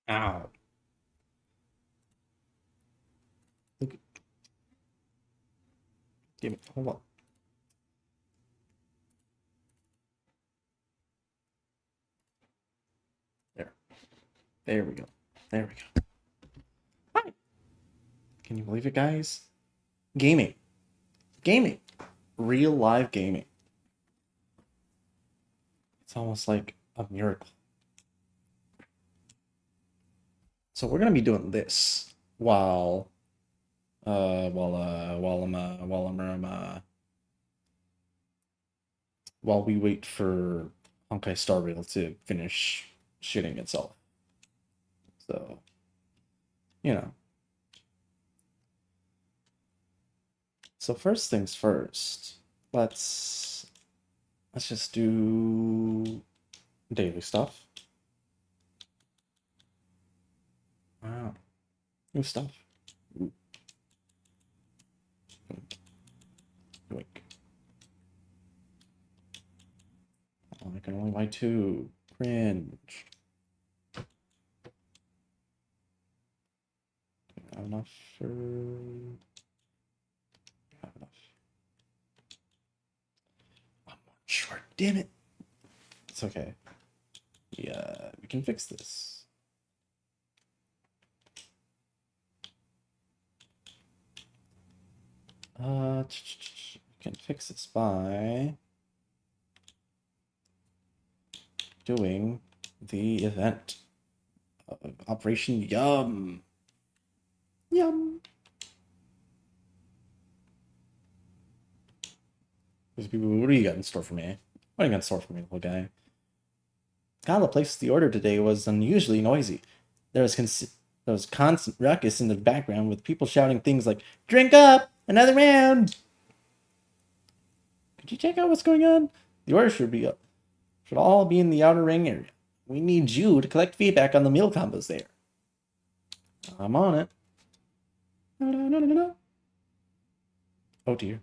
Ow. Look. Damn it. Hold on. There. There we go. There we go. Hi. Can you believe it, guys? Gaming. Gaming. Real live gaming. It's almost like a miracle. So we're gonna be doing this while we wait for Honkai Star Rail to finish shitting itself. So, you know. So first things first, let's just do daily stuff. Wow. New stuff. Ooh. Wait. Oh, I can only buy two. Cringe. Not enough for... Not enough. One more short. Damn it. It's okay. Yeah, we can fix this. We can fix this by doing the event of Operation Yum. Yum. What do you got in store for me? What do you got in store for me, little guy? God, the place the order today was unusually noisy. There was constant ruckus in the background with people shouting things like, "Drink up! Another round!" Could you check out what's going on? The order should all be in the outer ring area. We need you to collect feedback on the meal combos there. I'm on it. No. Oh dear.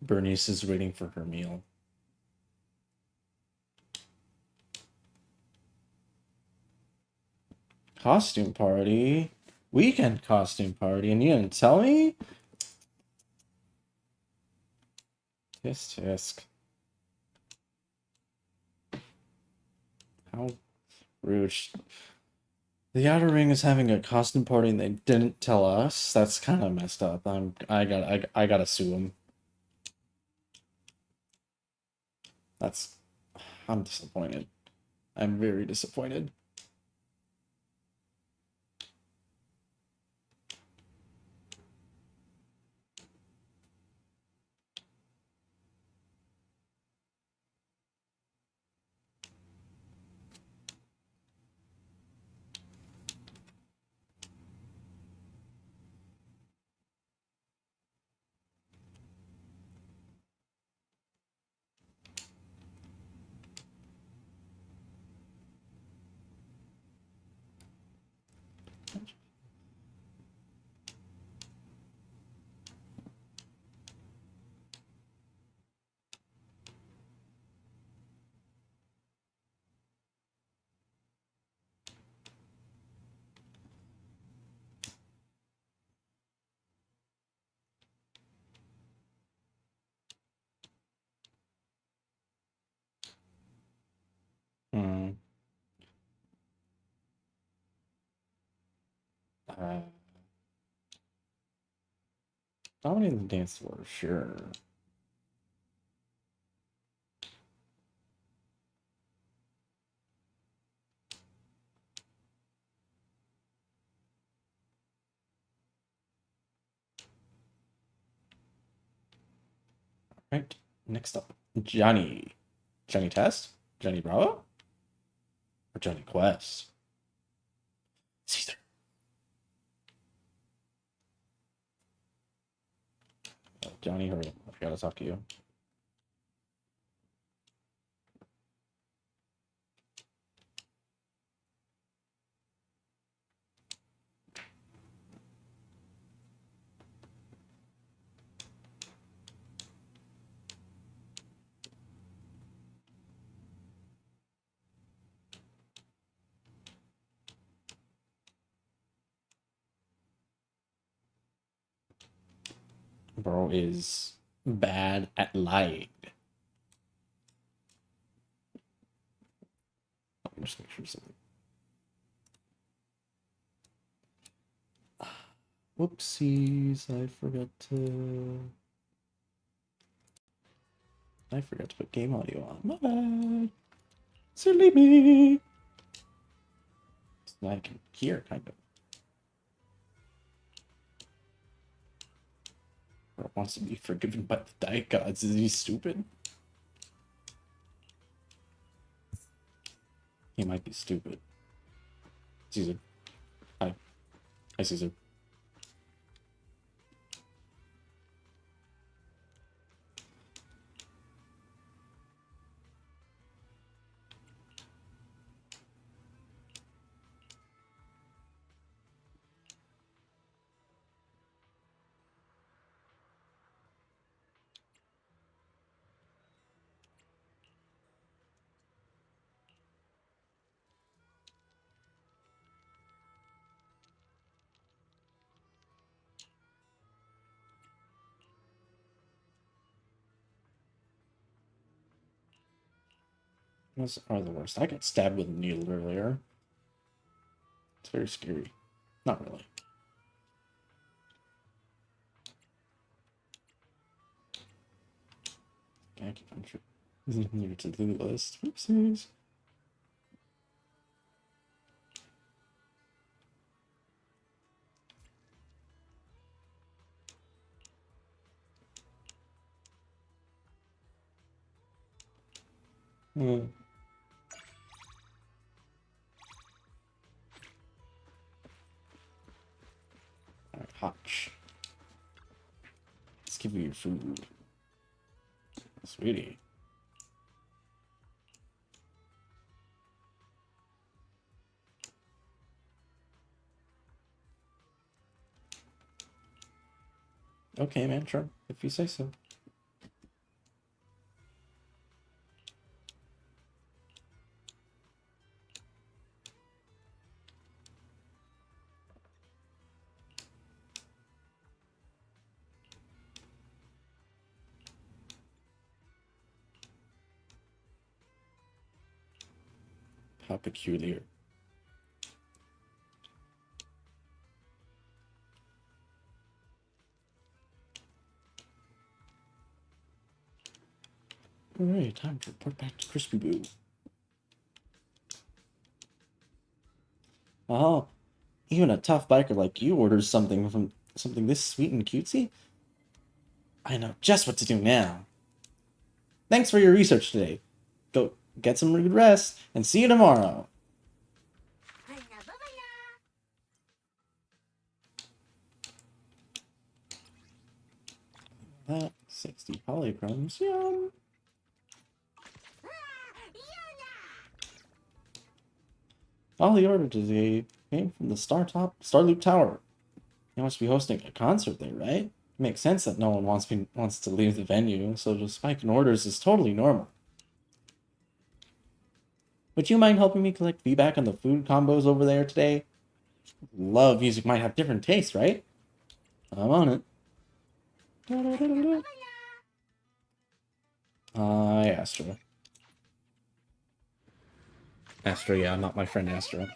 Bernice is waiting for her meal. Costume party? Weekend costume party, and you didn't tell me? Tisk. How rude. The Outer Ring is having a costume party and they didn't tell us. That's kind of messed up. I gotta sue them. I'm disappointed. I'm very disappointed. Hmm. Uh, Dominating the dance floor, sure. Right. Next up, Johnny. Johnny Test? Johnny Bravo? Or Johnny Quest? Caesar. Johnny, hurry up. I gotta talk to you. Bro is bad at lying. Let me just make sure something. Whoopsies, I forgot to put game audio on. My bad. Silly me. So I can hear, kind of. Or wants to be forgiven by the Diet Gods. Is he stupid? He might be stupid. Caesar. Hi. Hi, Caesar. Those are the worst. I got stabbed with a needle earlier. It's very scary. Not really. Acupuncture. Near to-do list. Oopsies. Alright, Hotch. Let's give you your food. Sweetie. Okay, man, sure. If you say so. How peculiar. Alright, time to report back to Crispy Boo. Oh, even a tough biker like you orders something this sweet and cutesy? I know just what to do now. Thanks for your research today. Go get some good rest, and see you tomorrow. That 60 polychromes, yum. All the order today came from the Starloop Tower. They must be hosting a concert there, right? It makes sense that no one wants to leave the venue, so the spike in orders is totally normal. Would you mind helping me collect feedback on the food combos over there today? Love music might have different tastes, right? I'm on it. Hi, Astra. Astra, yeah, not my friend Astra.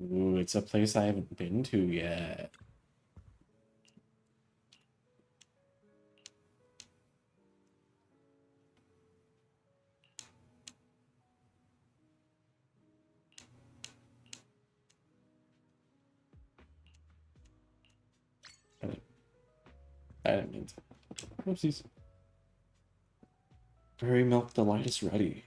Ooh, it's a place I haven't been to yet. I didn't mean to. Whoopsies. Berry milk delight is ready.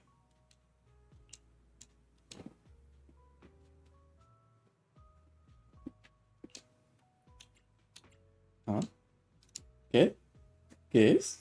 Huh? ¿Qué? ¿Qué es?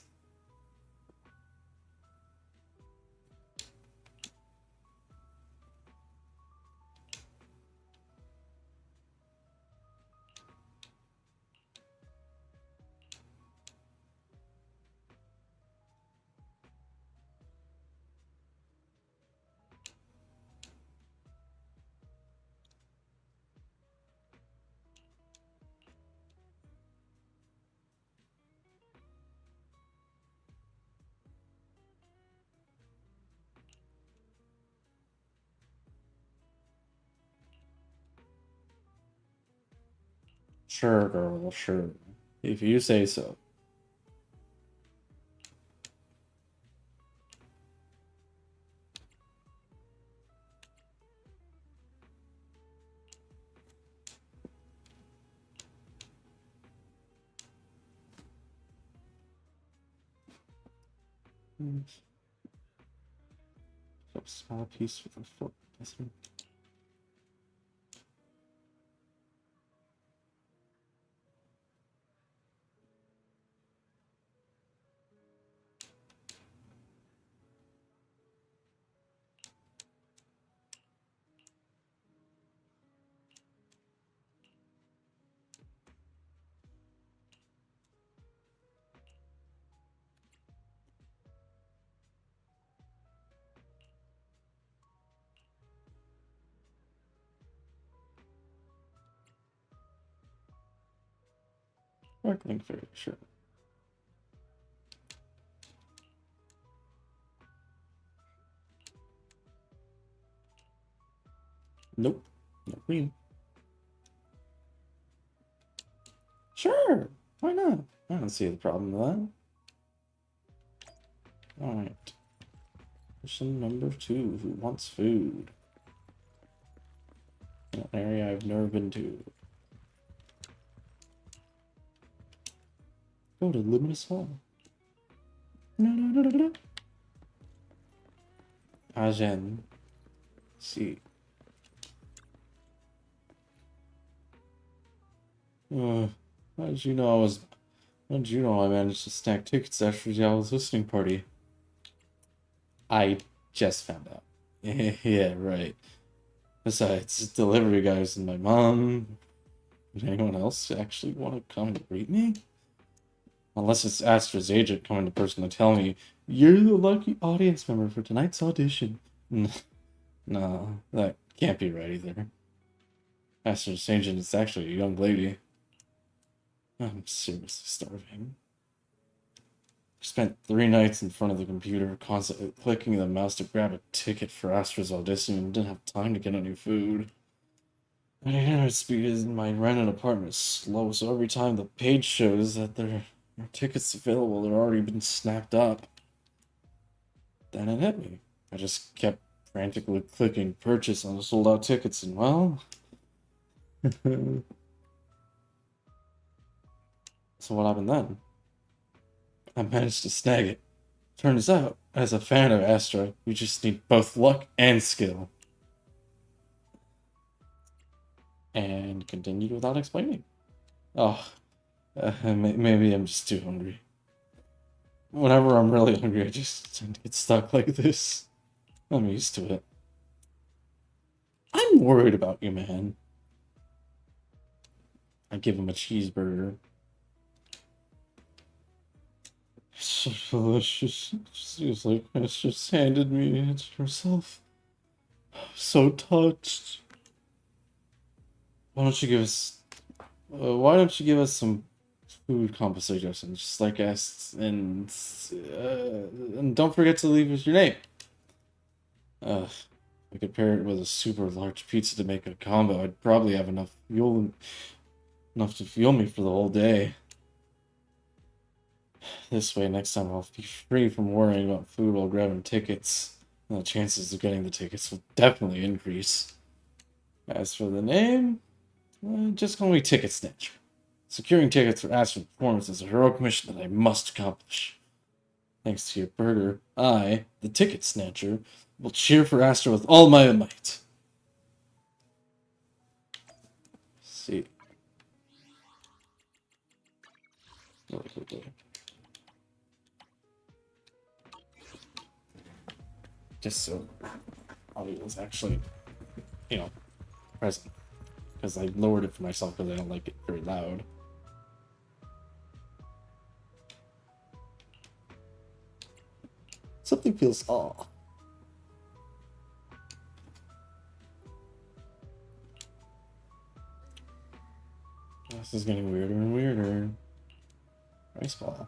Sure, girl, sure. If you say so. A small piece with a fork. Sparkling fairy, sure. Nope. No cream. Sure. Why not? I don't see the problem with that. Alright. Person number 2 who wants food. In an area I've never been to. Go to Luminous Hall. Agen. See. How did you know I was... How did you know I managed to snag tickets after Y'all's listening party? I just found out. Yeah, right. Besides, delivery guys and my mom... Would anyone else actually want to come and greet me? Unless it's Astra's agent coming to personally tell me, you're the lucky audience member for tonight's audition. No, that can't be right either. Astra's agent is actually a young lady. I'm seriously starving. I spent 3 nights in front of the computer, constantly clicking the mouse to grab a ticket for Astra's audition and didn't have time to get any food. My internet speed in my rented apartment is slow, so every time the page shows that there are tickets available, they're already been snapped up. Then it hit me. I just kept frantically clicking purchase on the sold out tickets, and well. So what happened then? I managed to snag it. Turns out, as a fan of Astra, you just need both luck and skill. And continued without explaining. Oh, maybe I'm just too hungry. Whenever I'm really hungry, I just tend to get stuck like this. I'm used to it. I'm worried about you, man. I give him a cheeseburger. It's so delicious. It seems like Miss just handed me it herself. So touched. Why don't you give us... why don't you give us some food combo suggestions, just like us, and don't forget to leave us your name. If I could pair it with a super large pizza to make a combo, I'd probably have enough to fuel me for the whole day. This way, next time I'll be free from worrying about food while grabbing tickets. And the chances of getting the tickets will definitely increase. As for the name, just call me Ticket Snatcher. Securing tickets for Astra performance is a heroic mission that I must accomplish. Thanks to your burger, I, the Ticket Snatcher, will cheer for Astra with all my might. Let's see. Just so audio is actually, present. Because I lowered it for myself because I don't like it very loud. Something feels off. This is getting weirder and weirder. Rice ball.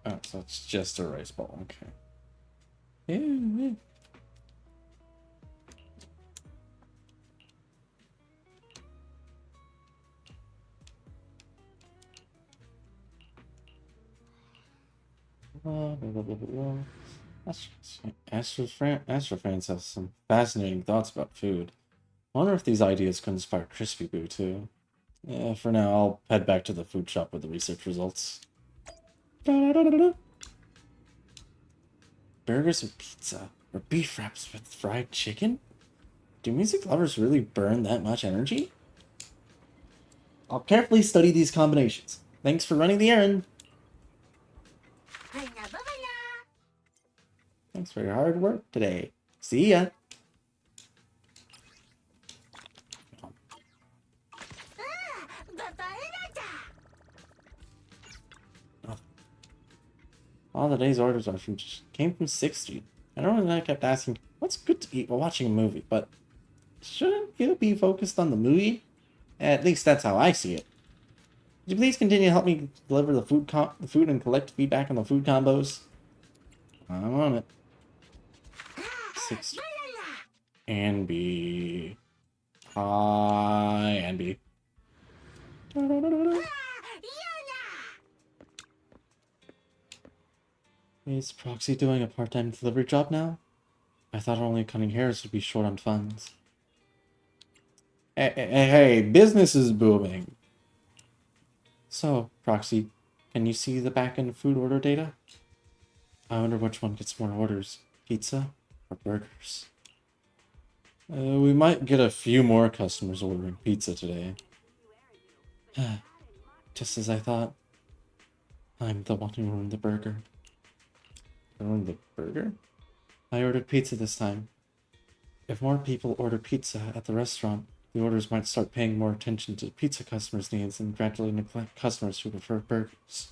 Oh, so it's just a rice ball. Okay. Yeah. Astrofans have some fascinating thoughts about food. I wonder if these ideas could inspire Crispy Boo too. Yeah, for now, I'll head back to the food shop with the research results. Burgers and pizza, or beef wraps with fried chicken? Do music lovers really burn that much energy? I'll carefully study these combinations. Thanks for running the errand. Thanks for your hard work today. See ya. Oh, all the day's orders came from 6th Street. I don't know, I kept asking, what's good to eat while watching a movie, but shouldn't you be focused on the movie? At least that's how I see it. Would you please continue to help me deliver the food and collect feedback on the food combos? I'm on it. 6 and B. Hi, and B. Is Proxy doing a part-time delivery job now? I thought only cutting hairs would be short on funds. Hey, business is booming. So, Proxy, can you see the back-end food order data? I wonder which one gets more orders, pizza or burgers? We might get a few more customers ordering pizza today. Just as I thought. I'm the one who ruined the burger. Ruined the burger? I ordered pizza this time. If more people order pizza at the restaurant, the orders might start paying more attention to pizza customers' needs and gradually neglect customers who prefer burgers.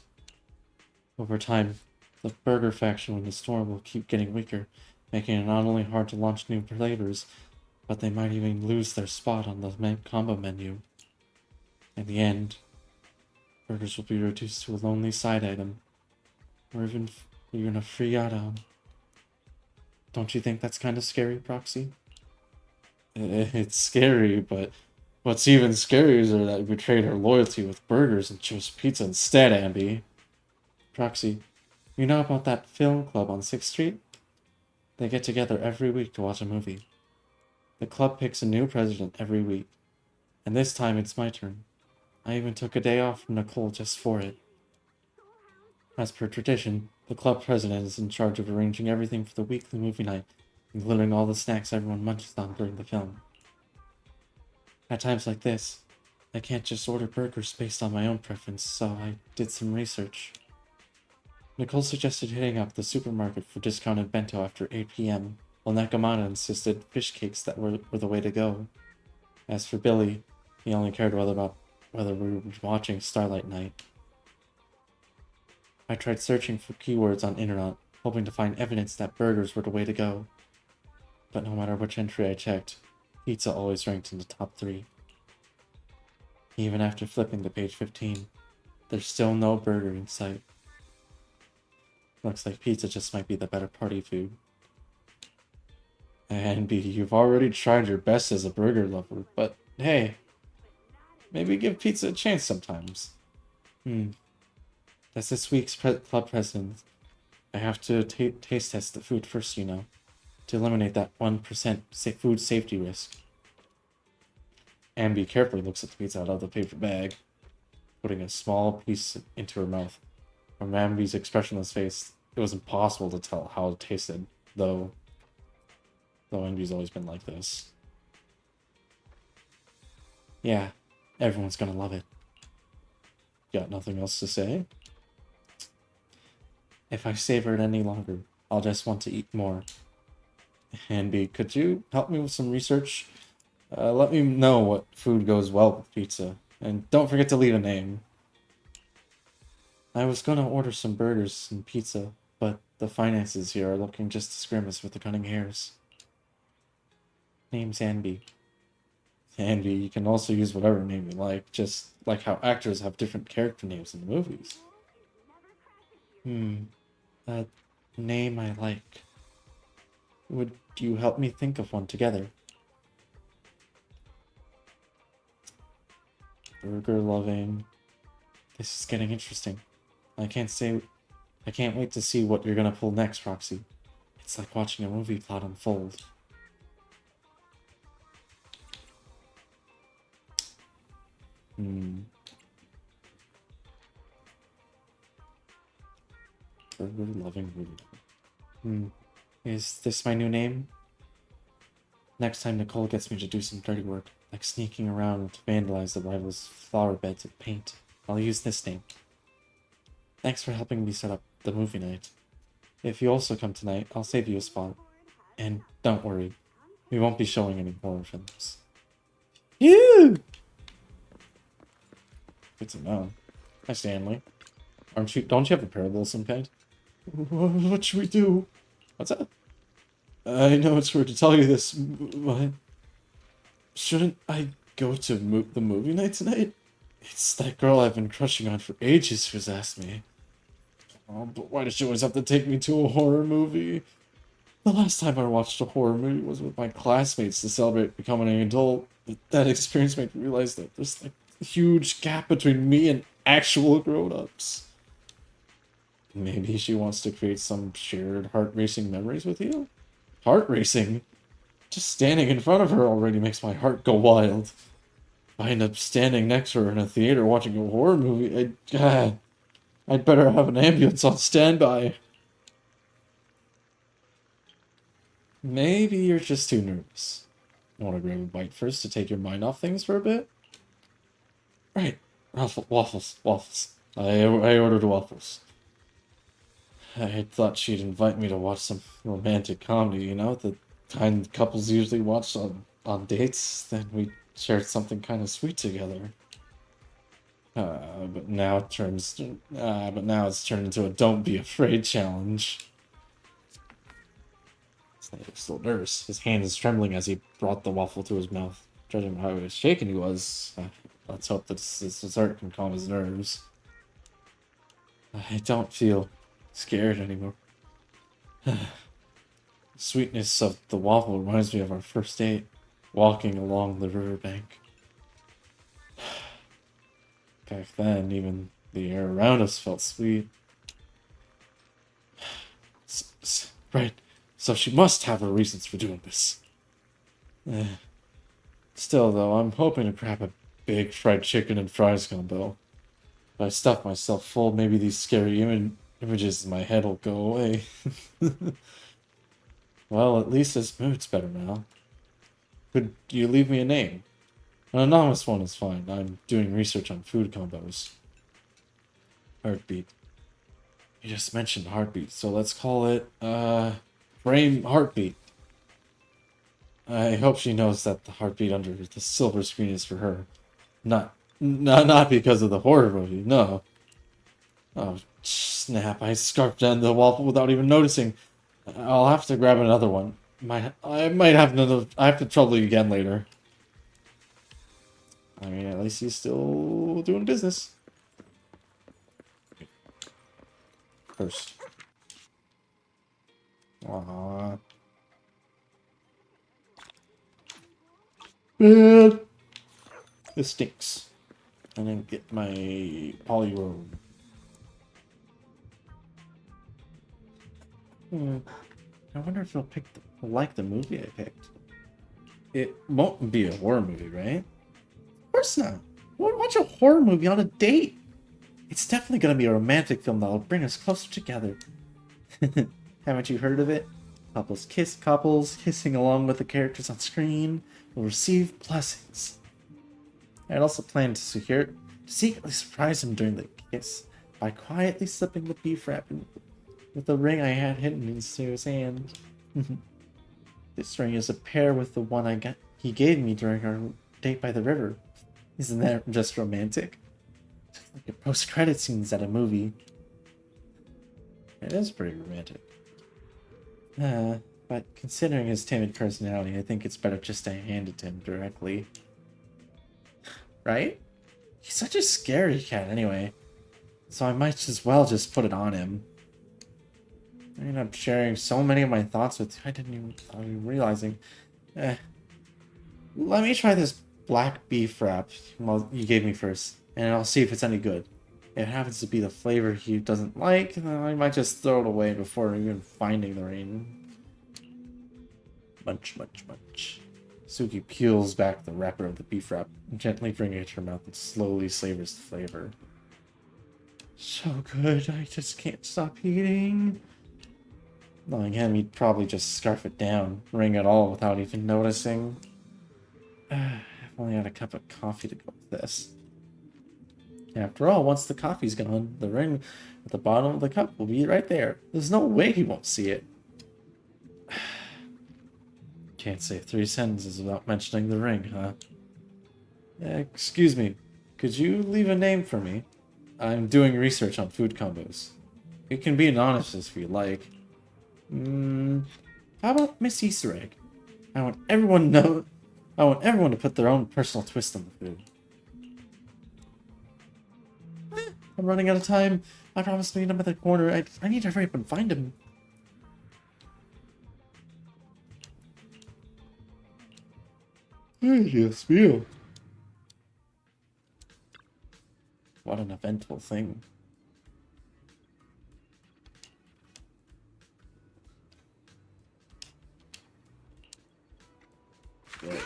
Over time, the burger faction in the store will keep getting weaker, making it not only hard to launch new flavors, but they might even lose their spot on the combo menu. In the end, burgers will be reduced to a lonely side item, or even a free add-on. Don't you think that's kind of scary, Proxy? It's scary, but what's even scarier is that we betrayed our loyalty with burgers and chose pizza instead, Ambi. Proxy, you know about that film club on 6th Street? They get together every week to watch a movie. The club picks a new president every week, and this time it's my turn. I even took a day off from Nicole just for it. As per tradition, the club president is in charge of arranging everything for the weekly movie night, including all the snacks everyone munches on during the film. At times like this, I can't just order burgers based on my own preference, so I did some research. Nicole suggested hitting up the supermarket for discounted bento after 8 p.m., while Nakamata insisted fish cakes that were the way to go. As for Billy, he only cared about whether we were watching Starlight Night. I tried searching for keywords on internet, hoping to find evidence that burgers were the way to go. But no matter which entry I checked, pizza always ranked in the top 3. Even after flipping to page 15, there's still no burger in sight. Looks like pizza just might be the better party food. And B, you've already tried your best as a burger lover, but hey, maybe give pizza a chance sometimes. That's this week's club president. I have to taste test the food first, you know, to eliminate that 1% food safety risk. Ambi carefully looks at the pizza out of the paper bag, putting a small piece into her mouth. From Ambi's expressionless face, it was impossible to tell how it tasted, though Ambi's always been like this. Yeah, everyone's gonna love it. Got nothing else to say? If I savor it any longer, I'll just want to eat more. Ambi, could you help me with some research? Let me know what food goes well with pizza. And don't forget to leave a name. I was gonna order some burgers and pizza, but the finances here are looking just as grimace with the cutting hairs. Name's Ambi. Ambi, you can also use whatever name you like, just like how actors have different character names in the movies. A name I like. Would you help me think of one together? Burger loving. This is getting interesting. I can't wait to see what you're gonna pull next, Roxy. It's like watching a movie plot unfold. Burger loving movie. Is this my new name? Next time Nicole gets me to do some dirty work, like sneaking around to vandalize the rival's flower beds with paint, I'll use this name. Thanks for helping me set up the movie night. If you also come tonight, I'll save you a spot. And don't worry, we won't be showing any horror films. Phew! Good to know. Hi, Stanley. Don't you have a parable of some kind? What should we do? What's that? I know it's weird to tell you this, but shouldn't I go to the movie night tonight? It's that girl I've been crushing on for ages who's asked me. Oh, but why does she always have to take me to a horror movie? The last time I watched a horror movie was with my classmates to celebrate becoming an adult. That experience made me realize that there's like a huge gap between me and actual grown-ups. Maybe she wants to create some shared heart-racing memories with you? Heart racing? Just standing in front of her already makes my heart go wild. If I end up standing next to her in a theater watching a horror movie, I'd better have an ambulance on standby. Maybe you're just too nervous. Want to grab a bite first to take your mind off things for a bit? Right. Waffles. I ordered waffles. I thought she'd invite me to watch some romantic comedy, you know? The kind couples usually watch on dates. Then we shared something kind of sweet together. But now it's turned into a don't be afraid challenge. Snape's still nervous. His hand is trembling as he brought the waffle to his mouth. Judging by how shaken he was, let's hope that this dessert can calm his nerves. I don't feel scared anymore. The sweetness of the waffle reminds me of our first date, walking along the riverbank. Back then, even the air around us felt sweet. Right, so she must have her reasons for doing this. Still, though, I'm hoping to grab a big fried chicken and fries combo. If I stuff myself full, maybe these scary images in my head will go away. Well, at least his mood's better now. Could you leave me a name? An anonymous one is fine. I'm doing research on food combos. Heartbeat. You just mentioned heartbeat, so let's call it, Frame Heartbeat. I hope she knows that the heartbeat under the silver screen is for her. Not because of the horror movie, no. Oh, snap, I scarfed down the waffle without even noticing. I'll have to grab another one. I have to trouble you again later. I mean, at least he's still doing business. First. Aww. Man. This stinks. And then get my polyrobe. I wonder if he'll like the movie I picked. It won't be a horror movie, right? Of course not. We'll watch a horror movie on a date. It's definitely going to be a romantic film that'll bring us closer together. Haven't you heard of it? Couples kissing along with the characters on screen will receive blessings. I had also planned to secretly surprise him during the kiss by quietly slipping the beef wrap with the ring I had hidden into his hand. This ring is a pair with the one he gave me during our date by the river. Isn't that just romantic? Just like the post-credit scenes at a movie. It is pretty romantic. But considering his timid personality, I think it's better just to hand it to him directly. Right? He's such a scary cat anyway. So I might as well just put it on him. ended up sharing so many of my thoughts with you. I didn't even realizing. Eh. Let me try this black beef wrap you gave me first, and I'll see if it's any good. If it happens to be the flavor he doesn't like, then I might just throw it away before even finding the rain. Munch, munch, munch. Suki peels back the wrapper of the beef wrap, gently bringing it to her mouth and slowly savors the flavor. So good, I just can't stop eating. Knowing him, he'd probably just scarf it down, ring it all without even noticing. I've only had a cup of coffee to go with this. After all, once the coffee's gone, the ring at the bottom of the cup will be right there. There's no way he won't see it. Can't say 3 sentences without mentioning the ring, huh? Excuse me, could you leave a name for me? I'm doing research on food combos. It can be anonymous if you like. How about Miss Easter Egg? I want everyone to put their own personal twist on the food. I'm running out of time. I promised to meet him at the corner. I need to hurry up and find him. Yes, you. What an eventful thing. Good.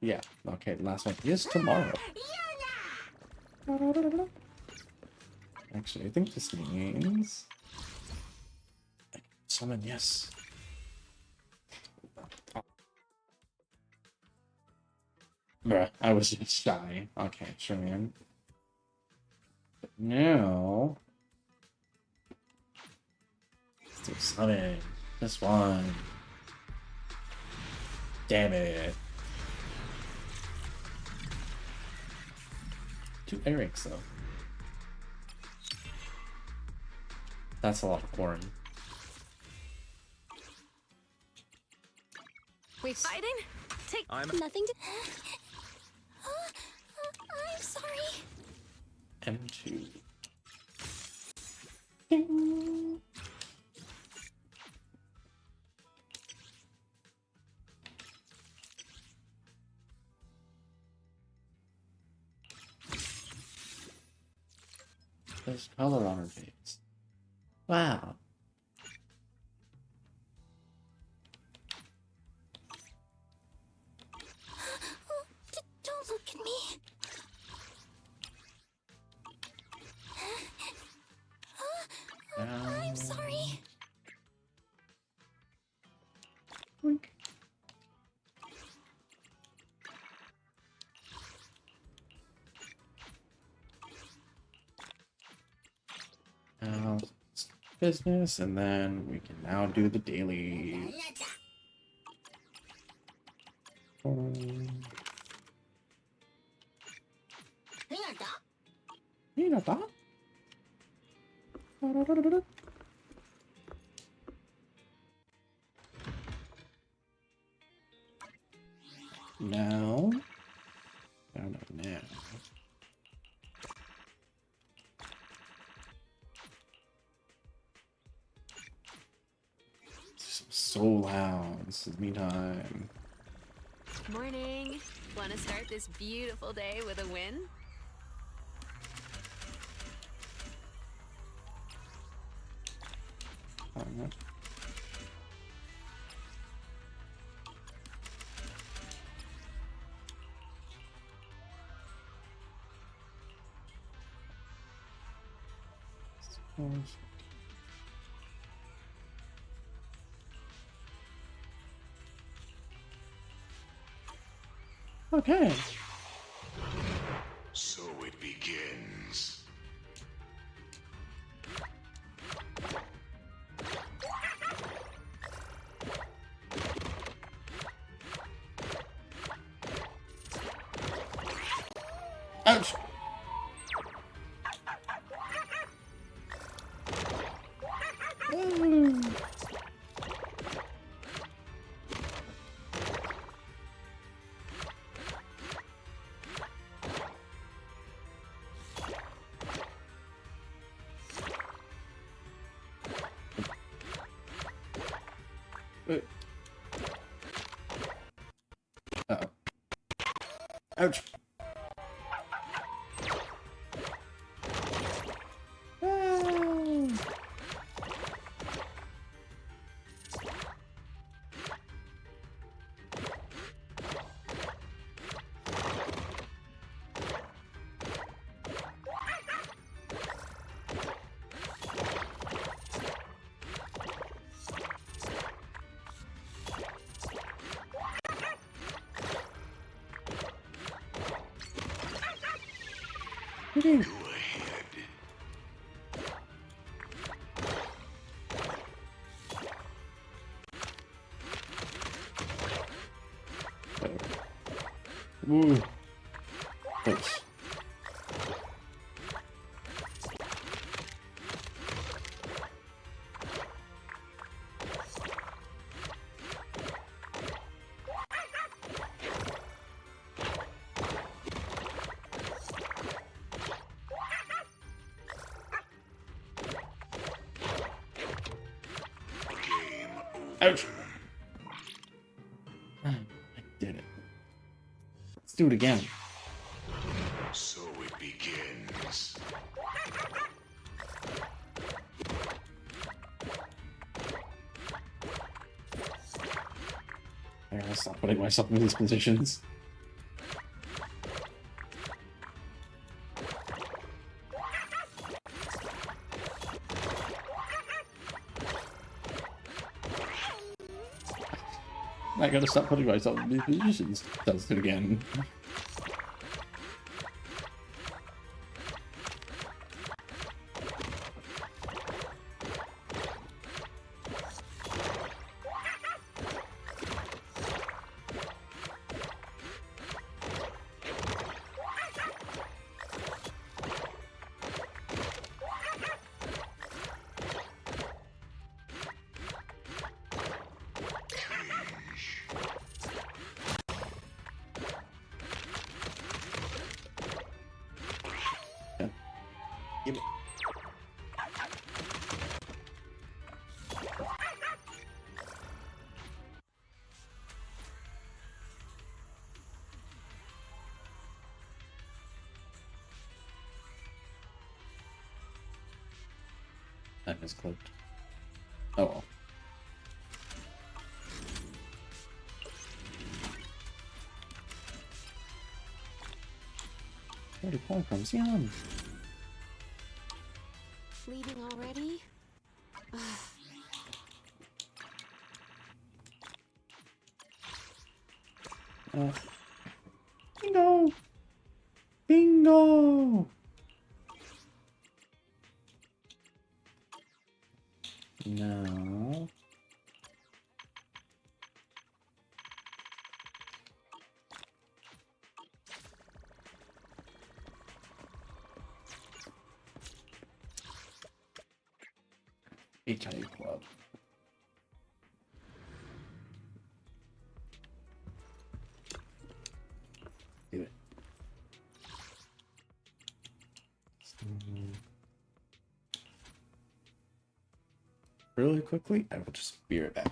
Yeah, okay, last one is tomorrow. Actually, I think this means... Summon, yes. Bruh, I was just shy. Okay, sure, man. But now... Let's do summon. This one. Damn it. 2 Erics, though. That's a lot of corn. We fighting? I'm nothing to. I'm sorry. M2. Ding. There's color on her face. Wow. Don't look at me. I'm sorry. Wink. Now, business, and then we can now do the dailies. Now. Now. So loud. This is me time. Morning. Want to start this beautiful day with a win? Okay. So it begins. Ouch. Uh-oh. Ouch. Ah. Go ahead. Ooh. Close. Game Ouch. over. I did it. Let's do it again. So it begins. I gotta stop putting myself in these positions. I gotta stop putting myself in these positions. Does it again. Yeah. Give it. That is clipped. Oh well. Where did Paul come? Yum. Leaving already? Bingo! Bingo! No. HIA Club. Do it. Really quickly, I will just be right back.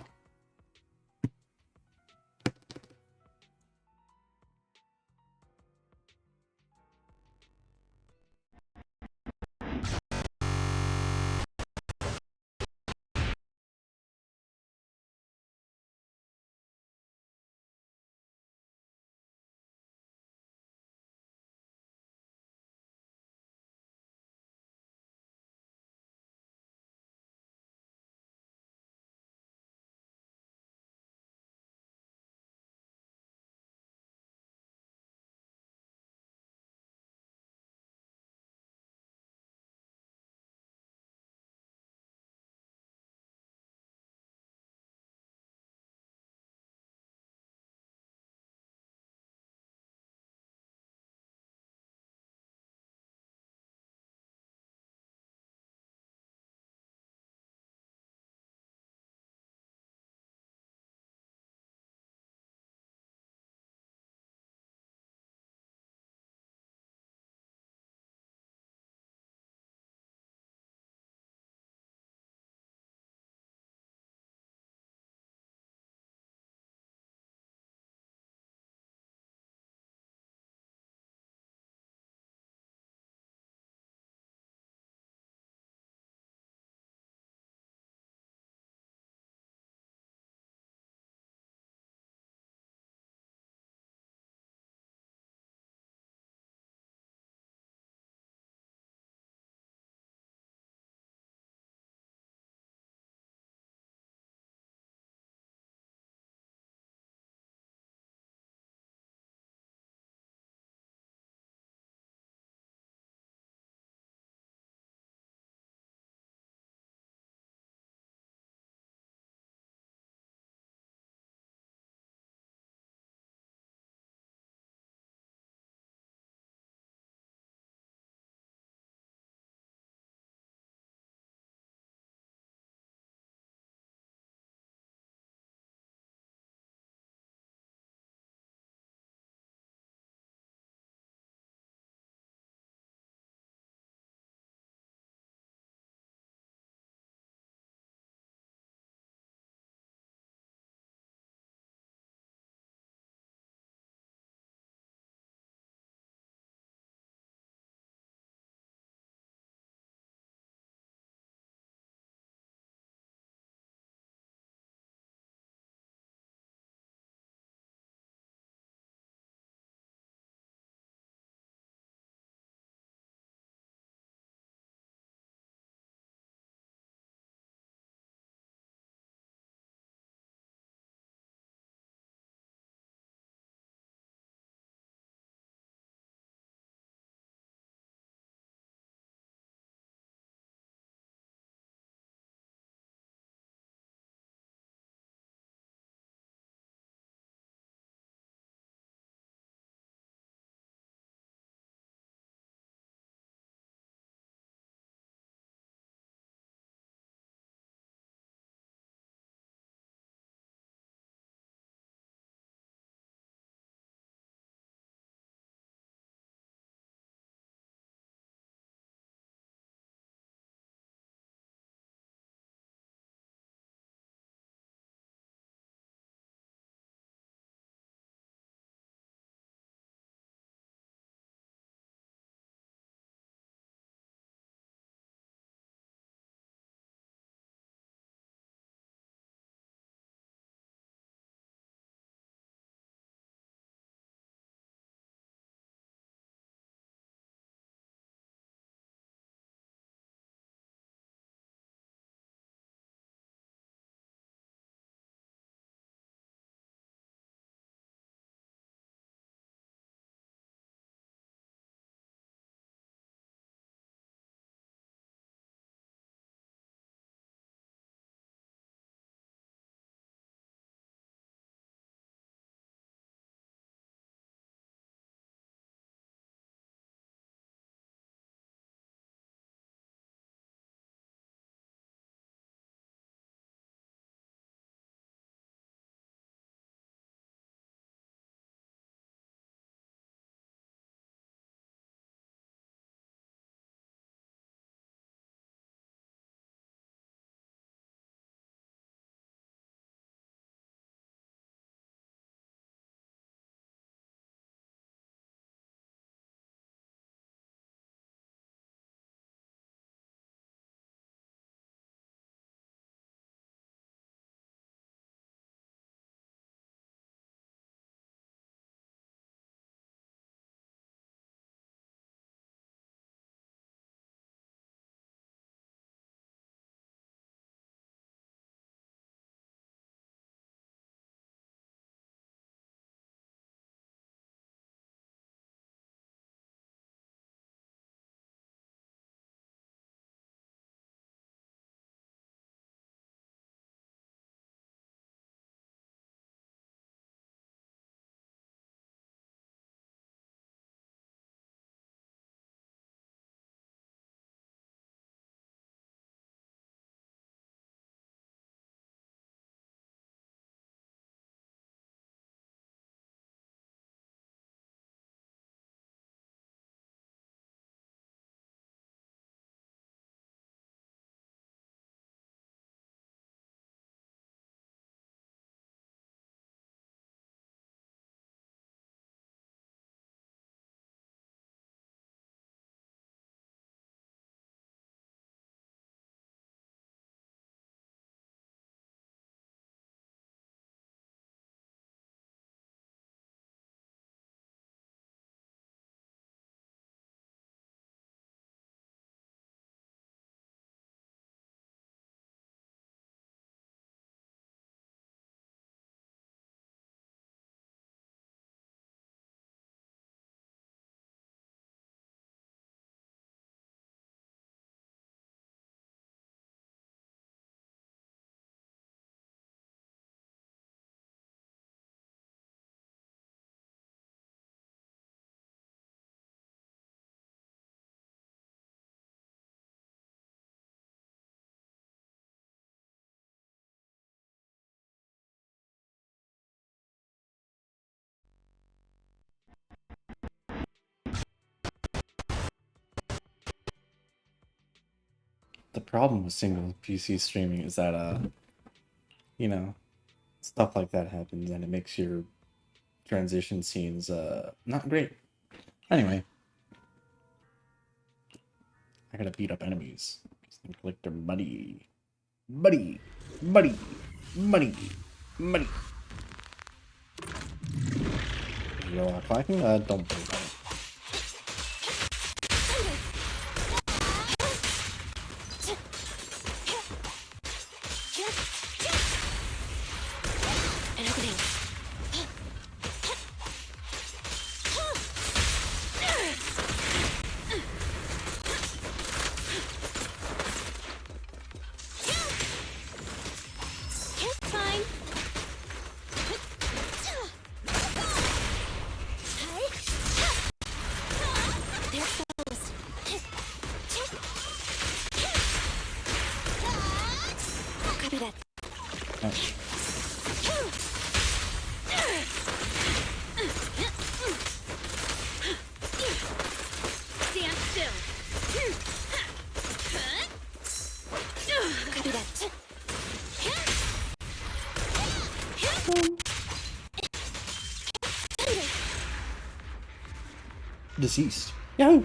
the problem with single PC streaming is that you know, stuff like that happens and it makes your transition scenes not great. Anyway, I gotta beat up enemies. Like they're muddy. Muddy. Muddy. Muddy. Muddy. You know, clacking? Don't worry about it. Deceased. Yahoo!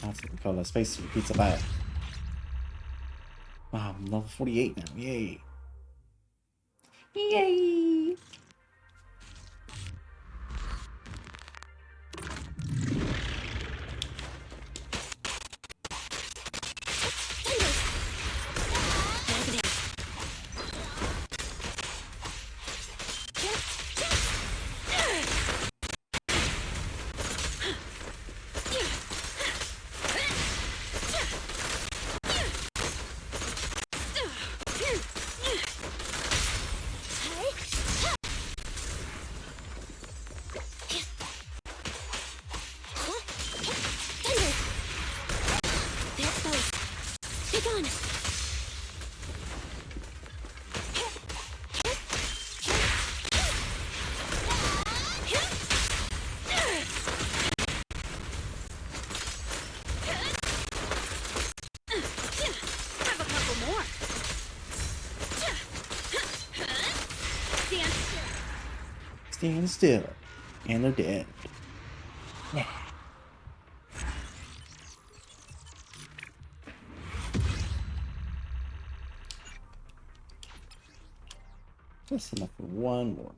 That's what we call a space pizza bag. Wow, I'm level 48 now. Yay! Yay! Stand still, and they're dead. Yeah. That's enough for one more.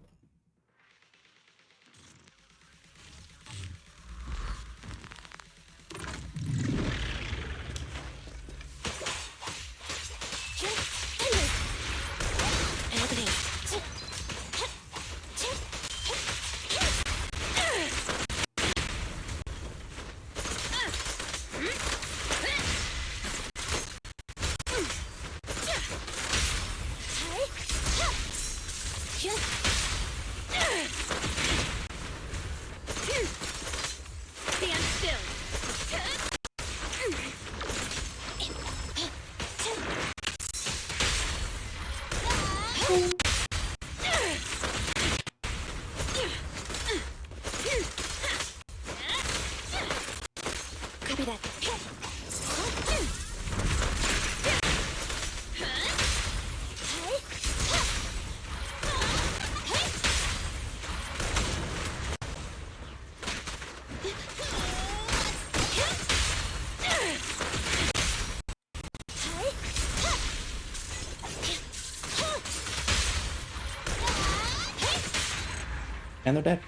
And they're dead.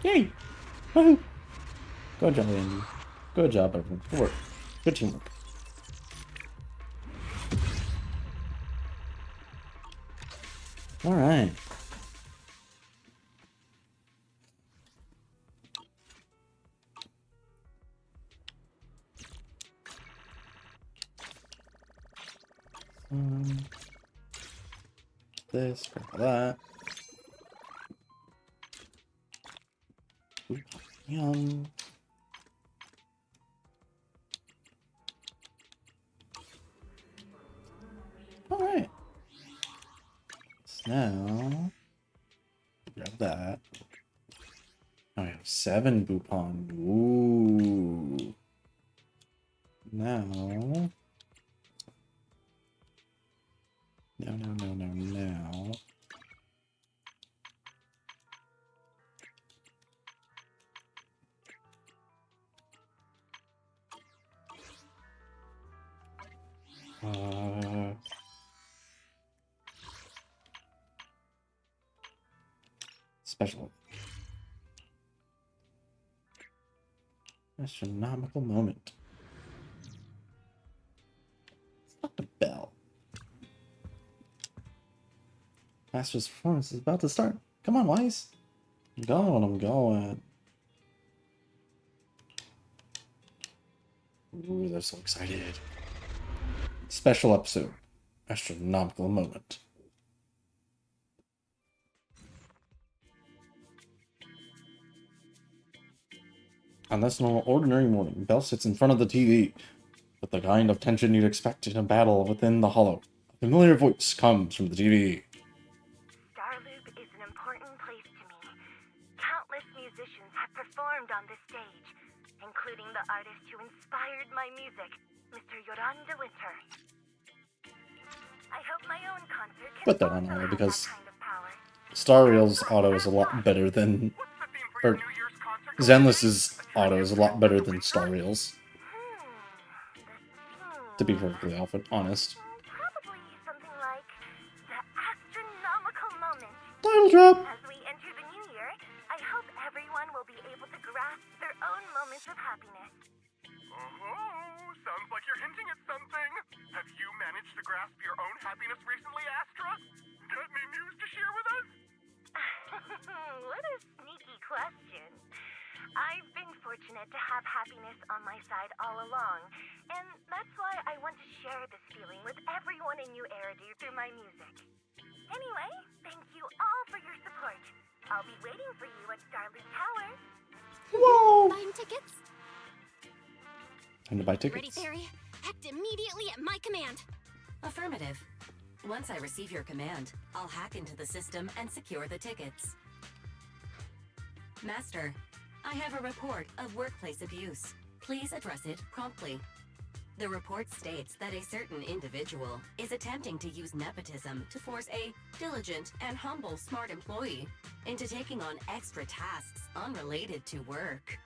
Yay! Woohoo! Good job, Andy. Good job, everyone. Good work. Good teamwork. Alright. This, grab that. Ooh, yum. Alright. So now, grab that. Now we have 7 Bupon. Ooh. Now. Now. Special. Astronomical moment. It's not the bell. Master's performance is about to start. Come on, Wise. I'm going. Ooh, they're so excited. Special episode. Astronomical moment. On this normal, ordinary morning, Belle sits in front of the TV with the kind of tension you'd expect in a battle within the hollow. A familiar voice comes from the TV. Starloop is an important place to me. Countless musicians have performed on this stage, including the artist who inspired my music, Mr. Yoran de Winter. I hope my own concert can Put that on also auto have because that kind of power. Star Rail's auto is a lot better than... Or Zenless's auto is a lot better than Star Rail's. To be perfectly honest. Probably something like the astronomical moment. Title drop! As we enter the new year, I hope everyone will be able to grasp their own moments of happiness. Oh, sounds like you're hinting at something. Have you managed to grasp your own happiness recently, Astra? Got any news to share with us? What a sneaky question. I've been fortunate to have happiness on my side all along, and that's why I want to share this feeling with everyone in New Eridu through my music. Anyway, thank you all for your support. I'll be waiting for you at Starloop Tower. Whoa! Buying tickets? Time to buy Ready, tickets. Fairy? Act immediately at my command. Affirmative. Once I receive your command, I'll hack into the system and secure the tickets. Master, I have a report of workplace abuse. Please address it promptly. The report states that a certain individual is attempting to use nepotism to force a diligent and humble smart employee into taking on extra tasks unrelated to work.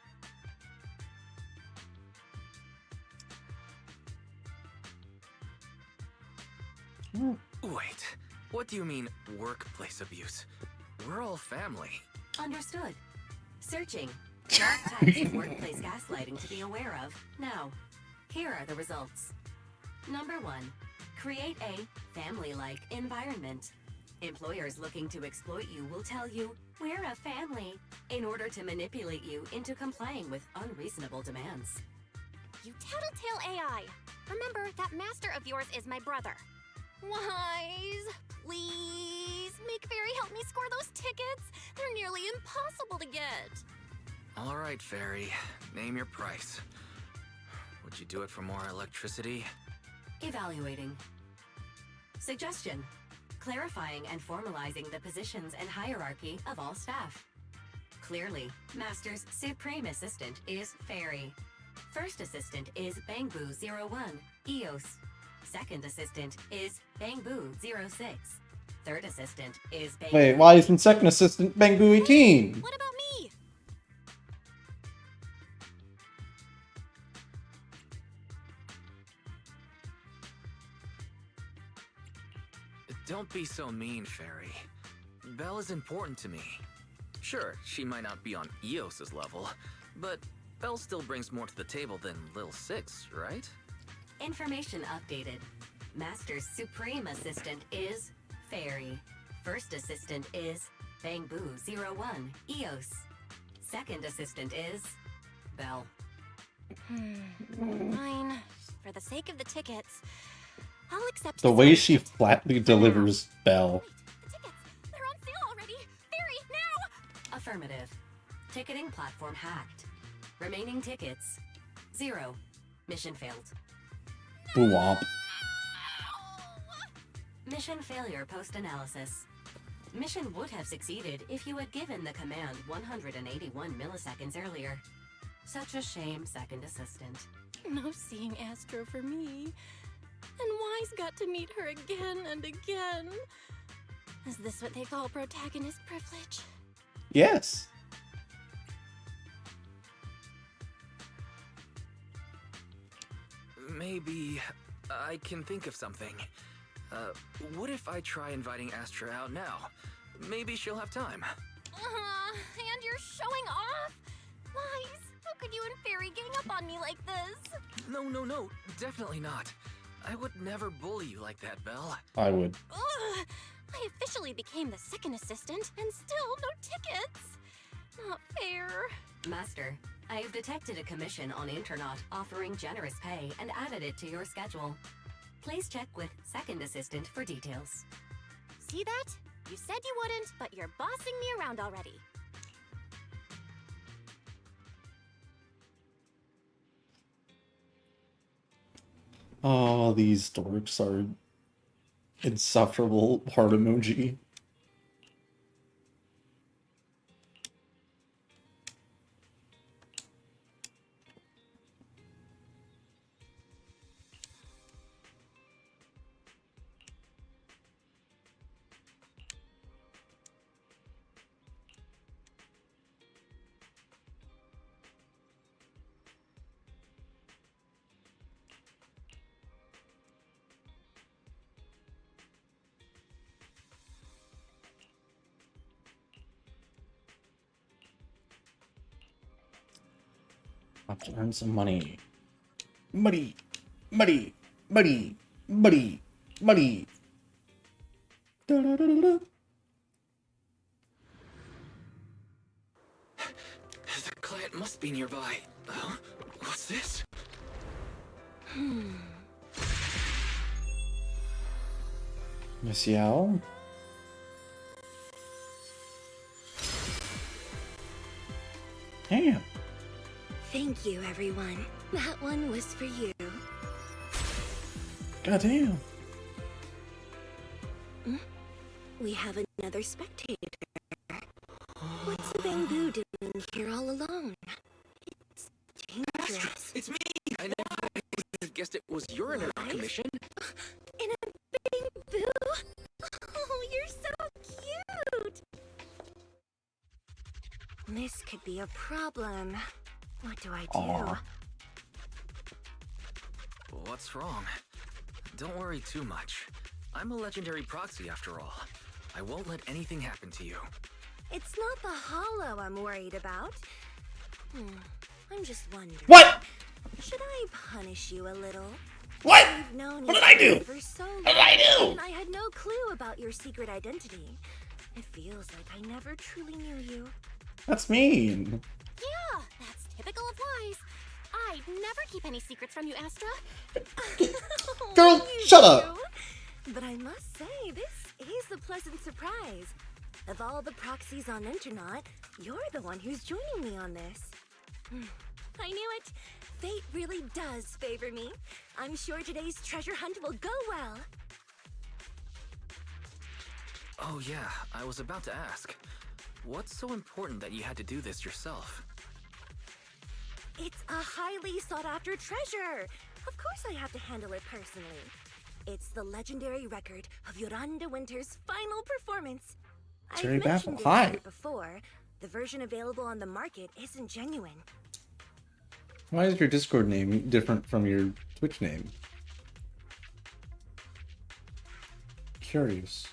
Wait, what do you mean, workplace abuse? We're all family. Understood. Searching. Dark types of workplace gaslighting to be aware of. Now, here are the results. Number 1. Create a family-like environment. Employers looking to exploit you will tell you, "We're a family," in order to manipulate you into complying with unreasonable demands. You tattletale AI. Remember, that master of yours is my brother. Wise, please, make Fairy help me score those tickets. They're nearly impossible to get. All right, Fairy, name your price. Would you do it for more electricity? Evaluating. Suggestion. Clarifying and formalizing the positions and hierarchy of all staff. Clearly, Master's Supreme Assistant is Fairy. First Assistant is Bangbu01, EOS. Second Assistant is Bangbu06. Third Assistant is Bangbu... Wait, why isn't second assistant Bangbu 18? What about me? Don't be so mean, Fairy. Belle is important to me. Sure, she might not be on Eos's level, but Belle still brings more to the table than Lil Six, right? Information updated. Master's Supreme Assistant is Fairy. First Assistant is Bangbu01, EOS. Second Assistant is Belle. Fine. For the sake of the tickets, I'll accept The this way she arrangement. flatly delivers Belle. Wait, the tickets! They're on sale already! Fairy, now! Affirmative. Ticketing platform hacked. Remaining tickets 0. Mission failed. Boo-womp. Mission failure post-analysis. Mission would have succeeded if you had given the command 181 milliseconds earlier. Such a shame, second assistant. No seeing Astro for me. And Wise got to meet her again and again. Is this what they call protagonist privilege? Yes. Maybe I can think of something. What if I try inviting Astra out now? Maybe she'll have time. And you're showing off? Wise, how could you and Fairy gang up on me like this? No, definitely not. I would never bully you like that, Belle. I would. Ugh, I officially became the second assistant, and still no tickets. Not fair. Master, I have detected a commission on Internet offering generous pay and added it to your schedule. Please check with second assistant for details. See that? You said you wouldn't, but you're bossing me around already. Oh, these dorks are insufferable heart emoji. I have to earn some money. Money. Money. Money. Money. Money. Da-da-da-da-da. The client must be nearby. What's this? Miss Yao? Damn. Thank you, everyone. That one was for you. Goddamn. We have another spectator. What's Bamboo doing here all alone? It's dangerous. It's me! I never guessed it was your internet commission. In a Bamboo? Oh, you're so cute! This could be a problem. What do I do? Aw. What's wrong? Don't worry too much. I'm a legendary proxy after all. I won't let anything happen to you. It's not the hollow I'm worried about. I'm just wondering. What? Should I punish you a little? What? I've known What you did I do? for so long, What did I do? and I had no clue about your secret identity. It feels like I never truly knew you. That's mean. Yeah, that's typical of Wise. I'd never keep any secrets from you, Astra. Girl, You shut up. do. But I must say, this is a pleasant surprise. Of all the proxies on Internet, you're the one who's joining me on this. I knew it. Fate really does favor me. I'm sure today's treasure hunt will go well. Oh yeah, I was about to ask. What's so important that you had to do this yourself? It's a highly sought-after treasure. Of course I have to handle it personally. It's the legendary record of Yolanda Winter's final performance. Jerry I've mentioned Baffle, hi. it before. The version available on the market isn't genuine. Why is your Discord name different from your Twitch name? Curious.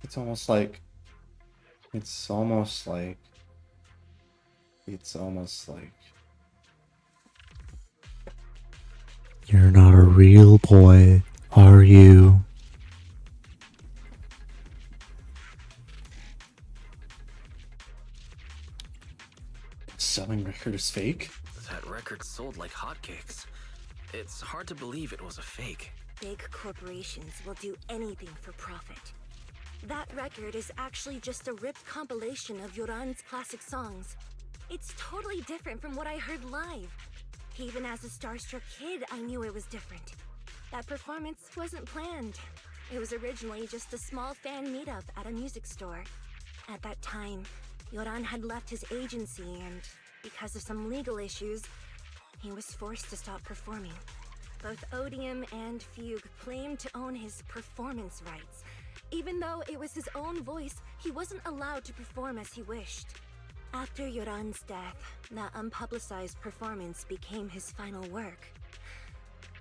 It's almost like... You're not a real boy, are you? Selling record is fake? That record sold like hotcakes. It's hard to believe it was a fake. Big corporations will do anything for profit. That record is actually just a ripped compilation of Yoran's classic songs. It's totally different from what I heard live. Even as a starstruck kid, I knew it was different. That performance wasn't planned. It was originally just a small fan meetup at a music store. At that time, Yoran had left his agency and, because of some legal issues, he was forced to stop performing. Both Odium and Fugue claimed to own his performance rights. Even though it was his own voice, he wasn't allowed to perform as he wished. After Yoran's death, that unpublicized performance became his final work.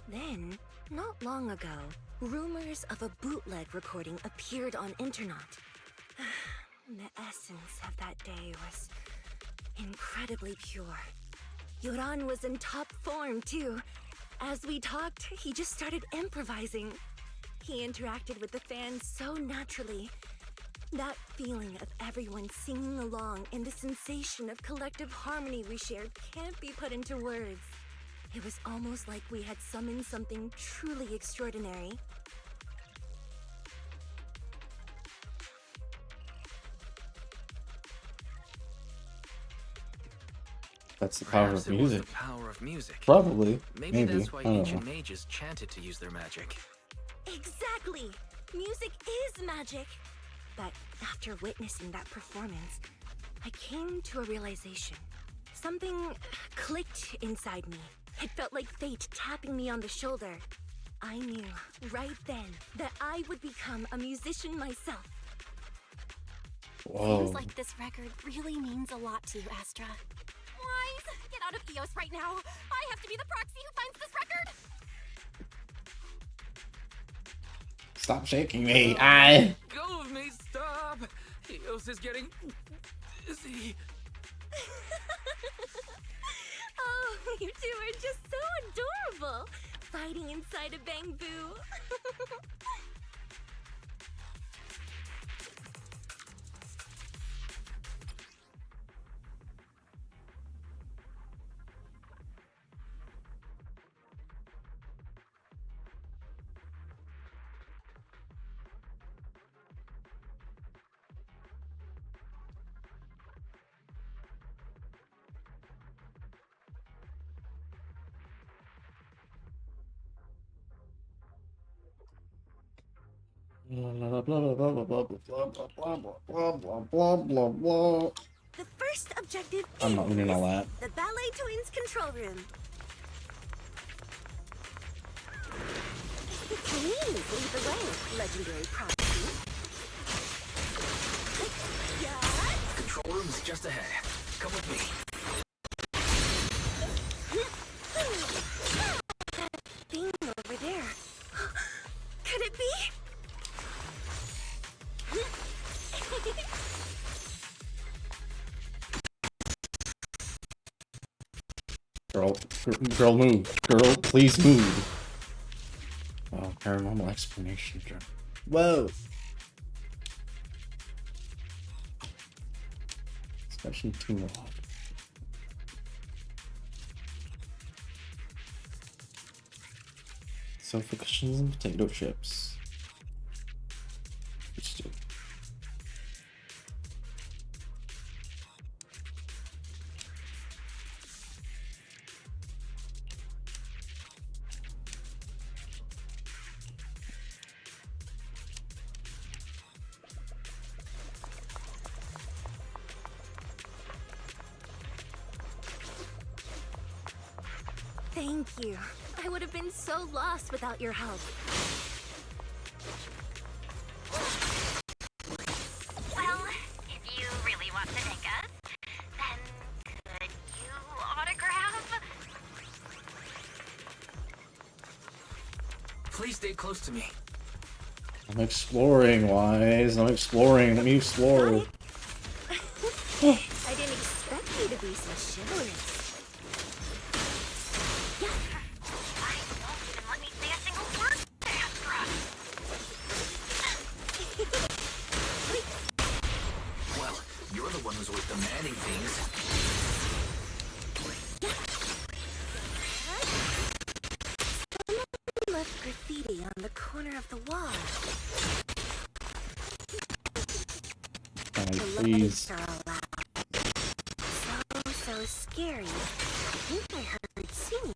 Then, not long ago, rumors of a bootleg recording appeared on internet. The essence of that day was incredibly pure. Yoran was in top form, too. As we talked, he just started improvising. He interacted with the fans so naturally. That feeling of everyone singing along and the sensation of collective harmony we shared can't be put into words. It was almost like we had summoned something truly extraordinary. That's the power Perhaps of it was music. the power of music. Probably. Maybe Maybe. that's why I don't ancient know. mages chanted to use their magic. Exactly! Music is magic! But after witnessing that performance, I came to a realization. Something clicked inside me. It felt like fate tapping me on the shoulder. I knew, right then, that I would become a musician myself. Whoa. Seems like this record really means a lot to you, Astra. Wise, get out of EOS right now. I have to be the proxy who finds this record. Stop shaking me. I. Go with me, stop! Eos is getting dizzy. Oh, you two are just so adorable! Fighting inside a bamboo. Blah blah blah blah blah blah blah blah blah blah blah blah blah. The first objective I'm not reading all that. the Ballet Twins control room. Please lead the way, legendary proxy. Yeah. Control room is just ahead. Come with me. That thing over there. Could it be? Girl, move. Girl, please move. Oh, paranormal explanation. Whoa. Special team log. Sofa cushions and potato chips. Which do? Thank you. I would have been so lost without your help. Well, if you really want to thank us, then could you autograph? Please stay close to me. I'm exploring, Wise. I'm exploring. Let me explore. Got it. I didn't expect you to be so chivalrous. I won't even let me say a single word to Astra. Well, you're the one who's always demanding things. Someone left graffiti on the corner of the wall. Guys, The please. lights are all out. So scary. I think I heard singing.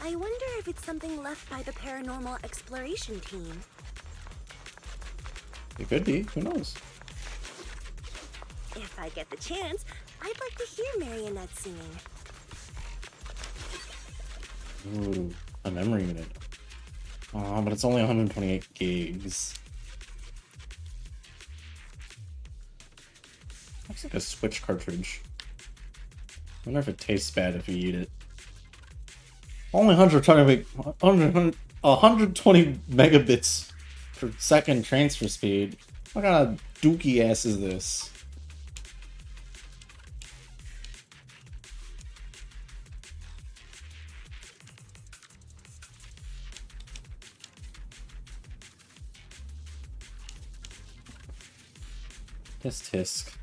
I wonder if it's something left by the paranormal exploration team. It could be. Who knows? If I get the chance, I'd like to hear Marionette singing. Ooh, a memory unit. Oh, but it's only 128 gigs. Looks like a Switch cartridge. I wonder if it tastes bad if you eat it. Only 120 megabits per second transfer speed. What kind of dookie ass is this? Tisk tisk.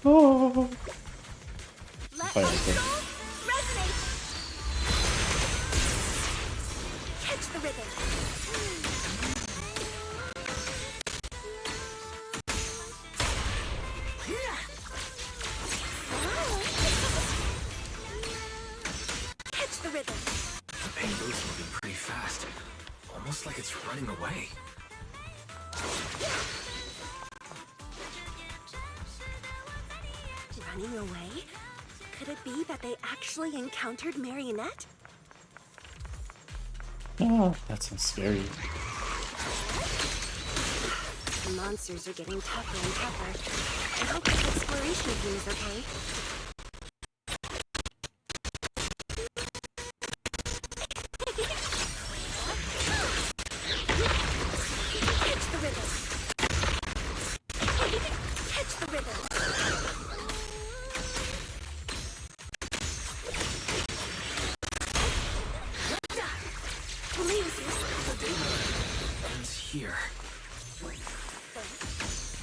Oh. Let Fire my thing. soul resonate. Catch the rhythm. Catch the rhythm. The payload's moving pretty fast. Almost like it's running away. Running away? Could it be that they actually encountered Marionette? Oh, that sounds scary. The monsters are getting tougher and tougher. I hope the exploration team is okay. Catch the rhythm. Catch the rhythm. Ends here.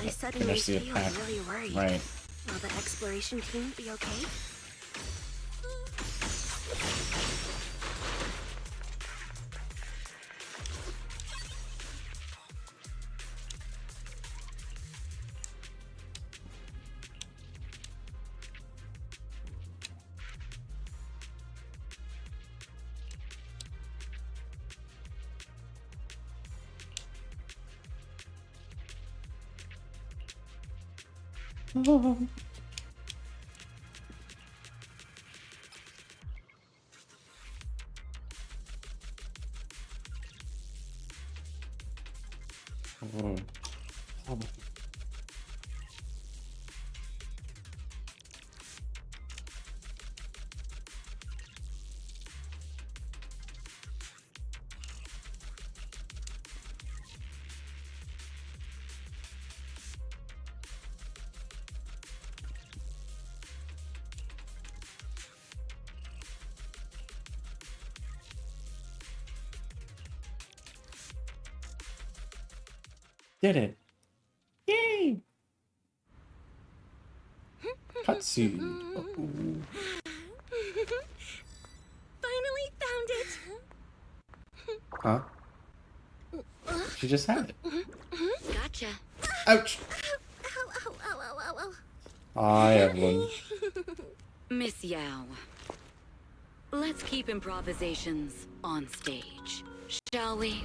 I I suddenly see a feel pack. really worried. Right. Will the exploration team be okay? Oh. Oh. Did it. Yay! Cutscene. Ooh. Finally found it! Huh? She just had it. Gotcha. Ouch! Ow, ow, ow, ow, ow, ow. Hi, Evelyn. Miss Yao, let's keep improvisations on stage, shall we?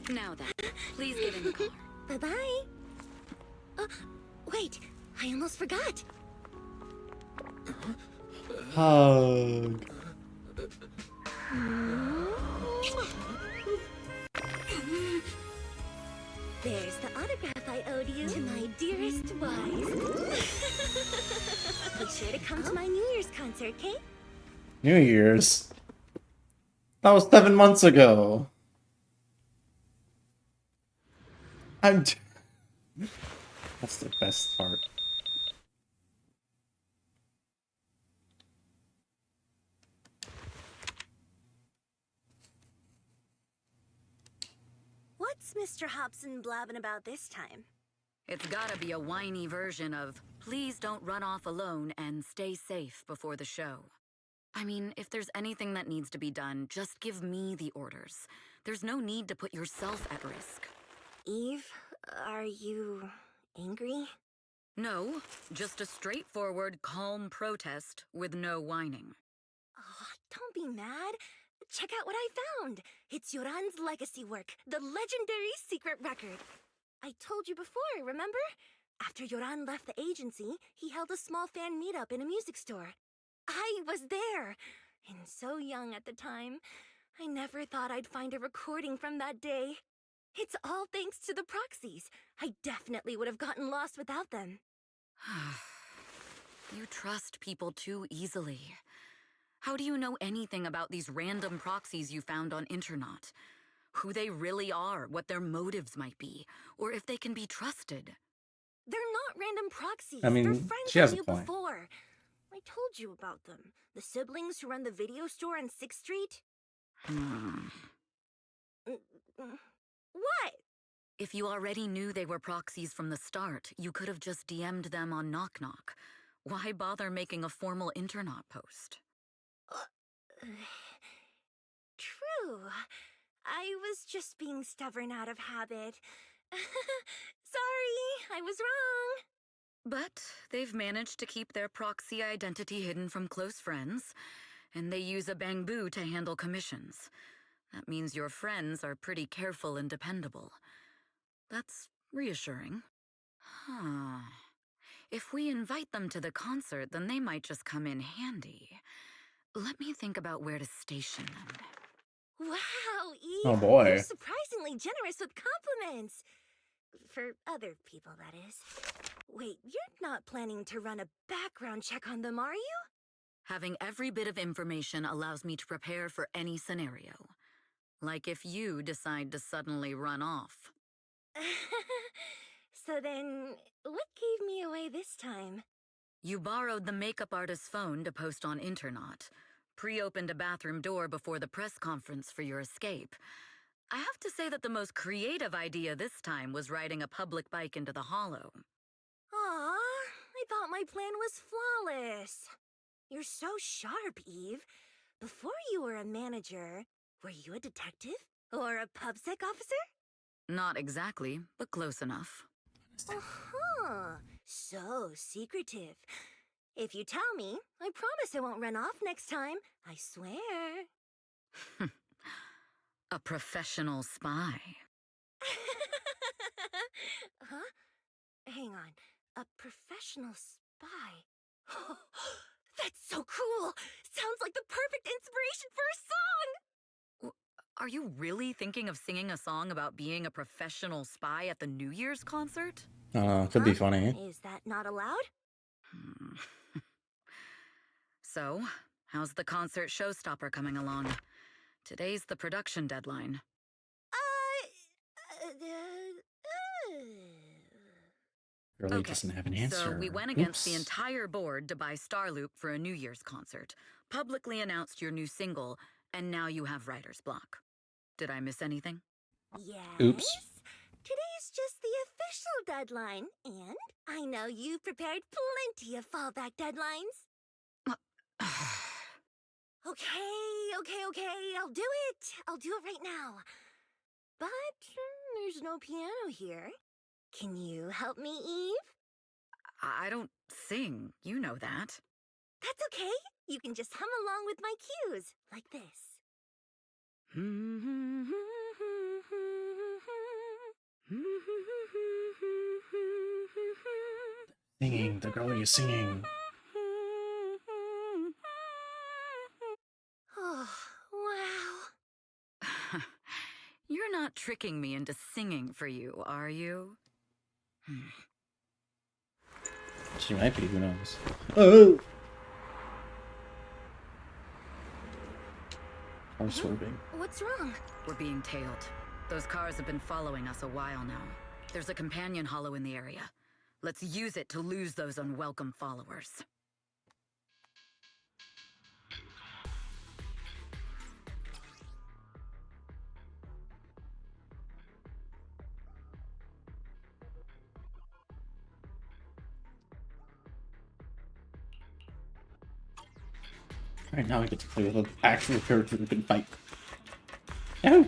Now then, please get in the car. Bye-bye. Wait, I almost forgot. Hug. There's the autograph I owed you. To my dearest Wise. Be sure to come to my New Year's concert, okay? New Year's. That was 7 months ago. That's the best part. What's Mr. Hobson blabbing about this time? It's gotta be a whiny version of, please don't run off alone and stay safe before the show. I mean, if there's anything that needs to be done, just give me the orders. There's no need to put yourself at risk. Eve, are you angry? No, just a straightforward, calm protest with no whining. Oh, don't be mad. Check out what I found. It's Yoran's legacy work, the legendary secret record. I told you before, remember? After Yoran left the agency, he held a small fan meetup in a music store. I was there, and so young at the time. I never thought I'd find a recording from that day. It's all thanks to the proxies. I definitely would have gotten lost without them. You trust people too easily. How do you know anything about these random proxies you found on Internet? Who they really are, what their motives might be, or if they can be trusted? They're not random proxies. I mean, they're friends she has I a knew point. before. I told you about them. The siblings who run the video store on 6th Street. What? If you already knew they were proxies from the start, you could have just DM'd them on Knock Knock. Why bother making a formal Internet post? True. I was just being stubborn out of habit. Sorry, I was wrong. But they've managed to keep their proxy identity hidden from close friends, and they use a bamboo to handle commissions. That means your friends are pretty careful and dependable. That's reassuring. Huh. If we invite them to the concert, then they might just come in handy. Let me think about where to station them. Wow, Eve. Oh, boy. You're surprisingly generous with compliments. For other people, that is. Wait, you're not planning to run a background check on them, are you? Having every bit of information allows me to prepare for any scenario. Like if you decide to suddenly run off. So then, what gave me away this time? You borrowed the makeup artist's phone to post on Internet, pre-opened a bathroom door before the press conference for your escape. I have to say that the most creative idea this time was riding a public bike into the hollow. Aw, I thought my plan was flawless. You're so sharp, Eve. Before you were a manager, were you a detective? Or a PubSec officer? Not exactly, but close enough. Uh-huh. So secretive. If you tell me, I promise I won't run off next time. I swear. A professional spy. Huh? Hang on. A professional spy. That's so cool! Sounds like the perfect inspiration for a song! Are you really thinking of singing a song about being a professional spy at the New Year's concert? Could be funny. Is that not allowed? So, how's the concert showstopper coming along? Today's the production deadline. Really doesn't have an answer. So we went against the entire board to buy Starloop for a New Year's concert, publicly announced your new single, and now you have writer's block. Did I miss anything? Yes. Oops. Today's just the official deadline, and I know you've prepared plenty of fallback deadlines. Okay, I'll do it. I'll do it right now. But there's no piano here. Can you help me, Eve? I don't sing, you know that. That's okay. You can just hum along with my cues, like this. Singing, the girl is singing. Oh, wow. You're not tricking me into singing for you, are you? She might be, who knows? Oh! I'm swerving. What's wrong? We're being tailed. Those cars have been following us a while now. There's a companion hollow in the area. Let's use it to lose those unwelcome followers. Alright, now I get to play with an actual character who can fight. Yahoo!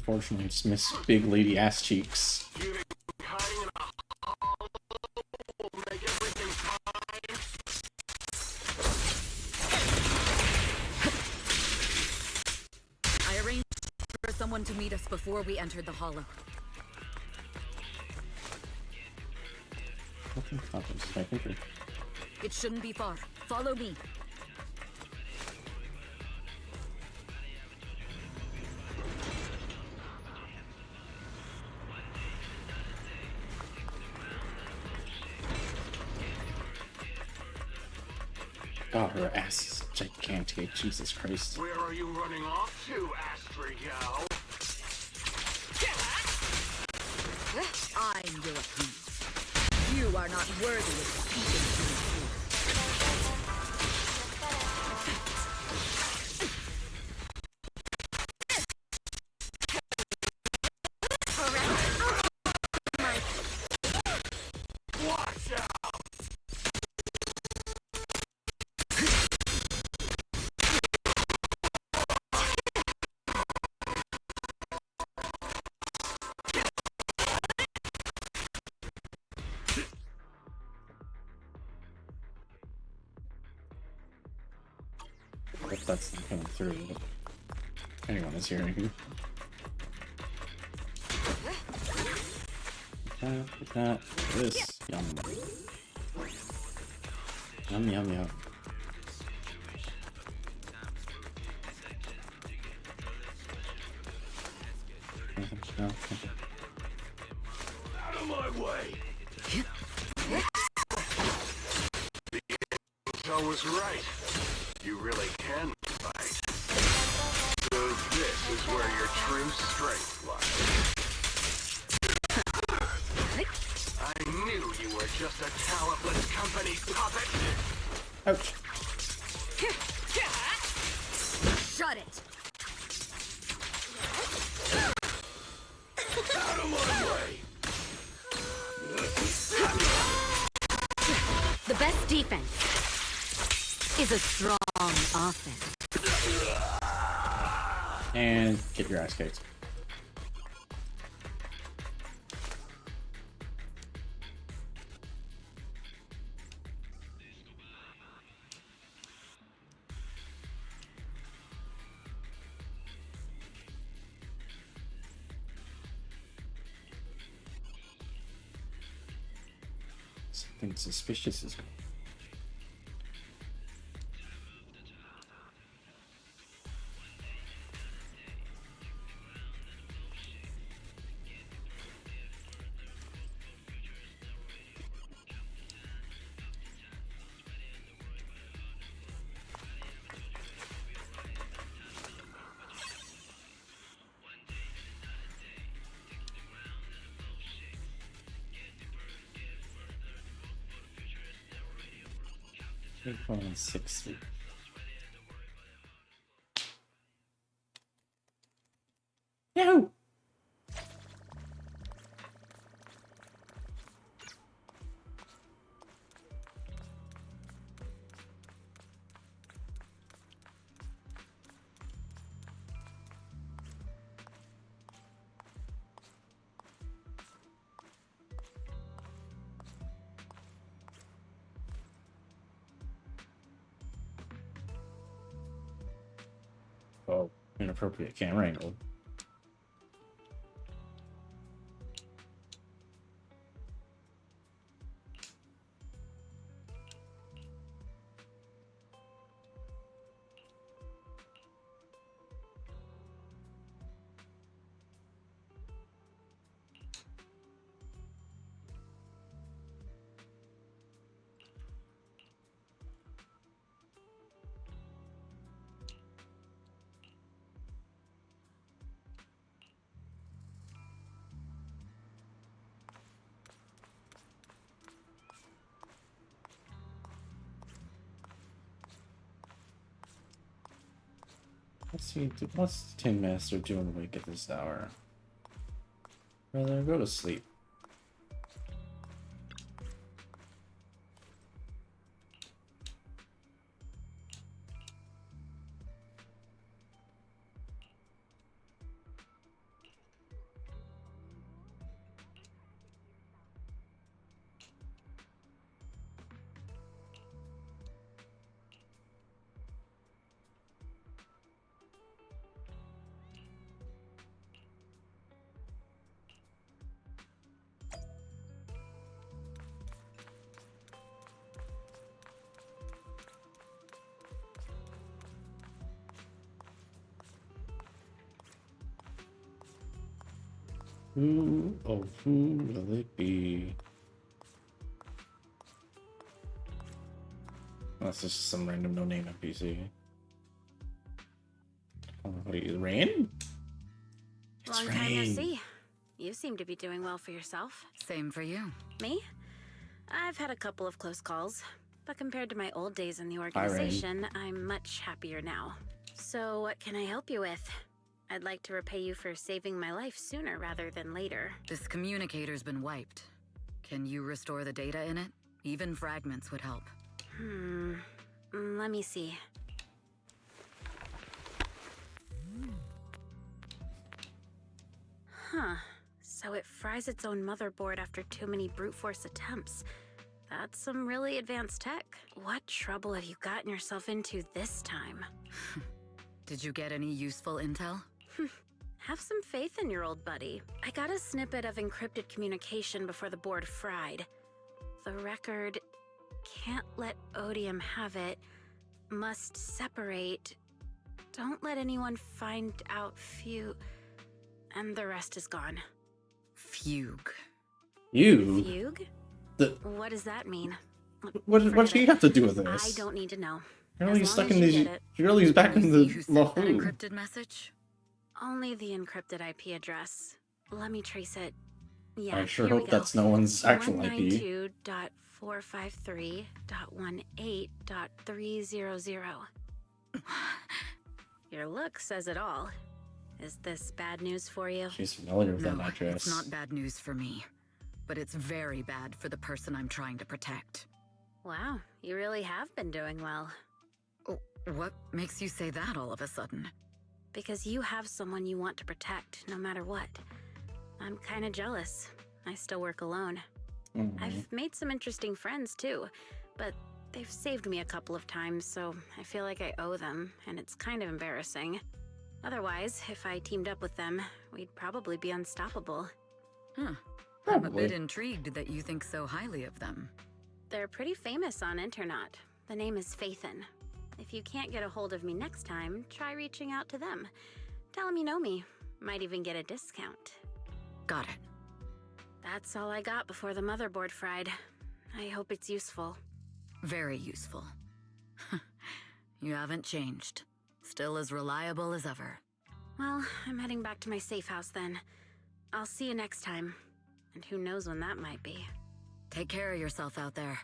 Unfortunately, just miss big lady ass cheeks. Hiding in a hole will make everything fine. I arranged for someone to meet us before we entered the hollow. Nothing happens. I think It shouldn't be far. Follow me. God, her ass is gigantic. Jesus Christ. Where are you running off to, Astra Yo? I'm your opponent. You are not worthy of speaking to me. Watch out! If that's not coming through. Anyone is hearing. That. This. Yum. Yum, yum, yum. No. Out of my way! I was right. You really can fight. So this is where your true strength lies. I knew you were just a talentless company puppet. Ouch. Shut it! Out of my way! The best defense is a strong offense. And get your ass kicked. Something suspicious is going on. Phone 6-3. Yahoo! Oh, inappropriate camera angle. Let's see, what's the Tin Master doing awake at this hour? Rather go to sleep. Who, oh, who will it be? That's just some random no-name NPC. Oh, what are you, Rain? It's Long time no Rain. see. You seem to be doing well for yourself. Same for you. Me? I've had a couple of close calls, but compared to my old days in the Rain. organization, I'm much happier now. So what can I help you with? I'd like to repay you for saving my life sooner rather than later. This communicator's been wiped. Can you restore the data in it? Even fragments would help. Let me see. Huh. So it fries its own motherboard after too many brute force attempts. That's some really advanced tech. What trouble have you gotten yourself into this time? Did you get any useful intel? Have some faith in your old buddy. I got a snippet of encrypted communication before the board fried. The record can't let Odium have it. Must separate. Don't let anyone find out and the rest is gone. Fugue. You? Fugue? What does that mean? What does she have to do with I this? don't need to know. Apparently he's As stuck long in as you the. get it. Apparently he's back in See the who sent that Lahoo. encrypted message? Only the encrypted IP address. Let me trace it. Yeah, I sure here we hope go. that's no one's actual IP. 192.453.18.300. Your look says it all. Is this bad news for you? She's familiar with No, that address. it's not bad news for me. But it's very bad for the person I'm trying to protect. Wow, you really have been doing well. Oh, what makes you say that all of a sudden? Because you have someone you want to protect, no matter what. I'm kinda jealous. I still work alone. I've made some interesting friends, too. But they've saved me a couple of times, so I feel like I owe them, and it's kind of embarrassing. Otherwise, if I teamed up with them, we'd probably be unstoppable. Huh. I'm a Probably. bit intrigued that you think so highly of them. They're pretty famous on Internet. The name is Faithin. If you can't get a hold of me next time, try reaching out to them. Tell them you know me. Might even get a discount. Got it. That's all I got before the motherboard fried. I hope it's useful. Very useful. You haven't changed. Still as reliable as ever. Well, I'm heading back to my safe house then. I'll see you next time. And who knows when that might be. Take care of yourself out there.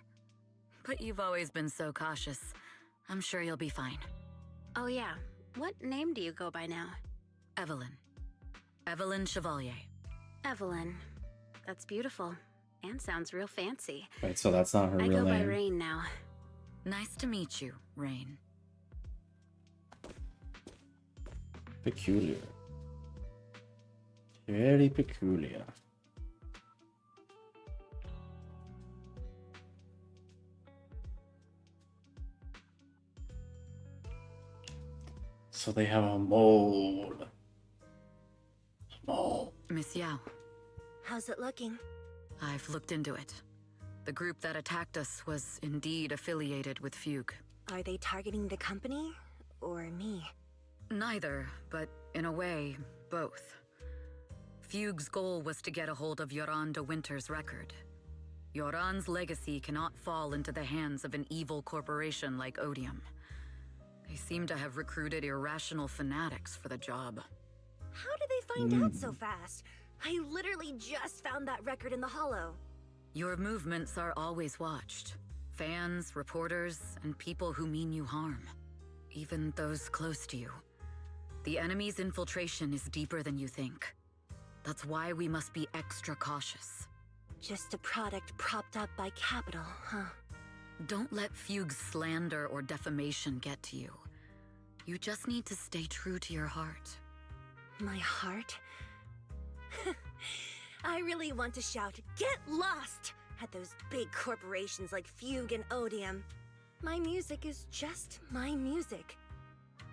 But you've always been so cautious. I'm sure you'll be fine. Oh yeah, what name do you go by now? Evelyn. Evelyn Chevalier. Evelyn. That's beautiful. And sounds real fancy. Wait, so that's not her I real go by name. Rain now. Nice to meet you, Rain. Peculiar. Very peculiar. So they have a mole. Mole. Miss Yao, How's it looking? I've looked into it. The group that attacked us was indeed affiliated with Fugue. Are they targeting the company or me? Neither, but in a way, both. Fugue's goal was to get a hold of Yoran de Winter's record. Yoran's legacy cannot fall into the hands of an evil corporation like Odium. They seem to have recruited irrational fanatics for the job. How did they find out so fast? I literally just found that record in the hollow. Your movements are always watched. Fans, reporters, and people who mean you harm. Even those close to you. The enemy's infiltration is deeper than you think. That's why we must be extra cautious. Just a product propped up by capital, huh? Don't let Fugue's slander or defamation get to you. You just need to stay true to your heart. My heart? I really want to shout, "Get lost!" at those big corporations like Fugue and Odium. My music is just my music.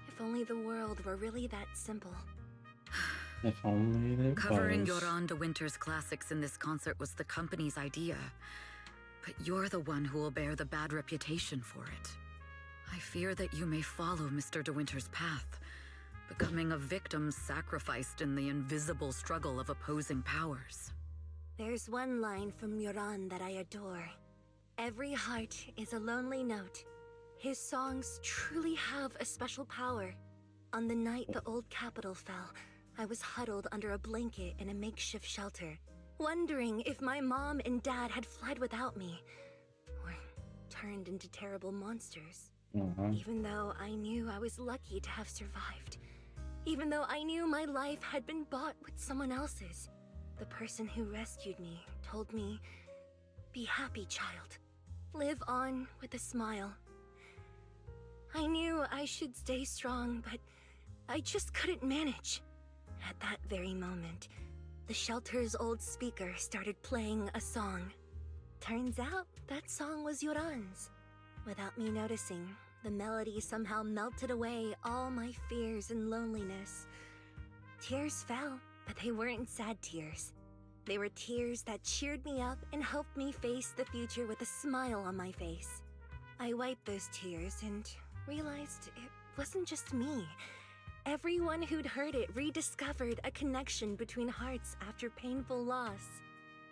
If only the world were really that simple. If only there Covering was. Yoran de Winter's classics in this concert was the company's idea. But you're the one who will bear the bad reputation for it. I fear that you may follow Mr. de Winter's path, becoming a victim sacrificed in the invisible struggle of opposing powers. There's one line from Yoran that I adore. Every heart is a lonely note. His songs truly have a special power. On the night the old capital fell, I was huddled under a blanket in a makeshift shelter, wondering if my mom and dad had fled without me, or turned into terrible monsters. Even though I knew I was lucky to have survived. Even though I knew my life had been bought with someone else's. The person who rescued me told me, "Be happy, child. Live on with a smile." I knew I should stay strong, but I just couldn't manage. At that very moment, the shelter's old speaker started playing a song. Turns out that song was Yoran's. Without me noticing, the melody somehow melted away all my fears and loneliness. Tears fell, but they weren't sad tears. They were tears that cheered me up and helped me face the future with a smile on my face. I wiped those tears and realized it wasn't just me. Everyone who'd heard it rediscovered a connection between hearts after painful loss.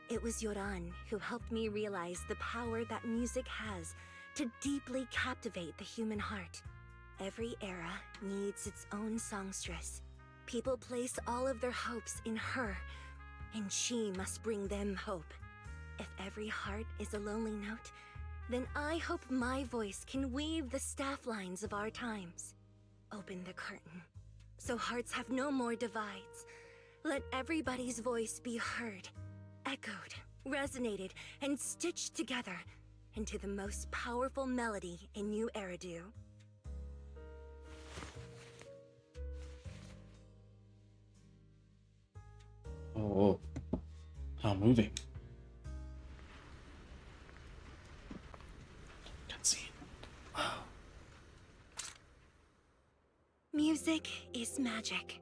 It was Yoran who helped me realize the power that music has to deeply captivate the human heart. Every era needs its own songstress. People place all of their hopes in her, and she must bring them hope. If every heart is a lonely note, then I hope my voice can weave the staff lines of our times. Open the curtain, so hearts have no more divides. Let everybody's voice be heard, echoed, resonated, and stitched together into the most powerful melody in New Eridu. Oh, how moving. Cutscene. Wow. Music is magic.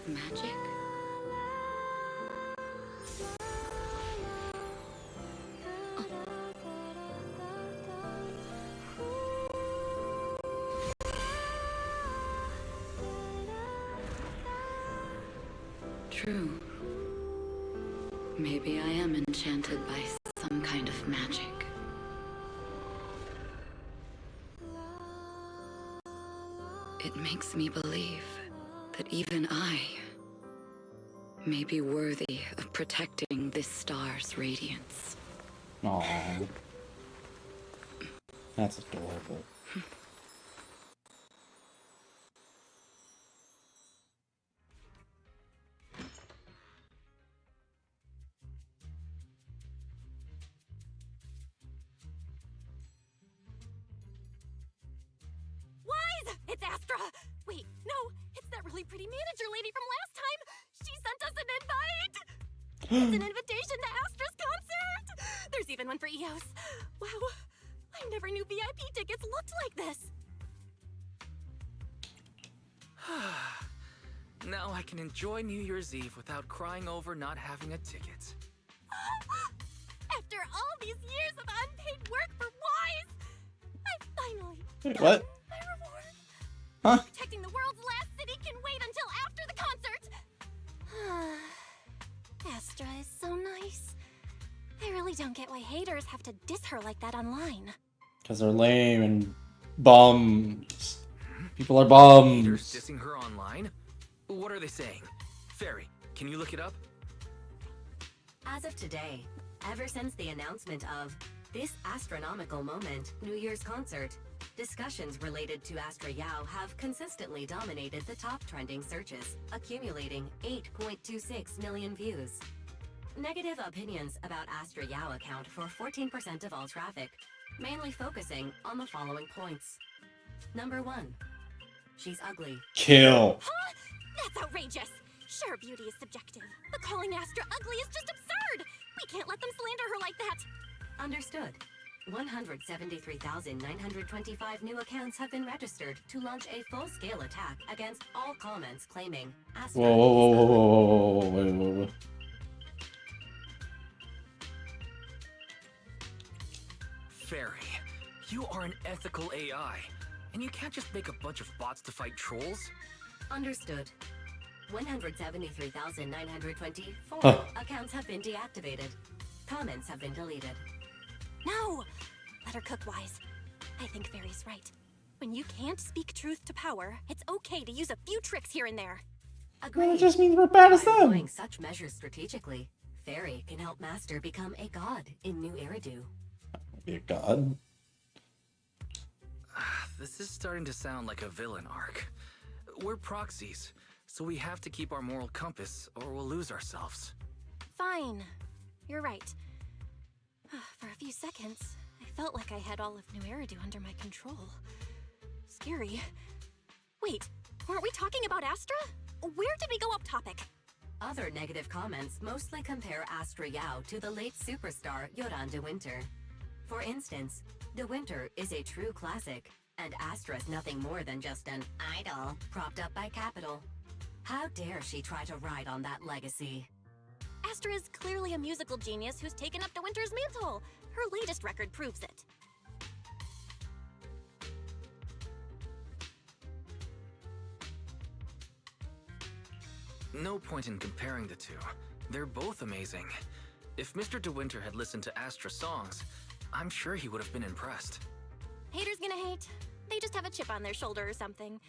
Magic? True. Maybe I am enchanted by some kind of magic. It makes me believe that even I may be worthy of protecting this star's radiance. Aww. That's adorable. Wise! It's Astra! Wait, no, it's that really pretty manager lady from last time! She sent us an invite! It's an invitation to Astra's concert! There's even one for EOS. Wow, I never knew VIP tickets looked like this. Now I can enjoy New Year's Eve without crying over not having a ticket. After all these years of unpaid work for Wise, I finally Wait, got what? my reward. Huh? Protecting the world's last city can wait until after the concert. Astra is so nice. I really don't get why haters have to diss her like that online. Because they're lame and bums. People are Haters bums. dissing her online? What are they saying? Fairy, can you look it up? As of today, ever since the announcement of this astronomical moment, New Year's concert, discussions related to Astra Yao have consistently dominated the top trending searches, accumulating 8.26 million views. Negative opinions about Astra Yao account for 14% of all traffic, mainly focusing on the following points. Number 1. She's ugly. Kill. Huh? That's outrageous! Sure, beauty is subjective, but calling Astra ugly is just absurd! We can't let them slander her like that! Understood. 173,925 new accounts have been registered to launch a full-scale attack against all comments claiming Astra Whoa, whoa, whoa, whoa, whoa, whoa, whoa, whoa, whoa, whoa. Fairy, you are an ethical AI, and you can't just make a bunch of bots to fight trolls. Understood. 173,924 Huh. accounts have been deactivated. Comments have been deleted. No! Let her cook wise. I think Fairy's right. When you can't speak truth to power, it's okay to use a few tricks here and there. Well, Agreed. it just means we're bad as By them. employing such measures strategically, Fairy can help Master become a god in New Eridu. Be a god. This is starting to sound like a villain arc. We're proxies, so we have to keep our moral compass or we'll lose ourselves. Fine. You're right. For a few seconds, I felt like I had all of New Eridu under my control. Scary. Wait, weren't we talking about Astra? Where did we go off topic? Other negative comments mostly compare Astra Yao to the late superstar Yoran de Winter. For instance, de Winter is a true classic, and Astra's nothing more than just an idol propped up by capital. How dare she try to ride on that legacy? Astra is clearly a musical genius who's taken up De Winter's mantle. Her latest record proves it. No point in comparing the two. They're both amazing. If Mr. De Winter had listened to Astra songs, I'm sure he would have been impressed. Haters gonna hate. They just have a chip on their shoulder or something.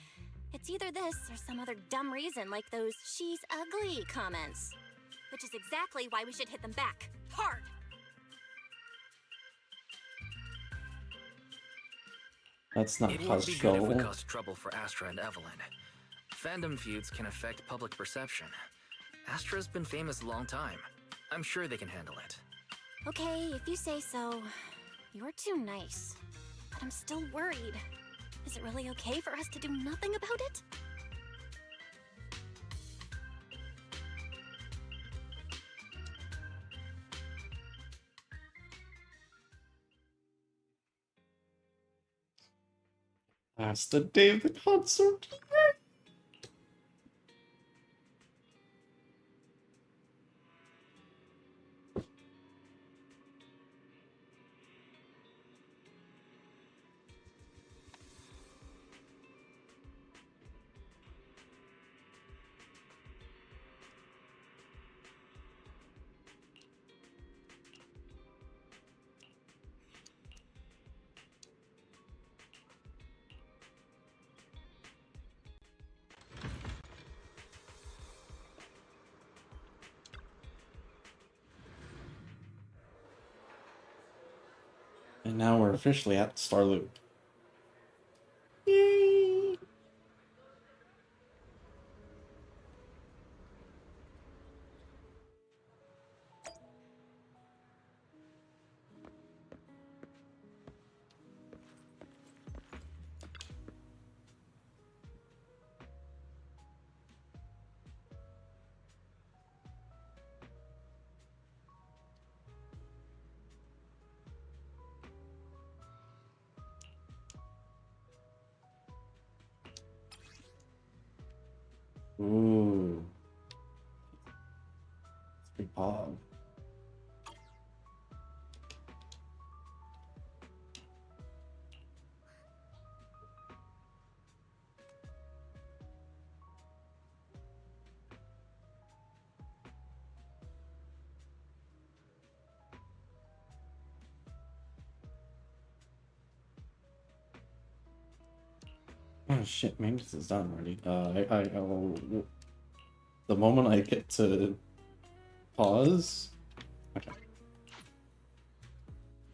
It's either this or some other dumb reason like those "she's ugly" comments. Which is exactly why we should hit them back. Hard! That's not It would cause be good if we trouble. caused trouble for Astra and Evelyn. Fandom feuds can affect public perception. Astra's been famous a long time. I'm sure they can handle it. Okay, if you say so. You're too nice. But I'm still worried. Is it really okay for us to do nothing about it? That's the day of the concert. And now we're officially at Star Loop. Yay! Ooh. It's a big pog. Oh shit, maintenance is done already. The moment I get to pause. Okay.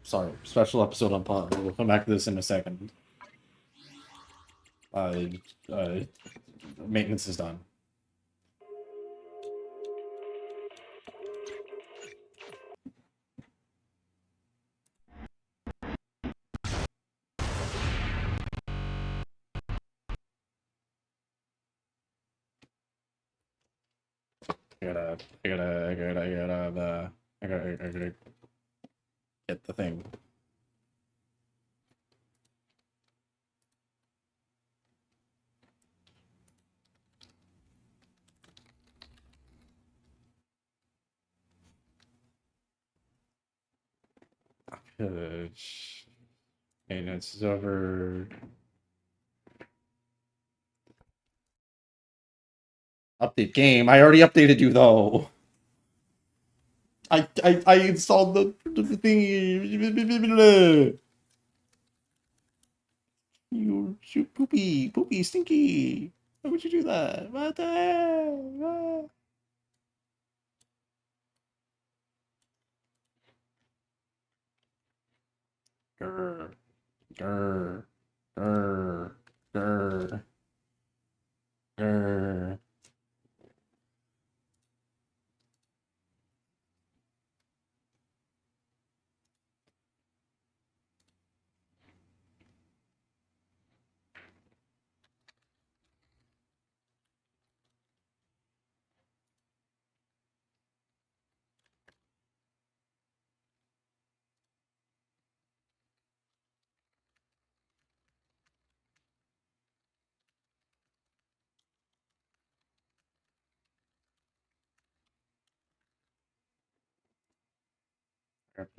Sorry, special episode on pause. We'll come back to this in a second. Maintenance is done. I gotta get the thing. Gosh. Okay, no, it's over. Update game. I already updated you though. I installed the thingy. You poopy, stinky. Why would you do that? What the hell? Grr, grr, grr, grr, grr.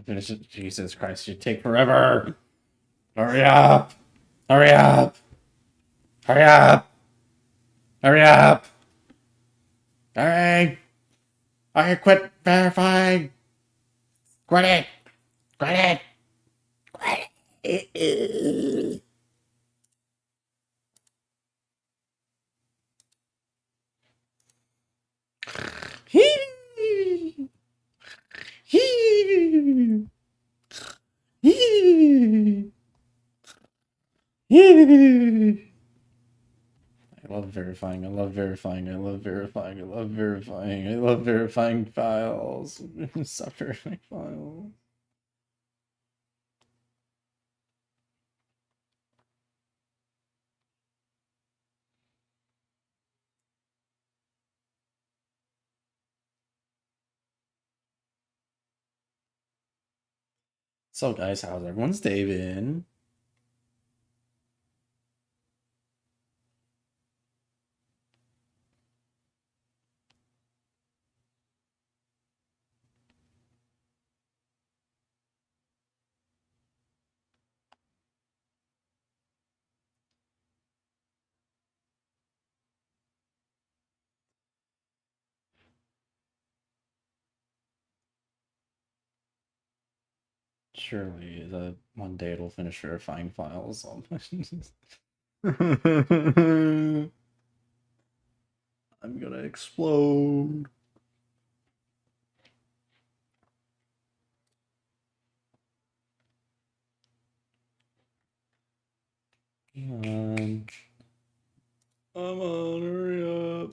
Finish it. Jesus Christ, you take forever. Hurry up. Hurry up. Hurry up. Hurry up. Hurry. I quit verifying. Quit it. Quit it. Quit it. Hee. Hee. Hee. Hee. I love verifying. I love verifying. I love verifying. I love verifying. I love verifying files. Stop verifying files. So, guys, how's everyone's day been? Surely, the one day it'll finish verifying files. I'm gonna explode. Come on. Come on, hurry up.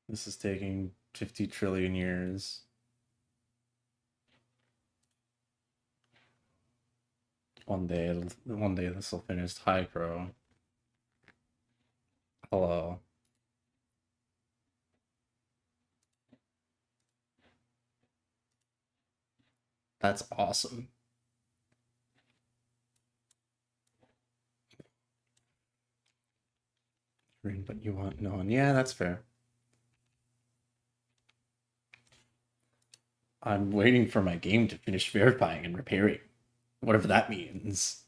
This is taking 50 trillion years. One day this will finish. Hi, Crow. Hello. That's awesome. But you want no one. Yeah, that's fair. I'm waiting for my game to finish verifying and repairing. Whatever that means.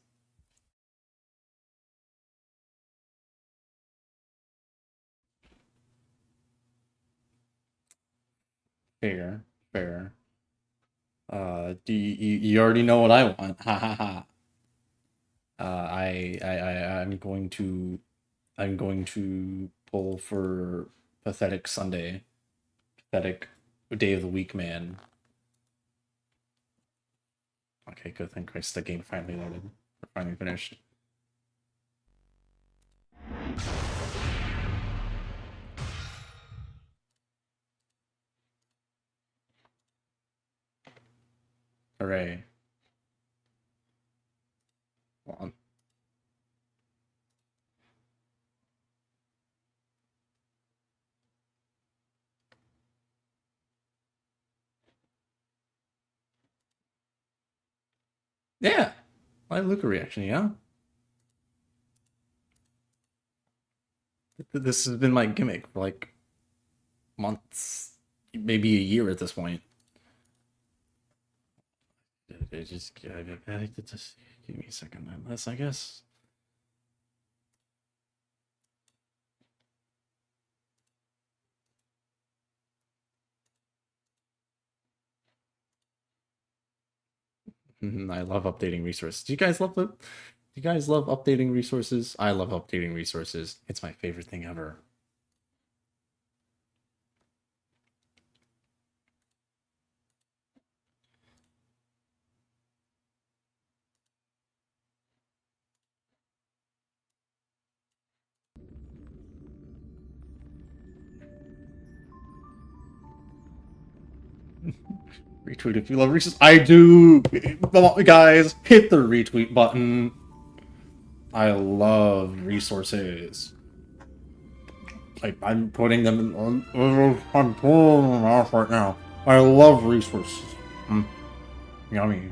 Fair. Fair. You already know what I want. Ha ha ha. I'm going to pull for pathetic Sunday. Pathetic day of the week, man. Okay, good. Thank Christ the game finally loaded. Or finally finished. Hooray. Hold on. Yeah. Live Luca reaction, yeah. This has been my gimmick for like months, maybe a year at this point. Just give me a second on this, I guess. I love updating resources. Do you guys love updating resources? I love updating resources. It's my favorite thing ever. Retweet if you love resources. I do! Come on, guys, hit the retweet button. I love resources. Like, I'm putting them in. I'm pulling them off right now. I love resources. Yummy.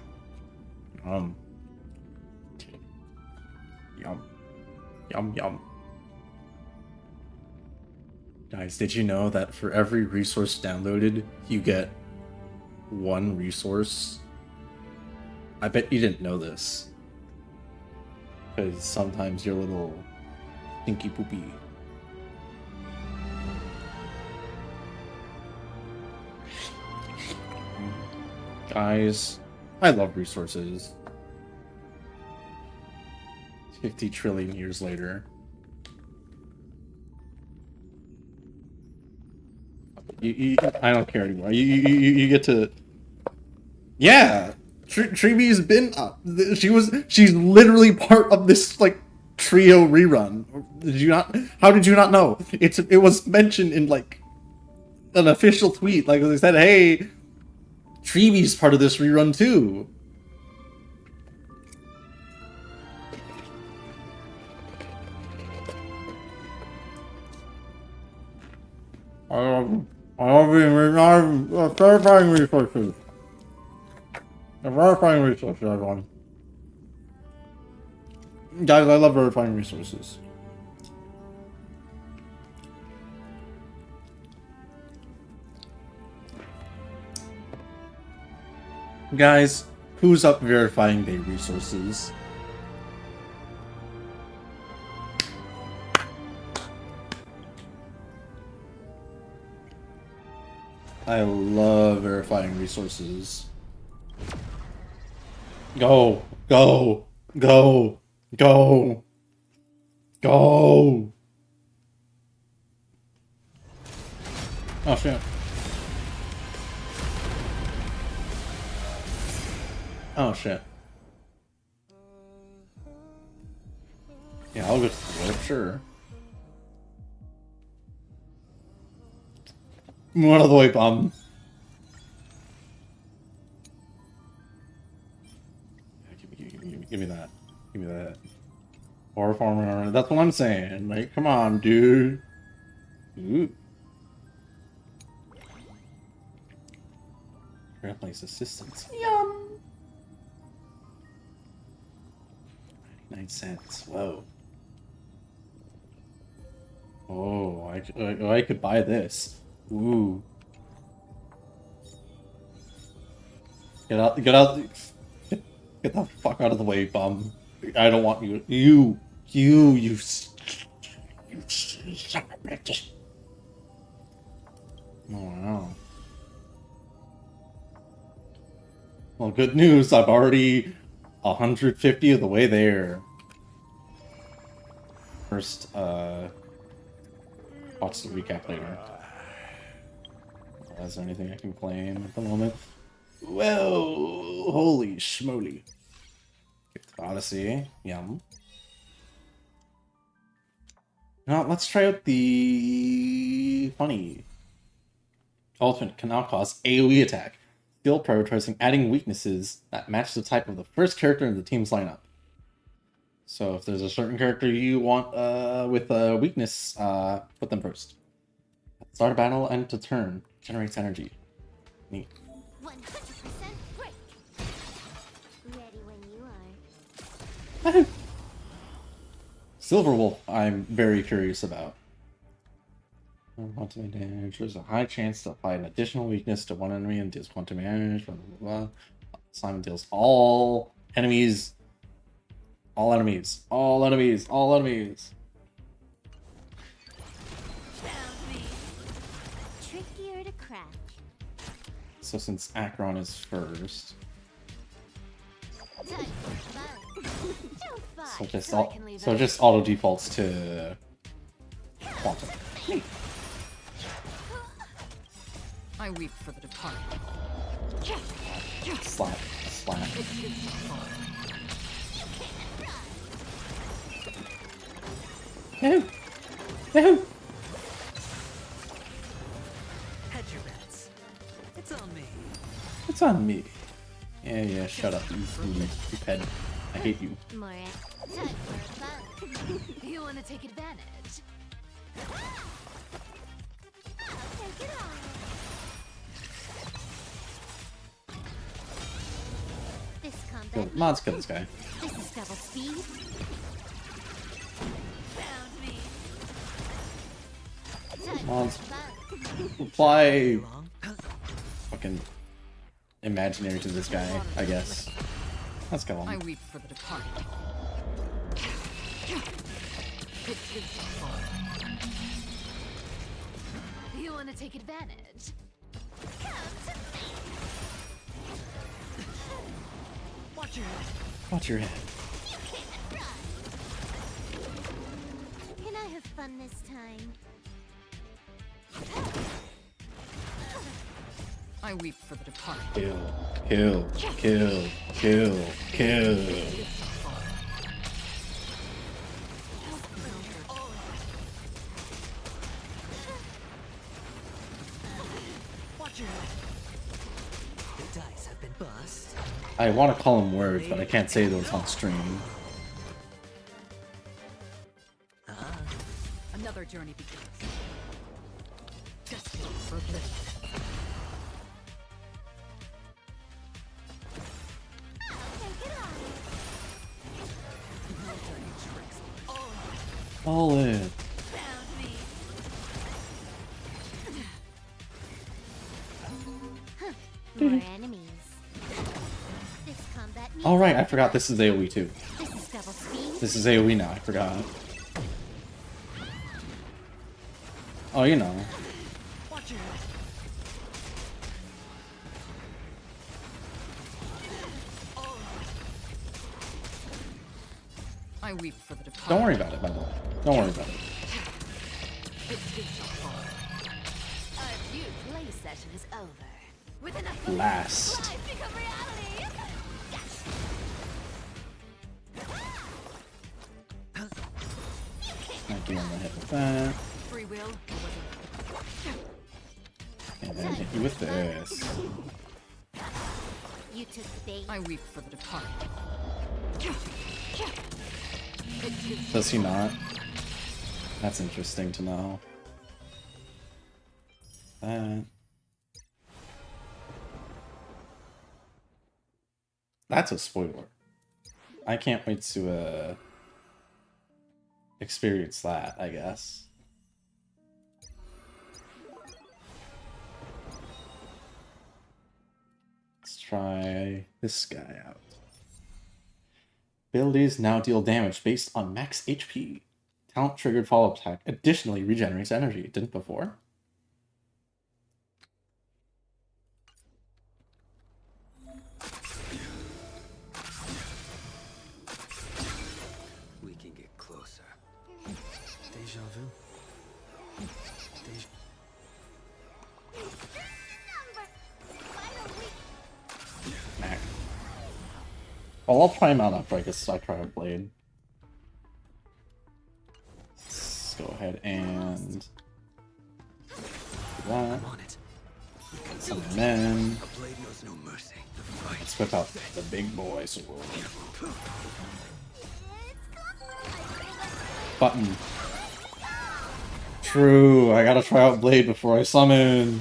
Yum. Yum, yum. Guys, did you know that for every resource downloaded, you get one resource? I bet you didn't know this. Because sometimes you're a little stinky poopy. Guys, I love resources. 50 trillion years later. I don't care anymore. You get to... Yeah! Treebee's been up. She's literally part of this, like, trio rerun. Did you not... How did you not know? It was mentioned in, like, an official tweet. Like, they said, hey, Treebee's part of this rerun, too. Verifying resources. Verifying resources, everyone. Guys, I love verifying resources. Guys, who's up verifying their resources? I love verifying resources. Go, go, go, go, go. Oh shit. Oh shit. Yeah, I'll go to the flip, sure. One of the way, bomb. Give me that. Give me that. Or farmer. That's what I'm saying. Like, come on, dude. Ooh. Place assistance. Yum. 99 cents. Whoa. Oh, I could buy this. Ooh. Get out, get the fuck out of the way, bum. I don't want you. You son of a bitch. Oh, wow. Well, good news. I'm already 150 of the way there. First, watch the recap later. Is there anything I can claim at the moment? Whoa! Holy schmoly. Odyssey. Yum. Now, let's try out the funny. Ultimate can now cause AoE attack. Skill prioritizing adding weaknesses that match the type of the first character in the team's lineup. So if there's a certain character you want with a weakness, put them first. Start a battle and to turn. Generates energy. Neat. 100% break. Ready when you are. Silver Wolf, I'm very curious about. Quantum damage. There's a high chance to apply an additional weakness to one enemy and deals quantum damage. Blah, blah, blah. Simon deals all enemies. All enemies. All enemies. All enemies. Trickier to crack. So since Acheron is first, so just auto defaults to quantum. I weep for the departed. Slap, slap. No, no. Hedge your bets. It's on me. It's on me. Yeah, shut up, you ped. I hate you. More time for fun. You want to take advantage? Take it on. This Yo, combat. mods kill this guy. This is double speed. Found me. Time Mods. for fun. Apply fucking imaginary to this guy, I guess. Let's go I on. weep for the departed. You want to take advantage? Watch your head. Watch your head. Can I have fun this time? I weep for the departed. Kill, kill, kill, kill, kill. Watch your head. The dice have been bust. I want to call them words, but I can't say those on stream. Another journey begins. Destiny for bliss. All in. More enemies. This combat. All right, I forgot this is AoE too. This is double speed. This is AoE now. I forgot. Oh, you know. Watch your head. I weep for the departed. Don't worry about it, by the way. Don't worry about it. Our feud play session is over. With enough Last. life become reality. Thank you on the hit with that. Free will. And then hit you with this. You took the bait. I weep for the departed. Does he not? That's interesting to know. That's a spoiler. I can't wait to experience that, I guess. Let's try this guy out. Abilities now deal damage based on max HP. Talent triggered follow-up attack additionally regenerates energy. It didn't before. We can get closer. Deja vu. Mac. Oh, I'll try him out after I guess I try a blade. Let's go ahead and do that. I'm on it. Summon him in. A blade knows no mercy. The fight. Let's whip out the big boy sword. Button. True, I gotta try out blade before I summon.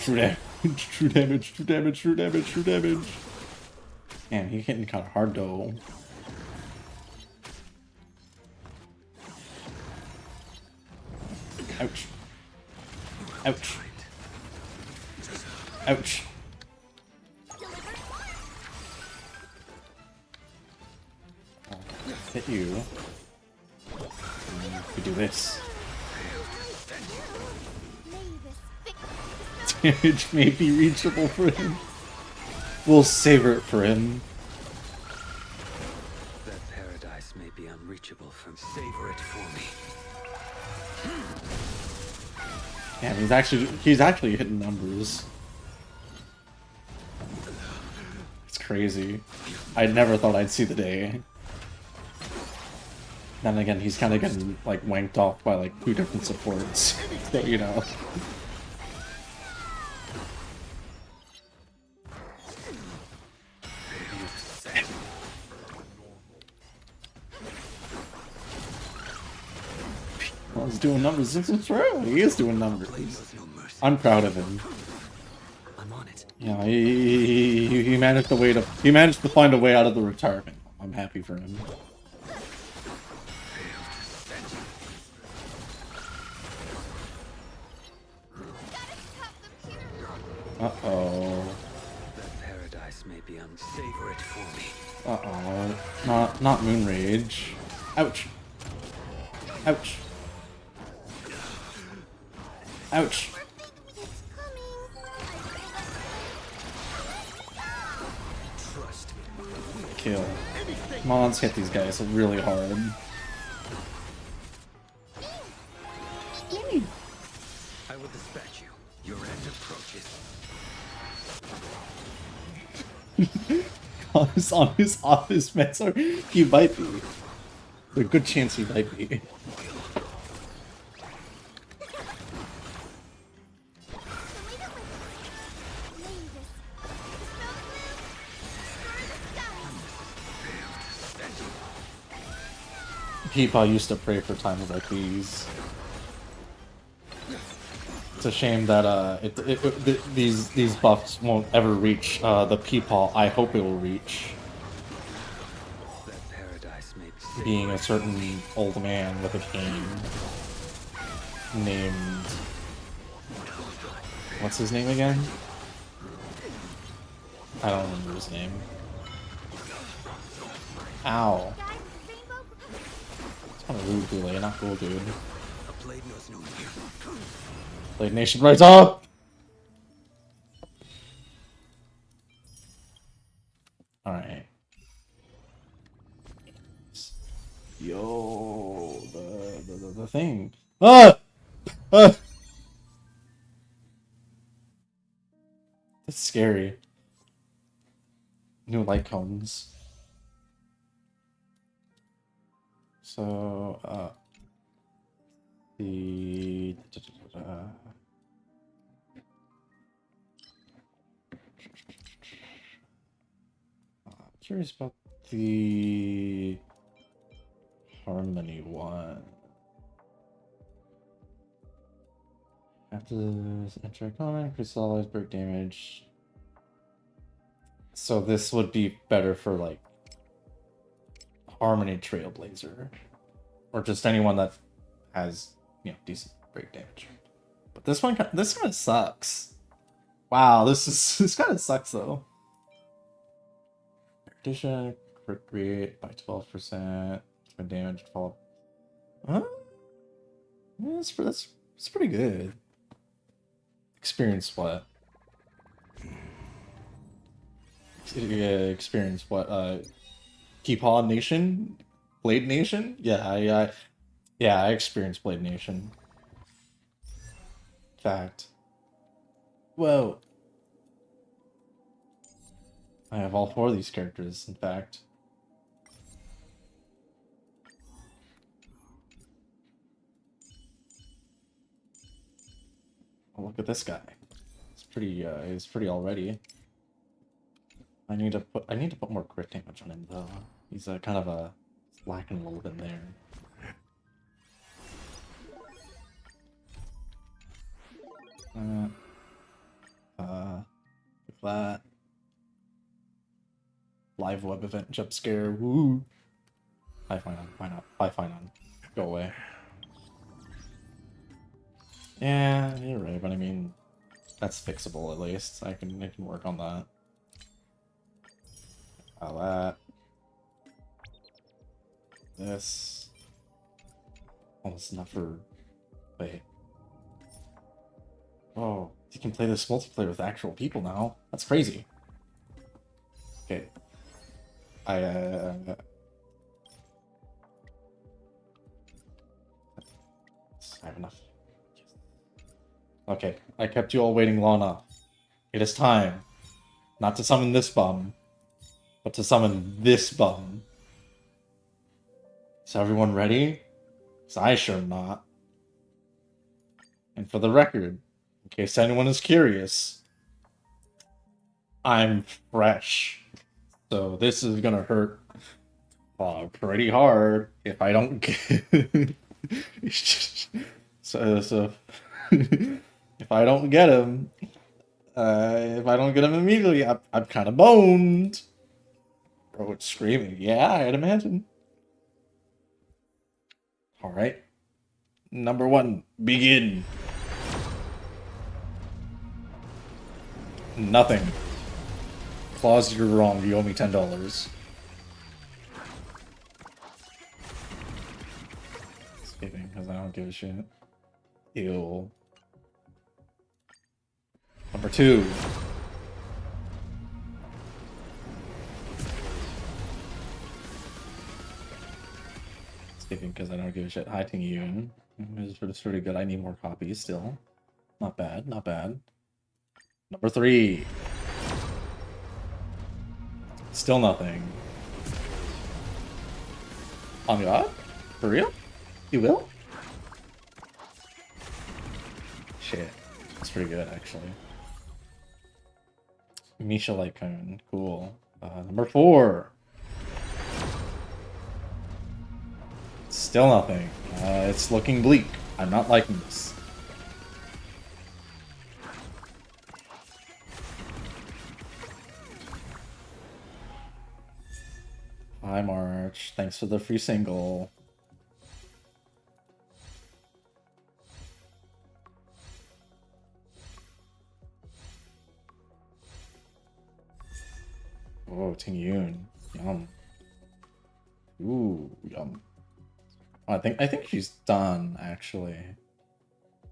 True damage, true damage, true damage, true damage, true damage. Man, he's hitting kind of hard though. Ouch. Ouch. Ouch. Hit you. We do this. Damage may be reachable for him. We'll savor it for him. That paradise may be unreachable from. Savor it for me. Yeah, he's actually hitting numbers. It's crazy. I never thought I'd see the day. Then again, he's kind of getting like wanked off by like 2 different supports, so you know. Well, he's doing numbers. This is true. He is doing numbers. I'm proud of him. I'm on it. Yeah, he managed to find a way out of the retirement. I'm happy for him. Uh-oh. That paradise may be unsavor it for me. Uh-oh. Not Moon Rage. Ouch. Ouch. Ouch. Kill. Come on, let's hit these guys really hard. I will dispatch you. Your end approaches. On his office mess, or he might be. There's a good chance he might be. People used to pray for times like these. It's a shame that these buffs won't ever reach the people I hope it will reach. That paradise may be Being a certain old man with a cane named... What's his name again? I don't remember his name. Ow. It's kind of rude, Goulet, not cool, dude. a blade knows no fear. Blade Nation, rise up! Alright. Yo, the thing. Ah! Ah! That's scary. New light cones. So, the... Curious about the Harmony one. After enter a comment, increase always break damage. So this would be better for like Harmony Trailblazer, or just anyone that has, you know, decent break damage. But this kind of sucks. Wow, this kind of sucks though. Addition, crit rate by 12%. Damage fall. Huh? Yeah, that's pretty good. Experience what? Experience what? Keepaw Nation? Blade Nation? Yeah, I experienced Blade Nation. Fact. Whoa. I have all 4 of these characters, in fact. Oh, look at this guy. He's pretty already. I need to put more crit damage on him though. He's kind of lacking a little bit there. Like that. Live web event jump scare. Woo. Bye, Finon. Why not? Bye, Finon. Go away. Yeah, you're right, but I mean, that's fixable at least. I can work on that. All that. This. Almost enough for. Wait. Oh, you can play this multiplayer with actual people now. That's crazy. Okay. I have enough. Okay, I kept you all waiting long enough. It is time, not to summon this bum, but to summon this bum. Is everyone ready? 'Cause I sure am not. And for the record, in case anyone is curious, I'm fresh. So this is gonna hurt pretty hard if I don't get so if I don't get him, if I don't get him immediately, I'm kind of boned. Bro, it's screaming. Yeah, I'd imagine. All right. Number 1, begin. Nothing. Claus, you're wrong. You owe me $10. Skipping because I don't give a shit. Ew. Number 2. Skipping because I don't give a shit. Hi, Ting Yun. It's pretty good. I need more copies still. Not bad, not bad. Number 3. Still nothing. On God? For real? You will? Shit. That's pretty good, actually. Misha Lycone. Cool. Number 4. Still nothing. It's looking bleak. I'm not liking this. Hi, March. Thanks for the free single. Oh, Ting Yun. Yum. Ooh, yum. I think she's done, actually.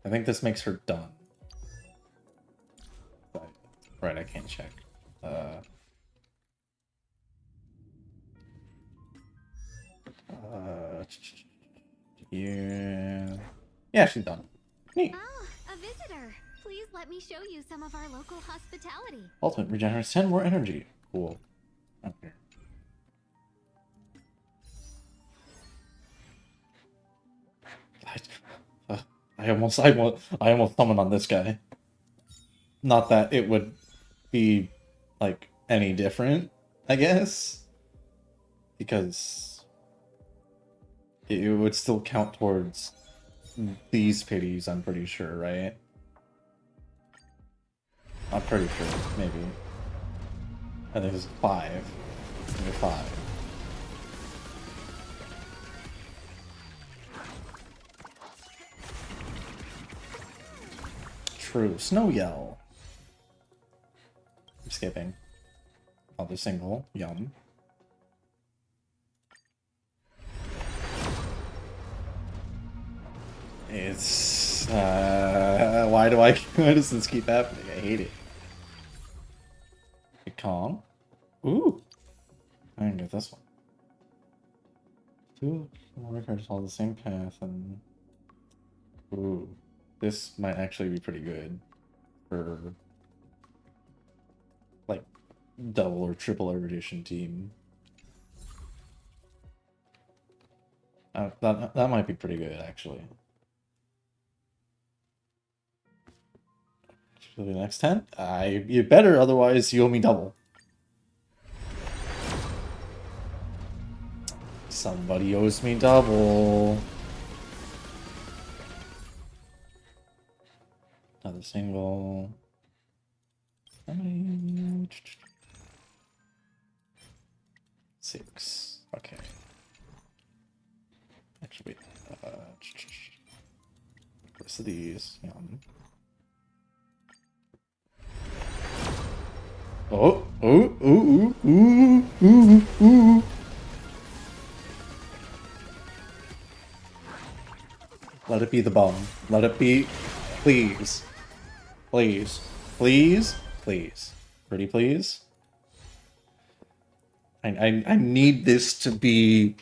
I think this makes her done. Right, I can't check. Yeah. Yeah, she's done. Neat. Ah, a visitor. Please let me show you some of our local hospitality. Ultimate regenerates 10 more energy. Cool. Okay. I almost summoned on this guy. Not that it would be like any different, I guess, because it would still count towards these pities. I'm pretty sure, right? I'm pretty sure, maybe. I think it's 5. Maybe 5. True. Snow Yell. I'm skipping. Other single. Yum. It's why does this keep happening? I hate it. Calm. Ooh. I didn't get this one. 2 more cards follow the same path and ooh. This might actually be pretty good for like double or triple erudition team. That might be pretty good actually. For the next 10? You better, otherwise you owe me double. Somebody owes me double. Another single. How many? 6. Okay. Actually, wait. 6 of these. Yum. Oh, oh, ooh, ooh, ooh, ooh. Let it be the bomb. Let it be. Please. Please. Please. Please. Pretty please. I need this to be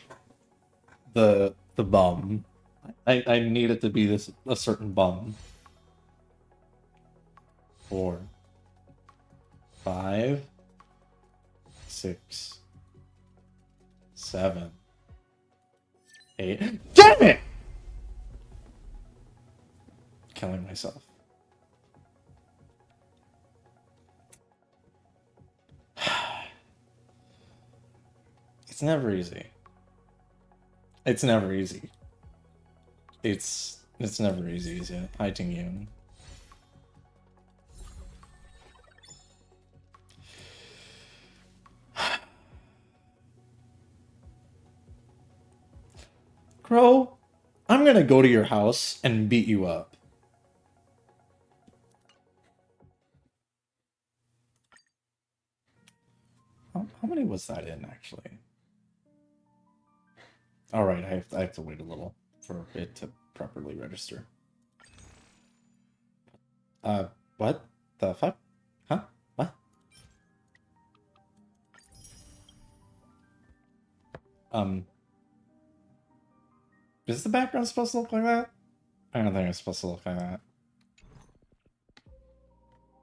the bum. I need it to be a certain bum. 4, 5, 6, 7, 8. Damn it! Killing myself. It's never easy. It's never easy. It's never easy, is it? Hi, Ting Yun. Crow, I'm gonna go to your house and beat you up. How many was that in, actually? Alright, I have to wait a little for it to properly register. What the fuck? Huh? What? Is the background supposed to look like that? I don't think it's supposed to look like that.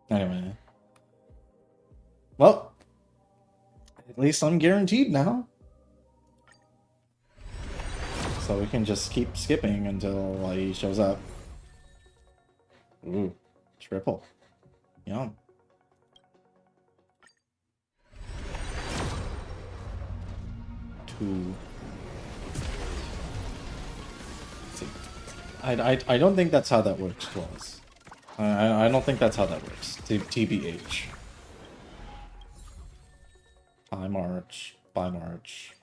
Anyway. Well, at least I'm guaranteed now. So we can just keep skipping until he shows up. Ooh, triple. Yum. Two. I don't think that's how that works, Claus. I don't think that's how that works. TBH. By March. By March.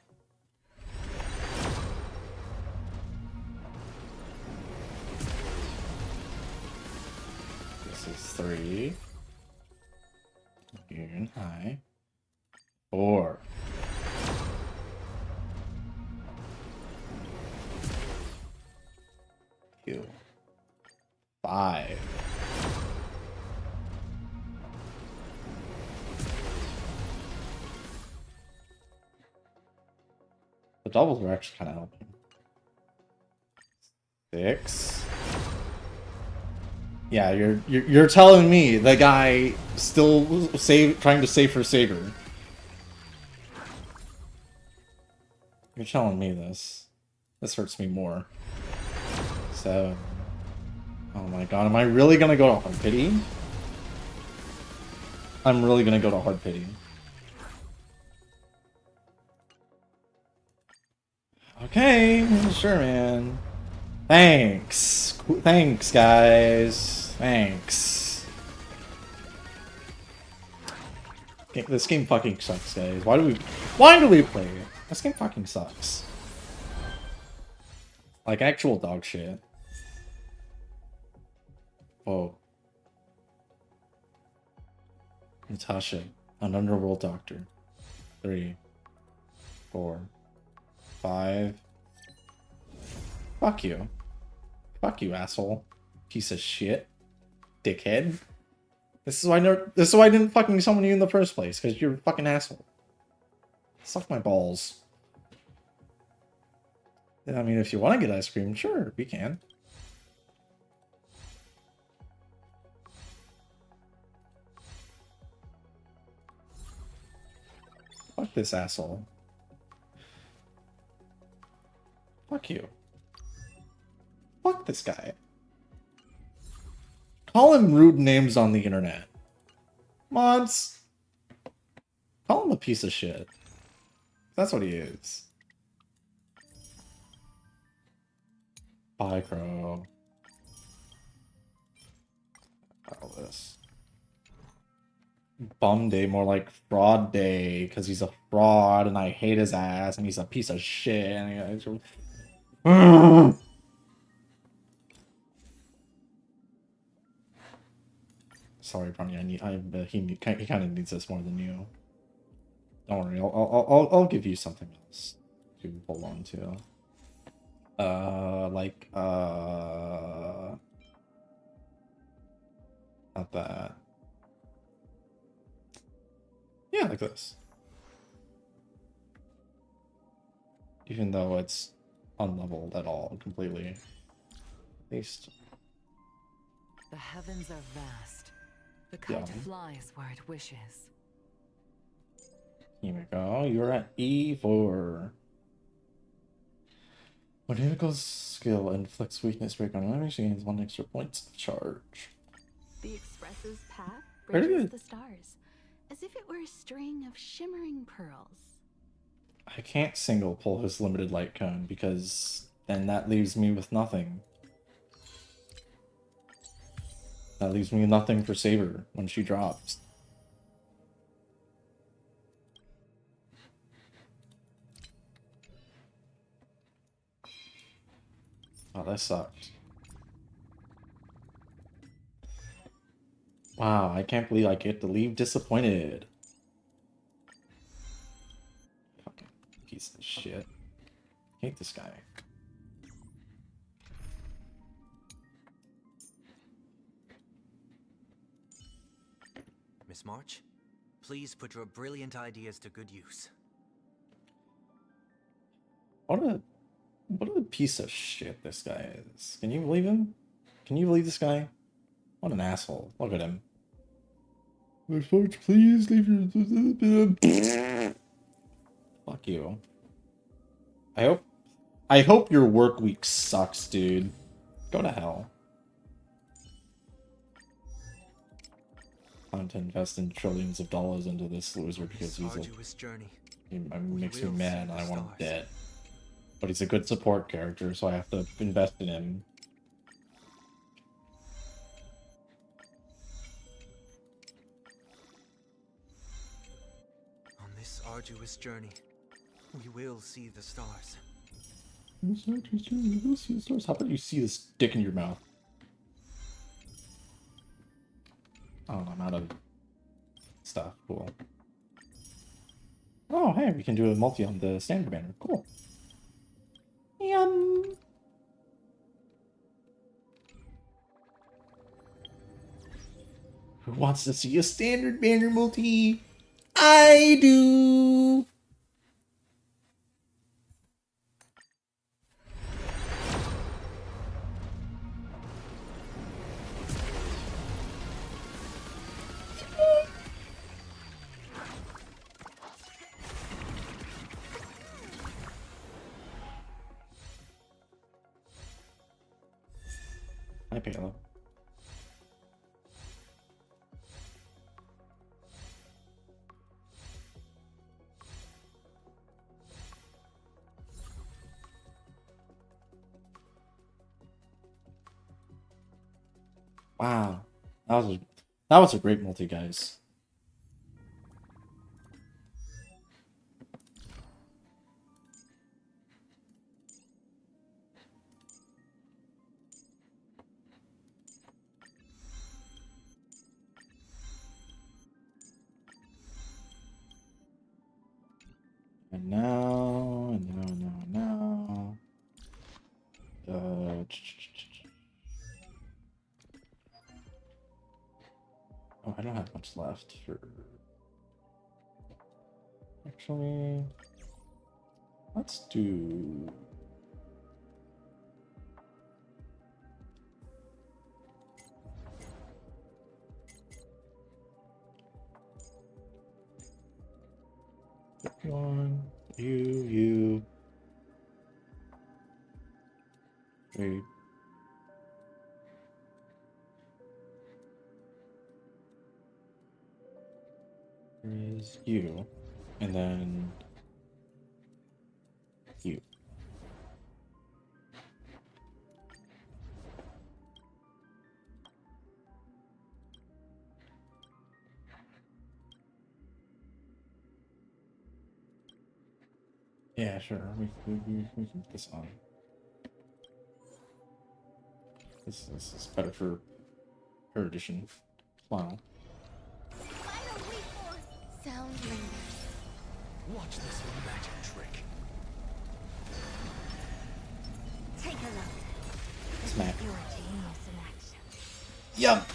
This is 3. Here, high. 4. Q. 5. The doubles were actually kind of helping. 6. Yeah, you're telling me the guy still trying to save for Saber. You're telling me this. This hurts me more. 7. Oh my god, am I really gonna go to Hard Pity? I'm really gonna go to Hard Pity. Okay, sure, man. Thanks. Thanks, guys. Thanks. This game fucking sucks, guys. Why do we play it? This game fucking sucks. Like actual dog shit. Whoa. Natasha, an underworld doctor. 3, 4, 5. Fuck you. Fuck you, asshole. Piece of shit. Dickhead. This is why I didn't fucking summon you in the first place, because you're a fucking asshole. Suck my balls. I mean, if you want to get ice cream, sure, we can. Fuck this asshole. Fuck you. Fuck this guy. Call him rude names on the internet. Mods. Call him a piece of shit. That's what he is. Bye, Crow. All this. Bum day, more like fraud day, because he's a fraud and I hate his ass and he's a piece of shit. And Sorry, Bronny. He kind of needs this more than you. Don't worry. I'll give you something else to hold on to. Not that. Yeah, like this. Even though it's unleveled at all, completely. At least. The heavens are vast. The kite flies where it wishes. Here we go. You're at E4. When Himiko's skill inflicts weakness break on enemies, she gains 1 extra point of charge. The Express's path Very bridges good. the stars, as if it were a string of shimmering pearls. I can't single pull his limited light cone because then that leaves me with nothing. That leaves me nothing for Saber when she drops. Oh, that sucked. Wow, I can't believe I get to leave disappointed. Fucking piece of shit. Hate this guy. Miss March, please put your brilliant ideas to good use. What a piece of shit this guy is. Can you believe him? Can you believe this guy? What an asshole. Look at him. Miss March, please leave your... Fuck you. I hope your work week sucks, dude. Go to hell. Time to invest in trillions of dollars into this loser because he makes me mad and I want him dead. But he's a good support character, so I have to invest in him. On this arduous journey, we will see the stars. How about you see this dick in your mouth? Oh, I'm out of stuff. Cool. Oh, hey, we can do a multi on the standard banner. Cool. Yum. Who wants to see a standard banner multi? I do. Hi, Palo. Wow, that was a great multi, guys. And now. Oh, I don't have much left for. Actually, let's do. One, you. Wait. Is you, and then you. Yeah, sure. We can put this on. This is better for her edition. Wow. Sound lingers. Watch this magic trick. Take a look. Smack. Your genius in action. Yup!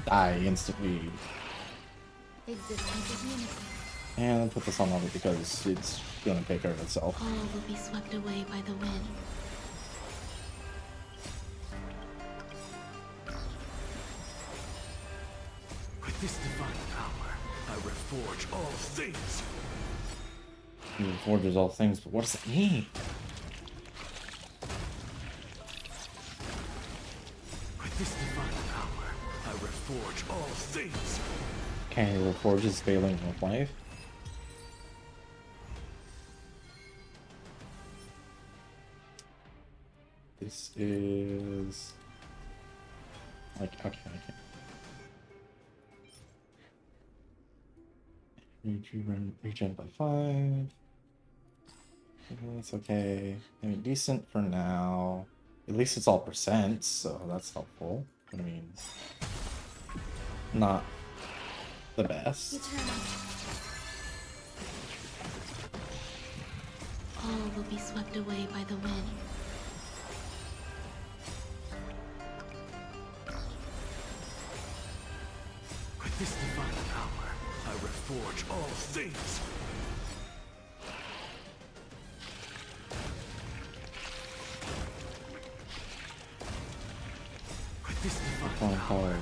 Die instantly. Existence is unity. And I'll put this on level because it's gonna take care of itself. All will be swept away by the wind. With this divine power, I reforge all things. He forges all things, but what does that mean? With this divine power, I reforge all things. Can he reforge his failing of life? This is like okay. Regen by 5. That's okay. I mean, decent for now. At least it's all percent, so that's helpful. But I mean, not the best. All will be swept away by the wind. With this divine power, I reforge all things. With this divine power,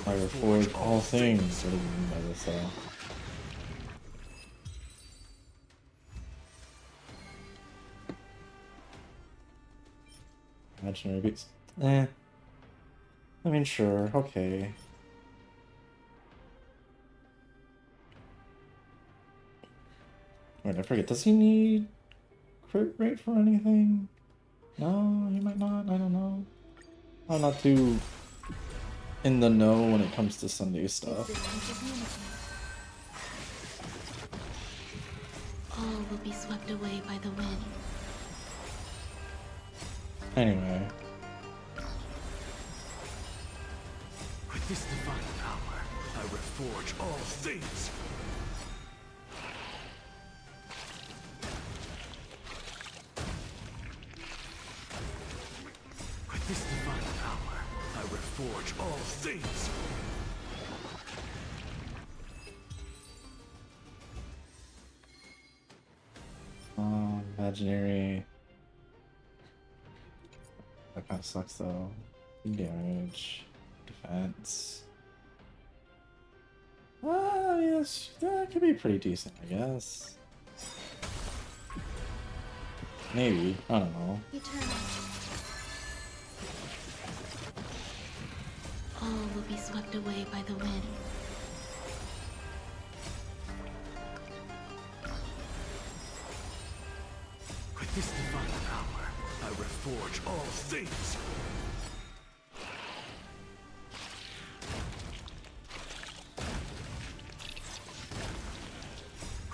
I reforge all things. What do you mean by this? Imaginary beats. I mean, sure, okay. Wait, I forget. Does he need crit rate for anything? No, he might not. I don't know. I'm not too in the know when it comes to Sunday stuff. All will be swept away by the wind. Anyway. With this divine power, I reforge all things. With this divine power, I reforge all things. Imaginary. That kind of sucks though. Damage, defense. Well, yes, that could be pretty decent, I guess. Maybe, I don't know. Eternal. All will be swept away by the wind. With this divine power, I reforge all things.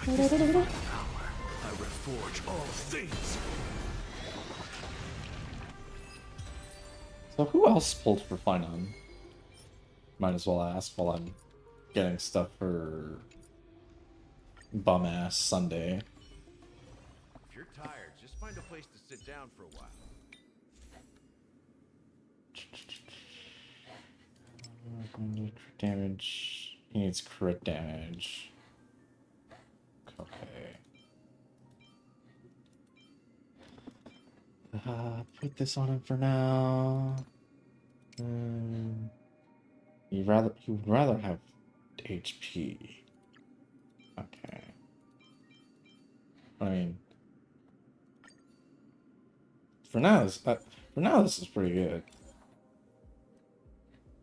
With this divine power, I reforge all things. So who else pulled for Finon? Might as well ask while I'm getting stuff for bum-ass Sunday. If you're tired, just find a place to sit down for a while. Crit damage. He needs crit damage. Okay. Put this on him for now. He would rather have HP. Okay. I mean, for now this is pretty good.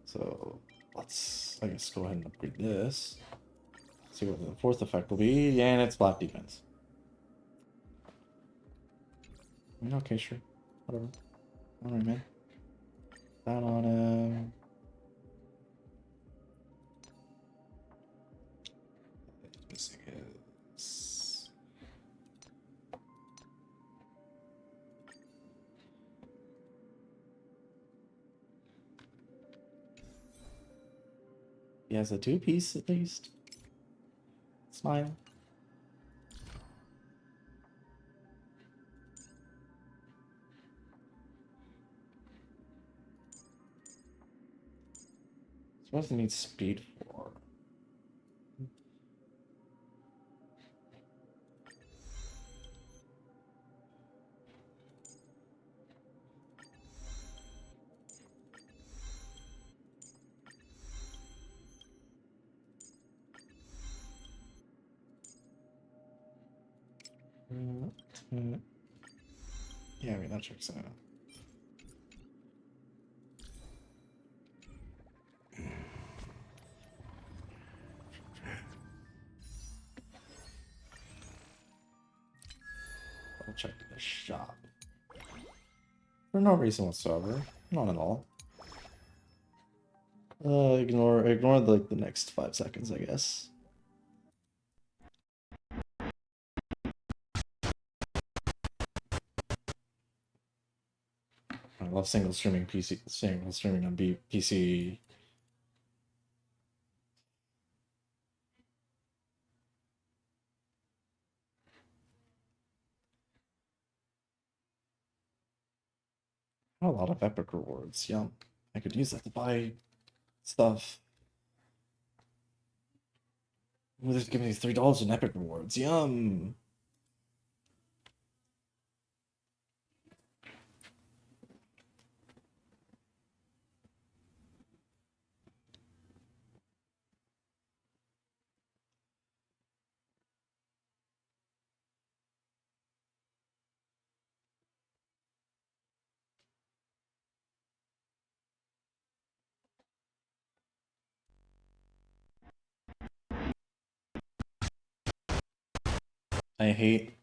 So let's, I guess, go ahead and upgrade this. See what the fourth effect will be, and it's black defense. I mean, okay, sure, whatever. All right, man. Down on him. Missing his. He has a 2-piece at least. Smile. Supposed to need speed for. Yeah, I mean that checks out. I'll check the shop. For no reason whatsoever. Not at all. Ignore like the next 5 seconds, I guess. I love single streaming on PC. A lot of epic rewards. Yum. I could use that to buy stuff. Ooh, they're giving me $3 in epic rewards. Yum. I hate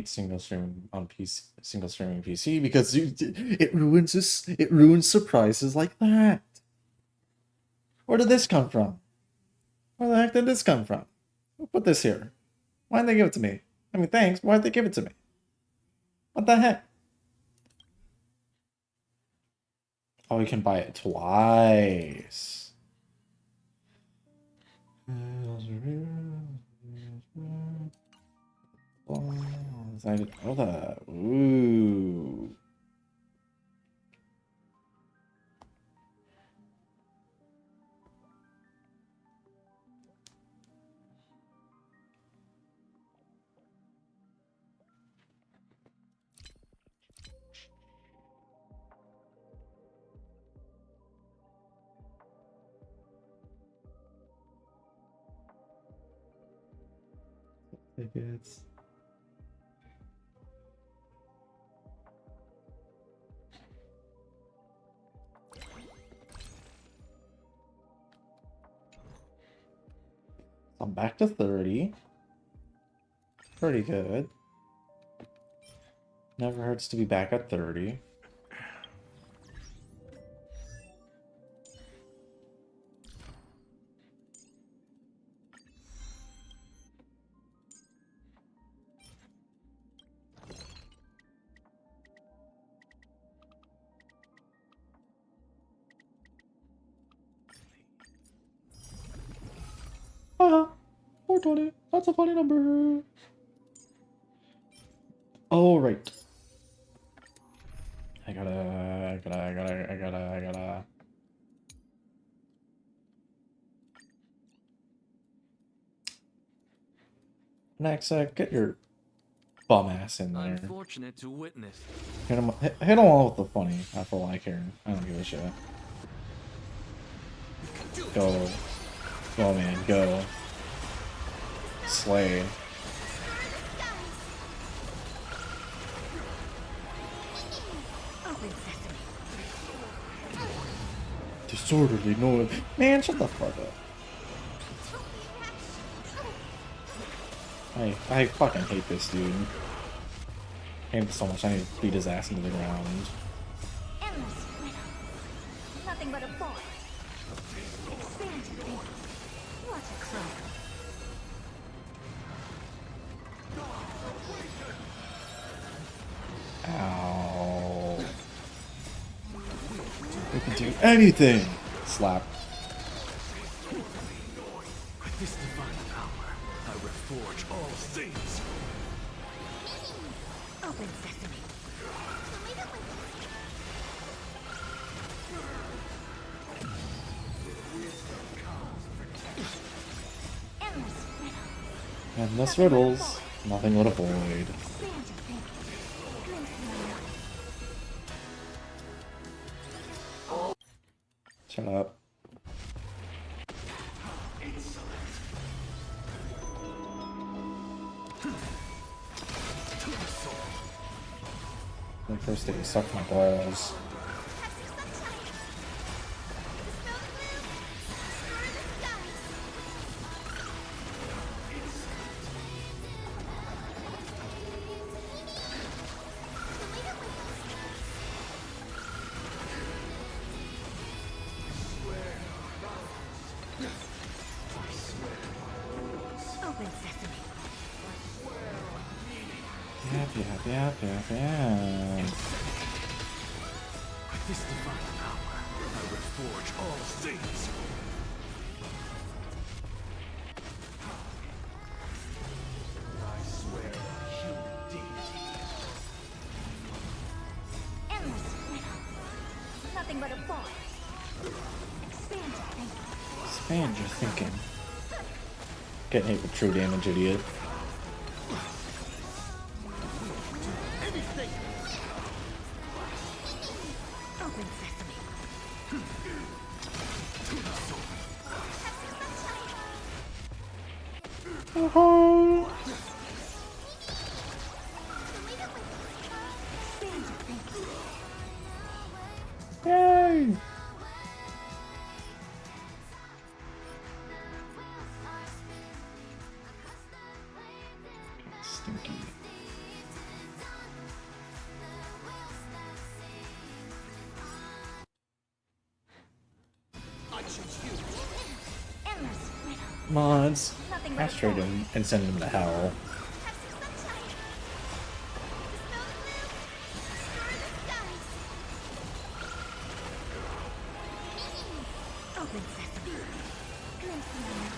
single streaming PC because it ruins surprises like that. Where did this come from? Where the heck did this come from? Who put this here? Why didn't they give it to me? I mean, thanks. Why did they give it to me? What the heck? Oh, you can buy it twice. Oh, I didn't know that. Ooh. Tickets. I'm back to 30. Pretty good. Never hurts to be back at 30. Ah, 420. That's a funny number. Oh, right. I gotta. Next, get your bum ass in there. Unfortunate to witness. Hit him all with the funny. That's all I care. I don't give a shit. Go. Go, man. Go. Slay. Disorderly noise. Man, shut the fuck up. I fucking hate this dude. I hate him so much. I need to beat his ass into the ground. Endless widow. Nothing but a ball. Expanded boy. What a crow. Ow. We can do anything. Slap. this divine power, I reforge all things. Open sesame. Endless riddles, nothing but a void. Shut up. The first thing sucked my balls. Open sesame. Yeah. With this divine power, I reforge all things. I swear on human deity. Endless rhythm. Nothing but a ball. Expand your thinking. Expand your thinking. Getting hit with true damage, idiot. Open sesame. Oh. Expand your thinking. Yay! Stinky. I choose you. Endless rhythm. Mods. Nothing but a Castrate him and send him to hell. Open sesame. Glimpse me now.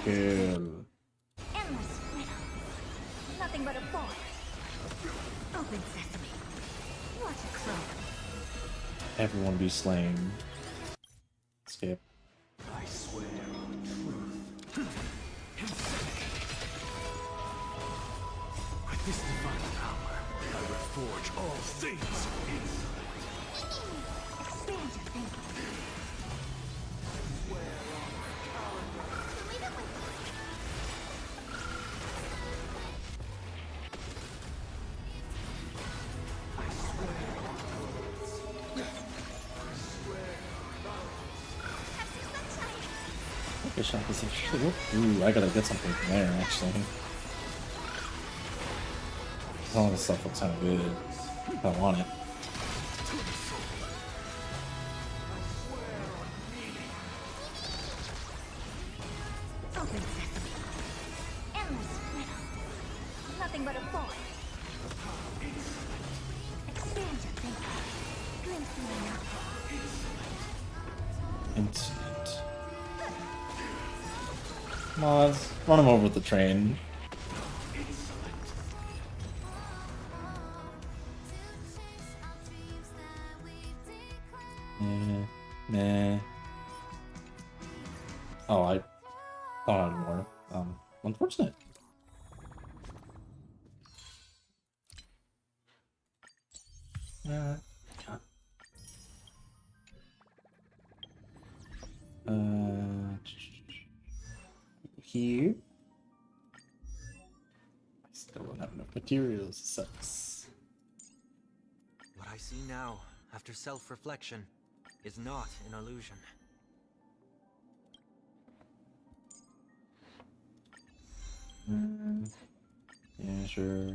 Kill. Endless rhythm. Nothing but a ball. Open sesame. What a crow. Everyone be slain. Skip. I swear on truth. With this divine power, I reforge all things. Expand your thinking. Good shot this actually. Ooh, I gotta get something from there actually. All this stuff looks kinda good. I want it. Open sesame. Endless rhythm. Nothing but a ball. Expand your thinking. Glimpse me now. Incident. Mods, run him over with the train. Nah. Oh, I thought I had more. Unfortunate. Here. I still don't have enough materials. Sucks. What I see now, after self-reflection, is not an illusion. Yeah, sure.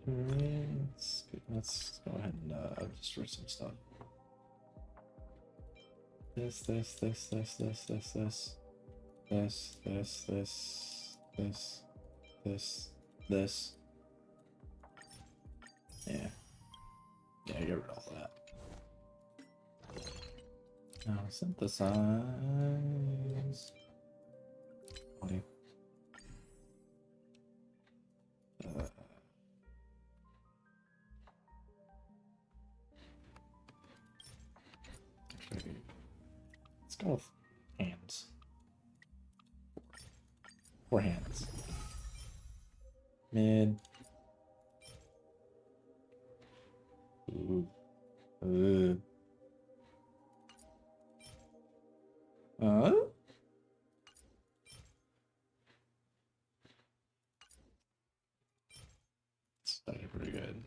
Let's go ahead and destroy some stuff. This. Yeah. Yeah, get rid of all that. Now synthesize. Okay. Actually, let's go with hands. 4 hands. Mid. Ooh. It's actually pretty good.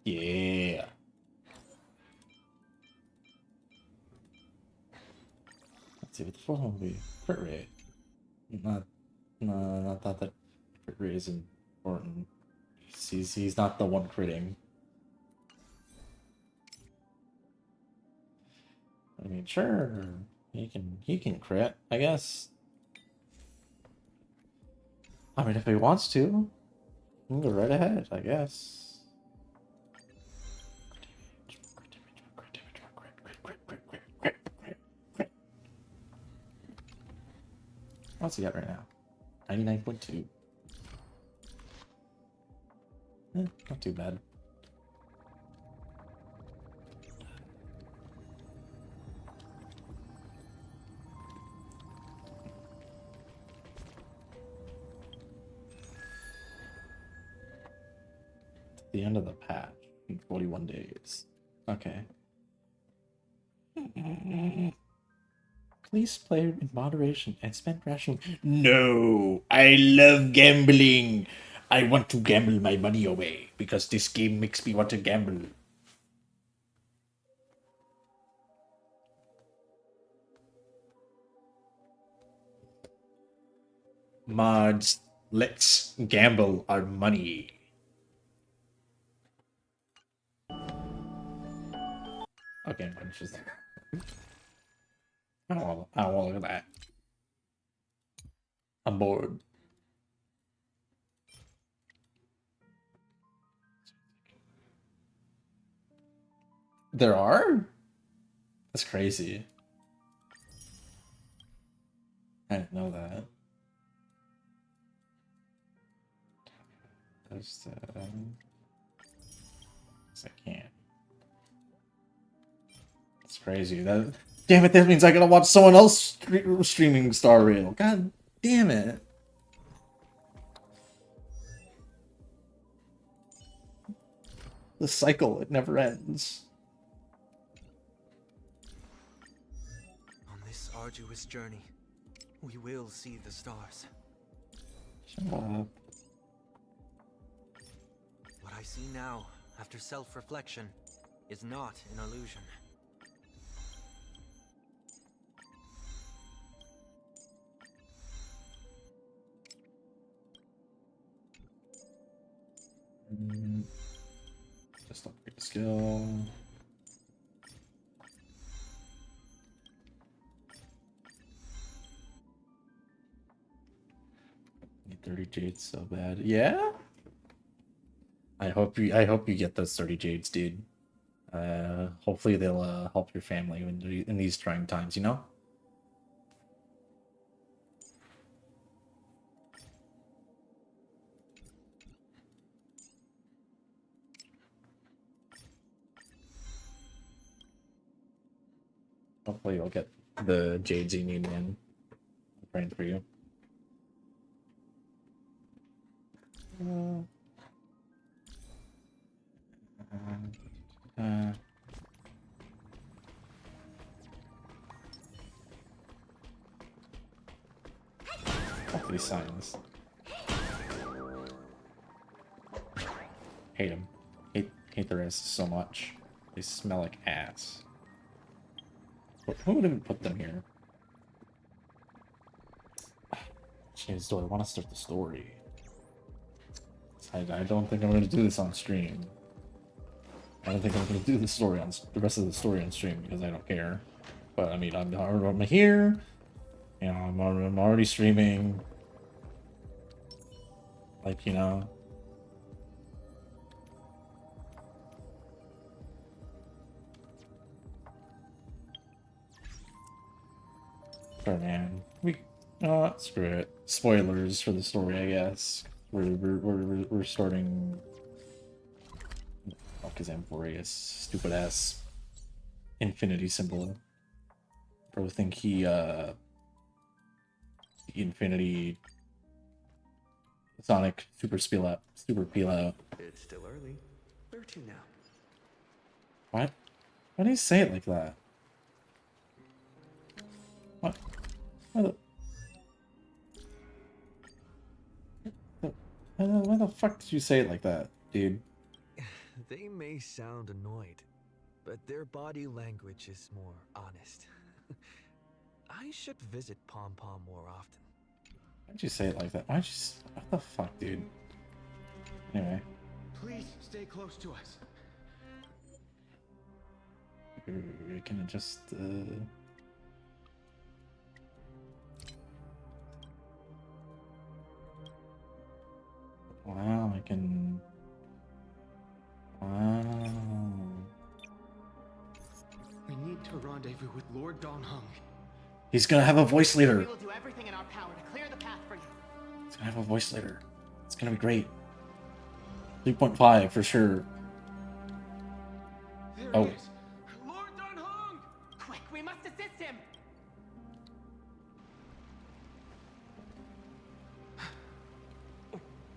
Yeah. Let's see what the fourth one will be. Crit rate. Not that crit rate is important. He's not the one critting. I mean, sure, he can crit, I guess. I mean, if he wants to, he'll go right ahead, I guess. What's he got right now? 99.2. Not too bad. The end of the patch in 41 days. Okay. Please play in moderation and spend ration. No, I love gambling. I want to gamble my money away because this game makes me want to gamble. Mods, let's gamble our money. Okay, I'm gonna just. I don't want to look at that. I'm bored. There are? That's crazy. I didn't know that. Just, I can't. It's crazy. That damn it! That means I gotta watch someone else streaming Star Rail. God damn it! The cycle, it never ends. On this arduous journey, we will see the stars. Shut up. What I see now, after self-reflection, is not an illusion. Just upgrade skill. Need 30 jades so bad. Yeah? I hope you get those 30 jades, dude. Hopefully they'll help your family in these trying times, you know? Hopefully you'll get the jades you need, man. I'm praying for you. Fuck these signs. Hate them. Hate the rest so much. They smell like ass. Who would even put them here? Jeez, do I want to start the story? I don't think I'm going to do this on stream. I don't think I'm going to do the story on the rest of the story on stream because I don't care. But I mean, I'm here. You know, I'm already streaming. Like, you know. Sure, man. Screw it. Spoilers for the story, I guess. We're starting. Fuck is Amphorius? Stupid ass infinity symbol. Bro, think he infinity Sonic super peel out. It's still early. Where to now? What? Why do you say it like that? What? Why the fuck did you say it like that, dude? They may sound annoyed, but their body language is more honest. I should visit Pom Pom more often. Why'd you say it like that? Why'd you... What the fuck, dude? Anyway. Please stay close to us. We can just, Wow, I can... Wow... We need to rendezvous with Lord Don Hung. He's gonna have a voice leader! We will do everything in our power to clear the path for you. He's gonna have a voice leader. It's gonna be great. 3.5 for sure. There Oh. he is. Lord Don Hung! Quick, we must assist him!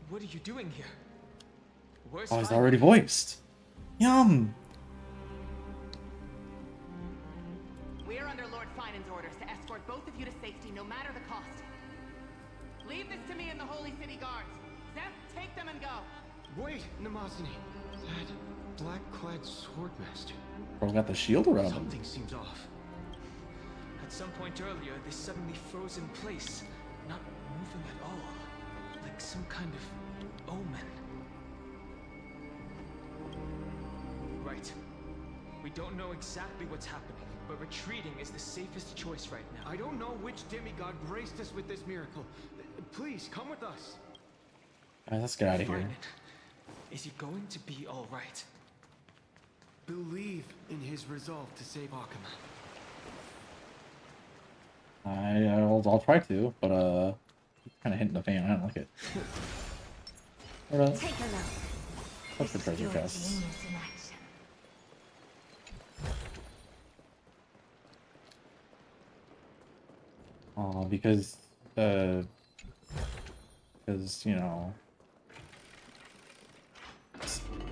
What are you doing here? Where's Oh, he's Simon? already voiced. Yum! We are under Lord Finan's orders to escort both of you to safety, no matter the cost. Leave this to me and the Holy City Guards. Zeph, take them and go. Wait, Namazani. That black-clad swordmaster. Bro got the shield around him. Something seems off. At some point earlier, they suddenly froze in place, not moving at all. Like some kind of omen. Right. We don't know exactly what's happening, but retreating is the safest choice right now. I don't know which demigod graced us with this miracle. Please, come with us. Alright, let's get out of here. Find it. Is he going to be alright? Believe in his resolve to save Akuma. I'll try to, but kind of hitting the fan. I don't like it. Take a look. What's the treasure chest? Genius in action. Oh, because you know,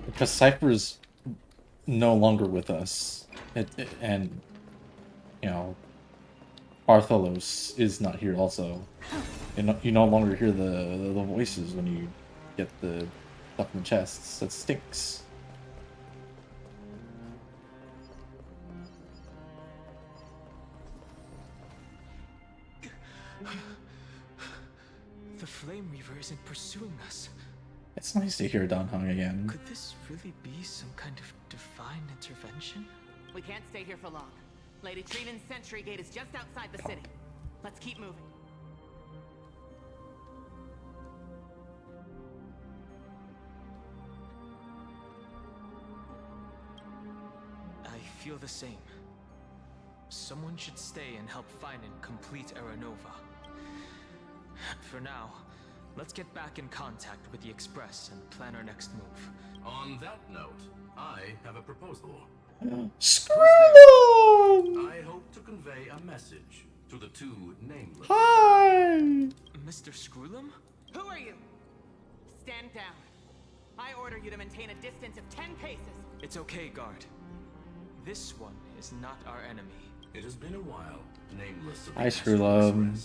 because Cypher's no longer with us, and you know, Bartholos is not here also. You no longer hear the voices when you get the stuff in the chests. That stinks. The Flame Reaver isn't pursuing us. It's nice to hear Don Hung again. Could this really be some kind of divine intervention? We can't stay here for long. Lady Trinan's sentry gate is just outside the city. Let's keep moving. I feel the same. Someone should stay and help Finan complete Aranova. For now, let's get back in contact with the Express and plan our next move. On that note, I have a proposal. Screw them! I hope to convey a message to the two nameless. Hi! Mr. Screwlum? Who are you? Stand down. I order you to maintain a distance of 10 paces. It's okay, guard. This one is not our enemy. It has been a while, nameless. Hi, Screwlum.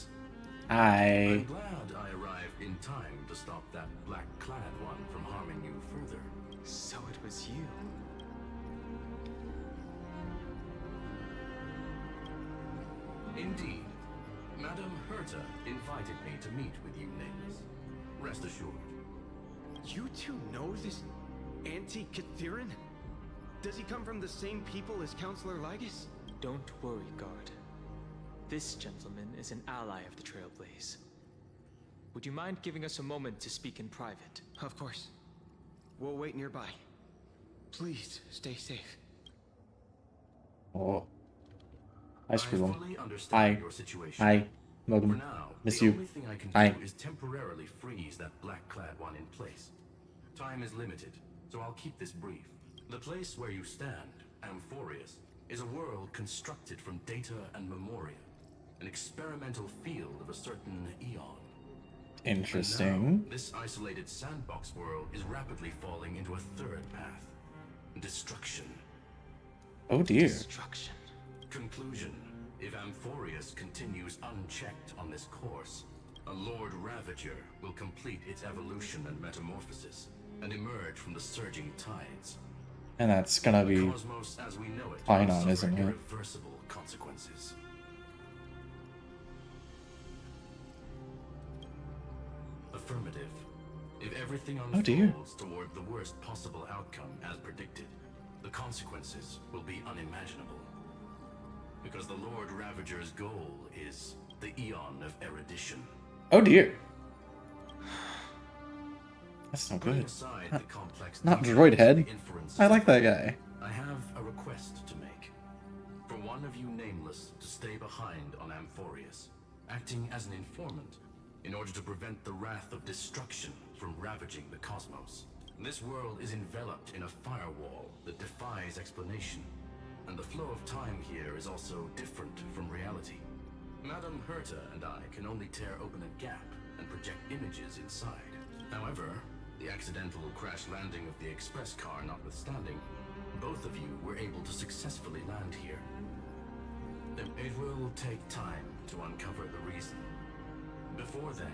Hi. I'm glad I arrived in time to stop that black-clad one from harming you further. So it was you. Indeed. Madame Herta invited me to meet with you, Nameless. Rest assured. You two know this anti-Catharin? Does he come from the same people as Counselor Lygus? Don't worry, guard. This gentleman is an ally of the Trailblaze. Would you mind giving us a moment to speak in private? Of course. We'll wait nearby. Please, stay safe. Oh. Hi, I Squirrel. fully understand Hi. your situation. Hi. Welcome. For now, Miss the you. only thing I can Hi. do is temporarily freeze that black-clad one in place. Time is limited, so I'll keep this brief. The place where you stand, Amphorius, is a world constructed from data and memoria, an experimental field of a certain eon. Interesting. And now, this isolated sandbox world is rapidly falling into a third path. Destruction. Oh dear. Destruction. Conclusion. If Amphorius continues unchecked on this course, a Lord Ravager will complete its evolution and metamorphosis, and emerge from the surging tides. And that's gonna be The cosmos as we know it Pinon, will suffer isn't it? irreversible consequences. Affirmative. If everything Oh, dear. unfolds toward the worst possible outcome as predicted, the consequences will be unimaginable. Because the Lord Ravager's goal is the Eon of Erudition. Oh dear. That's not Putting good. aside Not, the complex not details droid of head. the inferences I like that of guy. I have a request to make. For one of you Nameless to stay behind on Amphorius, acting as an informant, in order to prevent the wrath of destruction from ravaging the cosmos. This world is enveloped in a firewall that defies explanation, and the flow of time here is also different from reality. Madame Herta and I can only tear open a gap and project images inside. However, the accidental crash landing of the express car notwithstanding, both of you were able to successfully land here. It will take time to uncover the reason. Before then,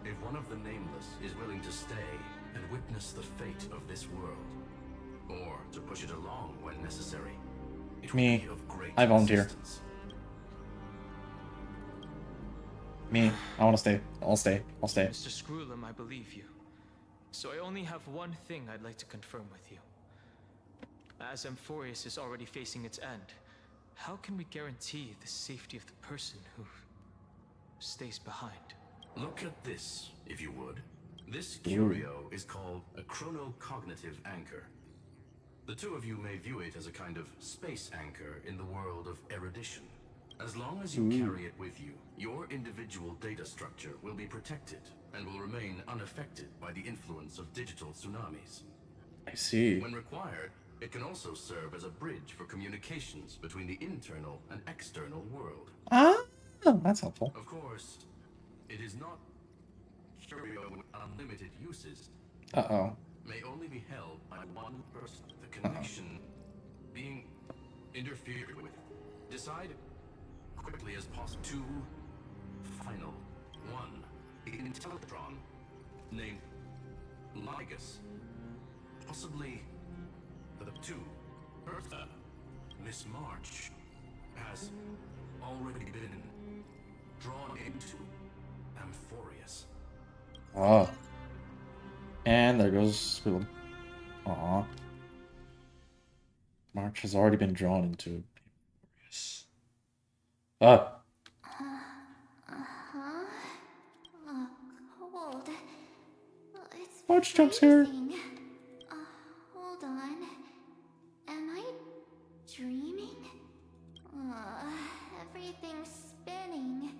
if one of the Nameless is willing to stay and witness the fate of this world, or to push it along when necessary, it will Me. be of great I volunteer. assistance. Me. I wanna stay. I'll stay. I'll stay. Mr. Screwlum, I believe you. So I only have one thing I'd like to confirm with you. As Amphorius is already facing its end, how can we guarantee the safety of the person who stays behind? Look at this, if you would. This curio is called a chronocognitive anchor. The two of you may view it as a kind of space anchor in the world of erudition. As long as you carry it with you, your individual data structure will be protected and will remain unaffected by the influence of digital tsunamis. I see. When required, it can also serve as a bridge for communications between the internal and external world. Ah, that's helpful. Of course, it is not curio with unlimited uses. Uh-oh. May only be held by one person. The connection being interfered with. Decide quickly as possible. Two final. One Intellitron named Lygus. Possibly the two. Herta, Miss March, has already been drawn into Amphorius. Oh. And there goes Squirrel. Aw. March has already been drawn into Amphorius. Cold. It's March jumps here. freezing. Hold on. Am I dreaming? Everything's spinning.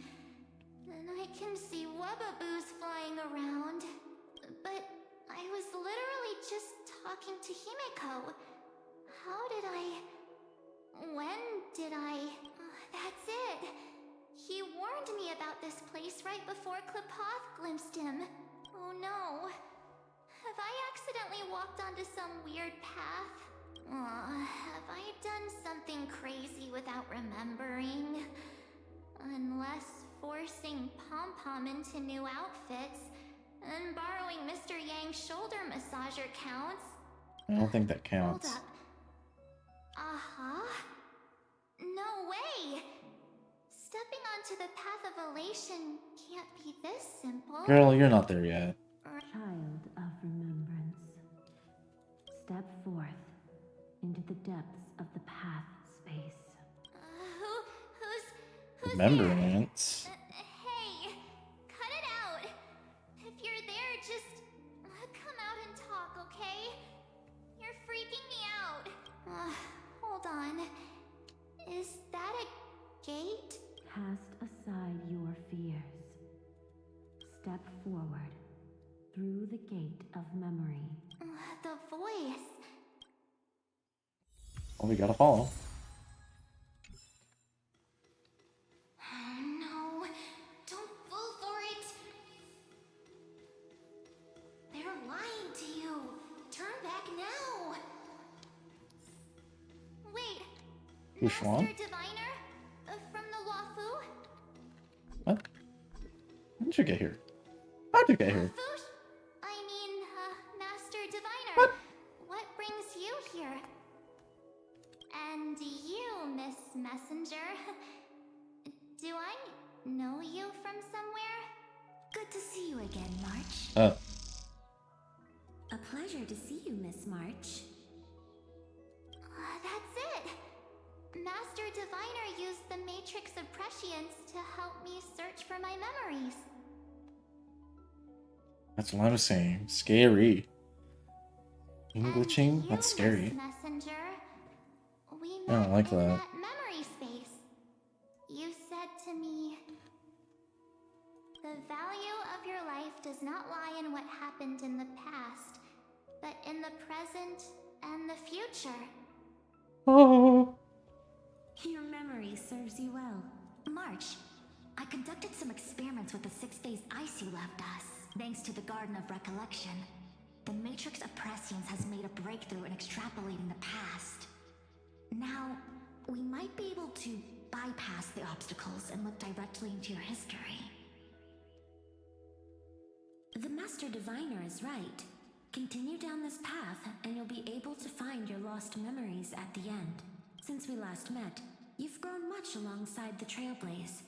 And I can see wubbaboos flying around. But I was literally just talking to Himeko. How did I... When did I... That's it. He warned me about this place right before Klipoth glimpsed him. Oh no. Have I accidentally walked onto some weird path? Have I done something crazy without remembering? Unless forcing Pom-Pom into new outfits and borrowing Mr. Yang's shoulder massager counts. I don't think that counts. Hold up. No way! Stepping onto the path of elation can't be this simple. Girl, you're not there yet. Child of remembrance, step forth into the depths of the path space. Who's Remembrance. there? Hey, cut it out. If you're there, just come out and talk, okay? You're freaking me out. Hold on. Is that a gate? Cast aside your fears. Step forward through the gate of memory. The voice. Oh, we gotta follow. Oh no, don't fall for it. They're lying to you. Turn back now. Wait, Which one? Master Diviner? From the Wafu? What? How did you get here? How'd you get here? I mean, Master Diviner. What brings you here? And you, Miss Messenger. Do I know you from somewhere? Good to see you again, March. A pleasure to see you, Miss March. That's it. Master Diviner used the Matrix of Prescience to help me search for my memories. That's what I was saying. Scary. Englishing? That's scary. Messenger, we I don't like met in that. that memory space. You said to me, the value of your life does not lie in what happened in the past, but in the present and the future. Oh. Your memory serves you well. March, I conducted some experiments with the 6 phase ice you left us. Thanks to the Garden of Recollection, the Matrix of Prescience has made a breakthrough in extrapolating the past. Now, we might be able to bypass the obstacles and look directly into your history. The Master Diviner is right. Continue down this path, and you'll be able to find your lost memories at the end. Since we last met, you've grown much alongside the Trailblaze.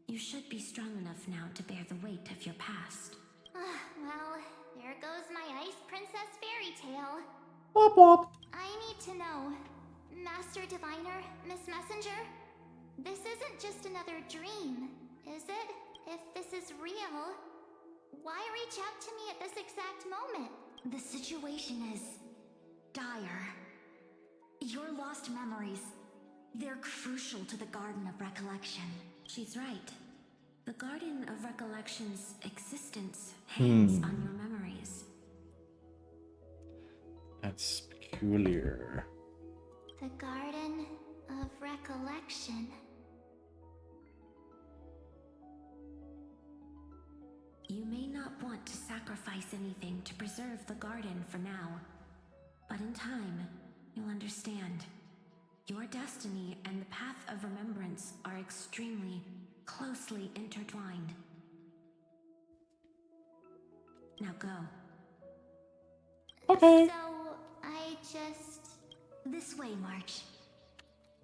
You should be strong enough now to bear the weight of your past. Well, there goes my Ice Princess fairy tale. Wop wop. I need to know, Master Diviner, Miss Messenger, this isn't just another dream, is it? If this is real, why reach out to me at this exact moment? The situation is dire. Your lost memories, they're crucial to the Garden of Recollection. She's right. The Garden of Recollection's existence hangs on your memories. That's peculiar. The Garden of Recollection. You may not want to sacrifice anything to preserve the garden for now, but in time, you'll understand. Your destiny and the path of remembrance are extremely, closely intertwined. Now go. Okay. So, I just... This way, March.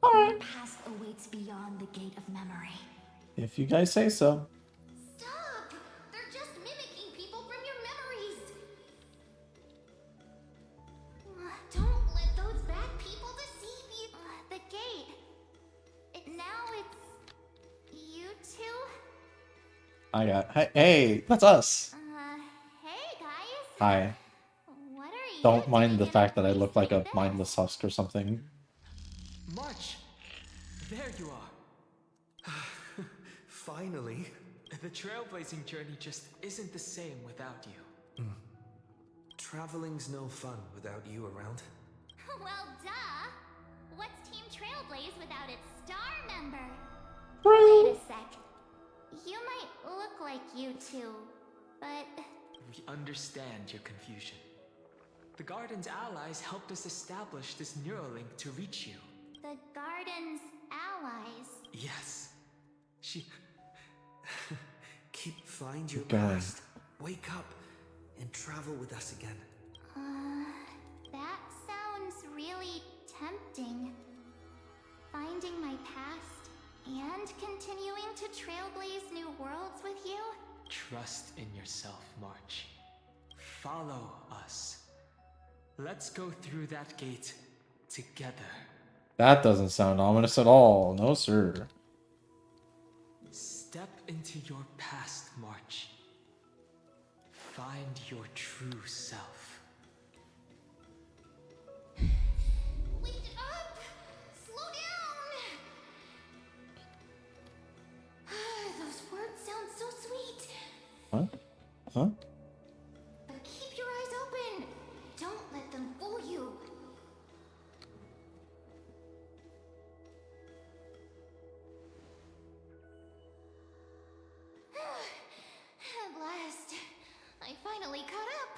Alright. Your past awaits beyond the Gate of Memory. If you guys say so. Stop! They're just mimicking people from your memories! Don't let those bad people deceive you! The gate... now it's... you two? Hey, that's us. Hey guys! Hi. What are you Don't mind the doing in fact a that I place look like a this? mindless husk or something. March! There you are. Finally. The trailblazing journey just isn't the same without you. Traveling's no fun without you around. Well, duh! What's Team Trailblaze without its star member? True. Wait a sec. You might look like you two, but... We understand your confusion. The Garden's allies helped us establish this Neuralink to reach you. The Garden's allies? Yes. Find your Going. past. Wake up and travel with us again. That sounds really tempting. Finding my past And continuing to trailblaze new worlds with you? Trust in yourself, March. Follow us. Let's go through that gate together. That doesn't sound ominous at all. No, sir. Step into your past, March. Find your true self. Wake up! Slow down! Those words sound so sweet. Huh? Huh? But keep your eyes open. Don't let them fool you. At last, I finally caught up.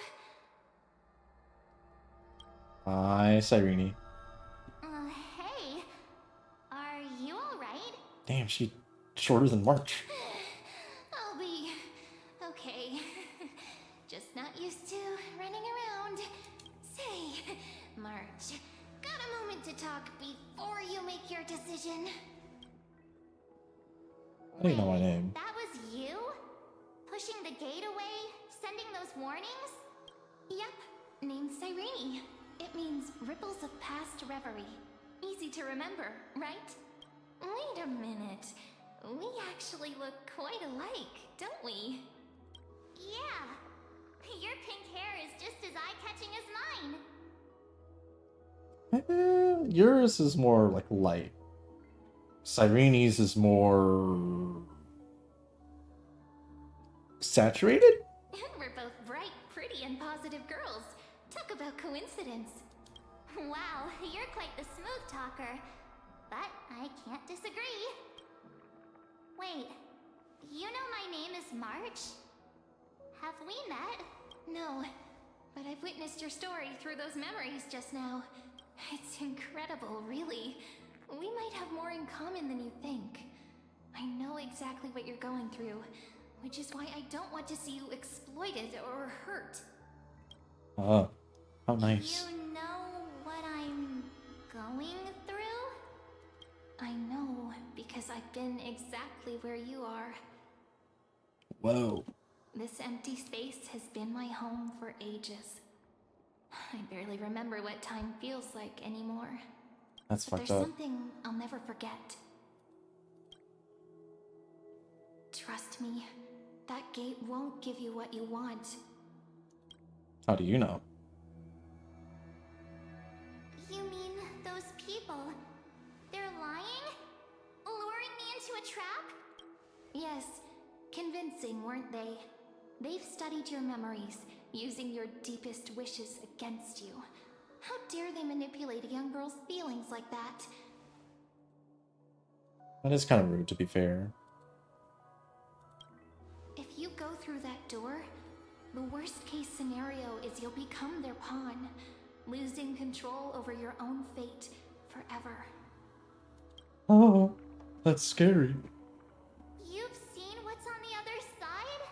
Hi, Cyrene. Hey. Are you alright? Damn, she's shorter than March. I'll be okay. Just not used to running around. Say, March, got a moment to talk before you make your decision? I don't even know my name. That was you? Pushing the gate away? Sending those warnings? Yep, name's Cyrene. It means ripples of past reverie. Easy to remember, right? Wait a minute. We actually look quite alike, don't we? Yeah. Your pink hair is just as eye-catching as mine. Yours is more like light. Cyrene's is more saturated? We're both bright, pretty, and positive girls. Talk about coincidence. Wow, you're quite the smooth talker. But I can't disagree. Wait, you know my name is March? Have we met? No, but I've witnessed your story through those memories just now. It's incredible, really. We might have more in common than you think. I know exactly what you're going through, which is why I don't want to see you exploited or hurt. Oh, how nice. You know what I'm going through? I know, because I've been exactly where you are. Whoa. This empty space has been my home for ages. I barely remember what time feels like anymore. That's But fucked there's up. something I'll never forget. Trust me, that gate won't give you what you want. How do you know? You mean those people? They're lying? Luring me into a trap? Yes, convincing, weren't they? They've studied your memories, using your deepest wishes against you. How dare they manipulate a young girl's feelings like that? That is kind of rude, to be fair. If you go through that door, the worst case scenario is you'll become their pawn, losing control over your own fate forever. Oh, that's scary. You've seen what's on the other side?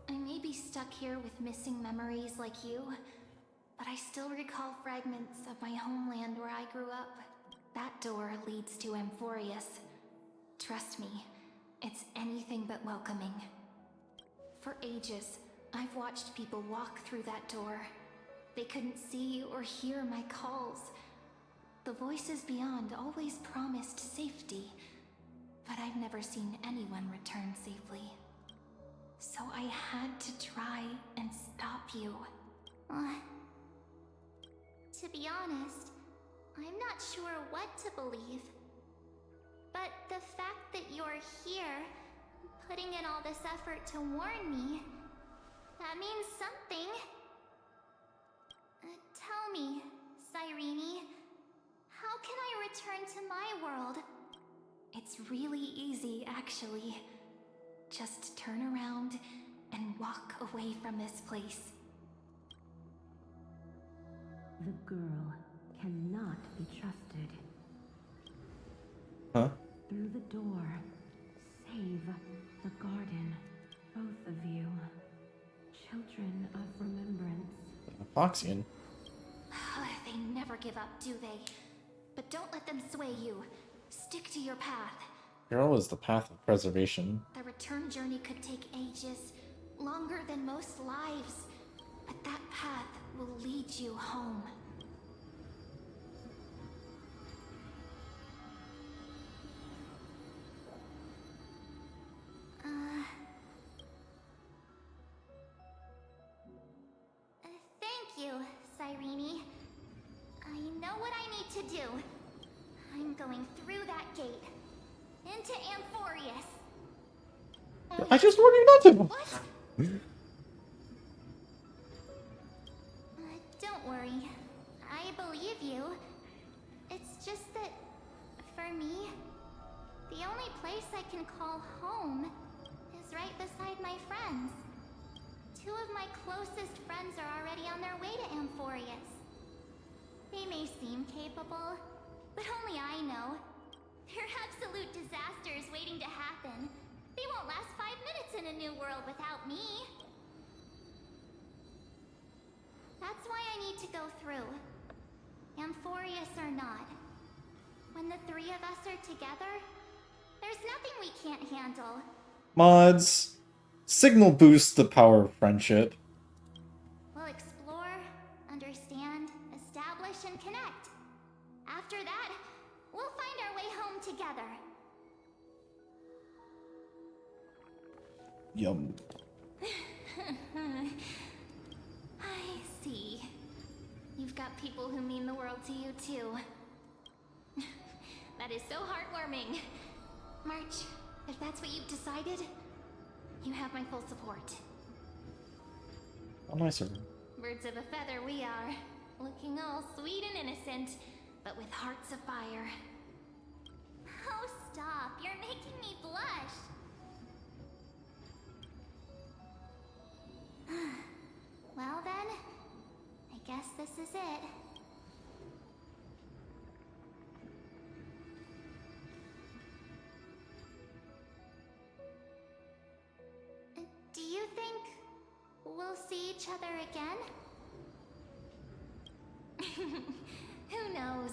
I may be stuck here with missing memories like you, but I still recall fragments of my homeland where I grew up. That door leads to Amphorius. Trust me, it's anything but welcoming. For ages, I've watched people walk through that door. They couldn't see or hear my calls. The voices beyond always promised safety, but I've never seen anyone return safely. So I had to try and stop you. To be honest, I'm not sure what to believe. But the fact that you're here, putting in all this effort to warn me, that means something. Tell me, Cyrene, how can I return to my world? It's really easy, actually. Just turn around and walk away from this place. The girl cannot be trusted. Huh? Through the door, save the garden, both of you. Children of remembrance. Foxian. They never give up, do they? But don't let them sway you. Stick to your path. Hero is the path of preservation. The return journey could take ages, longer than most lives. But that path will lead you home. Thank you, Cyrene. I know what I need to do. I'm going through that gate. Into Amphorius. I just warned you not to! What? Don't worry. I believe you. It's just that, for me, the only place I can call home is right beside my friends. Two of my closest friends are already on their way to Amphorius. They may seem capable, but only I know. They're absolute disasters waiting to happen. They won't last 5 minutes in a new world without me. That's why I need to go through. Amphorius or not. When the three of us are together, there's nothing we can't handle. Mods. Signal boosts the power of friendship. We'll explore, understand, establish, and connect. After that, we'll find our way home together. Yum. I see. You've got people who mean the world to you, too. That is so heartwarming. March, if that's what you've decided, you have my full support. Oh, nice of her. Birds of a feather we are. Looking all sweet and innocent, but with hearts of fire. Oh, stop. You're making me blush. Well then, I guess this is it. Do you think we'll see each other again? Who knows?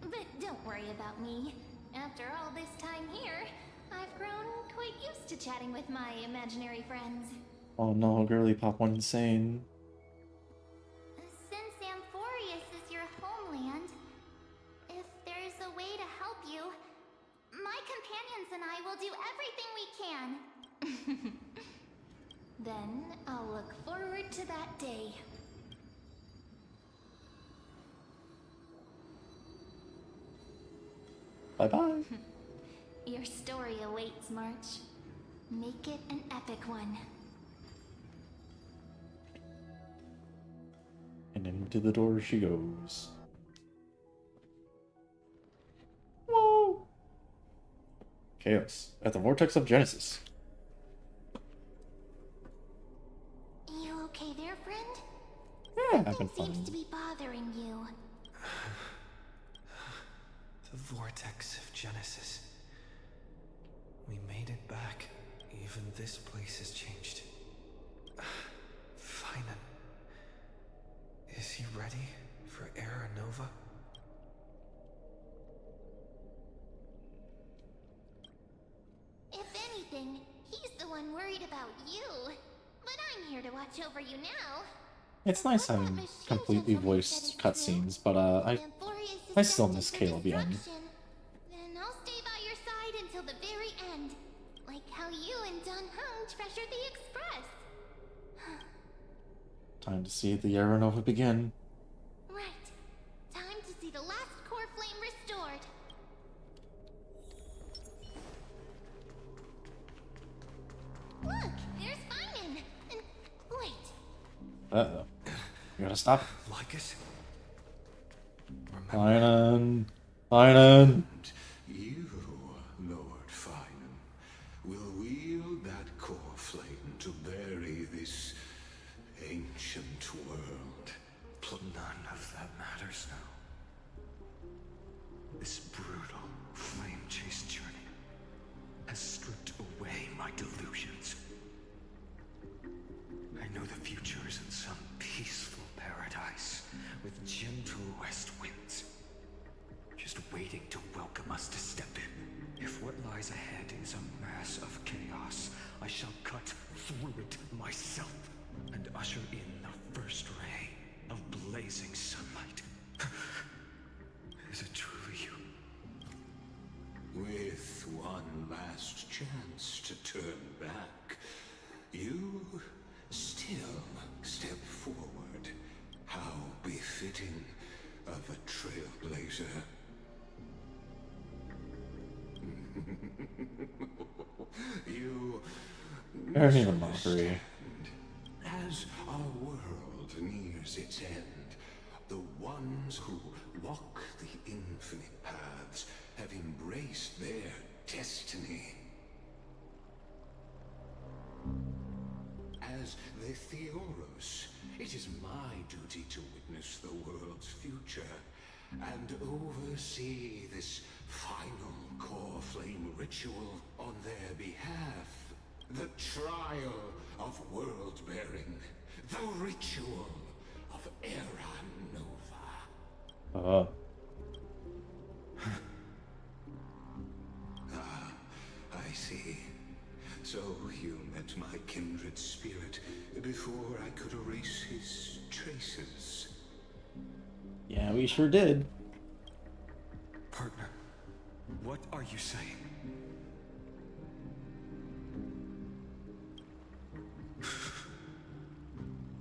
But don't worry about me. After all this time here, I've grown quite used to chatting with my imaginary friends. Oh no, girly pop went insane. Since Amphorius is your homeland, if there's a way to help you, my companions and I will do everything we can. Then I'll look forward to that day. Bye-bye. Your story awaits, March. Make it an epic one. And into the door she goes. Whoa! Chaos at the vortex of Genesis. You okay there, friend? Yeah, I've been Something fine. seems to be bothering you. The vortex of Genesis. We made it back. Even this place has changed. Finan. Is he ready for Era Nova? If anything, he's the one worried about you. But I'm here to watch over you now. It's nice having completely voiced cutscenes, but I still miss Caleb Young. Then I'll stay by your side until the very end. Like how you and Dun Hung treasured the Express. Time to see the Era Nova begin. Right. Time to see the last core flame restored. Look, there's Finan. And wait. Uh-oh. You gotta stop. Lycus? Finan. Finan. You, Lord Finan, will wield that core flame to bury this ancient world. None of that matters now. This brutal, flame-chased journey has stripped away my delusions. I know the future is in some peaceful paradise with gentle west winds, just waiting to welcome us to step in. If what lies it myself and usher in the first ray of blazing sunlight. Is it truly you? With one last chance to turn back, you still step forward. How befitting of a trailblazer. You I don't even mockery. as our world nears its end, the ones who walk the infinite paths have embraced their destiny. As the Theoros, it is my duty to witness the world's future and oversee this final core flame ritual on their behalf. The trial of world-bearing, the ritual of Era Nova. I see. So you met my kindred spirit before I could erase his traces. Yeah, we sure did. Partner, what are you saying?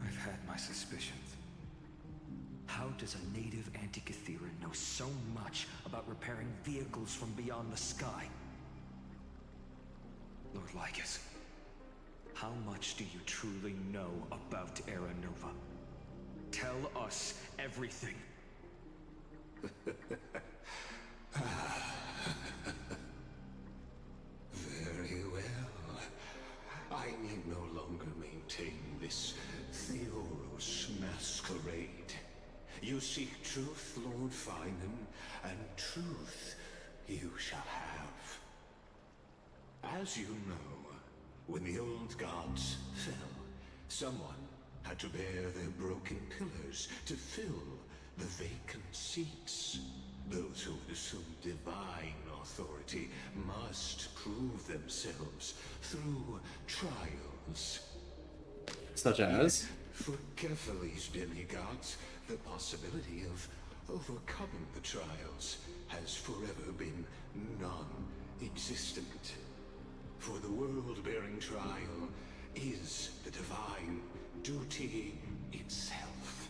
I've had my suspicions. How does a native Antikytheran know so much about repairing vehicles from beyond the sky? Lord Lycus, how much do you truly know about Era Nova? Tell us everything. Very well. I need no longer maintain this Theoros masquerade. You seek truth, Lord Finan, and truth you shall have. As you know, when the old gods fell, someone had to bear their broken pillars to fill the vacant seats. Those who assume divine authority must prove themselves through trials. Such as? For Kefali's demigods, the possibility of overcoming the trials has forever been non-existent. For the world-bearing trial is the divine duty itself.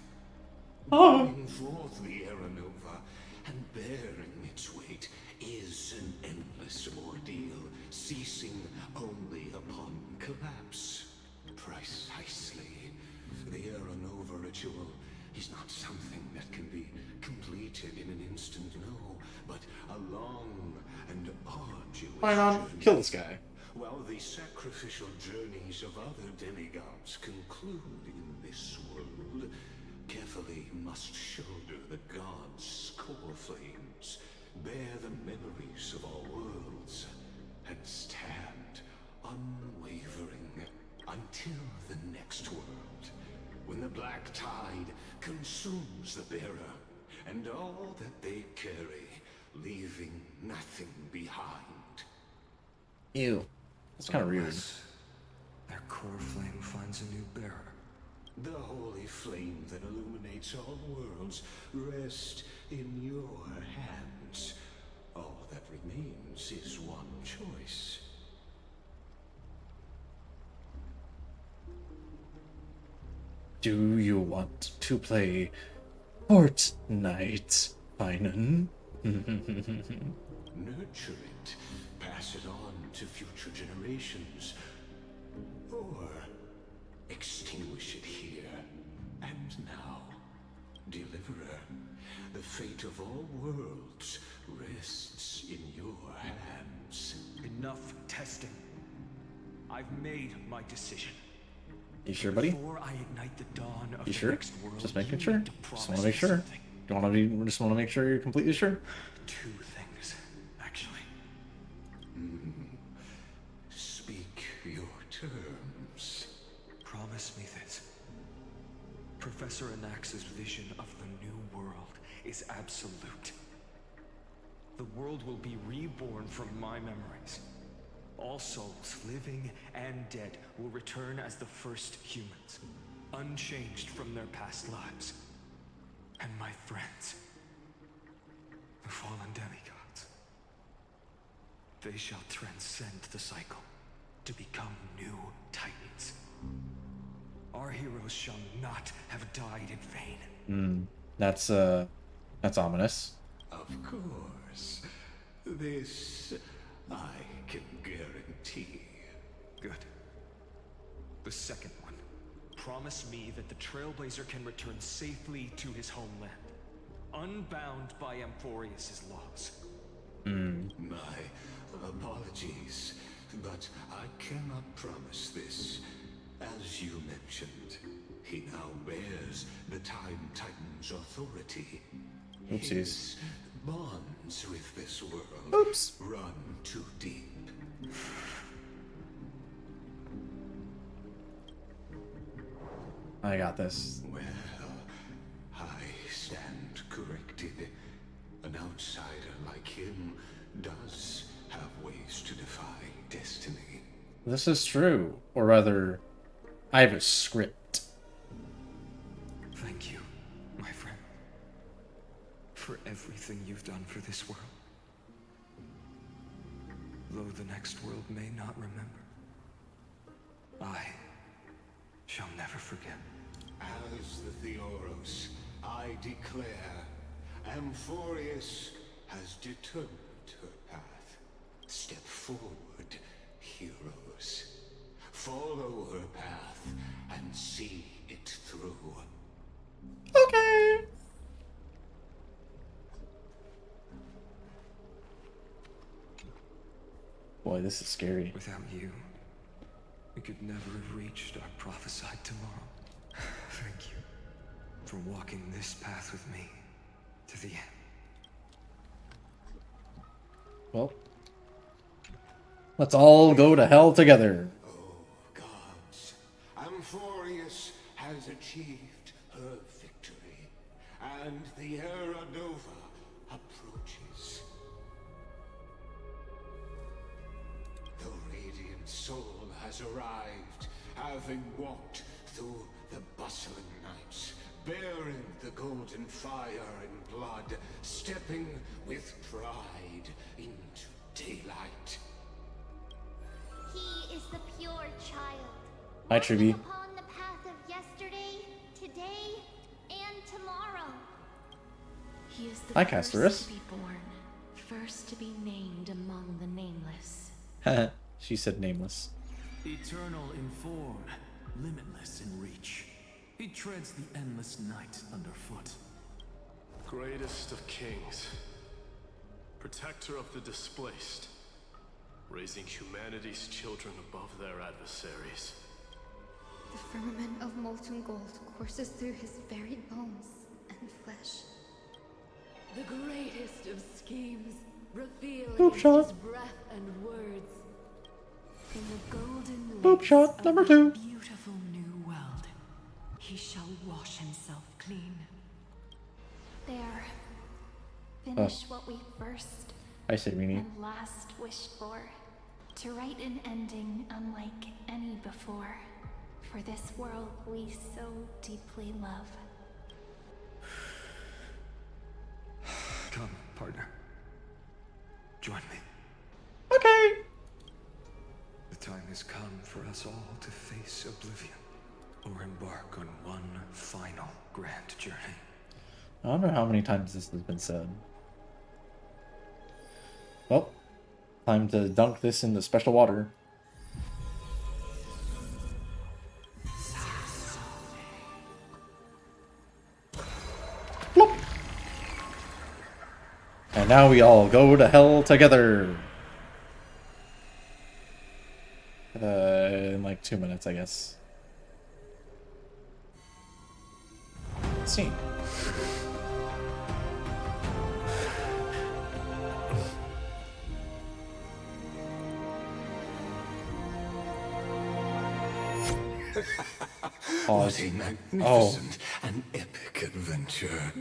Bringing forth the Era Nova and bearing its weight is an endless ordeal, ceasing only upon collapse. Precisely. The Era Nova ritual is not something that can be completed in an instant, no, but a long and arduous Why not journey. kill this guy? While the sacrificial journeys of other demigods conclude in this world, Kefali must shoulder the gods' core flames, bear the memories of all worlds, and stand unwavering until the next world, when the black tide consumes the bearer and all that they carry, leaving nothing behind. Ew. That's kind of weird. Their core flame finds a new bearer. The holy flame that illuminates all worlds rests in your hands. All that remains is one choice. Do you want to play Fortnite, Finan? Nurture it, pass it on to future generations, or extinguish it here and now. Deliverer, the fate of all worlds rests in your hands. Enough testing. I've made my decision. You sure, buddy? Before I ignite the dawn of You the sure? next world, Just making you sure. need to Just want promise to make me sure. something. Do you want to be? Just want to make sure you're completely sure. Two things, actually. Speak your terms. Promise me this. Professor Anax's vision of the new world is absolute. The world will be reborn from my memories. All souls, living and dead, will return as the first humans, unchanged from their past lives. And my friends, the fallen demigods, they shall transcend the cycle to become new titans. Our heroes shall not have died in vain. That's ominous. Of course. This I can guarantee. Good. The second one. Promise me that the Trailblazer can return safely to his homeland, unbound by Amphorius' laws. My apologies, but I cannot promise this. As you mentioned, he now bears the Time Titan's authority. Oopsies. His bonds with this world run too deep. I got this. Well, I stand corrected. An outsider like him does have ways to defy destiny. This is true. Or rather, I have a script. Thank you, my friend, for everything you've done for this world. Though the next world may not remember, I shall never forget. As the Theoros, I declare, Amphorius has determined her path. Step forward, heroes. Follow her path and see it through. Okay. Boy, this is scary. Without you, we could never have reached our prophesied tomorrow. Thank you for walking this path with me to the end. Well, let's all go to hell together. Gods, Amphorius has achieved her victory, and the Era Nova approaches. The Radiant Soul has arrived, having walked through the bustling nights, bearing the golden fire and blood, stepping with pride into daylight. He is the pure child. Hi, Triby. Upon the path of yesterday, today, and tomorrow. He is the Hi, first Castorus. to be born, first to be named among the nameless. She said nameless. Eternal in form, limitless in reach. He treads the endless night underfoot. Greatest of kings, protector of the displaced, raising humanity's children above their adversaries. The firmament of molten gold courses through his very bones and flesh. The greatest of schemes, revealing Boop shot. his breath and words. In the golden Boop lakes shot of number that 2. beautiful new world, he shall wash himself clean. There. Finish what we first I said Rini. and last wished for. To write an ending unlike any before. For this world we so deeply love. Come, partner. Join me. Okay. The time has come for us all to face oblivion, or embark on one final grand journey. I wonder how many times this has been said. Well, time to dunk this in the special water. Plop. And now we all go to hell together. In like 2 minutes, I guess. Let's see. What a magnificent and epic adventure.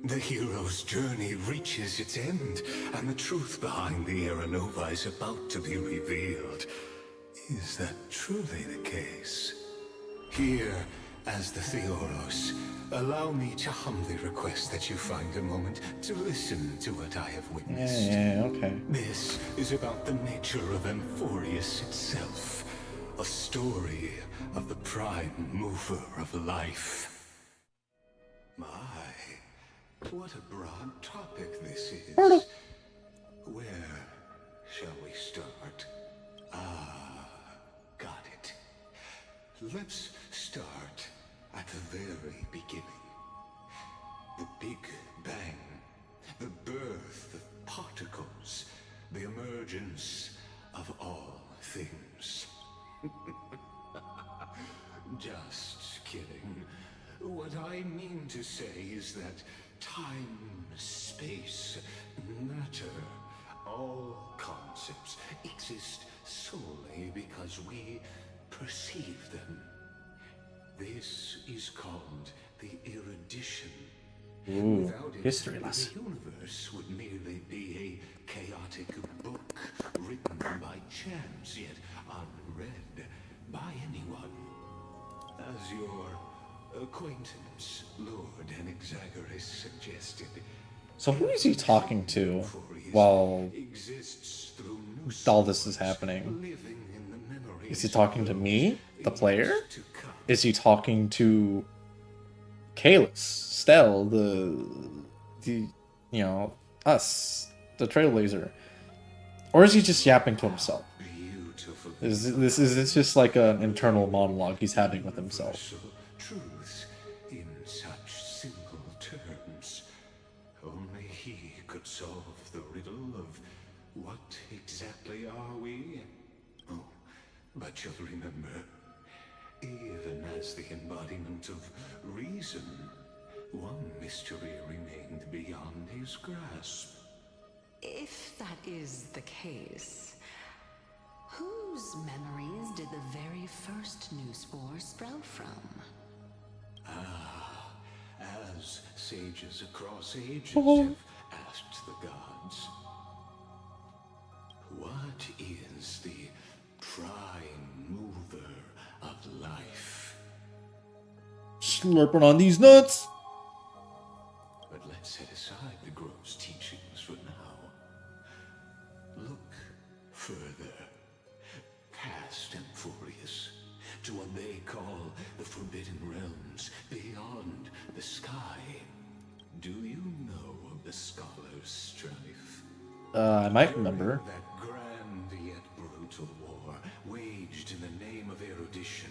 The hero's journey reaches its end, and the truth behind the Era Nova is about to be revealed. Is that truly the case? Here, as the Theoros, allow me to humbly request that you find a moment to listen to what I have witnessed. Yeah, okay. This is about the nature of Amphorius itself, a story of the prime mover of life. My, what a broad topic this is. Where shall we start? Got it. Let's start at the very beginning. The Big Bang. The birth of particles. The emergence of all things. Just kidding. What I mean to say is that time, space, matter, all concepts exist solely because we perceive them. This is called the erudition. Ooh, Without it, history lesson. the universe would merely be a chaotic book written by chance, yet unread by anyone. As your acquaintance, Lord Anaxagoras, suggested. So who is he talking to while all this is happening? Is he talking to me, the player? Is he talking to Kalis, Stell, the you know, us, the Trailblazer? Or is he just yapping to himself? Is this just like an internal monologue he's having with himself? Truths in such simple terms. Only he could solve the riddle of what exactly are we? Oh, but you'll remember, even as the embodiment of reason, one mystery remained beyond his grasp. If that is the case, whose memories did the very first new spore sprout from? As sages across ages have asked the gods, what is the prime mover of life? Slurping on these nuts. But let's set aside the gross teachings for now. Look further, past Amphorius, to what they call the Forbidden Realms, beyond the sky. Do you know of the Scholar's Strife? I might remember. That grand yet brutal war, waged in the name of erudition.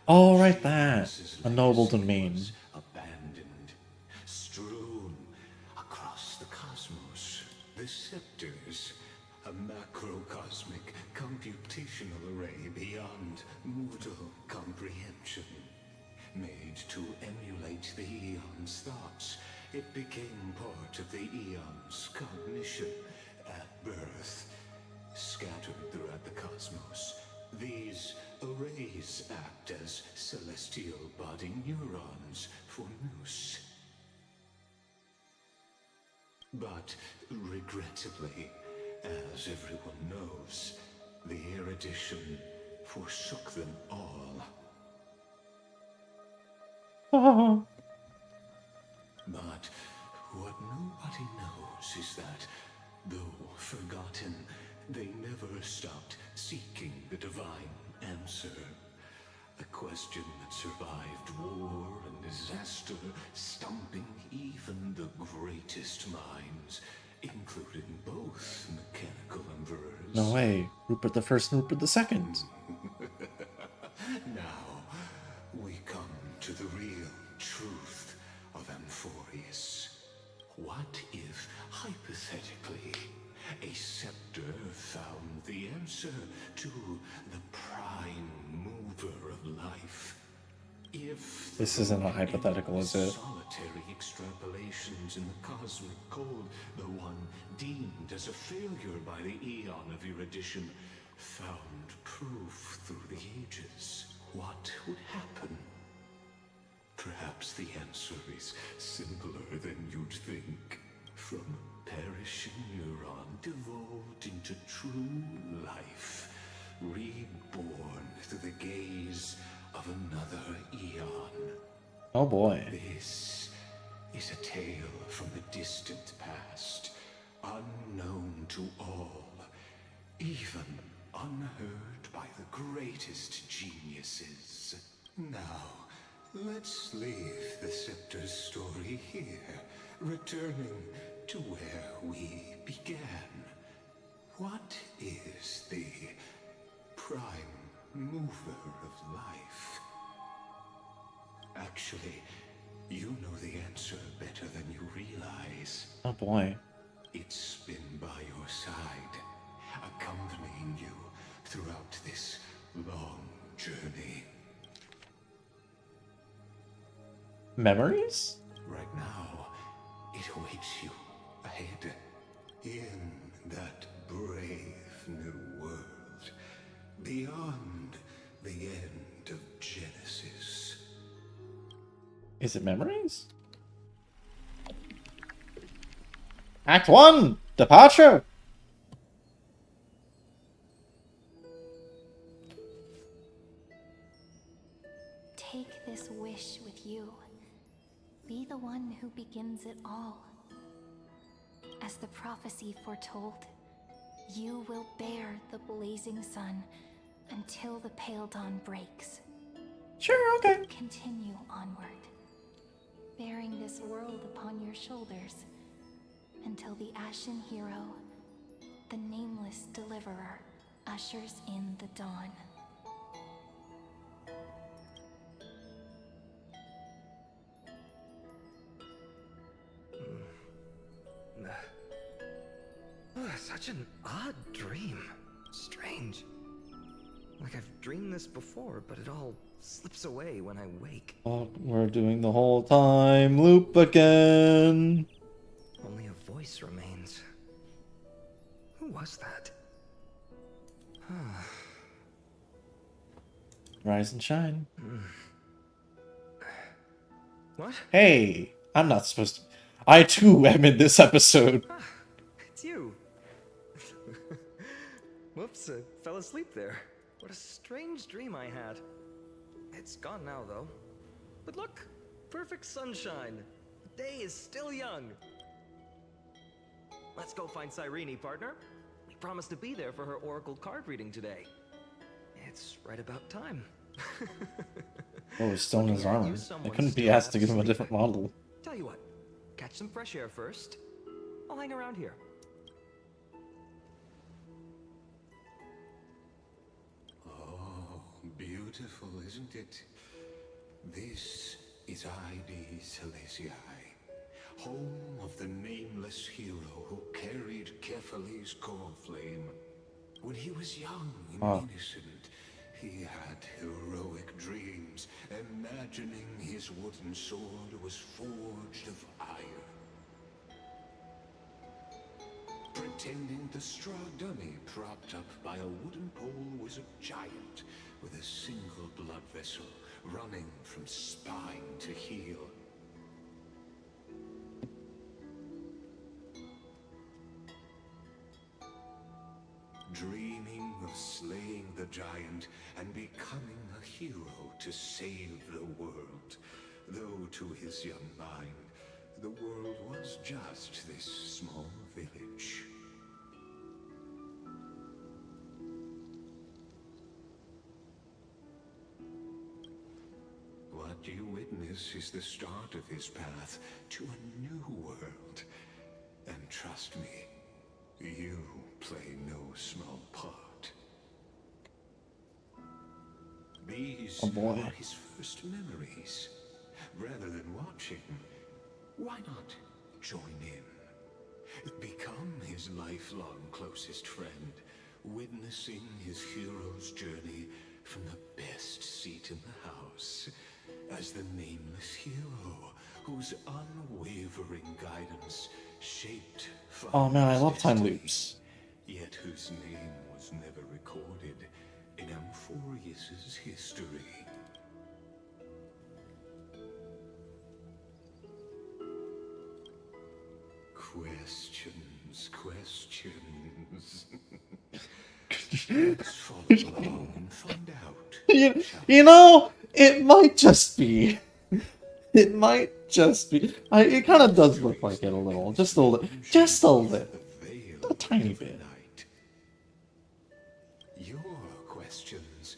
Oh, right, that. A noble domain. Abandoned, strewn across the cosmos. The scepters, a macrocosmic computational array beyond mortal comprehension. Made to emulate the Eon's thoughts, it became part of the Eon's cognition at birth. Scattered throughout the cosmos, these arrays act as celestial body neurons for Nous. But regrettably, as everyone knows, the erudition forsook them all. But what nobody knows is that, though forgotten, they never stopped seeking the divine answer. A question that survived war and disaster, stumping even the greatest minds, including both mechanical emperors. No way. Rupert the First and Rupert the Second. Now, we come to the real truth of Amphorius. What if, hypothetically, a scepter found the answer to the prime mover of life? If This isn't a hypothetical, is it? solitary extrapolations in the cosmic code, the one deemed as a failure by the Eon of erudition, found proof through the ages, what would happen? Perhaps the answer is simpler than you'd think. From perishing neuron devolved into true life, reborn through the gaze of another eon. Oh boy. This is a tale from the distant past, unknown to all, even unheard by the greatest geniuses. Now, let's leave the Scepter's story here, returning to where we began. What is the prime mover of life? Actually, you know the answer better than you realize. Oh boy. It's been by your side, accompanying you throughout this long journey. Memories? Right now, it awaits you ahead, in that brave new world, beyond the end of Genesis. Is it memories? Act 1! Departure! Take this wish with you. Be the one who begins it all. As the prophecy foretold, you will bear the blazing sun until the pale dawn breaks. Sure, okay. Continue onward, bearing this world upon your shoulders until the Ashen Hero, the Nameless Deliverer, ushers in the dawn. Such an odd dream. Strange. Like I've dreamed this before, but it all slips away when I wake. Oh, we're doing the whole time loop again. Only a voice remains. Who was that? Rise and shine. What? Hey, I'm not supposed to. I too am in this episode. It's you. Whoops, I fell asleep there. What a strange dream I had. It's gone now, though. But look, perfect sunshine. The day is still young. Let's go find Cyrene, partner. We promised to be there for her oracle card reading today. It's right about time. Oh, he's still in his armor. I couldn't be asked to give him a different model. Tell you what, catch some fresh air first. I'll hang around here. Oh, beautiful, isn't it? This is ID Celestii, home of the nameless hero who carried Kefali's core flame. When he was young and innocent, he had heroic dreams, imagining his wooden sword was forged of iron. Pretending the straw dummy propped up by a wooden pole was a giant with a single blood vessel running from spine to heel. Dreaming of slaying the giant and becoming a hero to save the world, though to his young mind, the world was just this small village. What you witness is the start of his path to a new world. And trust me, you play no small part. These are his first memories. Rather than watching, why not join in? Become his lifelong closest friend, witnessing his hero's journey from the best seat in the house, as the nameless hero whose unwavering guidance shaped Oh man, I love time loops. yet whose name was never recorded in Amphorius's history. Questions. Let's follow along and find out. You know, it might just be. It might just be. It kind of does look like it a little. Just a little. Just a little. A tiny bit. Your questions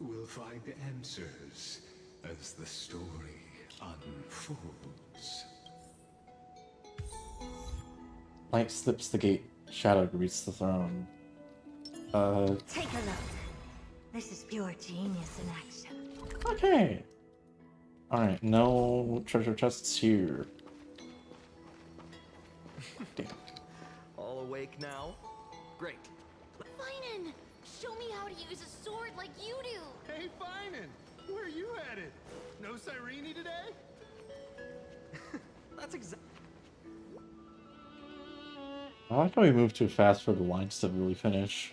will find answers as the story unfolds. Light slips the gate. Shadow greets the throne. Take a look. This is pure genius in action. Okay. Alright, no treasure chests here. Damn. All awake now? Great. Finan, show me how to use a sword like you do. Hey, Finan, where are you headed? No Cyrene today? That's exactly. I like how we move too fast for the lines to really finish.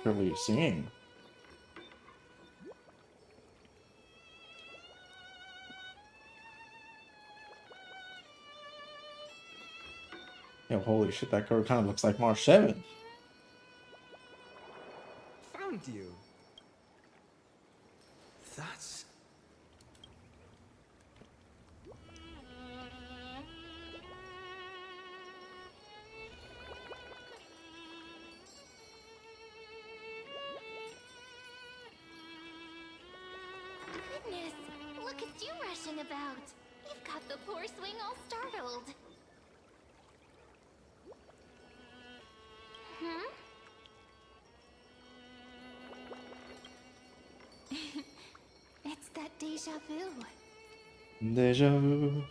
What are you singing? Yo, holy shit, that card kind of looks like March 7th. Found you. That's... Goodness, look at you rushing about. You've got the poor swing all startled. Hmm? It's that deja vu. Deja vu.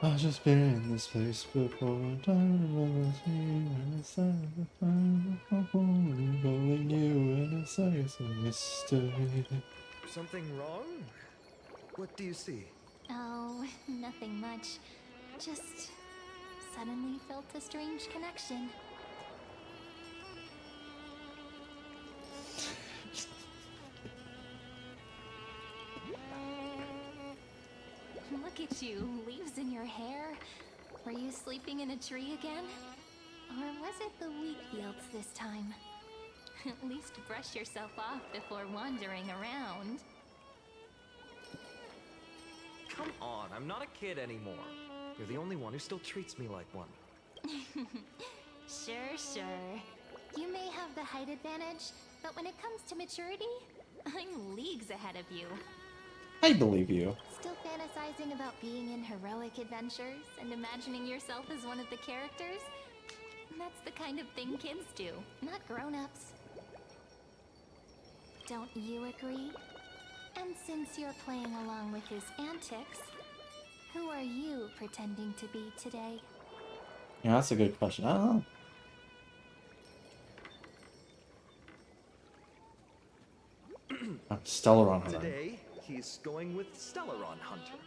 I've just been in this place before. I remember seeing the sun of the fire. Calling you and it's a mystery. Something wrong? What do you see? Oh, nothing much. Just suddenly felt a strange connection. Look at you, leaves in your hair. Were you sleeping in a tree again? Or was it the wheat fields this time? At least brush yourself off before wandering around. Come on, I'm not a kid anymore. You're the only one who still treats me like one. Sure. You may have the height advantage, but when it comes to maturity, I'm leagues ahead of you. I believe you. Still fantasizing about being in heroic adventures and imagining yourself as one of the characters? That's the kind of thing kids do, not grown-ups. Don't you agree? And since you're playing along with his antics, who are you pretending to be today? Yeah, that's a good question. I don't know. Stellaron Hunter. Today, he's going with Stellaron Hunter.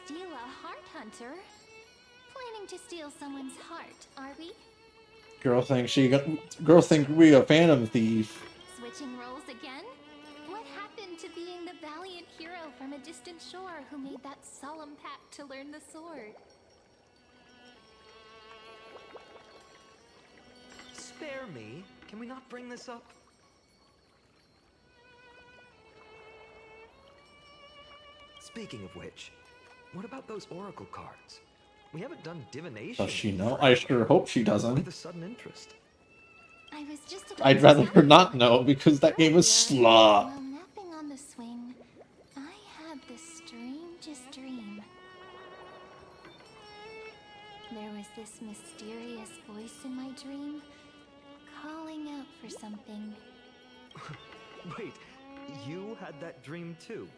Steal a heart hunter? Planning to steal someone's heart, are we? Girl think we a phantom thief. Switching roles again? What happened to being the valiant hero from a distant shore who made that solemn pact to learn the sword? Spare me. Can we not bring this up? Speaking of which, what about those oracle cards? We haven't done divination. Does she know? I sure hope she doesn't. With a sudden interest. I was just about I'd to rather tell her you. not know because that game is slop. While napping on the swing, I had the strangest dream. There was this mysterious voice in my dream, calling out for something. Wait, you had that dream too?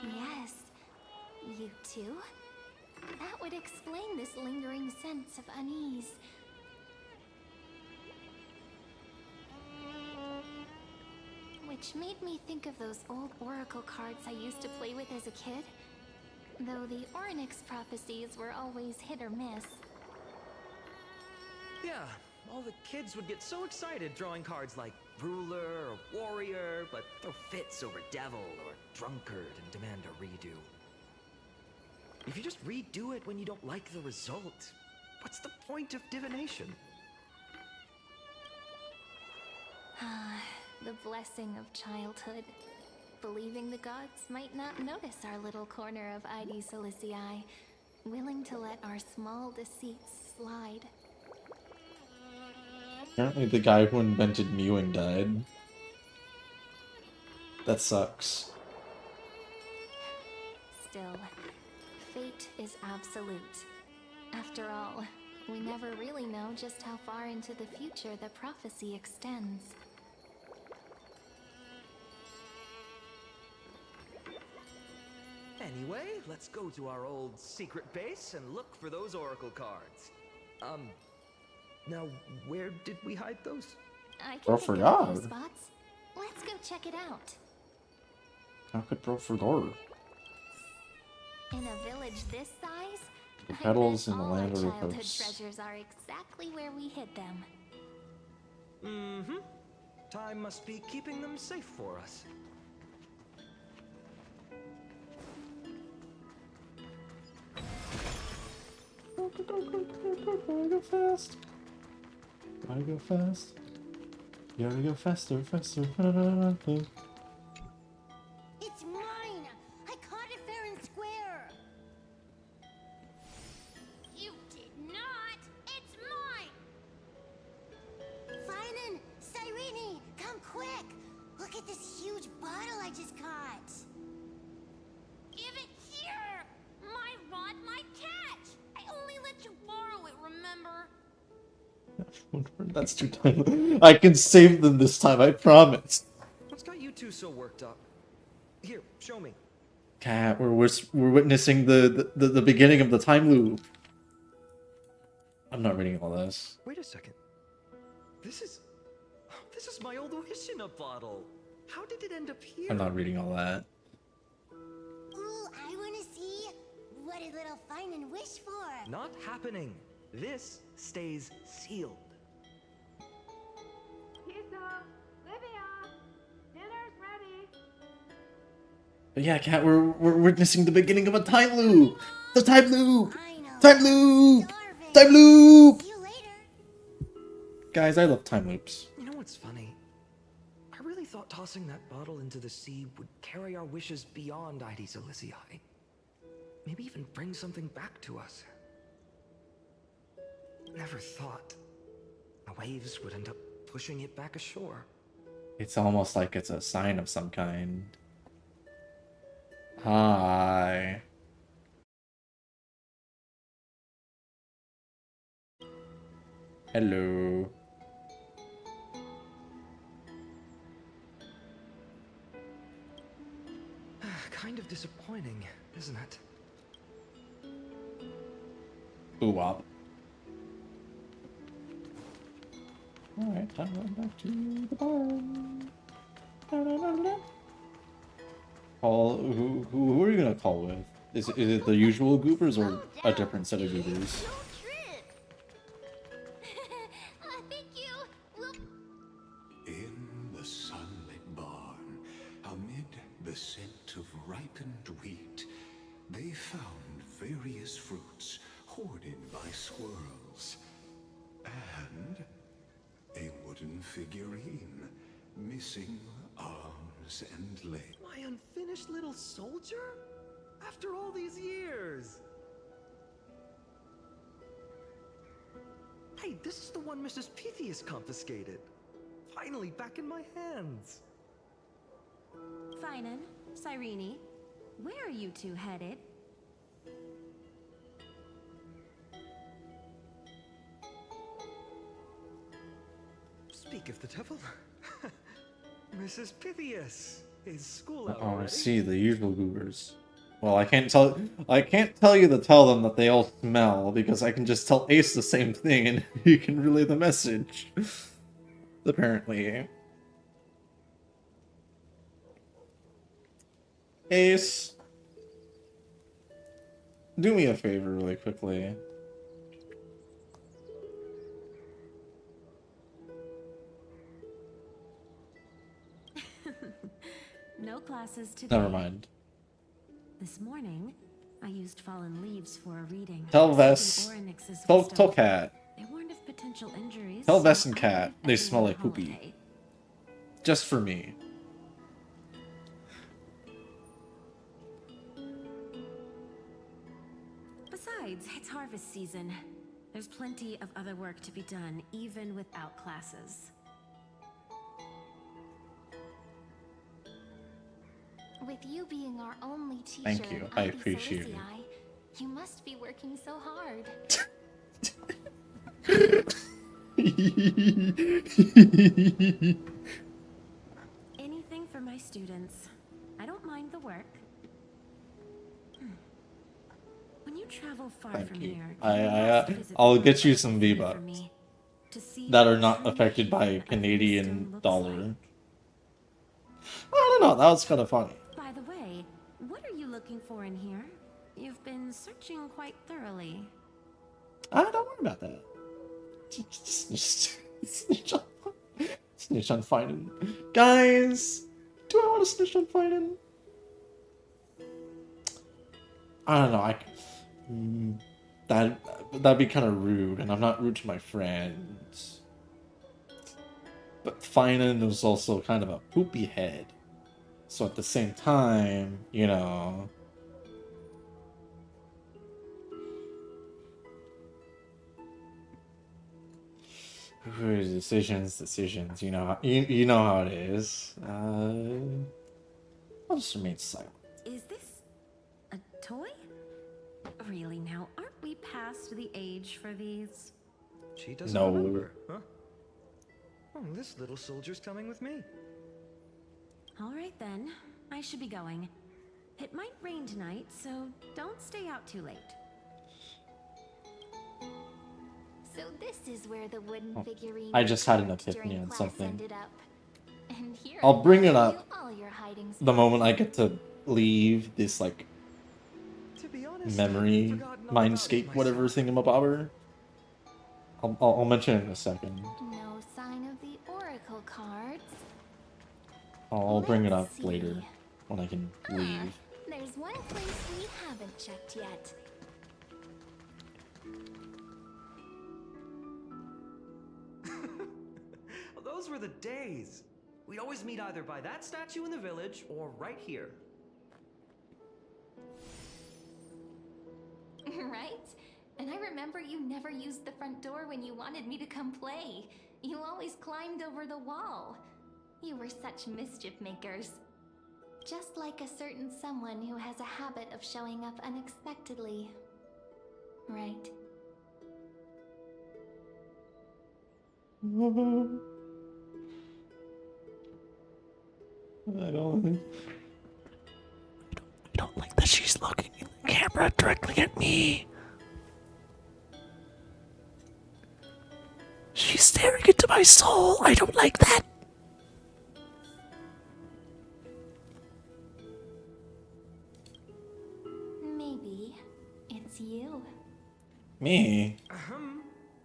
Yes, you too? That would explain this lingering sense of unease. Which made me think of those old oracle cards I used to play with as a kid. Though the Ornyx prophecies were always hit or miss. Yeah, all the kids would get so excited drawing cards like ruler or warrior, but throw fits over devil or drunkard and demand a redo. If you just redo it when you don't like the result, what's the point of divination? The blessing of childhood. Believing the gods might not notice our little corner of ID Silicii, willing to let our small deceits slide. Apparently the guy who invented mewing died. That sucks. Still, fate is absolute. After all, we never really know just how far into the future the prophecy extends. Anyway, let's go to our old secret base and look for those oracle cards. Now, where did we hide those? I Bro can think of a forgot. few spots. Let's go check it out. How could bro forgot? In a village this size, The I petals bet in the all land our of childhood repose. treasures are exactly where we hid them. Mm-hmm. Time must be keeping them safe for us. Go fast. Gotta go fast. You gotta go faster, faster. It's mine! I caught it fair and square! You did not! It's mine! Finan! Cyrene! Come quick! Look at this huge bottle I just caught! Give it here! My rod, my catch! I only let you borrow it, remember? That's too tiny. I can save them this time, I promise. What's got you two so worked up? Here, show me. Cat, we're witnessing the beginning of the time loop. I'm not reading all this. Wait a second. This is my old wish in a bottle. How did it end up here? I'm not reading all that. Ooh, I wanna see what did little Finan wish for? Not happening. This stays sealed. Pizza! Livia! Dinner's ready! But yeah, Cat, we're witnessing the beginning of a time loop. The time loop. Time loop. Time loop. Guys, I love time loops. You know what's funny? I really thought tossing that bottle into the sea would carry our wishes beyond ID Silicii. Maybe even bring something back to us. Never thought the waves would end up pushing it back ashore. It's almost like it's a sign of some kind. Hi. Hello. Kind of disappointing, isn't it? Boo-wop. Alright, time to run back to the barn. Call, who are you gonna call with? Is it the usual goobers or a different set of goobers? Thank you! In the sunlit barn, amid the scent of ripened wheat, they found various fruits hoarded by squirrels. And a wooden figurine, missing arms and legs. My unfinished little soldier? After all these years! Hey, this is the one Mrs. Pythias confiscated. Finally back in my hands. Finan, Cyrene, where are you two headed? Speak of the devil. Mrs. Pythias, is school out Oh, I already? see, the usual goobers. Well, I can't tell you to tell them that they all smell, because I can just tell Ace the same thing and he can relay the message. Apparently. Ace. Do me a favor really quickly. No classes today. Never mind. This morning, I used fallen leaves for a reading. Tell Seeking Vess. Orynyx's Tell wisdom. Cat. They warned of potential injuries. Tell so Vess and I Cat. gave They smell everyone like a poopy. holiday. Just for me. Besides, it's harvest season. There's plenty of other work to be done, even without classes. With you being our only teacher, Thank you. and I be so appreciate it. busy-eyed, you must be working so hard. Anything for my students. I don't mind the work. When you travel far Thank from you. here, I'll get you some V-Bucks that are not affected by Canadian dollar. I don't know. That was kind of funny. By the way, what are you looking for in here? You've been searching quite thoroughly. Don't worry about that. Snitch on Finan. Guys, do I want to snitch on Finan? I don't know. That'd be kind of rude, and I'm not rude to my friends. But Finan is also kind of a poopy head. So at the same time, you know. Decisions. You know, you know how it is. I'll just remain silent. Is this a toy? Really now, aren't we past the age for these? She doesn't No. remember, huh? Oh, this little soldier's coming with me. All right then, I should be going. It might rain tonight, so don't stay out too late. So this is where the wooden figurine I just had an carved epiphany during on class something. ended up. And here I'll bring it I up knew all your hiding the spots. moment I get to leave this, like, To be honest, memory I've forgotten all mindscape, about it whatever myself. thingamabobber. I'll mention it in a second. No sign of the oracle cards. I'll bring it up Let's see. later when I can leave. There's one place we haven't checked yet. Well, those were the days. We'd always meet either by that statue in the village or right here. Right? And I remember you never used the front door when you wanted me to come play. You always climbed over the wall. You were such mischief makers. Just like a certain someone who has a habit of showing up unexpectedly. Right? I don't like that she's looking in the camera directly at me. She's staring into my soul. I don't like that. Maybe it's you. Me?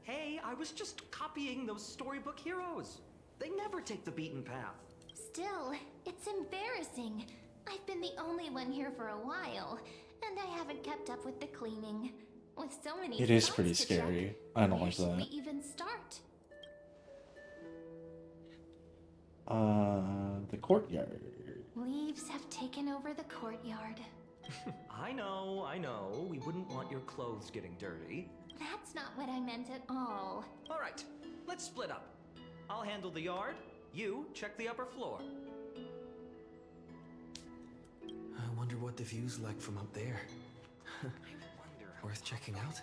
Hey, I was just copying those storybook heroes. They never take the beaten path. Still, it's embarrassing. I've been the only one here for a while, and I haven't kept up with the cleaning. With so many It is spots pretty to scary. check, I don't where like should that. we even start? The courtyard. Leaves have taken over the courtyard. I know. We wouldn't want your clothes getting dirty. That's not what I meant at all. All right, let's split up. I'll handle the yard. You check the upper floor. I wonder what the view's like from up there. Worth checking out?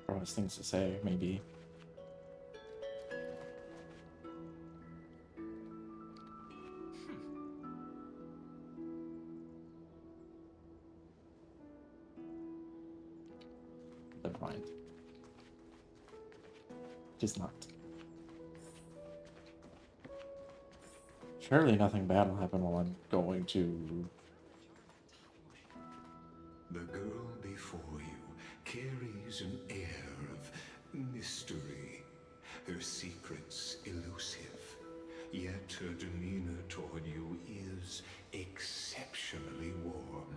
Always things to say, maybe. Never mind. Just not. Surely nothing bad will happen while I'm going to... The girl before you carries an air of mystery, her secrets elusive, yet her demeanor toward you is exceptionally warm.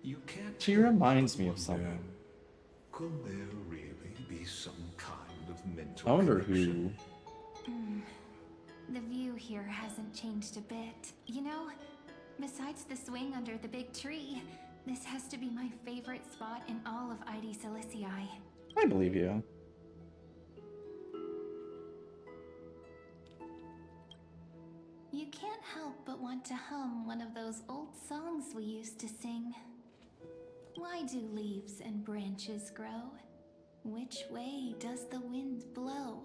You can't She help reminds but me of wonder, someone. could there really be some kind of mental I wonder connection? who... The view here hasn't changed a bit. You know, besides the swing under the big tree, this has to be my favorite spot in all of ID Silicii. I believe you. You can't help but want to hum one of those old songs we used to sing. Why do leaves and branches grow? Which way does the wind blow?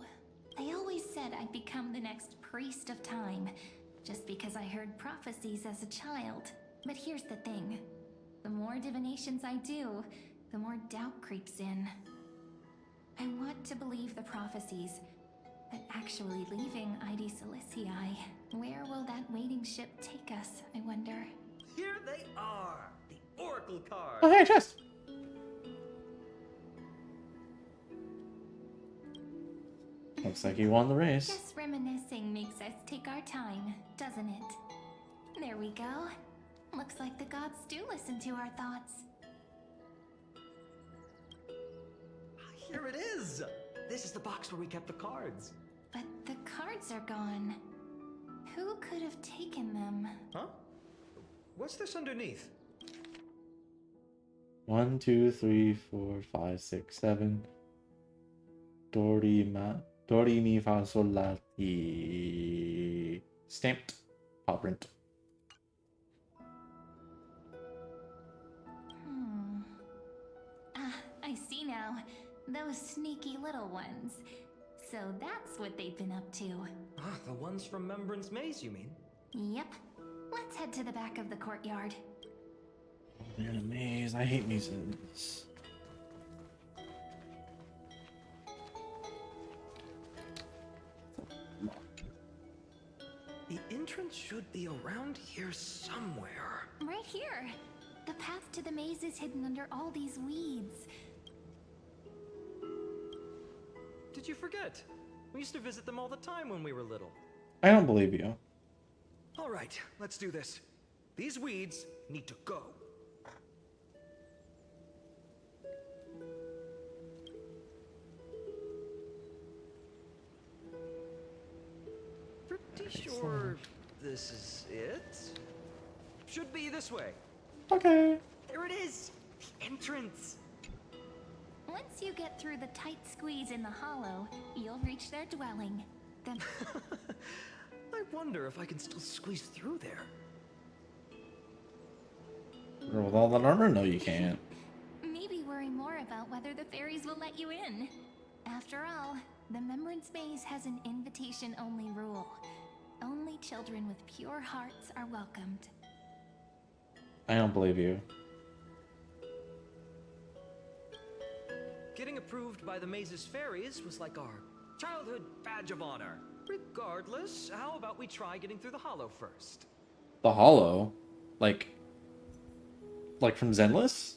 They always said I'd become the next priest of time, just because I heard prophecies as a child. But here's the thing. The more divinations I do, the more doubt creeps in. I want to believe the prophecies, but actually leaving ID Silicii, where will that waiting ship take us, I wonder? Here they are! The Oracle cards! Oh, hey, chest! Looks like you won the race. Guess reminiscing makes us take our time, doesn't it? There we go. Looks like the gods do listen to our thoughts. Here it is! This is the box where we kept the cards. But the cards are gone. Who could have taken them? Huh? What's this underneath? 1, 2, 3, 4, 5, 6, 7. Dori mi fa sol la ti. Stamped. Paw print. I see now. Those sneaky little ones. So that's what they've been up to. Ah, the ones from Remembrance Maze, you mean? Yep. Let's head to the back of the courtyard. Man, a maze. I hate mazes. The entrance should be around here somewhere. Right here. The path to the maze is hidden under all these weeds. Did you forget? We used to visit them all the time when we were little. I don't believe you. All right, let's do this. These weeds need to go. Pretty sure this is it. Should be this way. Okay. There it is! The entrance! Once you get through the tight squeeze in the hollow, you'll reach their dwelling. Then I wonder if I can still squeeze through there. Girl, with all that armor? No, you can't. maybe worry more about whether the fairies will let you in. After all, the Remembrance Maze has an invitation-only rule. Only children with pure hearts are welcomed. I don't believe you. Getting approved by the Maze's fairies was like our childhood badge of honor. Regardless, how about we try getting through the hollow first? The Hollow? Like from Zenless?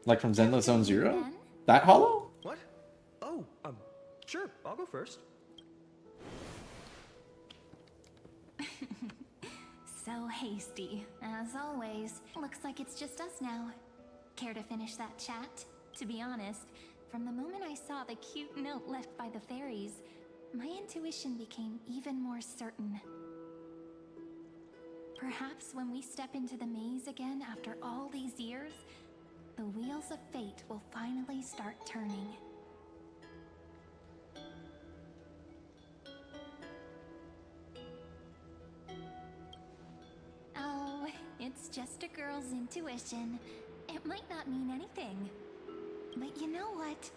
Like from Zenless Zone Zero? That Hollow? What? Oh, sure, I'll go first. So hasty, as always. Looks like it's just us now. Care to finish that chat? To be honest, from the moment I saw the cute note left by the fairies, my intuition became even more certain. Perhaps when we step into the maze again after all these years, the wheels of fate will finally start turning. Oh, it's just a girl's intuition. It might not mean anything. But you know what?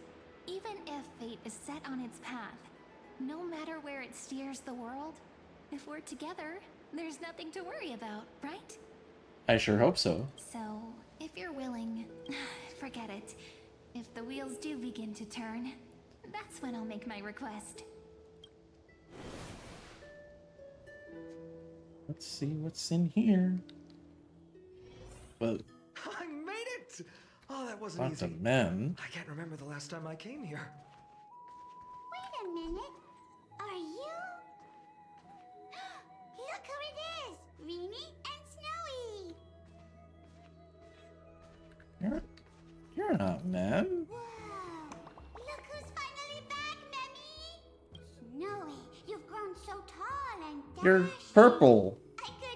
Even if fate is set on its path, no matter where it steers the world, if we're together, there's nothing to worry about, right? I sure hope so. So, if you're willing, forget it. If the wheels do begin to turn, that's when I'll make my request. Let's see what's in here. Whoa. I made it! Oh, that wasn't Lots easy. of men. I can't remember the last time I came here. Wait a minute. Are you? Look who it is! Reenie and Snowy! You're not men. Look who's finally back, Memmy! Snowy, you've grown so tall and dashing. You're purple.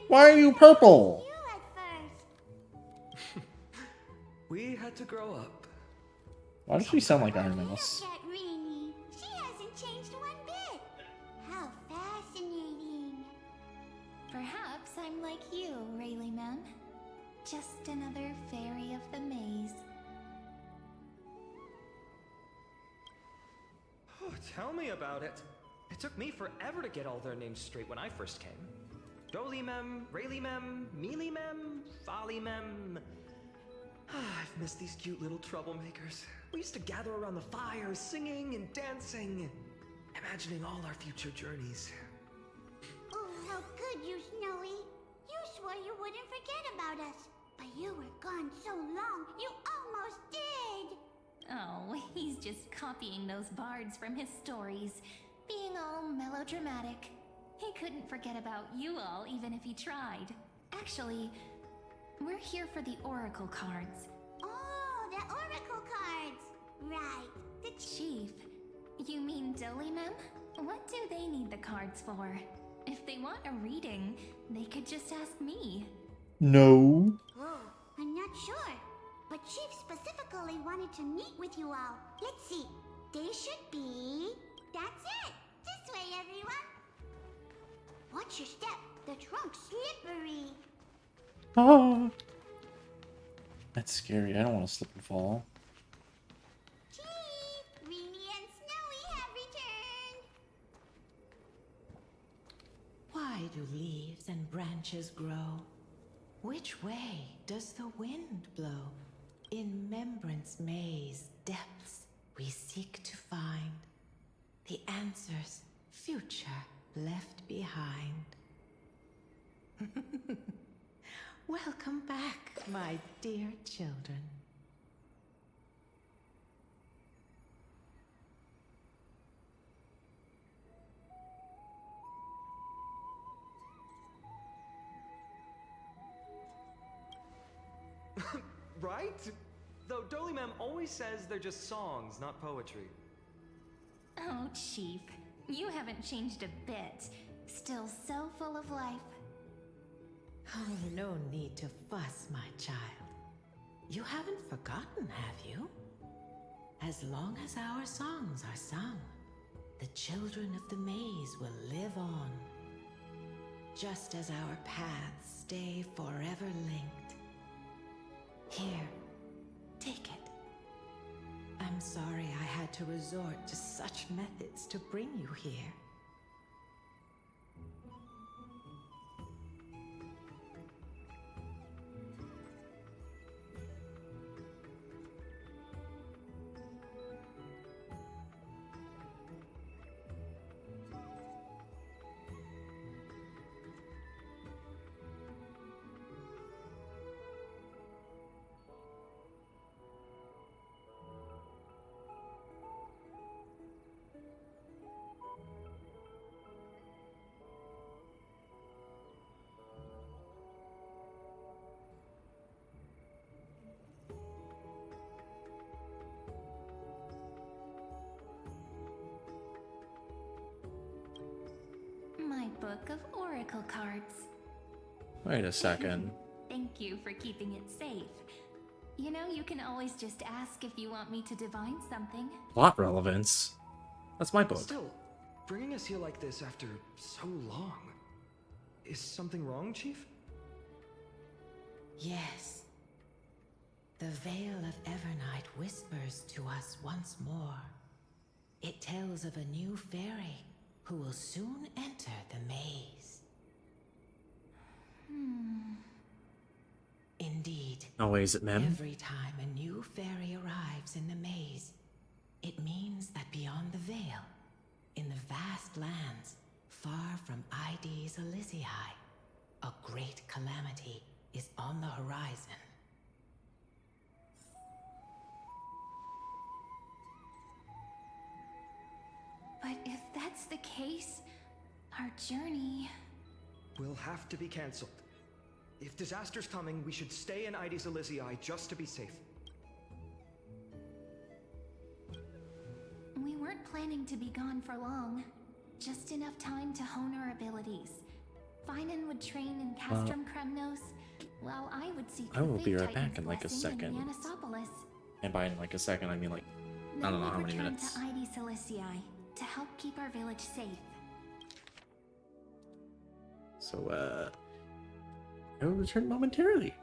Why are you purple? You at first. We had to grow up. Why does she sound like Iron Mouse? Look at Reenie. She hasn't changed one bit. How fascinating. Perhaps I'm like you, Rayleigh Mem. Just another fairy of the maze. Oh, tell me about it. It took me forever to get all their names straight when I first came. Doly Mem, Rayleigh Mem, Mealy Mem, Folly Mem. I've missed these cute little troublemakers. We used to gather around the fire, singing and dancing, imagining all our future journeys. Oh, how could you, Snowy? You swore you wouldn't forget about us. But you were gone so long, you almost did. Oh, he's just copying those bards from his stories, being all melodramatic. He couldn't forget about you all even if he tried. Actually, we're here for the Oracle cards. Oh, the Oracle cards. Right. The Chief, you mean Doly Mem? What do they need the cards for? If they want a reading, they could just ask me. No. Oh, I'm not sure. But Chief specifically wanted to meet with you all. Let's see. They should be... That's it. This way, everyone. Watch your step. The trunk's slippery. Oh. That's scary. I don't want to slip and fall. Chief, Reenie and Snowy have returned. Why do leaves and branches grow? Which way does the wind blow? In Membrance Maze depths we seek to find the answers future left behind. Welcome back, my dear children. Right? Though Doly Mem always says they're just songs, not poetry. Oh, Chief, you haven't changed a bit. Still so full of life. Oh, no need to fuss, my child. You haven't forgotten, have you? As long as our songs are sung, the children of the maze will live on. Just as our paths stay forever linked. Here, take it. I'm sorry I had to resort to such methods to bring you here. My book of Oracle cards. Wait a second. Thank you for keeping it safe. You know, you can always just ask if you want me to divine something. Plot relevance. That's my book. Still, bringing us here like this after so long. Is something wrong, Chief? Yes. The Veil of Evernight whispers to us once more. It tells of a new fairy who will soon enter the maze. Indeed. No way is it men? Every time a new fairy arrives in the maze, it means that beyond the veil, in the vast lands, far from ID's Elysiae, A great calamity is on the horizon. But if that's the case, our journey... will have to be cancelled. If disaster's coming, we should stay in Ides Elysiae just to be safe. We weren't planning to be gone for long. Just enough time to hone our abilities. Finan would train in Castrum Kremnos, while I would seek I will the be Fig right back Titan's in like a blessing second. Yanisopolis. And by in like a second, I mean like, I don't know how many minutes. To Ides Elysiae to help keep our village safe. So, I will return momentarily.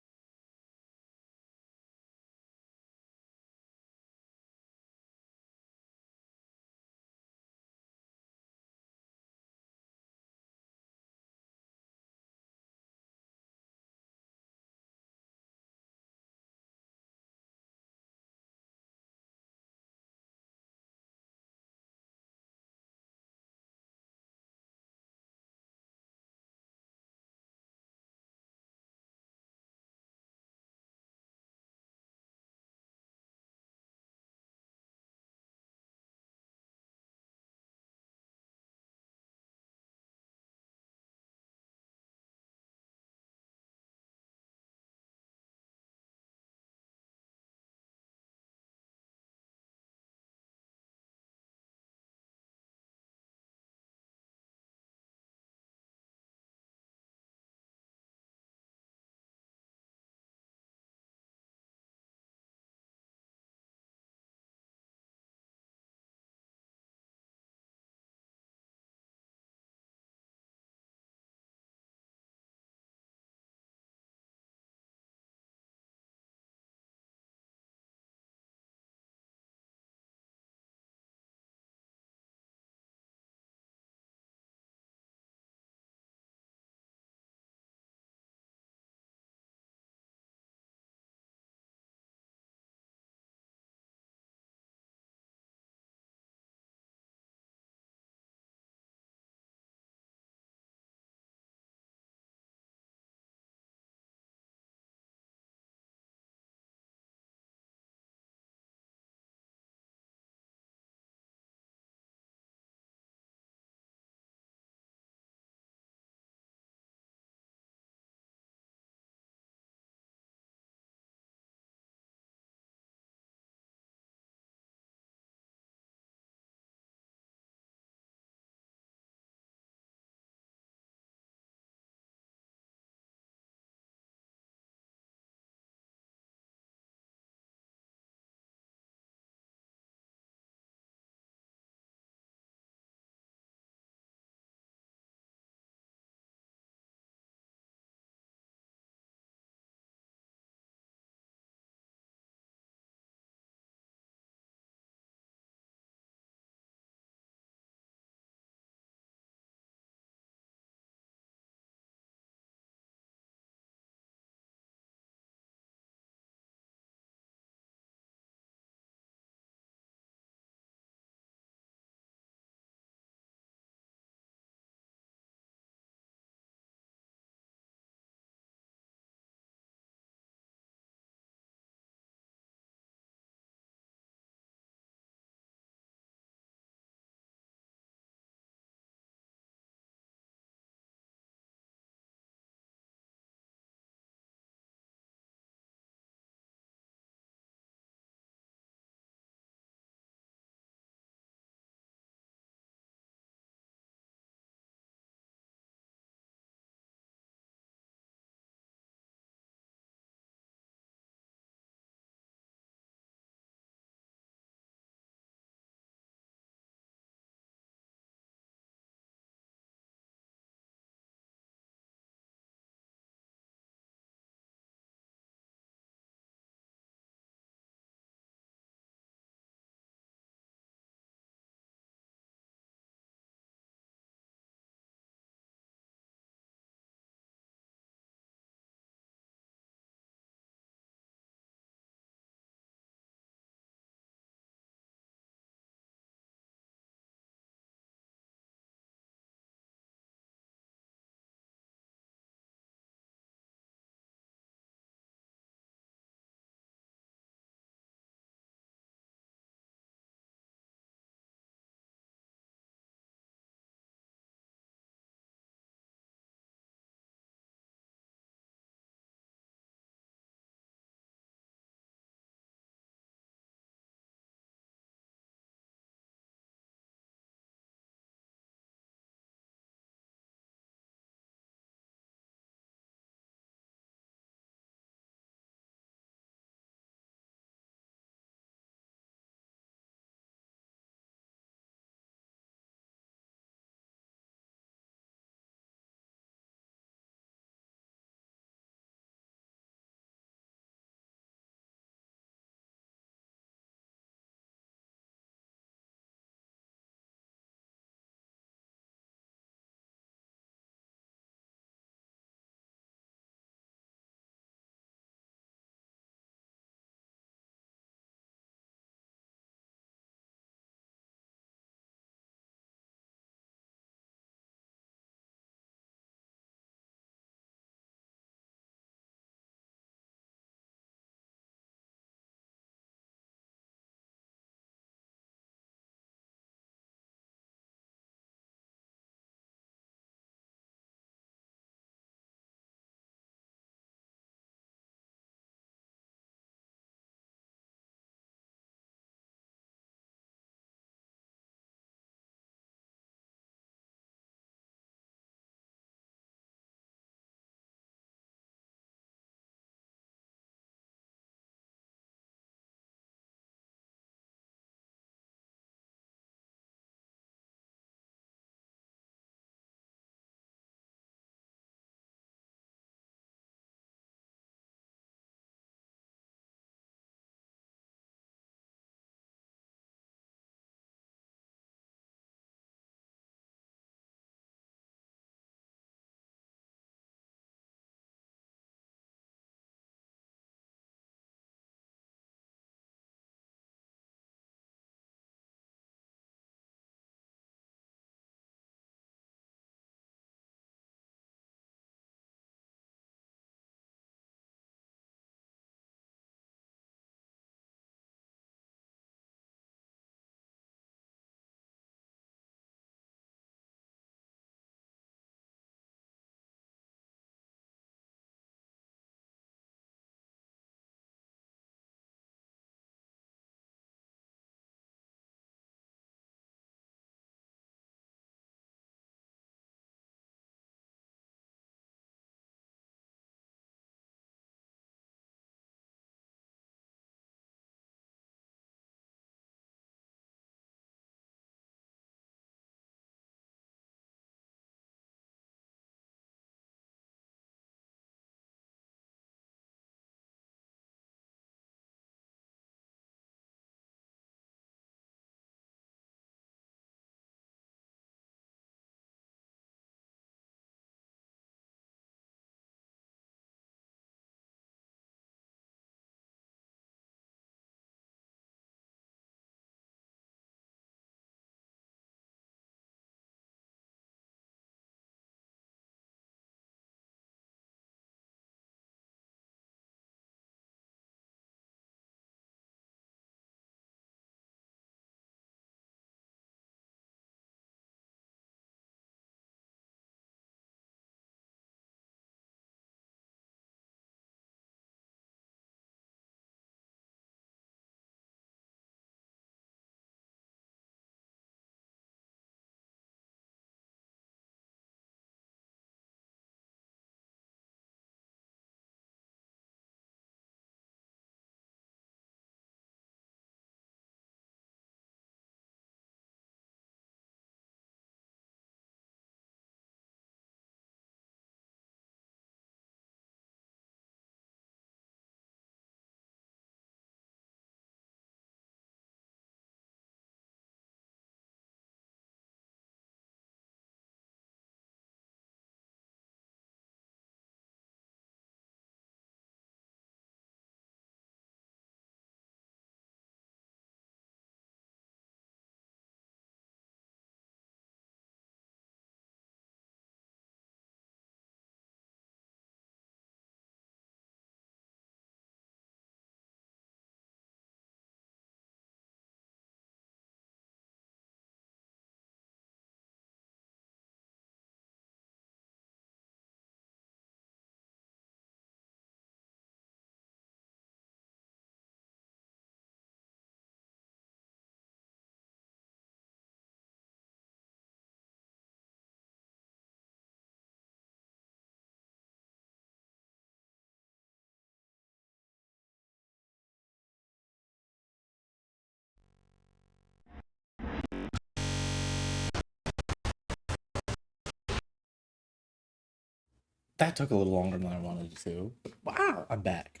That took a little longer than I wanted it to. But wow, I'm back.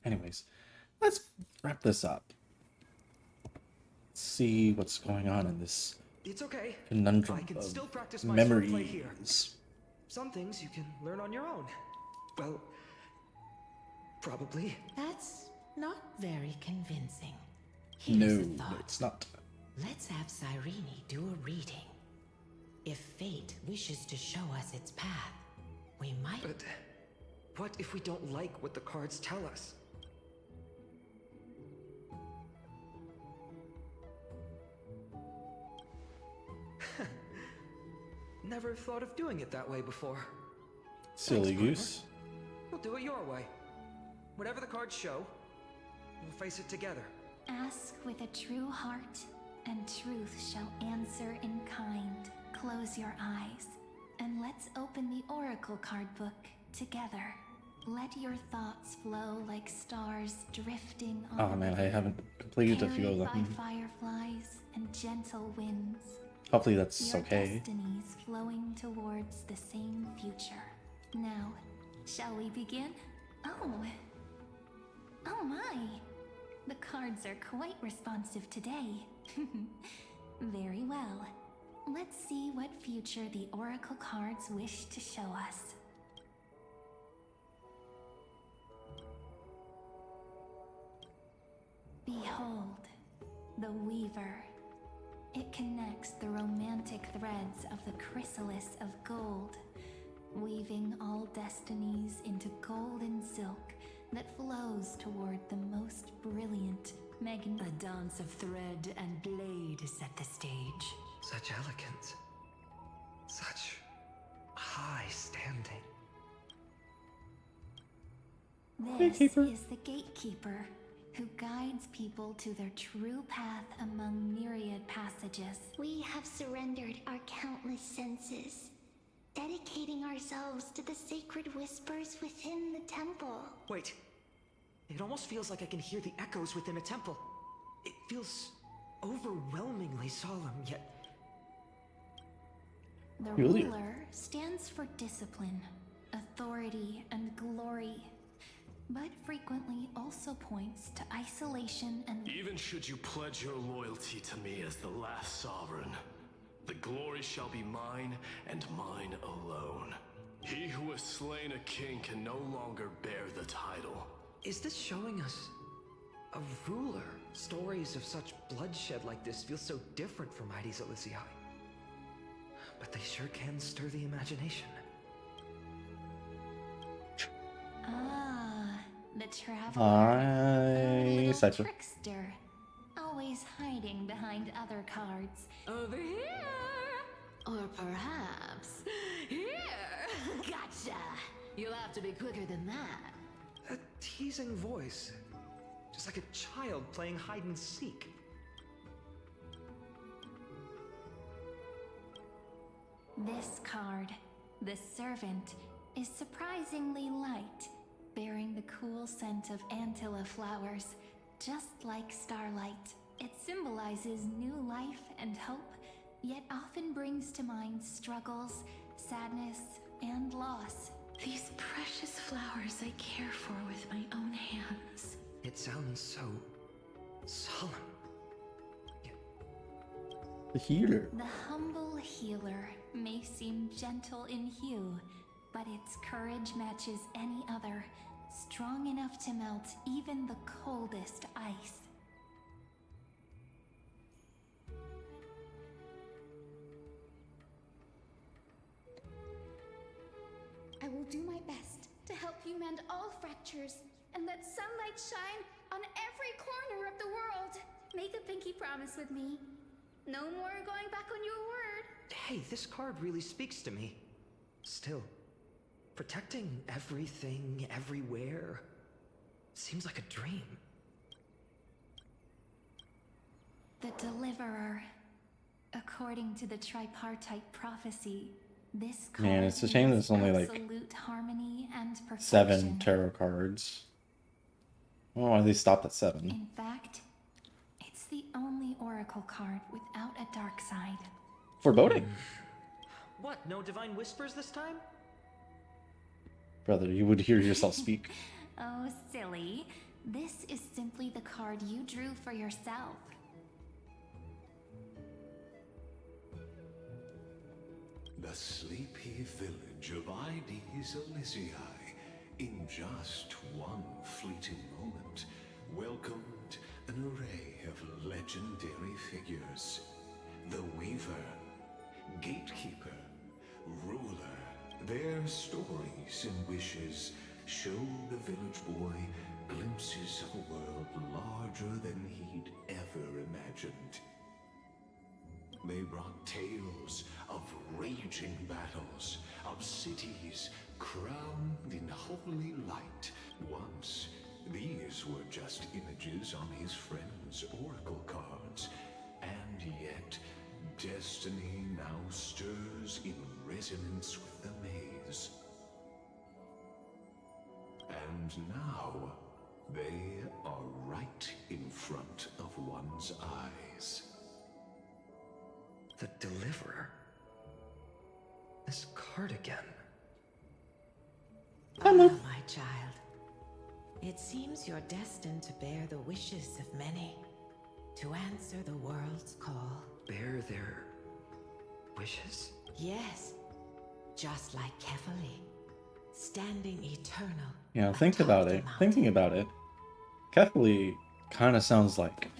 Anyways, let's wrap this up. Let's see what's going on in this It's okay. conundrum I can of still practice my swordplay here. memories. Some things you can learn on your own. Well, probably. That's not very convincing. Here's a No, thought. it's not. Let's have Cyrene do a reading. If fate wishes to show us its path, we might... But what if we don't like what the cards tell us? Never thought of doing it that way before. Silly goose. We'll do it your way. Whatever the cards show, we'll face it together. Ask with a true heart, and truth shall answer in kind. Close your eyes, and let's open the Oracle card book together. Let your thoughts flow like stars drifting on. Oh man, I haven't completed a few of carried them. by fireflies and gentle winds. Hopefully that's Your okay. destinies flowing towards the same future. Now, shall we begin? Oh my! The cards are quite responsive today. Very well. Let's see what future the Oracle cards wish to show us. Behold, the Weaver. It connects the romantic threads of the chrysalis of gold, weaving all destinies into golden silk that flows toward the most brilliant, A dance of thread and blade set the stage. Such elegance. Such high standing. This Gatekeeper. is the Gatekeeper, who guides people to their true path among myriad passages. We have surrendered our countless senses, dedicating ourselves to the sacred whispers within the temple. Wait. It almost feels like I can hear the echoes within a temple. It feels overwhelmingly solemn, yet... The Really? ruler stands for discipline, authority, and glory, but frequently also points to isolation and... Even should you pledge your loyalty to me as the last sovereign, the glory shall be mine and mine alone. He who has slain a king can no longer bear the title. Is this showing us a ruler? Stories of such bloodshed like this feel so different from Heidi's Elysiae. But they sure can stir the imagination. Ah, the traveler. A little Cipher. trickster. Always hiding behind other cards. Over here! Or perhaps here! Gotcha! You'll have to be quicker than that. A teasing voice. Just like a child playing hide and seek. This card, the Servant, is surprisingly light, bearing the cool scent of Antilla flowers, just like starlight. It symbolizes new life and hope, yet often brings to mind struggles, sadness, and loss. These precious flowers I care for with my own hands. It sounds so solemn. The healer. The humble healer may seem gentle in hue, but its courage matches any other, strong enough to melt even the coldest ice. I will do my best to help you mend all fractures and let sunlight shine on every corner of the world. Make a pinky promise with me. No more going back on your word. Hey, this card really speaks to me. Still, protecting everything, everywhere, seems like a dream. The Deliverer. According to the tripartite prophecy, this card Man, it's a shame there's only like absolute harmony and perfection. 7 tarot cards. I don't know why they stopped at 7. In fact, it's the only oracle card without a dark side. Foreboding. What? No divine whispers this time? Brother, you would hear yourself speak. Oh, silly. This is simply the card you drew for yourself. The sleepy village of Ides Elysiae, in just one fleeting moment, welcomed an array of legendary figures. The Weaver, Gatekeeper, Ruler. Their stories and wishes showed the village boy glimpses of a world larger than he'd ever imagined. They brought tales of raging battles, of cities crowned in holy light. Once, these were just images on his friend's oracle cards, and yet destiny now stirs in resonance with the maze. And now, they are right in front of one's eyes. The Deliverer? This card again. My child. It seems you're destined to bear the wishes of many, to answer the world's call. Bear their wishes? Yes, just like Kefali, standing eternal. You know, think about it. Thinking about it, Kefali kind of sounds like.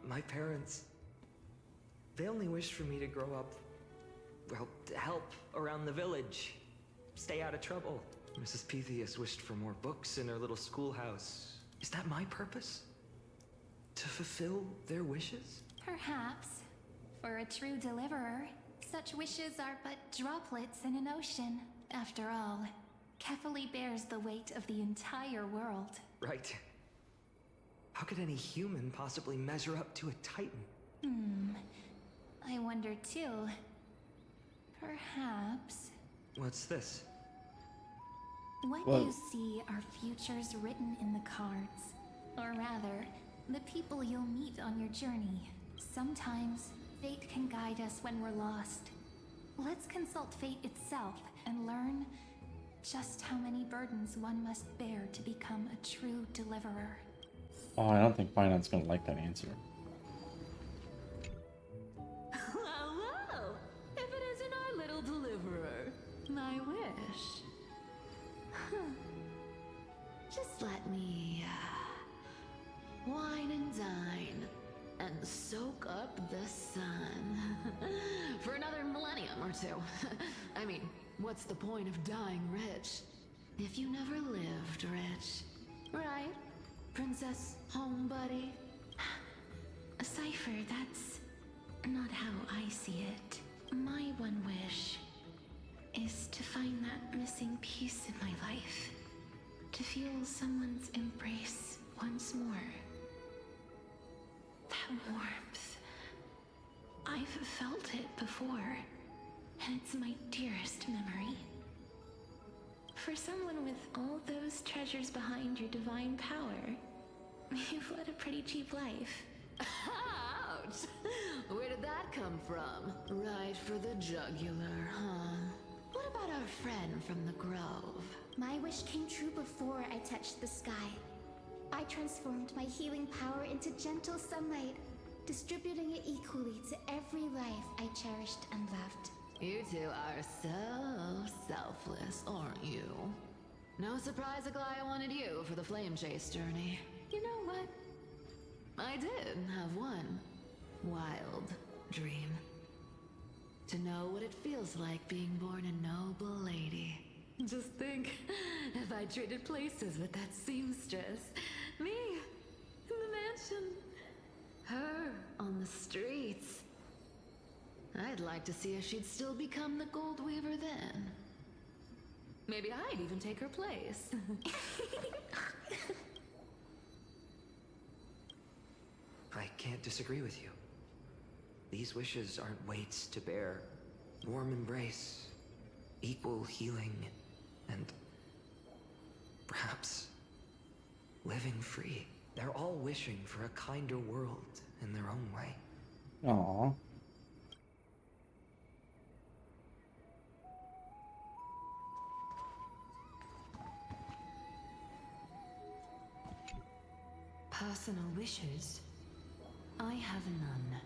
My parents, they only wished for me to grow up, well, to help around the village, stay out of trouble. Mrs. Pythias wished for more books in her little schoolhouse. Is that my purpose? To fulfill their wishes? Perhaps. For a true deliverer, such wishes are but droplets in an ocean. After all, Kefali bears the weight of the entire world. Right. How could any human possibly measure up to a titan? I wonder too. Perhaps. What's this? What you see are futures written in the cards. Or rather, the people you'll meet on your journey. Sometimes, fate can guide us when we're lost. Let's consult fate itself and learn just how many burdens one must bear to become a true deliverer. Oh, I don't think Finance gonna like that answer. Well, if it isn't our little deliverer, my wish. Just let me wine and dine and soak up the sun for another millennium or two. I mean, what's the point of dying rich if you never lived rich, right? Princess Homebuddy? Cypher, that's not how I see it. My one wish is to find that missing piece in my life. To feel someone's embrace once more. That warmth. I've felt it before, and it's my dearest memory. For someone with all those treasures behind your divine power, you've led a pretty cheap life. Ouch! Where did that come from? Right for the jugular, huh? What about our friend from the Grove? My wish came true before I touched the sky. I transformed my healing power into gentle sunlight, distributing it equally to every life I cherished and loved. You two are so selfless, aren't you? No surprise Aglaya wanted you for the flame chase journey. You know what? I did have one wild dream. To know what it feels like being born a noble lady. Just think, if I traded places with that seamstress, me in the mansion, her on the streets. I'd like to see if she'd still become the Gold Weaver then. Maybe I'd even take her place. I can't disagree with you. These wishes aren't weights to bear. Warm embrace, equal healing, and perhaps living free. They're all wishing for a kinder world in their own way. Aww. Personal wishes? I have none.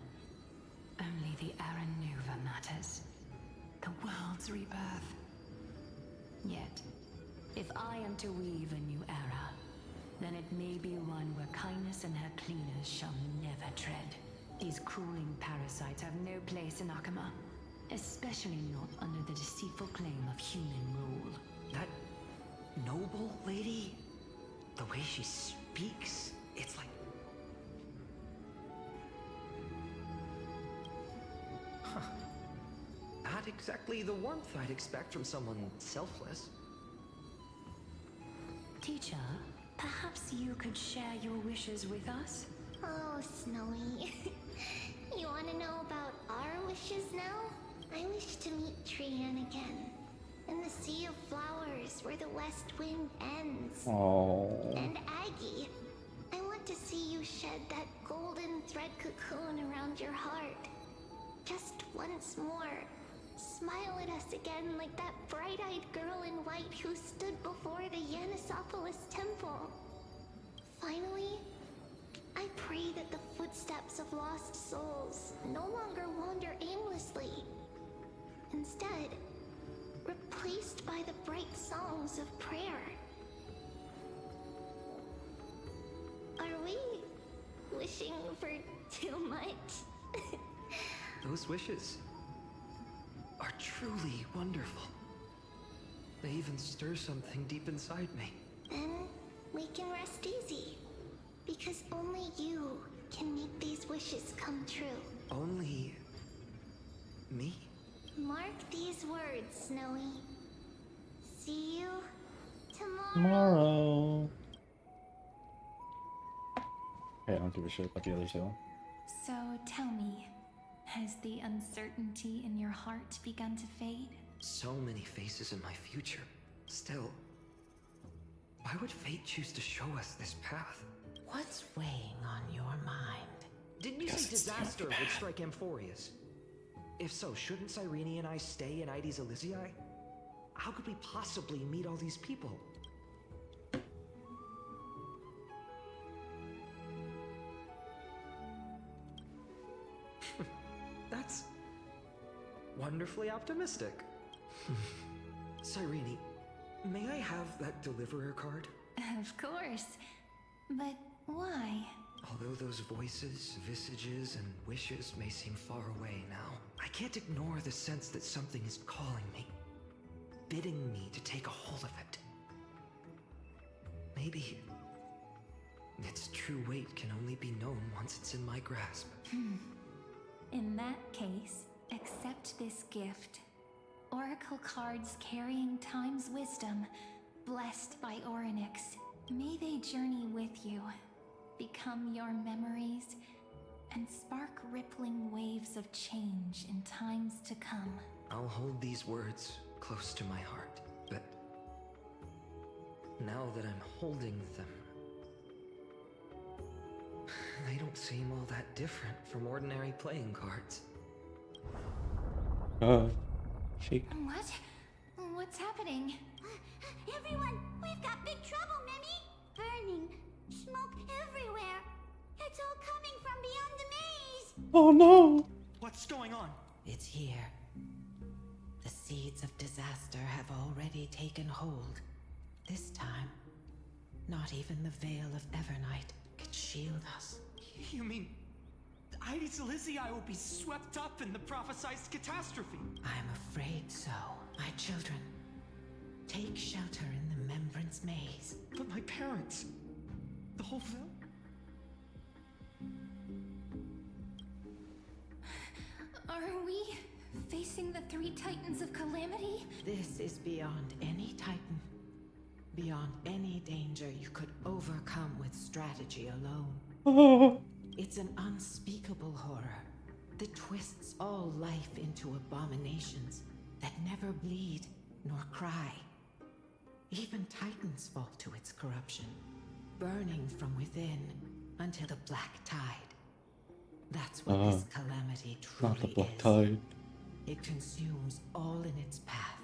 Only the Aranuva matters. The world's rebirth. Yet, if I am to weave a new era, then it may be one where kindness and her cleaners shall never tread. These crawling parasites have no place in Akama, especially not under the deceitful claim of human rule. That noble lady, the way she speaks, it's like... Huh. Not exactly the warmth I'd expect from someone selfless. Teacher, perhaps you could share your wishes with us? Oh, Snowy. You want to know about our wishes now? I wish to meet Trian again. In the sea of flowers where the west wind ends. Oh. And Aggie, I want to see you shed that golden thread cocoon around your heart. Just once more. Smile at us again like that bright-eyed girl in white who stood before the Yanisopolis temple. Finally, I pray that the footsteps of lost souls no longer wander aimlessly. Instead, replaced by the bright songs of prayer. Are we wishing for too much? Those wishes are truly wonderful. They even stir something deep inside me. Then we can rest easy. Because only you can make these wishes come true. Only... me? Mark these words, Snowy. See you tomorrow. Tomorrow. Hey, I don't give a shit about the other two. So tell me, has the uncertainty in your heart begun to fade? So many faces in my future. Still, why would fate choose to show us this path? What's weighing on your mind? Didn't you say disaster would strike Amphorius? If so, shouldn't Cyrene and I stay in Ides Elysiae? How could we possibly meet all these people? That's wonderfully optimistic. Cyrene, may I have that deliverer card? Of course. But why? Although those voices, visages, and wishes may seem far away now, I can't ignore the sense that something is calling me, bidding me to take a hold of it. Maybe its true weight can only be known once it's in my grasp. In that case, accept this gift. Oracle cards carrying time's wisdom, blessed by Orynyx. May they journey with you, become your memories, and spark rippling waves of change in times to come. I'll hold these words close to my heart, but now that I'm holding them, they don't seem all that different from ordinary playing cards. Shake. What? What's happening? Everyone, we've got big trouble, Mimi! Burning, smoke everywhere. It's all coming from beyond the maze. Oh no! What's going on? It's here. The seeds of disaster have already taken hold. This time, not even the veil of Evernight can shield us. You mean Ides Elysiae will be swept up in the prophesied catastrophe? I'm afraid so. My children, take shelter in the Membrance Maze. But my parents, the whole village. Are we facing the three titans of calamity? This is beyond any titan. Beyond any danger you could overcome with strategy alone. It's an unspeakable horror that twists all life into abominations that never bleed nor cry. Even titans fall to its corruption. burning from within until the black tide. That's what this calamity Not the truly black is. tide. It consumes all in its path.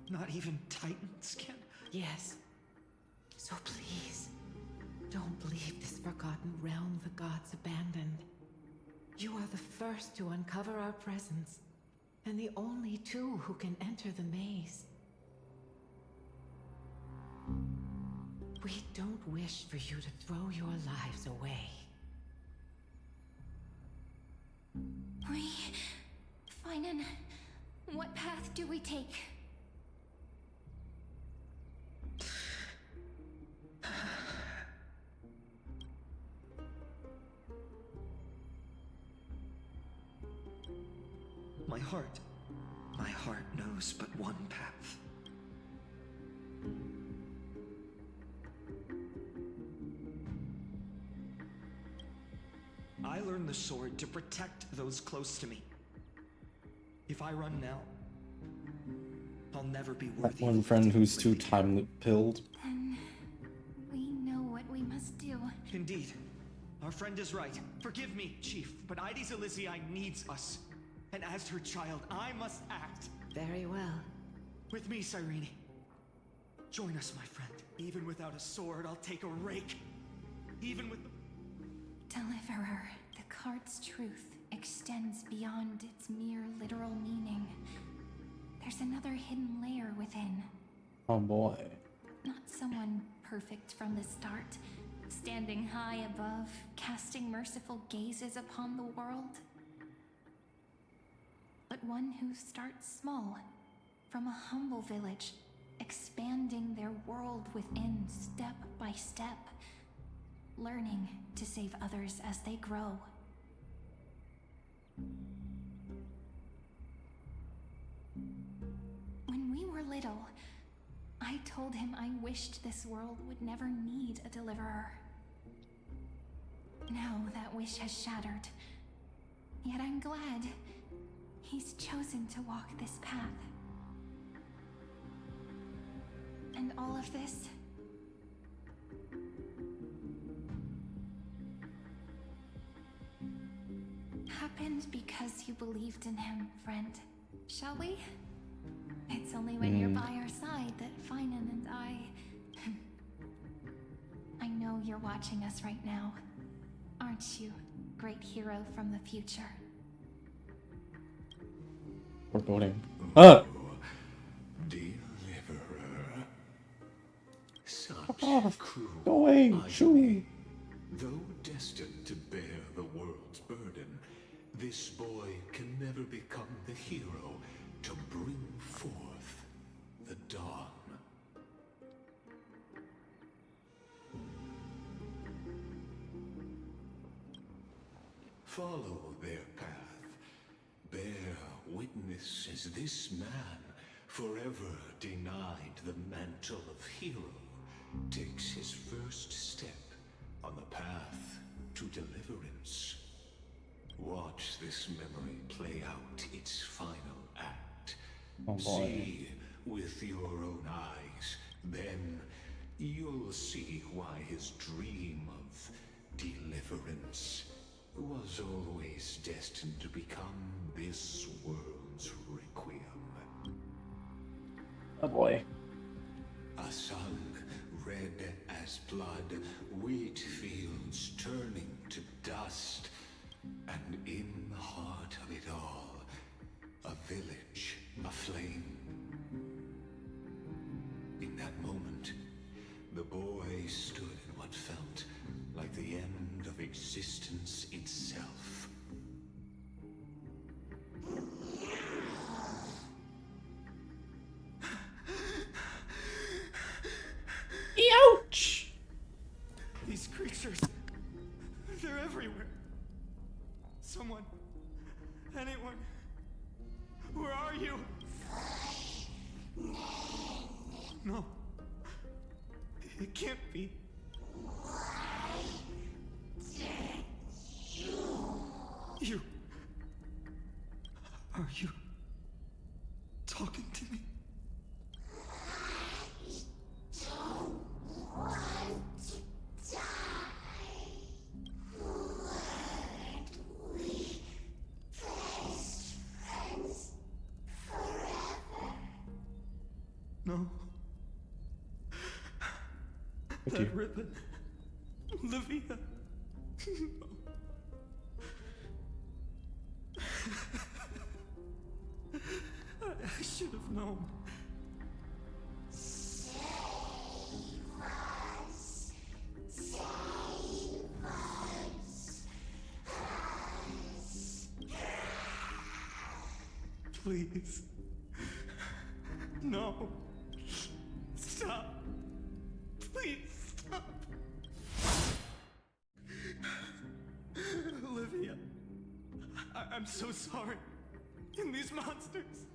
Not even Titans can. Yes. So please, don't leave this forgotten realm the gods abandoned. You are the first to uncover our presence, and the only two who can enter the maze. We don't wish for you to throw your lives away. Finan, what path do we take? My heart knows but one path. I learned the sword to protect those close to me. If I run now, I'll never be That worthy. one friend who's too time pilled. Then we know what we must do. Indeed. Our friend is right. Forgive me, Chief, but Ides Elysiae needs us. And as her child, I must act. Very well. With me, Cyrene. Join us, my friend. Even without a sword, I'll take a rake. Even with the... Deliverer, the card's truth extends beyond its mere literal meaning. There's another hidden layer within. Oh boy. Not someone perfect from the start, standing high above, casting merciful gazes upon the world. But one who starts small, from a humble village, expanding their world within step by step, learning to save others as they grow. When we were little, I told him I wished this world would never need a deliverer. Now that wish has shattered, yet I'm glad he's chosen to walk this path. And all of this happened because you believed in him, friend. Shall we? It's only when you're by our side that Finan and I know you're watching us right now. Aren't you, great hero from the future? Foreboding. Ah! Deliverer. Such cruel Go away! irony. Shoo! Though destined to bear the world's burden, this boy can never become the hero to bring forth the dawn. Follow their path. Bear witness as this man, forever denied the mantle of hero, takes his first step on the path to deliverance. Watch this memory play out its final act. Oh boy. See with your own eyes, then you'll see why his dream of deliverance was always destined to become this world's requiem. Oh boy. A sun red as blood, wheat fields turning to dust, and in the heart of it all, a village aflame. In that moment, the boy stood in what felt like the end of existence itself. Ouch! These creatures, they're everywhere. Someone, anyone, where are you? No, it can't be. You, are you talking to me? with you. That ribbon. Livia. I should have known. Please. No. Stop. Please stop. Olivia. I'm so sorry. And these monsters.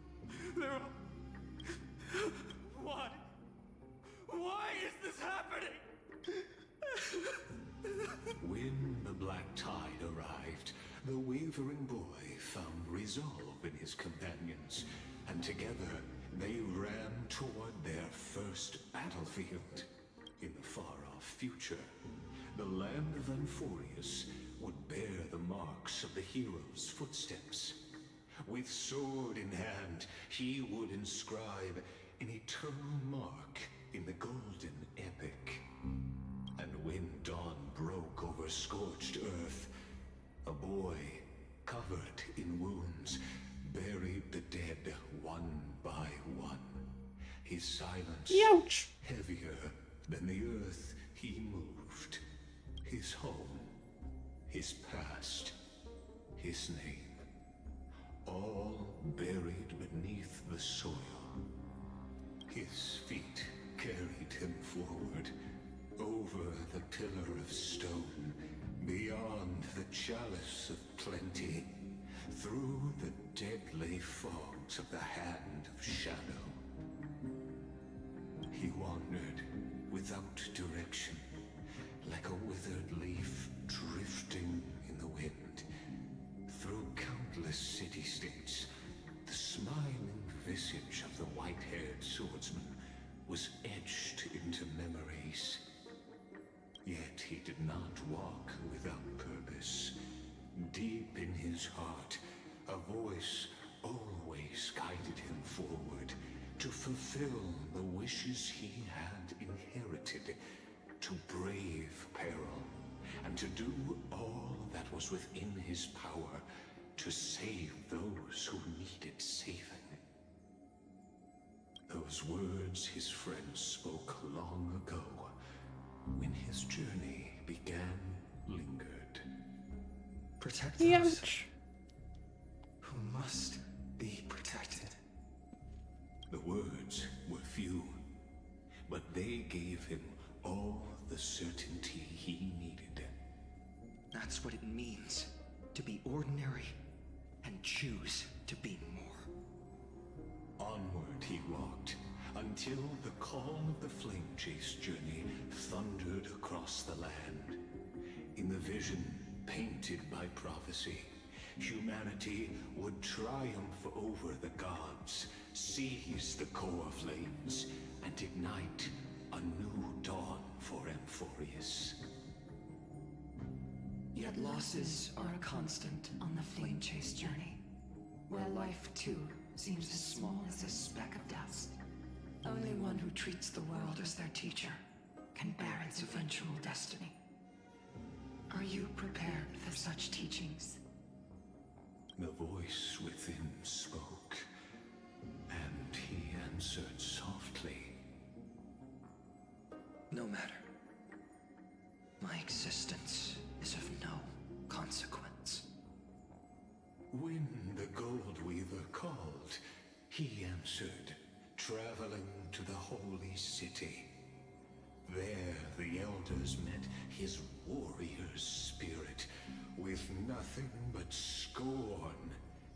They're all... Why? Why is this happening? When the black tide arrived, the wavering boy found resolve in his companions, and together they ran toward their first battlefield. In the far-off future, the land of Amphorius would bear the marks of the hero's footsteps. With sword in hand, he would inscribe an eternal mark in the golden epic. And when dawn broke over scorched earth, a boy, covered in wounds, buried the dead one by one. His silence Ouch. heavier than the earth he moved. His home, his past, his name, all buried beneath the soil. His feet carried him forward, over the pillar of stone, beyond the chalice of plenty, through the deadly fogs of the hand of shadow. He wandered without direction, like a withered leaf drifting in the wind. Through countless city-states, the smiling visage of the white-haired swordsman was etched into memories. Yet he did not walk without purpose. Deep in his heart, a voice always guided him forward to fulfill the wishes he had inherited, to brave peril, and to do all that was within his power to save those who needed saving. Those words his friends spoke long ago, when his journey began, lingered. Protect those who must be protected. The words were few, but they gave him all the certainty he needed. That's what it means to be ordinary and choose to be more. Onward he walked, until the call of the flame chase journey thundered across the land. In the vision painted by prophecy, humanity would triumph over the gods, seize the core flames, and ignite a new dawn for Amphorius. Yet losses are a constant on the flame chase journey, where life too seems as small as a speck of dust. Only one who treats the world as their teacher can bear its eventual destiny. Are you prepared for such teachings? The voice within spoke, and he answered softly. No matter. My existence is of no consequence. When the Gold Weaver called, he answered, traveling to the holy city. There the elders met his warrior's spirit, with nothing but scorn,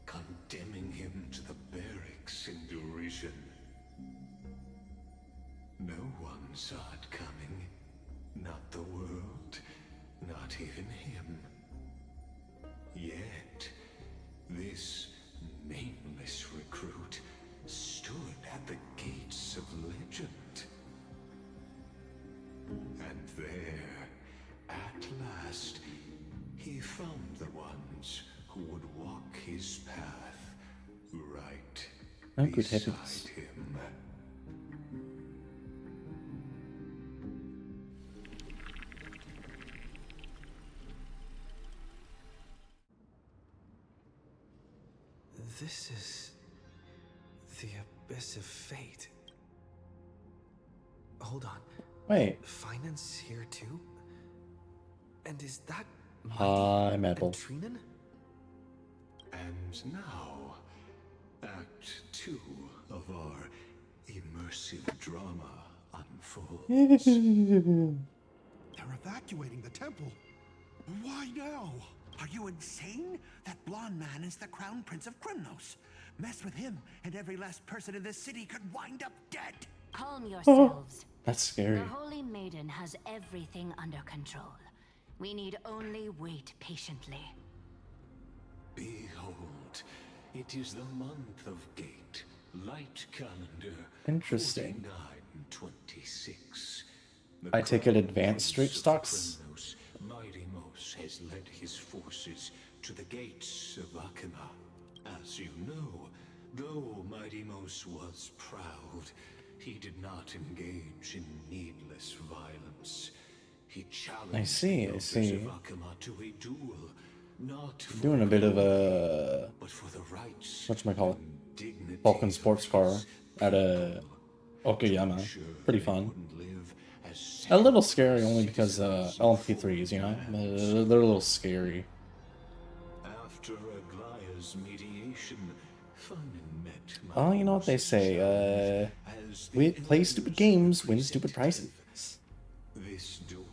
condemning him to the barracks in derision. No one saw it coming, not the world, not even him. Yet, this nameless recruit stood at the gates of legend. And there, at last, he found the ones who would walk his path right Oh, good beside heavens. him. this is the Abyss of Fate. Hold on. Wait. Finance here too? And is that Hi, Metal. Trinen? And now, Act 2 of our immersive drama unfolds. They're evacuating the temple. Why now? Are you insane? That blonde man is the Crown Prince of Krymnos. Mess with him, and every last person in this city could wind up dead. Calm yourselves. That's scary. The Holy Maiden has everything under control. We need only wait patiently. Behold, it is the month of Gate, light calendar. Interesting. 4926. I take it advanced street stocks. Mighty Mos has led his forces to the gates of Akima. As you know, though Mighty Mos was proud, he did not engage in needless violence. He challenged I see. of Akima to a duel, not for Doing a bit of glory, a but for the rights whatchamacallit, Vulcan sports car at a Okayama. Pretty fun. A little scary only because LMP3s, you know, they're a little scary. After Aglaya's mediation, Funin met Oh, you know what they say? Play stupid games, win stupid prizes. This duel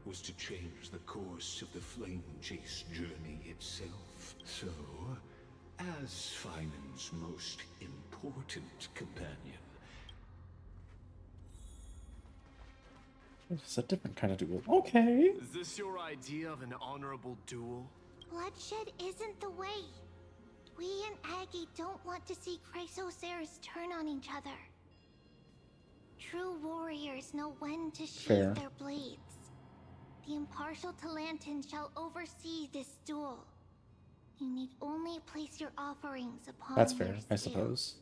was to change the course of the Flame Chase journey itself. So, as Finan's most important companion, It's a different kind of duel. Okay. Is this your idea of an honorable duel? Bloodshed isn't the way. We and Aggie don't want to see Chrysoceres turn on each other. True warriors know when to sheathe their blades. The impartial Talantin shall oversee this duel. You need only place your offerings upon That's their fair, I steel. suppose.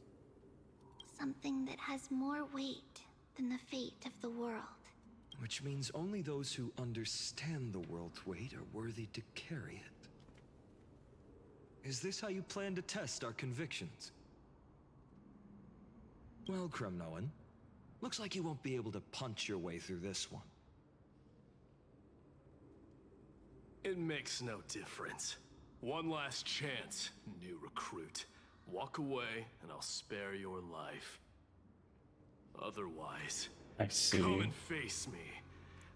Something that has more weight than the fate of the world. Which means only those who understand the world's weight are worthy to carry it. Is this how you plan to test our convictions? Well, Kremnoan, looks like you won't be able to punch your way through this one. It makes no difference. One last chance, new recruit. Walk away, and I'll spare your life. Otherwise, I see. come and face me.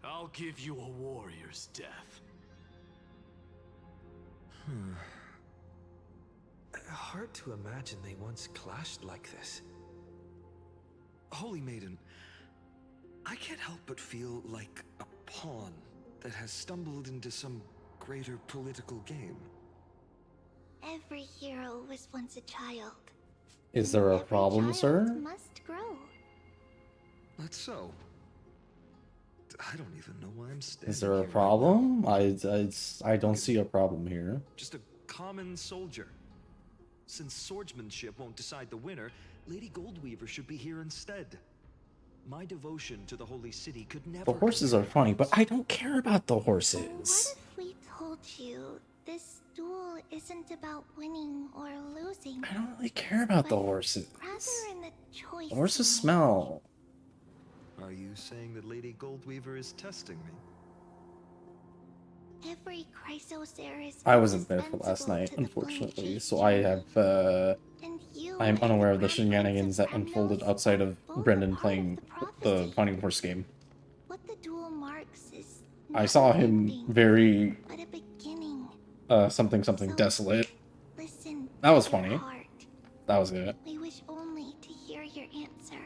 I'll give you a warrior's death. Hard to imagine they once clashed like this. Holy Maiden, I can't help but feel like a pawn that has stumbled into some greater political game. Every hero was once a child. Is there a problem, sir? Must grow. That's so. I don't even know why I'm standing Is there a here. problem? I don't see a problem here. Just a common soldier. Since swordsmanship won't decide the winner, Lady Goldweaver should be here instead. My devotion to the Holy City could never... The horses are funny, but I don't care about the What horses. if we told you this duel isn't about winning or losing? I don't really care about the horses. Rather in the choice. The horses smell. Are you saying that Lady Goldweaver is testing me? Every Chrysoceres I wasn't there for last indispensable night, to the unfortunately, so I have, I am unaware of the shenanigans that unfolded outside of Brendan playing the Finding Horse game. What the duel marks is I saw him very, but a beginning. something desolate. Listen. That was to your funny. heart. That was good. We wish only to hear your answer.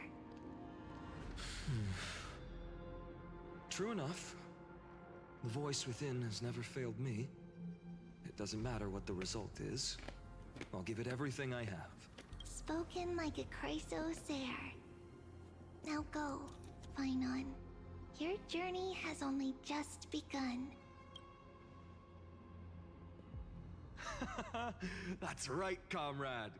True enough. The voice within has never failed me. It doesn't matter what the result is. I'll give it everything I have. Spoken like a Chrysocer. Now go, Finon. Your journey has only just begun. That's right, comrade.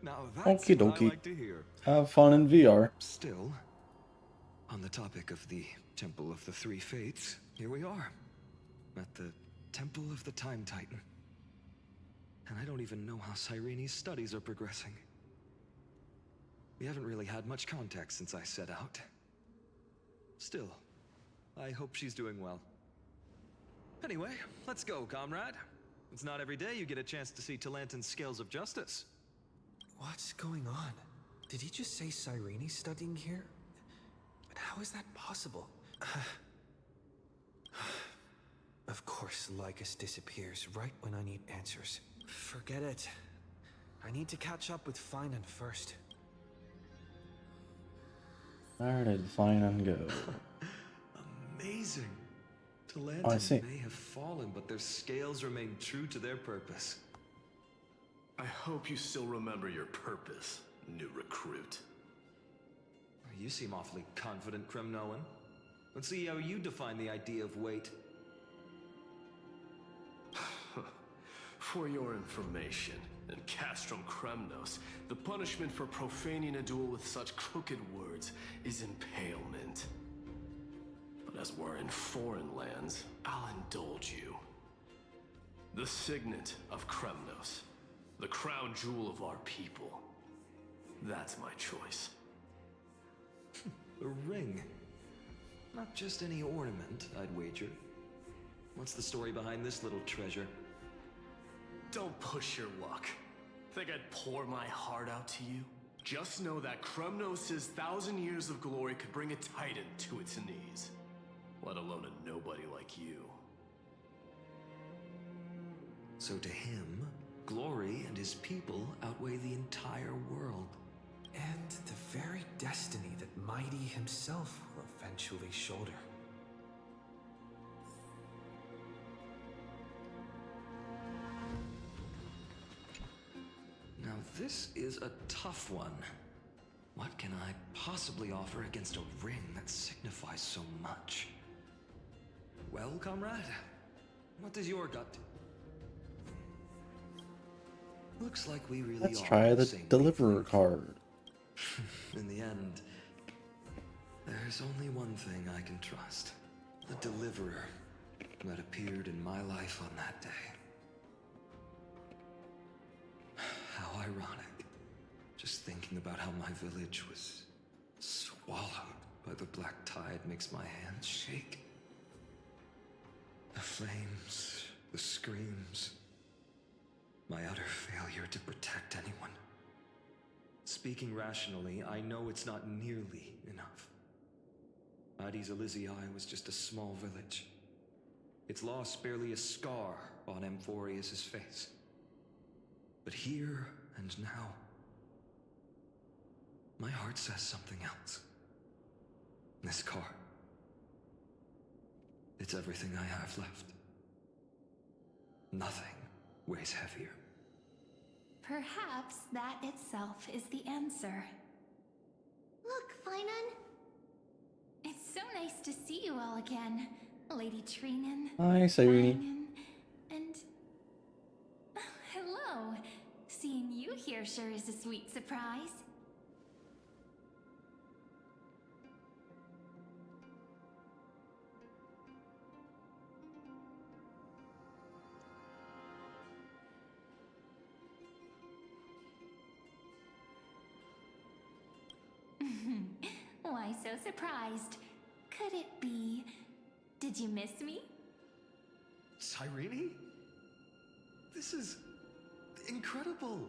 Now that's Okie what I dokie. like to hear. Have fun in VR. Still, on the topic of the Temple of the Three Fates, Here we are, at the Temple of the Time Titan. And I don't even know how Cyrene's studies are progressing. We haven't really had much contact since I set out. Still, I hope she's doing well. Anyway, let's go, comrade. It's not every day you get a chance to see Talantin's scales of justice. What's going on? Did he just say Cyrene's studying here? But how is that possible? Of course, Lycus disappears right when I need answers. Forget it. I need to catch up with Finan first. Where did Finan go? Amazing. Oh, I see. Talantin may have fallen, but their scales remain true to their purpose. I hope you still remember your purpose, new recruit. You seem awfully confident, Kremnoan. Let's see how you define the idea of weight. For your information, in Castrum Kremnos, the punishment for profaning a duel with such crooked words is impalement. But as we're in foreign lands, I'll indulge you. The signet of Kremnos, the crown jewel of our people. That's my choice. A ring. Not just any ornament, I'd wager. What's the story behind this little treasure? Don't push your luck. Think I'd pour my heart out to you? Just know that Kremnos' 1,000 years of glory could bring a titan to its knees. Let alone a nobody like you. So to him, glory and his people outweigh the entire world. And the very destiny that Mighty himself will eventually shoulder. Now this is a tough one. What can I possibly offer against a ring that signifies so much? Well, comrade, what does your gut? Looks like we really Let's are try the same deliverer card. In the end, there's only one thing I can trust. The deliverer that appeared in my life on that day. How ironic. Just thinking about how my village was swallowed by the black tide makes my hands shake. The flames, the screams, my utter failure to protect anyone. Speaking rationally, I know it's not nearly enough. Addis Elysiae was just a small village. Its loss barely a scar on Amphorius' face. But here and now, my heart says something else. This car. It's everything I have left. Nothing weighs heavier. Perhaps that itself is the answer. Look, Finan. It's so nice to see you all again, Lady Trinen. Hi, Cyrene. Finan, and hello. Seeing you here sure is a sweet surprise. Why so surprised? Could it be... Did you miss me? Cyrene? This is incredible.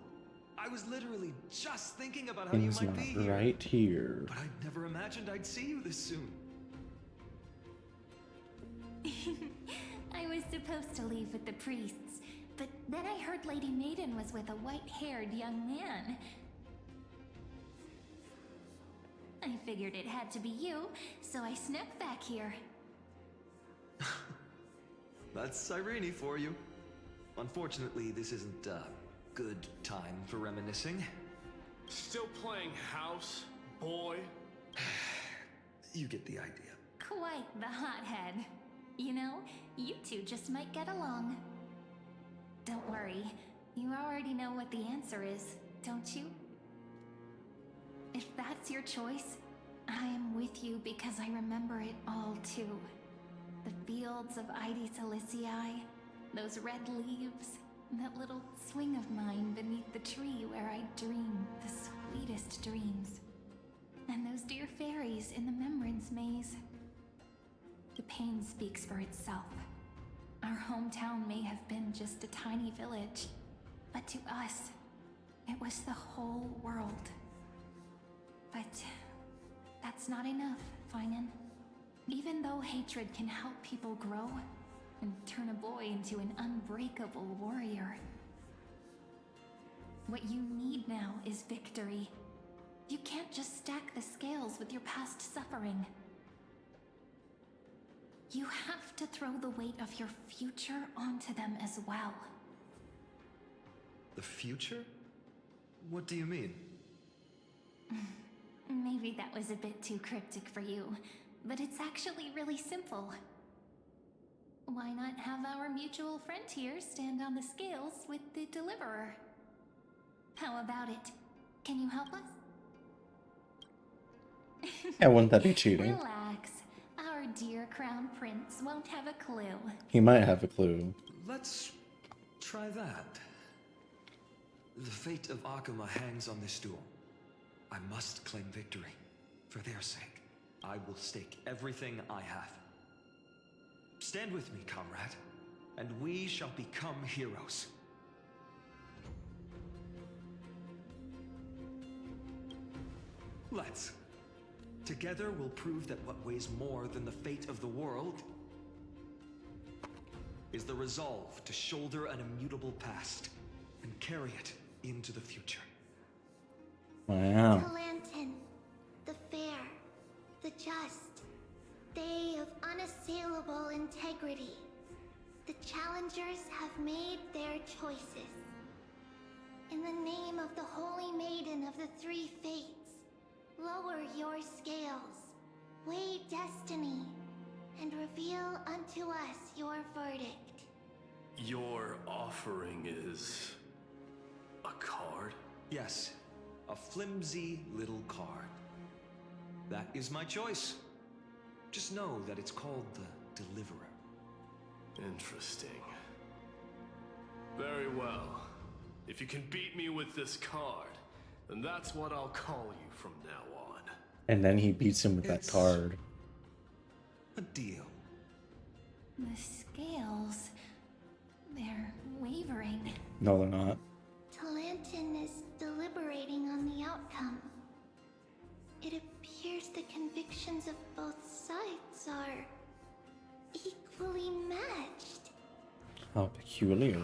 I was literally just thinking about how you Things might not be here. right here. But I never imagined I'd see you this soon. I was supposed to leave with the priests, but then I heard Lady Maiden was with a white-haired young man. I figured it had to be you, so I snuck back here. That's Cyrene for you. Unfortunately, this isn't a good time for reminiscing. Still playing house, boy? You get the idea. Quite the hothead. You know, you two just might get along. Don't worry, you already know what the answer is, don't you? If that's your choice, I am with you because I remember it all too. The fields of Dailies, those red leaves, that little swing of mine beneath the tree where I dream the sweetest dreams. And those dear fairies in the Membrance Maze. The pain speaks for itself. Our hometown may have been just a tiny village, but to us, it was the whole world. But that's not enough, Finan. Even though hatred can help people grow and turn a boy into an unbreakable warrior, what you need now is victory. You can't just stack the scales with your past suffering. You have to throw the weight of your future onto them as well. The future? What do you mean? Maybe that was a bit too cryptic for you, but it's actually really simple. Why not have our mutual friend here stand on the scales with the deliverer? How about it? Can you help us? Yeah, wouldn't that be cheating? Relax. Our dear Crown Prince won't have a clue. He might have a clue. Let's try that. The fate of Akuma hangs on this duel. I must claim victory. For their sake, I will stake everything I have. Stand with me, comrade, and we shall become heroes. Let's. Together we'll prove that what weighs more than the fate of the world is the resolve to shoulder an immutable past and carry it into the future. Wow. Talantin, the fair, the just, they of unassailable integrity. The challengers have made their choices. In the name of the Holy Maiden of the Three Fates, lower your scales, weigh destiny, and reveal unto us your verdict. Your offering is a card? Yes, a flimsy little card. That is my choice. Just know that it's called the Deliverer. Interesting. Very well. If you can beat me with this card, then that's what I'll call you from now on. And then he beats him with that card. A deal. The scales, they're wavering. No, they're not. Talantin is deliberating on the outcome. It appears the convictions of both sides are equally matched. How peculiar.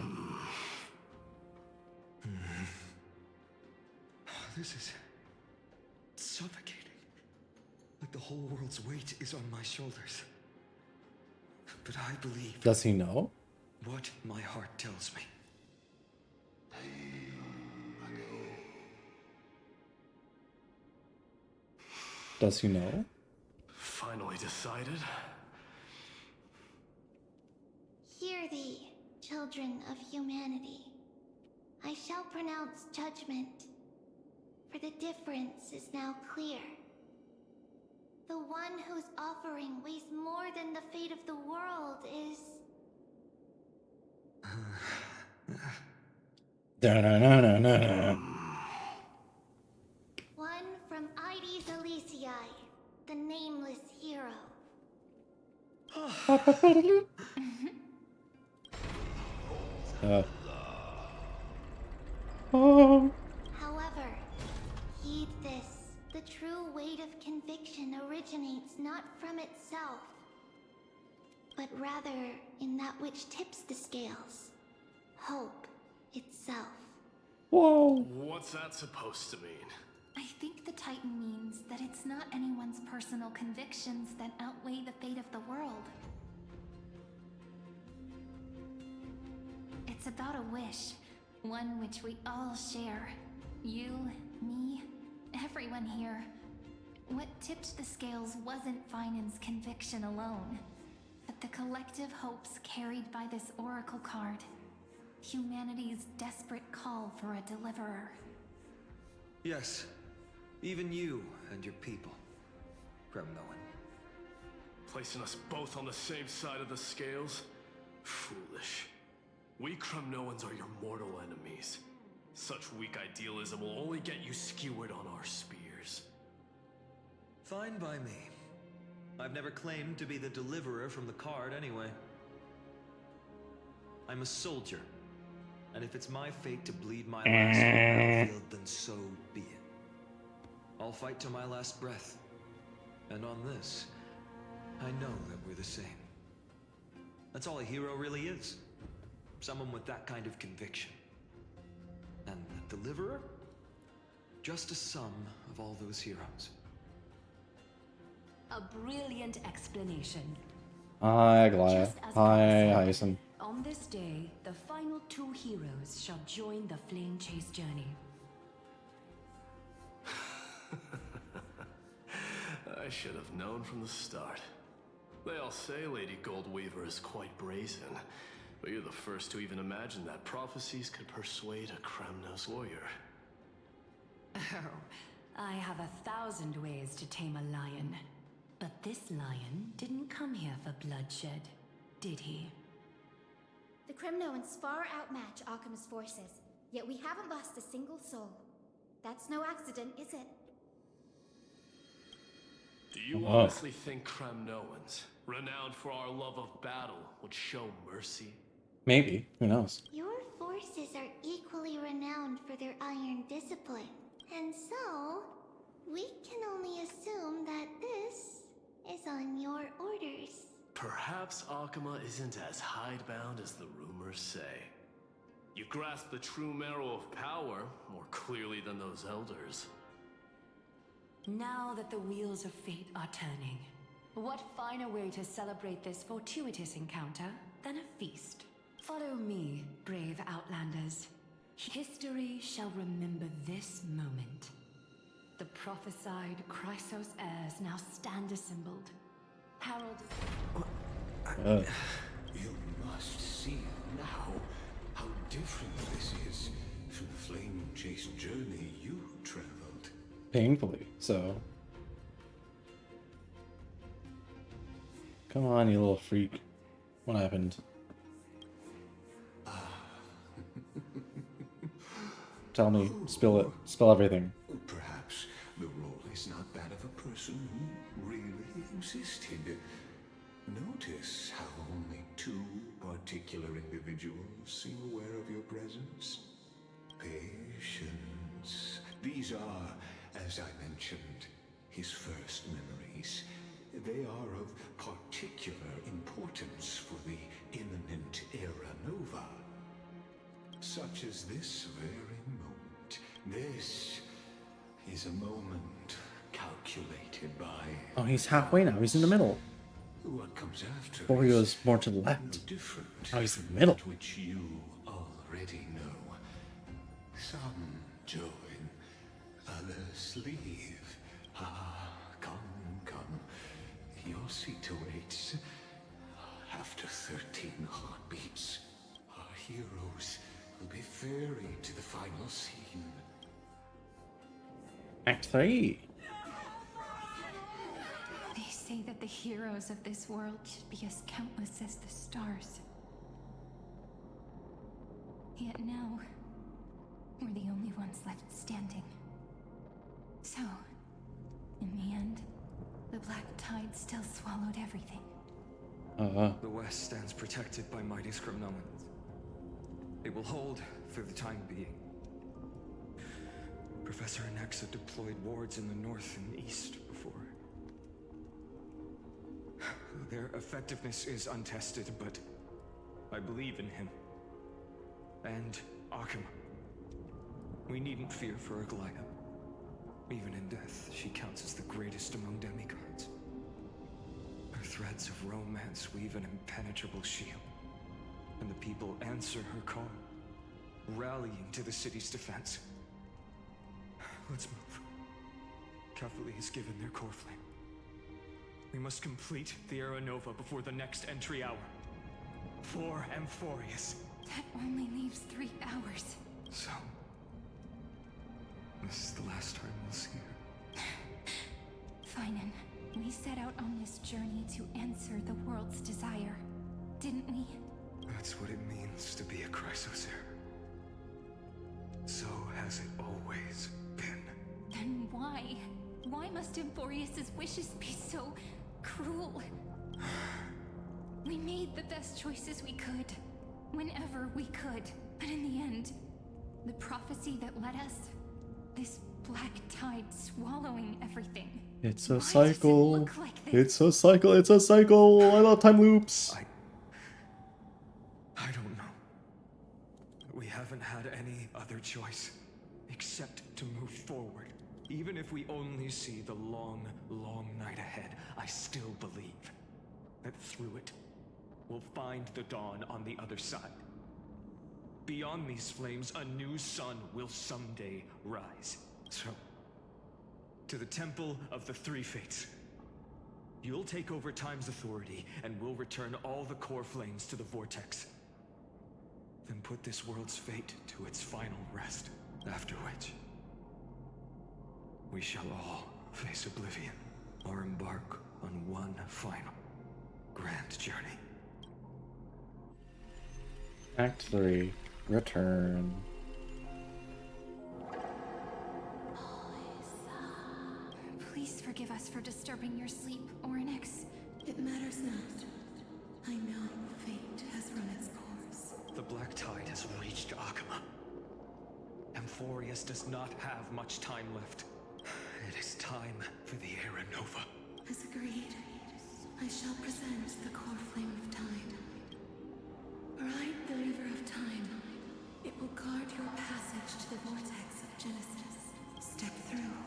This is suffocating. Like the whole world's weight is on my shoulders. But I believe. Does he know? What my heart tells me. Does he know? Finally decided? Hear thee, children of humanity. I shall pronounce judgment, for the difference is now clear. The one whose offering weighs more than the fate of the world is... one from Dailies, the nameless hero. However, heed this. The true weight of conviction originates not from itself, but rather in that which tips the scales. Hope itself. Whoa. What's that supposed to mean? I think the Titan means that it's not anyone's personal convictions that outweigh the fate of the world. It's about a wish, one which we all share. You, me, everyone here. What tipped the scales wasn't Finan's conviction alone, but the collective hopes carried by this oracle card. Humanity's desperate call for a deliverer. Yes, even you and your people, Kremnoan. Placing us both on the same side of the scales? Foolish. We Kremnoans are your mortal enemies. Such weak idealism will only get you skewered on our spears. Fine by me. I've never claimed to be the deliverer from the card anyway. I'm a soldier. And if it's my fate to bleed my last on the battlefield, then so be it. I'll fight to my last breath. And on this, I know that we're the same. That's all a hero really is. Someone with that kind of conviction. And the deliverer? Just a sum of all those heroes. A brilliant explanation. Hi, Glaya. Just as Hi, prophesied, Hyson. on this day, the final 2 heroes shall join the Flame Chase journey. I should have known from the start. They all say Lady Goldweaver is quite brazen, but you're the first to even imagine that prophecies could persuade a Kremnos warrior. Oh, I have 1,000 ways to tame a lion. But this lion didn't come here for bloodshed, did he? The Kremnoans far outmatch Akama's forces, yet we haven't lost a single soul. That's no accident, is it? Do you honestly think Kremnoans, renowned for our love of battle, would show mercy? Maybe. Who knows? Your forces are equally renowned for their iron discipline. And so, we can only assume that this is on your orders. Perhaps Akama isn't as hidebound as the rumors say. You grasp the true marrow of power more clearly than those elders. Now that the wheels of fate are turning, what finer way to celebrate this fortuitous encounter than a feast? Follow me, brave Outlanders. History shall remember this moment. The prophesied Chrysos heirs now stand assembled. Harold... You must see now how different this is from the flame chase journey you traveled. Painfully, so. Come on, you little freak. What happened? Tell me. Spill it. Spill everything. Perhaps the role is not that of a person who really existed. Notice how only 2 particular individuals seem aware of your presence. Patience. These are, as I mentioned, his first memories. They are of particular importance for the imminent Era Nova. Such as this very moment. This is a moment calculated by... Oh, he's halfway now. He's in the middle. What comes after? Before he was more to the left. Different. Now he's in the middle. Which you already know. Some join, others leave. Ah, come. Your seat awaits. After 13 heartbeats, our heroes will be ferried to the final scene. Act 3. They say that the heroes of this world should be as countless as the stars. Yet now, we're the only ones left standing. So, in the end, the black tide still swallowed everything. The West stands protected by mighty Kremnoans. It will hold for the time being. Professor Nexa deployed wards in the north and east before. Their effectiveness is untested, but I believe in him. And Akama. We needn't fear for Aglaya. Even in death, she counts as the greatest among demigods. Her threads of romance weave an impenetrable shield, and the people answer her call, rallying to the city's defense. Let's move. Cavalry has given their core flame. We must complete the Era Nova before the next entry hour. For Amphorius. That only leaves 3 hours. So, this is the last time we'll see her. Finan, we We set out on this journey to answer the world's desire, didn't we? That's what it means to be a Chrysosaur. So has it always been. Then why? Why must Emborius's wishes be so cruel? We made the best choices we could, whenever we could. But in the end, the prophecy that led us, this black tide swallowing everything. It's a Why does it cycle. look like this? It's a cycle. It's a cycle. I love time loops. I don't know. We haven't had any other choice except to move forward. Even if we only see the long, long night ahead, I still believe that through it, we'll find the dawn on the other side. Beyond these flames, a new sun will someday rise. So, to the Temple of the Three Fates. You'll take over Time's authority, and we'll return all the core flames to the Vortex. Then put this world's fate to its final rest. After which, we shall all face oblivion, or embark on one final, grand journey. Act 3. Return. Please forgive us for disturbing your sleep, Oryx. It matters not. I know fate has run its course. The Black Tide has reached Akama. Amphorius does not have much time left. It is time for the Era Nova. As agreed, I shall present the core flame of time. Bright believer of time, it will guard your passage to the vortex of Genesis. Step through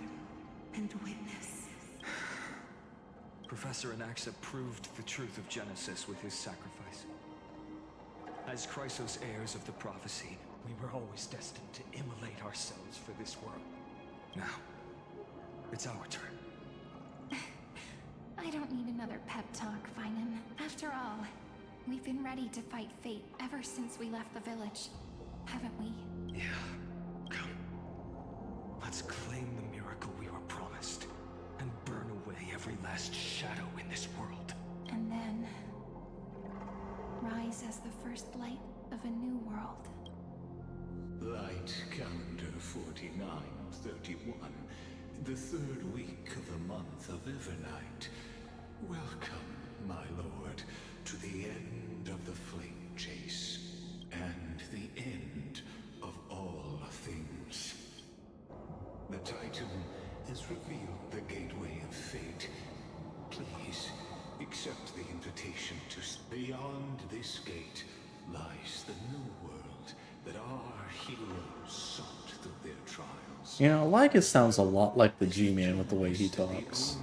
and witness. Professor Anaxa proved the truth of Genesis with his sacrifice. As Chrysos heirs of the prophecy, we were always destined to immolate ourselves for this world. Now, it's our turn. I don't need another pep talk, Finan. After all, we've been ready to fight fate ever since we left the village, haven't we? Yeah, come. Let's claim the miracle we were promised, and burn away every last shadow in this world. And then rise as the first light of a new world. Light calendar 4931, the third week of the month of Evernight. Welcome, my lord, to the end of the flame chase, and the end of all things. The Titan has revealed the gateway of fate. Please, accept the invitation to... Beyond this gate lies the new world that our heroes sought through their trials. You know, Lycus sounds a lot like the G-Man with the way he talks.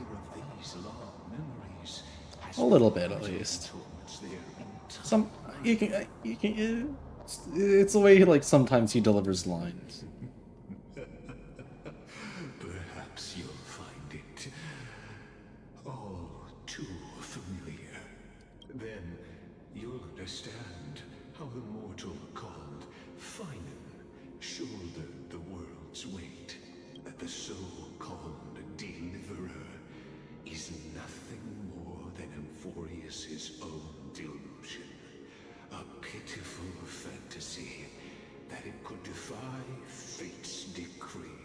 A little bit, at least. Some it's the way he, like, sometimes he delivers lines. Perhaps you'll find it all too familiar. Then you'll understand how the mortal called Finan shouldered the world's weight. That the so-called Deliverer is nothing more than Amphorius's own delusion. A pitiful fantasy that it could defy fate's decree.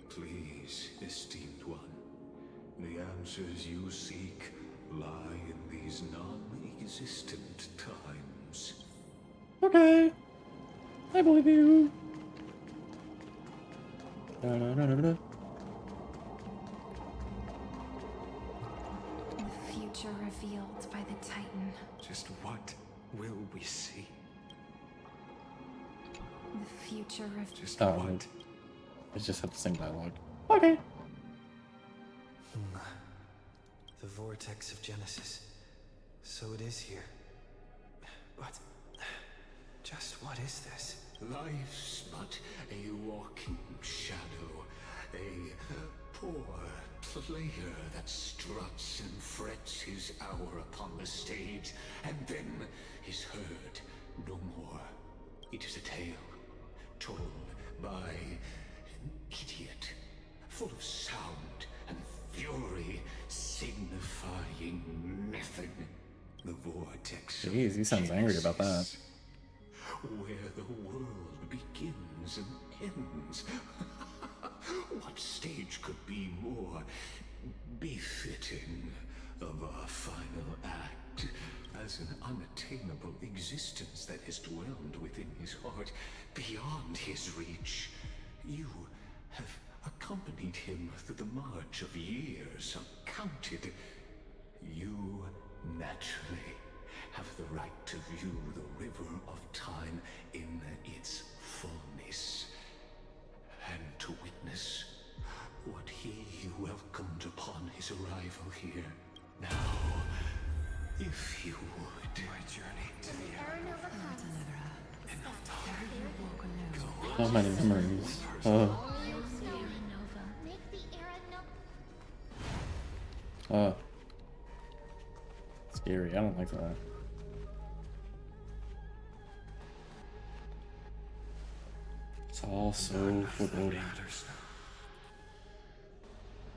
Please, esteemed one, the answers you seek lie in these non-existent times. Okay. I believe you. Da-da-da-da-da. The future revealed by the Titan. Just what will we see? The future of... Just Oh, what? I just have the same dialogue. Okay. The vortex of Genesis. So it is here. But just what is this? Life's but a walking shadow, a poor player that struts and frets his hour upon the stage, and then is heard no more. It is a tale told by an idiot, full of sound and fury, signifying defying method. The vortex. Jeez, he sounds angry about that. Where the world begins and ends. What stage could be more befitting of our final act as an unattainable existence that has dwelled within his heart beyond his reach? You have accompanied him through the march of years uncounted. You naturally have the right to view the river of time in its fullness, and to witness what he welcomed upon his arrival here. Now, if you would, my journey to the Aranova comes. enough time. So many memories. Oh. Make the Aranova. Oh. Scary. I don't like that. It's all so foreboding.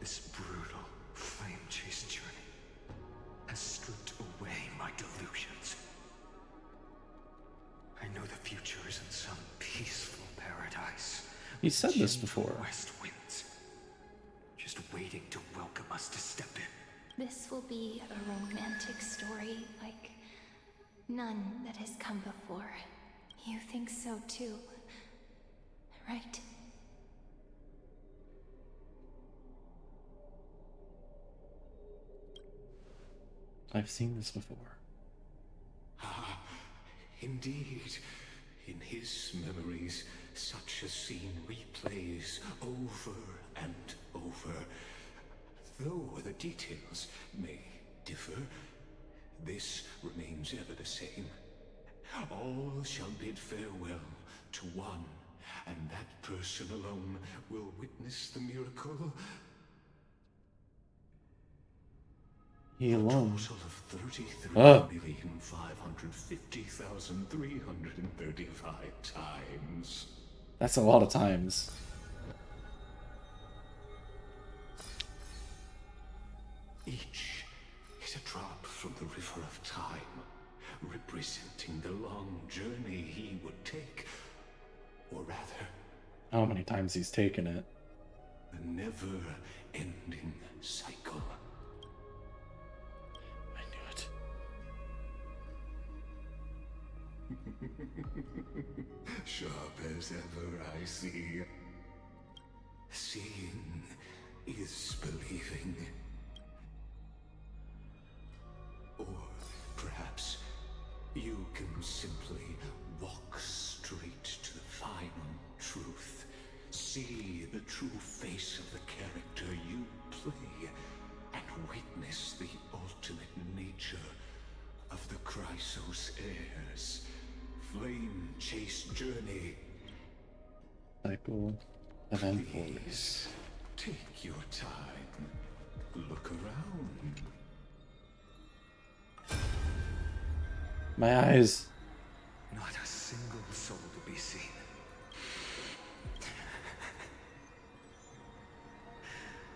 This brutal flame chase journey has stripped away my delusions. I know the future is in some peaceful paradise. He said this before. West winds, just waiting to welcome us to step in. This will be a romantic story like none that has come before. You think so too, right? I've seen this before. Ah, indeed. In his memories, such a scene replays over and over. Though the details may differ, this remains ever the same. All shall bid farewell to one, and that person alone will witness the miracle. He alone. A total of 33,550,335 times. That's a lot of times. Each is a drop from the river of time, representing the long journey he would take, or rather, How many times he's taken it. the never-ending cycle. I knew it. Sharp as ever, I see. Seeing is believing. Or perhaps you can simply walk straight to the final truth. See the true face of the character you play, and witness the ultimate nature of the Chrysos heirs. Flame chase journey. Cycle event Please, force. take your time. Look around. My eyes. Not a single soul to be seen.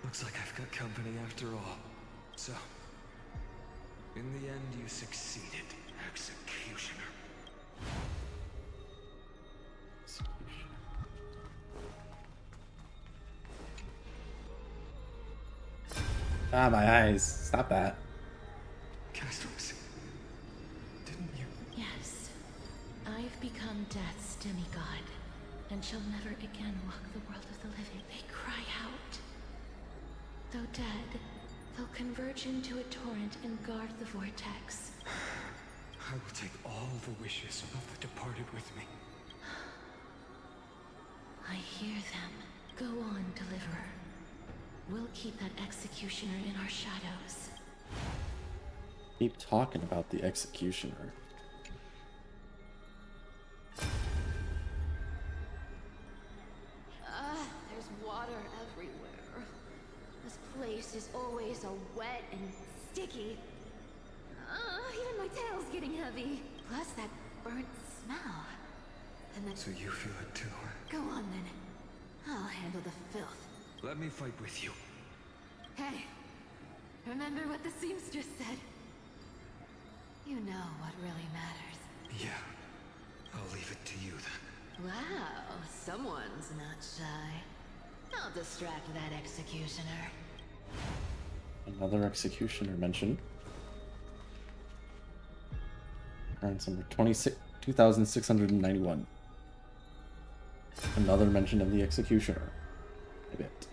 Looks like I've got company after all. So, in the end, you succeeded, Executioner. Ah, my eyes. Stop that. Castros, didn't you? Yes. I've become Death's demigod, and shall never again walk the world of the living. They cry out. Though dead, they'll converge into a torrent and guard the vortex. I will take all the wishes of the departed with me. I hear them. Go on, Deliverer. We'll keep that executioner in our shadows. Keep talking about the executioner. There's water everywhere. This place is always so wet and sticky. Even my tail's getting heavy. Plus that burnt smell. And then... So you feel it too? Go on then. I'll handle the filth. Let me fight with you. Hey, Remember what the seamstress said? You know what really matters. Yeah. I'll leave it to you then. Wow, someone's not shy. I'll distract that executioner. Another executioner mentioned. Occurrence number 2691. Another mention of the executioner. A bit.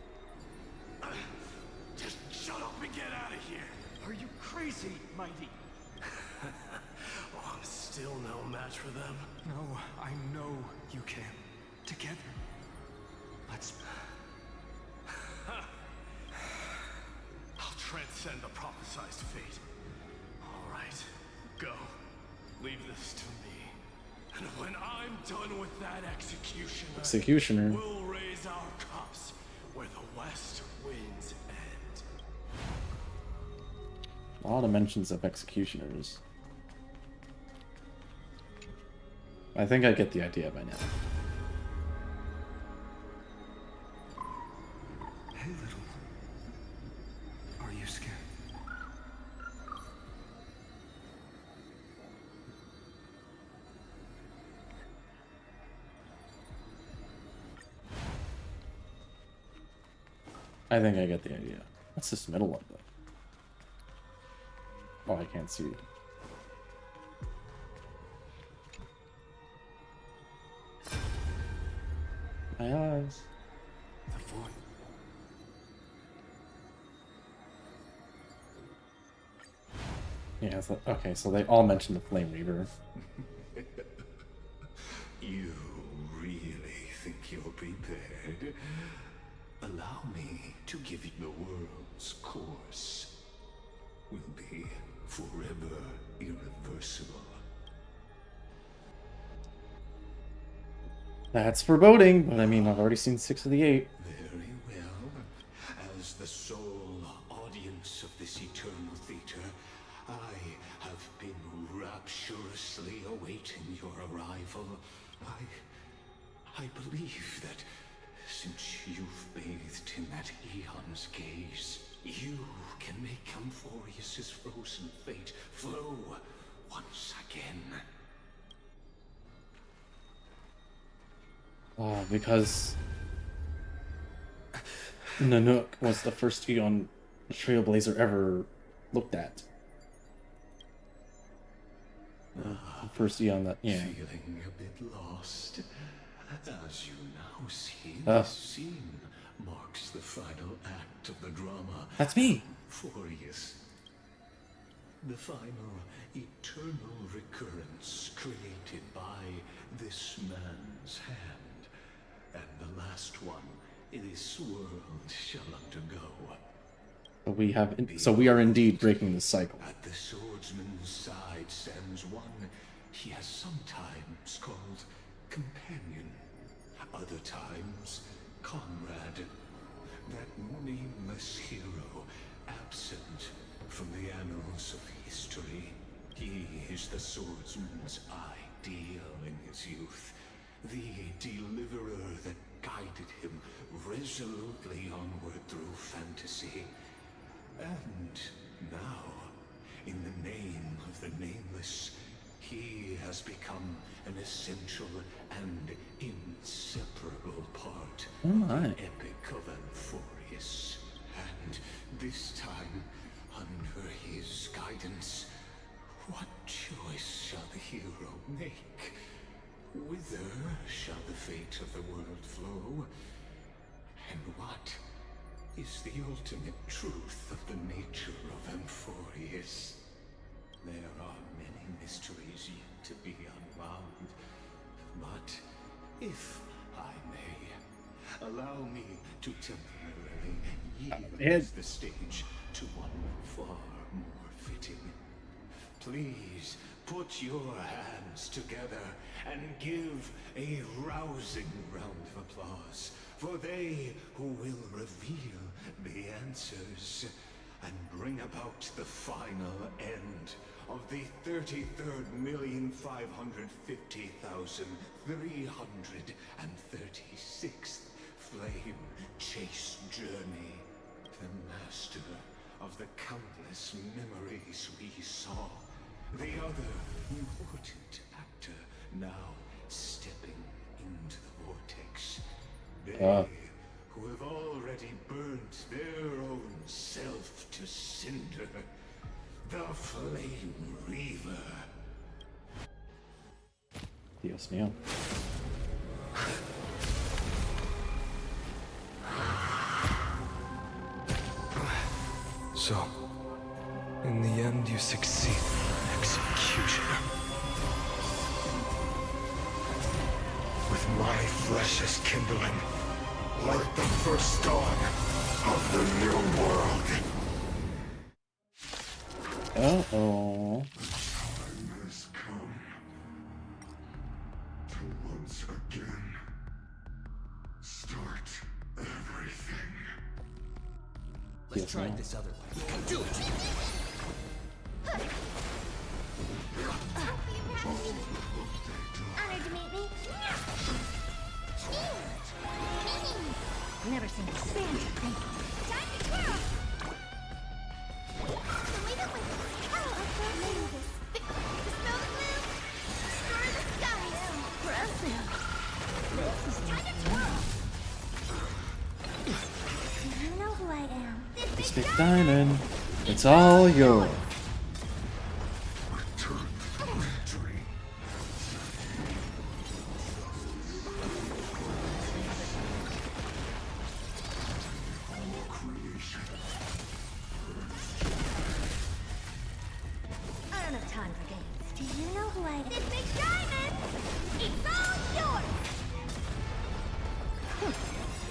Just shut up and get out of here! Are you crazy, Mighty? Oh, I'm still no match for them. No, I know you can. Together. Let's... I'll transcend the prophesized fate. Alright, go. Leave this to me. And when I'm done with that Executioner. we'll raise our cups where the west winds end. A lot of mentions of executioners. I think I get the idea by now. Hey, little. Are you scared? I think I get the idea. What's this middle one, though? Oh, I can't see. My eyes. The void. Yeah, so, okay, so they all mentioned the Flame Reaver. You really think you're prepared? Allow me to give you the world's course. Will be forever irreversible. That's foreboding, but I mean, I've already seen 6 of the 8. Very well. As the sole audience of this eternal theater, I have been rapturously awaiting your arrival. I believe that since you've bathed in that eon's gaze, you can make Amphorius's frozen fate flow once again. Because Nanook was the first Eon Trailblazer ever looked at. The first Eon that, yeah. Feeling a bit lost? As you now see, Oh. this scene marks the final act of the drama. That's me! Amphorius. The final eternal recurrence created by this man's hand. And the last one this world shall undergo. So we are indeed breaking the cycle. At the swordsman's side stands one he has sometimes called companion, other times comrade. That nameless hero, absent from the annals of history. He is the swordsman's ideal in his youth, the deliverer that guided him resolutely onward through fantasy. And now, in the name of the Nameless, he has become an essential and inseparable part of the epic of Amphorius. And this time, under his guidance, what choice shall the hero make? Whither shall the fate of the world flow? And what is the ultimate truth of the nature of Amphorius? There are many mysteries yet to be unwound. But if I may, allow me to temporarily yield the stage to one far more fitting. Please put your hands together and give a rousing round of applause for they who will reveal the answers and bring about the final end of the 33,550,336th flame chase journey. The master of the countless memories we saw. The other important actor now stepping into the vortex. They who have already burnt their own self to cinder. The Flame Reaver. Dios mío. So, in the end, you succeed. Executioner. With my flesh as kindling, like the first dawn of the new world. Uh-oh. Time has come to once again start everything. Let's try it this other way. Do it! Honored to meet me. Never seen expansion. Thank you. Time to twirl. Leave it with me. The snow blue. Destroy the skies. Impressive. This is time to twirl. You know who I am. This big diamond. It's all yours. I don't have time for games. Do you know who I am? This big diamond. It's all yours.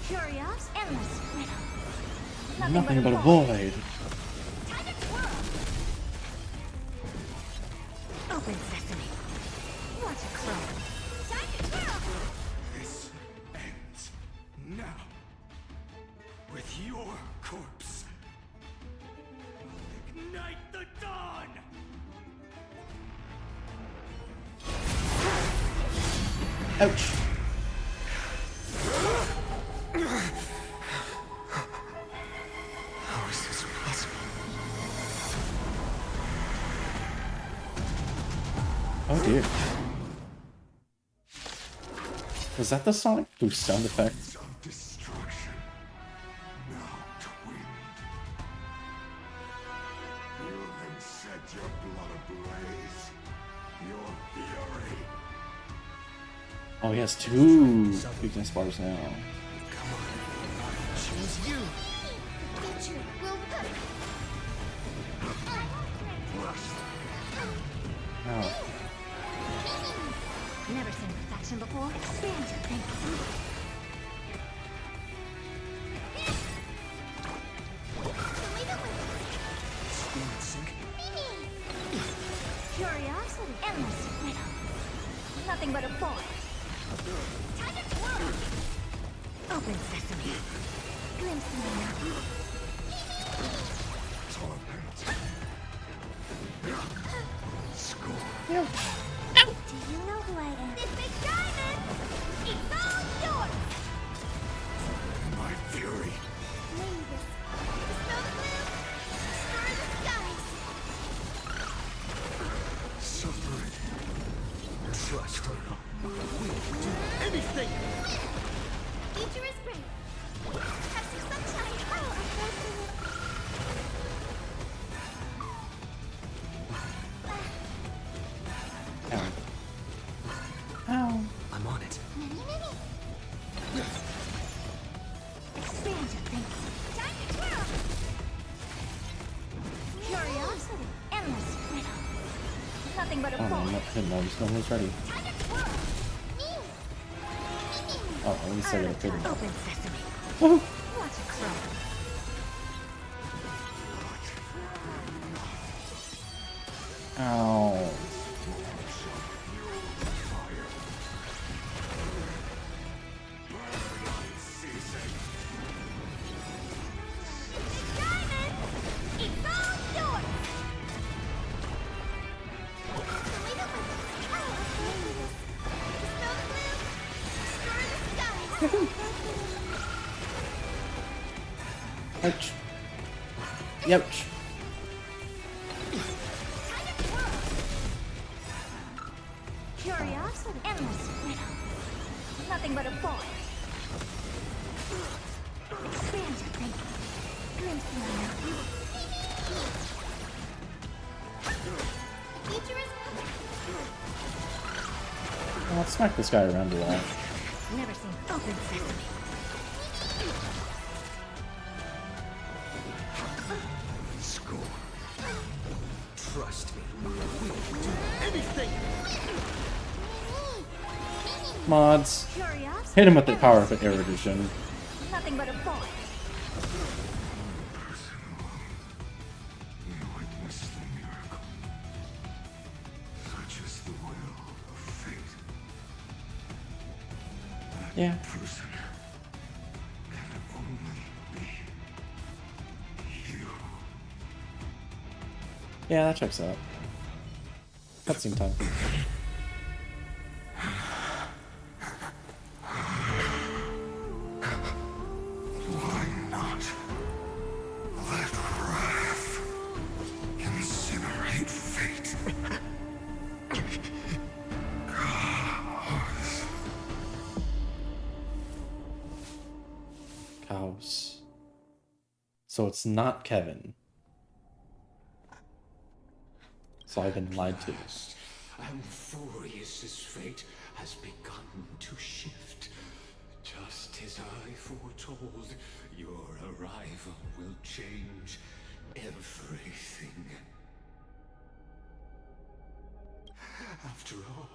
Curious, endless riddle. Nothing but a void. Time to twirl. Open sesame. Watch it crow. Time to twirl. This ends now. With your corpse. Ignite the dawn! Ouch. How is this possible? Oh dear. Was that the Sonic Boost sound effect? Of destruction, now twinned. You have set your blood ablaze. Your fury. Oh, he has two weakness bars now. Choose you! Future will Oh. Never seen perfection before. Expand your thinking. Curiosity, endless riddle. Nothing but a boy. Time to twirl. Open sesame. Glimpse me now. Yeah. Do you know who I am? This big diamond! It's all yours! My fury. Mavis, the snow blue, destroy the skies! Suffering. Trust me. We'll do anything! Future is great. Have some sunshine. Oh, Ow. I'm on it. expand your thinking. Time to twirl! Curiosity, endless riddle. Nothing but a Oh no, boy. I didn't know no one was ready. Time to twirl! Oh, at least I got a pretty one. Open sesame. Oh. Watch it crow. Ow. It's all yours! Leave it with me. The snow blue, destroy the skies! Ouch. Yep. Curiosity. Endless riddle. Nothing but a boy. Expand your thinking. Glimpse my Future is Well, let's smack this guy around a lot. never seen open sesame. Score. Trust me, we can do anything. Mods. Curiosity. Hit him with the power of erudition. Nothing but a boy. Witness the miracle. Such is the will of fate. Yeah. Person can only be you. Yeah, that checks out. Cutscene time. Why not let wrath incinerate fate? Chaos. So it's not Kevin. So I've been lied to. Amphorius's fate has begun to shift. Just as I foretold, your arrival will change everything. After all,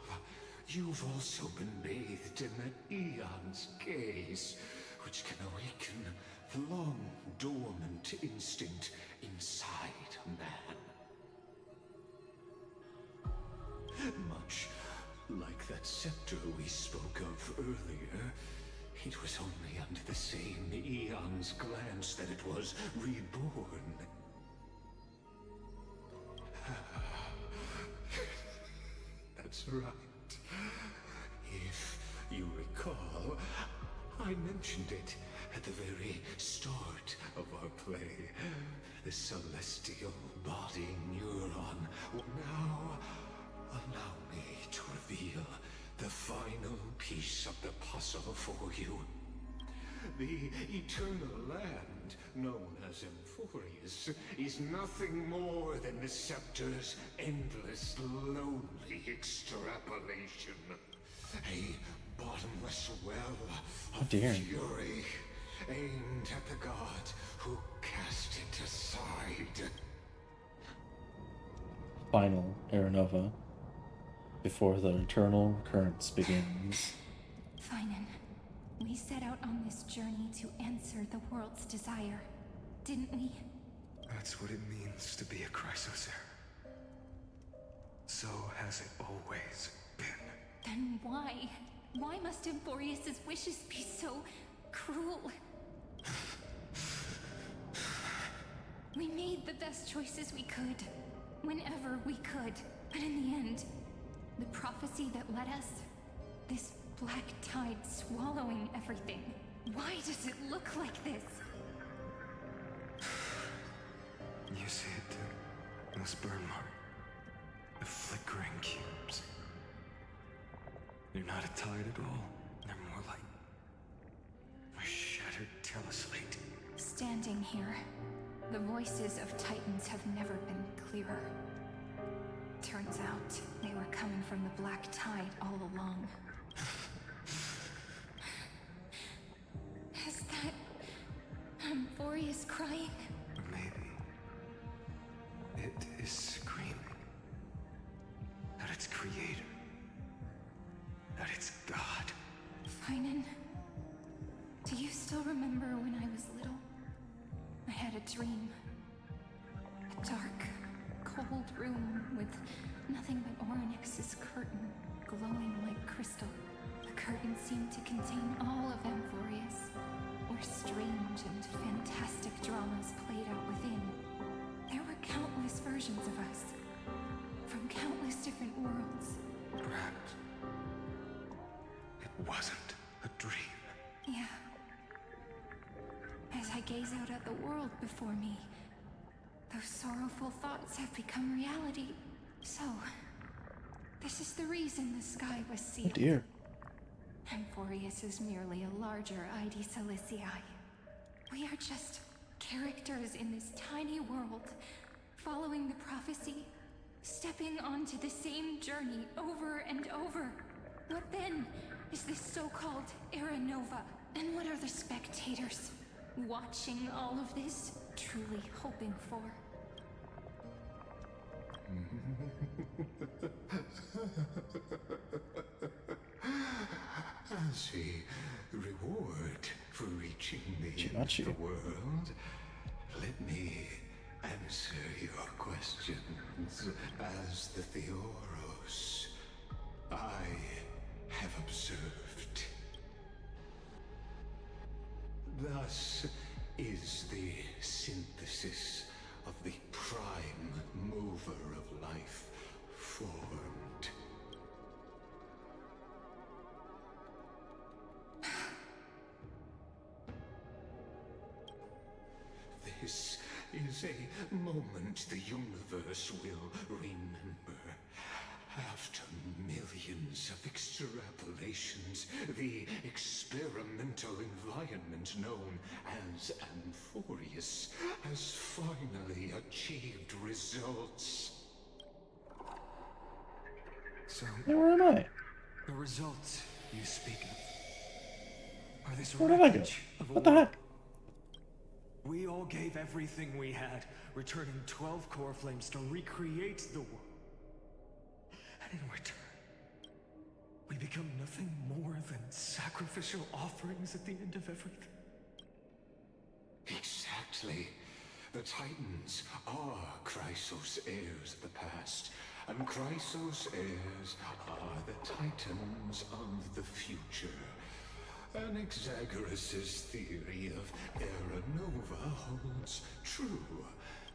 you've also been bathed in that eon's gaze, which can awaken the long dormant instinct inside a man. Much like that scepter we spoke of earlier, it was only under the same eon's glance that it was reborn. That's right. If you recall, I mentioned it at the very start of our play. The celestial body neuron. Now, allow me to reveal the final piece of the puzzle for you. The eternal land, known as Amphorius, is nothing more than the scepter's endless, lonely extrapolation. A bottomless well of fury, aimed at the god who cast it aside. Final Aeronova. Before the eternal recurrence begins. Finan, we set out on this journey to answer the world's desire, didn't we? That's what it means to be a Chrysosaur. So has it always been. Then why? Why must Amphorius's wishes be so cruel? We made the best choices we could, whenever we could. But in the end, the prophecy that led us, this black tide swallowing everything. Why does it look like this? You see it too? This burn mark. The flickering cubes. They're not a tide at all. They're more like a shattered teleslate. Standing here, the voices of Titans have never been clearer. Turns out, they were coming from the black tide all along. Is that Amphorius crying? Maybe. It is screaming. At its creator. At its god. Finan, do you still remember when I was little? I had a dream. A dark, cold room with nothing but Orynyx's curtain, glowing like crystal. The curtain seemed to contain all of Amphorius, where strange and fantastic dramas played out within. There were countless versions of us, from countless different worlds. Perhaps it wasn't a dream. Yeah. As I gaze out at the world before me, Those sorrowful thoughts have become reality. So, this is the reason the sky was sealed. Oh dear. Amphorius is merely a larger ID Silicii. We are just characters in this tiny world, following the prophecy, stepping onto the same journey over and over. What then is this so-called Era Nova? And what are the spectators watching all of this truly hoping for? As a reward for reaching the end of the world, let me answer your questions. As the Theoros, I have observed. Thus is the synthesis of the prime mover of life formed. This is a moment the universe will remember. After millions of extrapolations, the experimental environment known as Amphorius has finally achieved results. So, Hey, where am I? the results you speak of are this Where did I go? wreckage of a What the world. heck? We all gave everything we had, returning 12 core flames to recreate the world. And in return, we become nothing more than sacrificial offerings at the end of everything. Exactly. The Titans are Chrysos heirs of the past, and Chrysos heirs are the Titans of the future. Anaxagoras' theory of Era Nova holds true,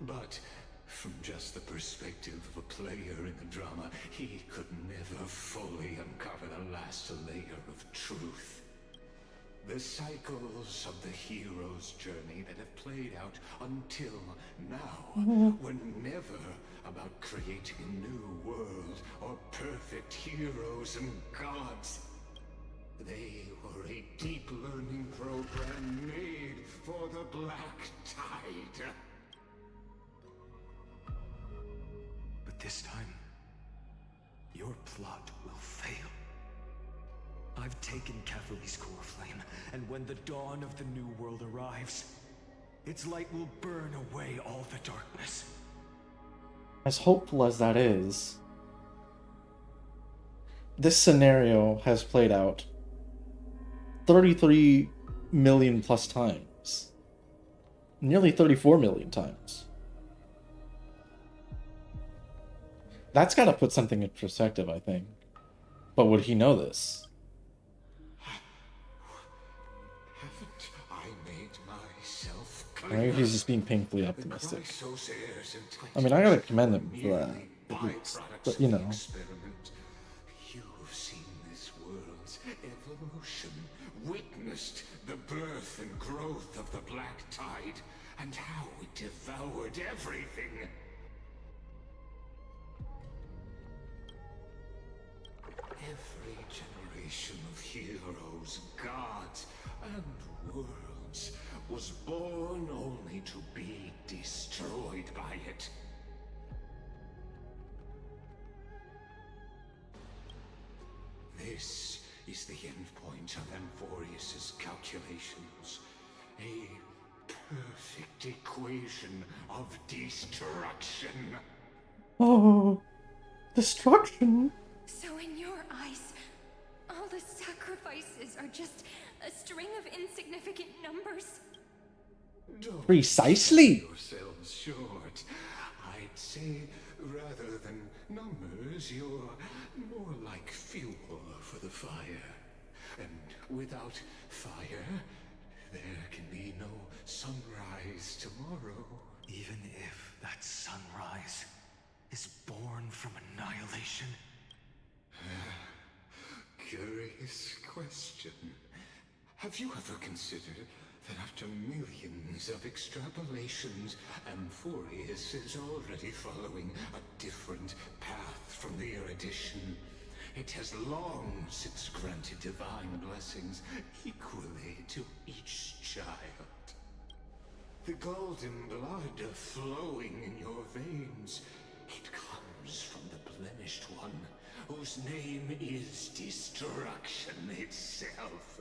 but from just the perspective of a player in the drama, he could never fully uncover the last layer of truth. The cycles of the hero's journey that have played out until now were never about creating a new world or perfect heroes and gods. They were a deep learning program made for the Black Tide. But this time, your plot will fail. I've taken Catherine's core flame, and when the dawn of the new world arrives, its light will burn away all the darkness. As hopeful as that is, this scenario has played out 33 million plus times. Nearly 34 million times. That's gotta put something in perspective, I think. But would he know this? Haven't I made myself Or maybe he's just being painfully The optimistic. Chrysos heirs and I mean, I gotta Titans commend were him for that, merely at least. byproducts But, you of the know. experiment. You've seen this world's evolution, witnessed the birth and growth of the Black Tide, and how it devoured everything. Every generation of heroes, gods, and worlds was born only to be destroyed by it. This is the endpoint of Amphorius' calculations. A perfect equation of destruction. Oh, destruction. So in your eyes, all the sacrifices are just a string of insignificant numbers? Don't Precisely. sell yourselves short. I'd say, rather than numbers, you're more like fuel for the fire. And without fire, there can be no sunrise tomorrow. Even if that sunrise is born from annihilation. Curious question. Have you ever considered that after millions of extrapolations, Amphorius is already following a different path from the erudition. It has long since granted divine blessings equally to each child. The golden blood flowing in your veins, it comes from the blemished one, whose name is destruction itself.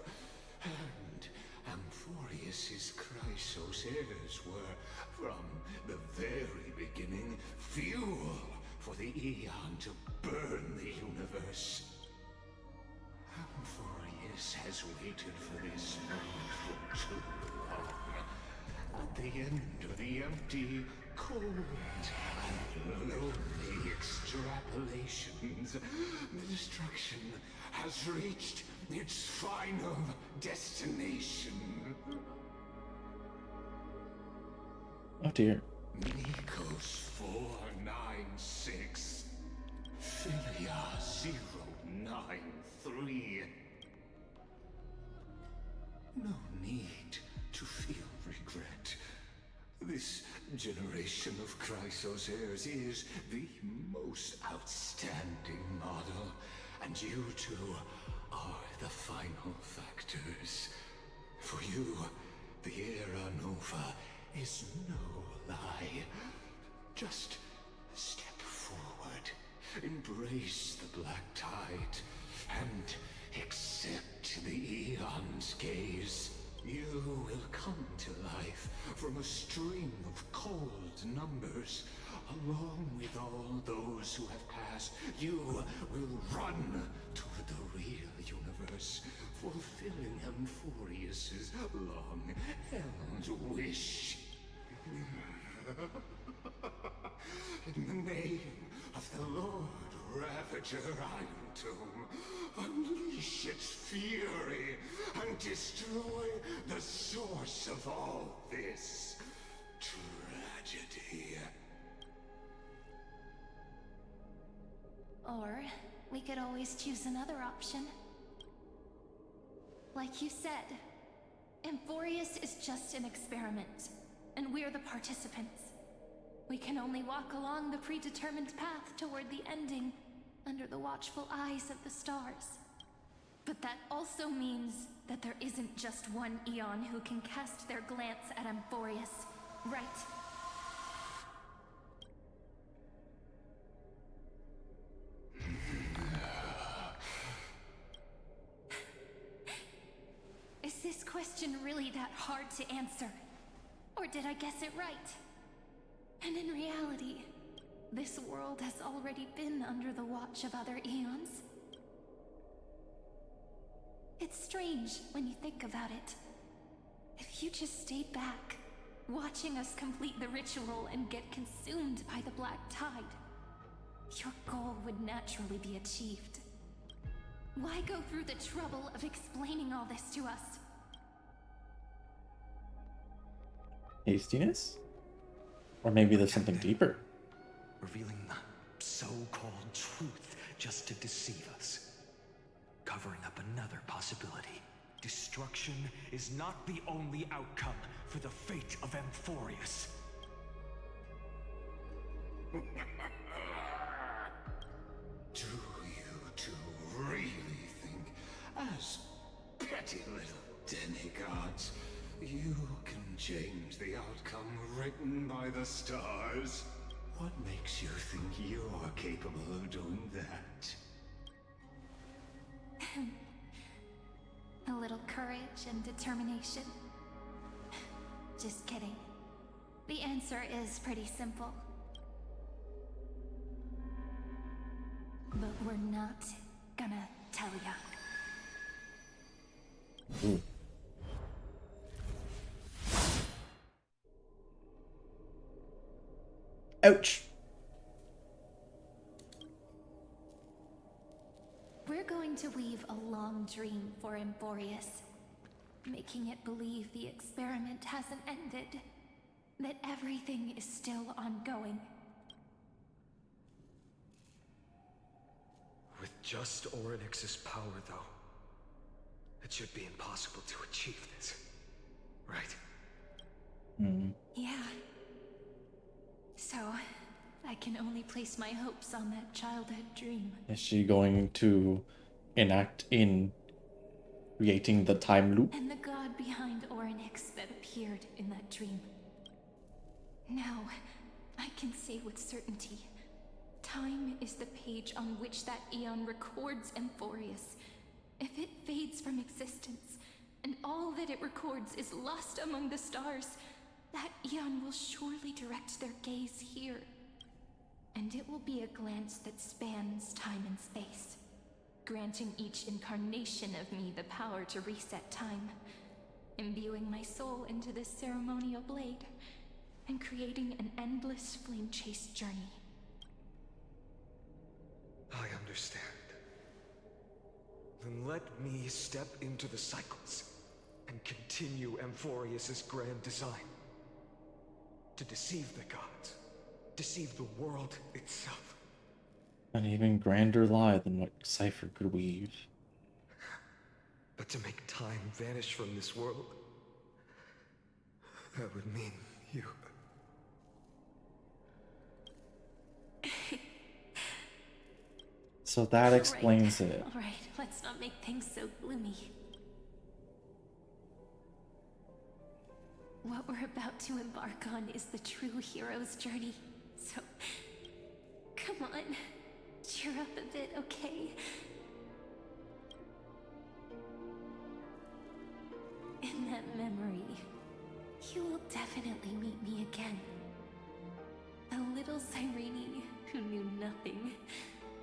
And Amphorius's Chrysos heirs were, from the very beginning, fuel for the Aeon to burn the universe. Amphorius has waited for this moment for too long. At the end of the empty, cold, and lonely extrapolations, the destruction has reached its final destination. Oh dear. Nikos 496, Philia 093. No need to feel regret. This generation of Chrysos heirs is the most outstanding model, and you two are the final factors. For you, the Era Nova is no lie. Just step forward, embrace the black tide, and accept the Aeon's gaze. You will come to life from a string of cold numbers. Along with all those who have passed, you will run toward the real universe, fulfilling Amphorius's long-held wish. In the name of the Lord Ravager Iron Tomb, unleash its fury and destroy the source of all this tragedy. Or we could always choose another option. Like you said, Amphorius is just an experiment, and we're the participants. We can only walk along the predetermined path toward the ending, under the watchful eyes of the stars. But that also means that there isn't just one Aeon who can cast their glance at Amphorius, right? Is this question really that hard to answer? Or did I guess it right? And in reality, this world has already been under the watch of other Aeons. It's strange when you think about it. If you just stayed back, watching us complete the ritual and get consumed by the black tide, your goal would naturally be achieved. Why go through the trouble of explaining all this to us? Hastiness? Or maybe there's something deeper. Revealing the so-called truth just to deceive us. Covering up another possibility. Destruction is not the only outcome for the fate of Amphorius. Do you two really think, as petty little demigods, you can change the outcome written by the stars? What makes you think you're capable of doing that? A little courage and determination. Just kidding. The answer is pretty simple. But we're not gonna tell ya. Ouch! We're going to weave a long dream for Amphorius, making it believe the experiment hasn't ended, that everything is still ongoing. With just Orynyx's power, though, it should be impossible to achieve this. right? Yeah. So, I can only place my hopes on that childhood dream. Is she going to enact in creating the time loop? And the god behind Orynyx that appeared in that dream. Now, I can say with certainty, time is the page on which that eon records Amphorius. If it fades from existence, and all that it records is lost among the stars, that eon will surely direct their gaze here. And it will be a glance that spans time and space, granting each incarnation of me the power to reset time, imbuing my soul into this ceremonial blade, and creating an endless flame-chased journey. I understand. Then let me step into the cycles and continue Amphorius's grand design. To deceive the gods, deceive the world itself. An even grander lie than what Cypher could weave. But to make time vanish from this world, that would mean you. So that explains it. Alright, let's not make things so gloomy. What we're about to embark on is the true hero's journey. So, come on, cheer up a bit, okay? In that memory, you will definitely meet me again. A little Cyrene who knew nothing,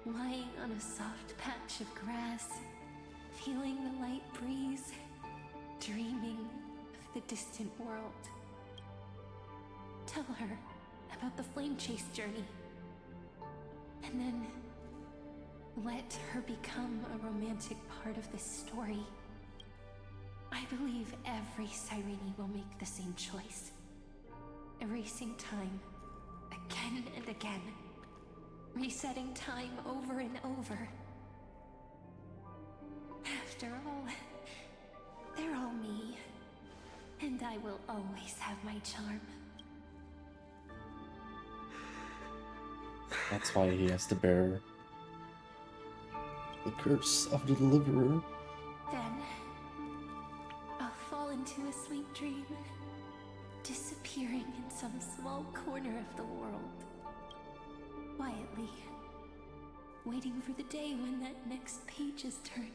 lying on a soft patch of grass, feeling the light breeze, dreaming of the distant world. Tell her about the flame chase journey, and then let her become a romantic part of this story. I believe every Cyrene will make the same choice, erasing time again and again, resetting time over and over. After all, they're all me, and I will always have my charm. That's why he has to bear the curse of the deliverer. Then, I'll fall into a sweet dream, disappearing in some small corner of the world. Quietly, waiting for the day when that next page is turned.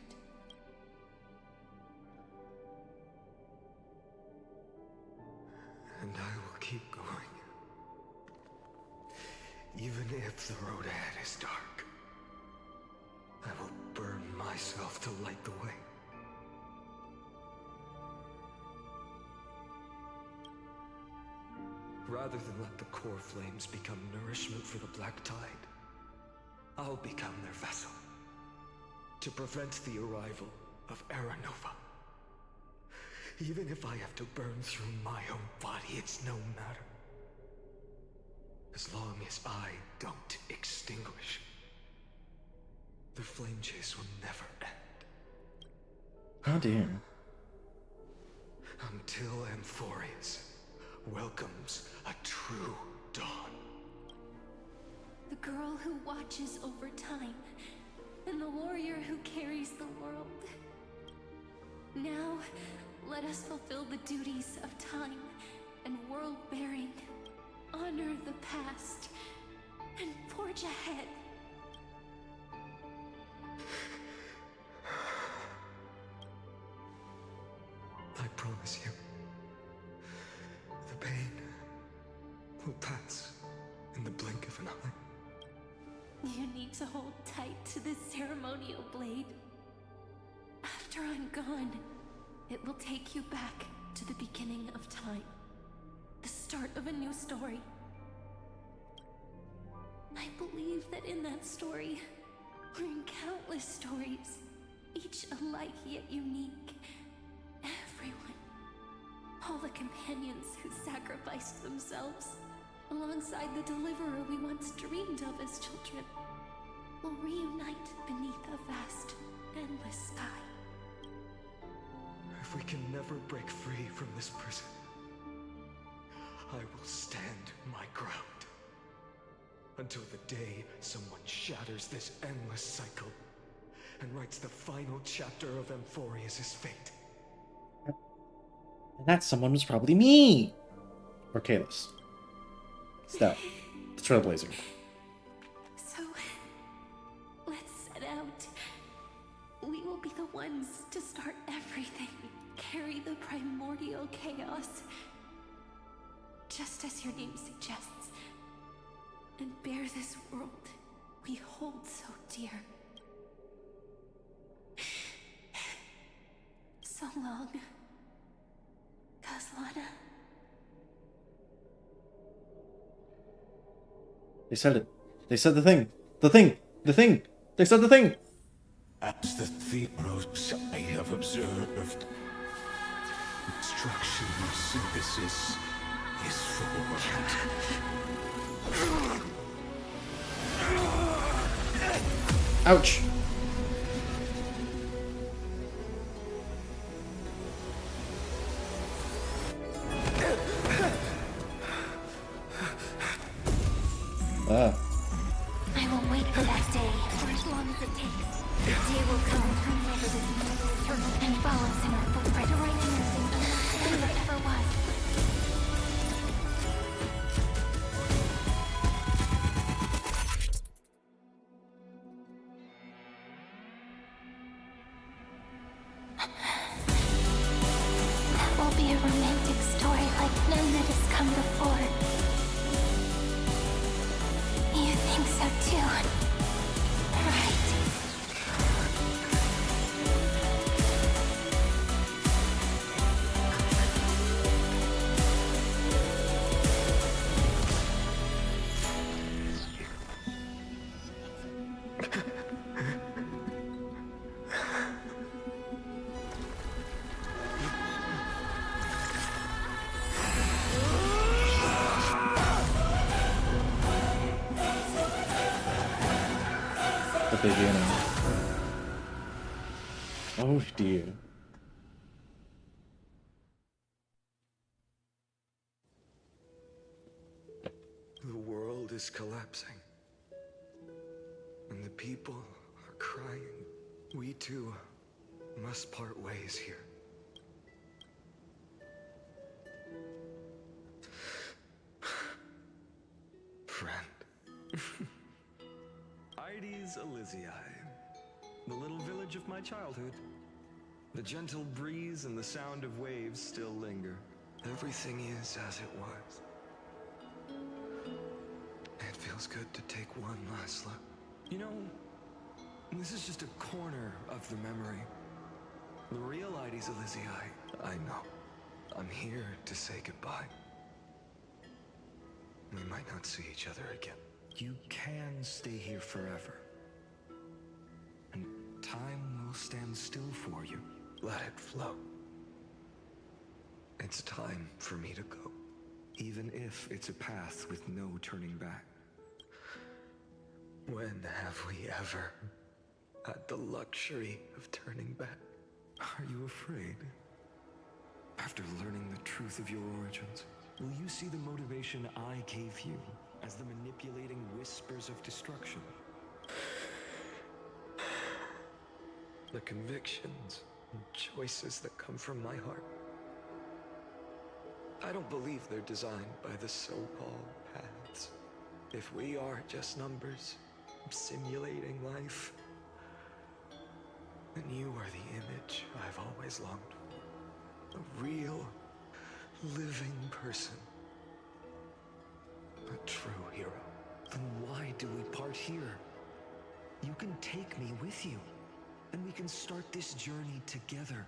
And I will keep going. Even if the road ahead is dark, I will burn myself to light the way. Rather than let the core flames become nourishment for the Black Tide, I'll become their vessel to prevent the arrival of Era Nova. Even if I have to burn through my own body, it's no matter. As long as I don't extinguish, the flame chase will never end. Oh dear. Until Amphorius welcomes a true dawn. The girl who watches over time, and the warrior who carries the world. Now, let us fulfill the duties of time and world-bearing, honor the past, and forge ahead. I promise you, the pain will pass in the blink of an eye. You need to hold tight to this ceremonial blade. After I'm gone, it will take you back to the beginning of time. The start of a new story. I believe that in that story, or in countless stories, each alike yet unique, everyone, all the companions who sacrificed themselves, alongside the deliverer we once dreamed of as children, will reunite beneath a vast, endless sky. If we can never break free from this prison, I will stand my ground. Until the day someone shatters this endless cycle and writes the final chapter of Amphorius' fate. And that someone was probably me! Or Kalis. Step. The Trailblazer. So, let's set out. We will be the ones to start everything. Carry the primordial chaos. Just as your name suggests. And bear this world we hold so dear. So long, Kaslana. They said it. They said the thing. The thing! The thing! They said the thing! As the Theros I have observed, instruction synthesis is formed. Ouch! I will wait for that day, for as long as it takes. The day will come whenever this is eternal and follows in our footprint to right everything than there ever was. That will be a romantic story like none that has come before. You think so too, right? The beginning. Oh dear. The world is collapsing. And the people are crying. We too must part ways here. Friend. Ides Elysiae, the little village of my childhood. The gentle breeze and the sound of waves still linger. Everything is as it was. It feels good to take one last look. You know, this is just a corner of the memory. The real Ides Elysiae, I know. I'm here to say goodbye. We might not see each other again. You can stay here forever. And time will stand still for you. Let it flow. It's time for me to go. Even if it's a path with no turning back. When have we ever had the luxury of turning back? Are you afraid? After learning the truth of your origins, will you see the motivation I gave you as the manipulating whispers of destruction? The convictions and choices that come from my heart. I don't believe they're designed by the so-called paths. If we are just numbers, simulating life, then you are the image I've always longed for. A real, living person. A true hero. Then why do we part here? You can take me with you, and we can start this journey together.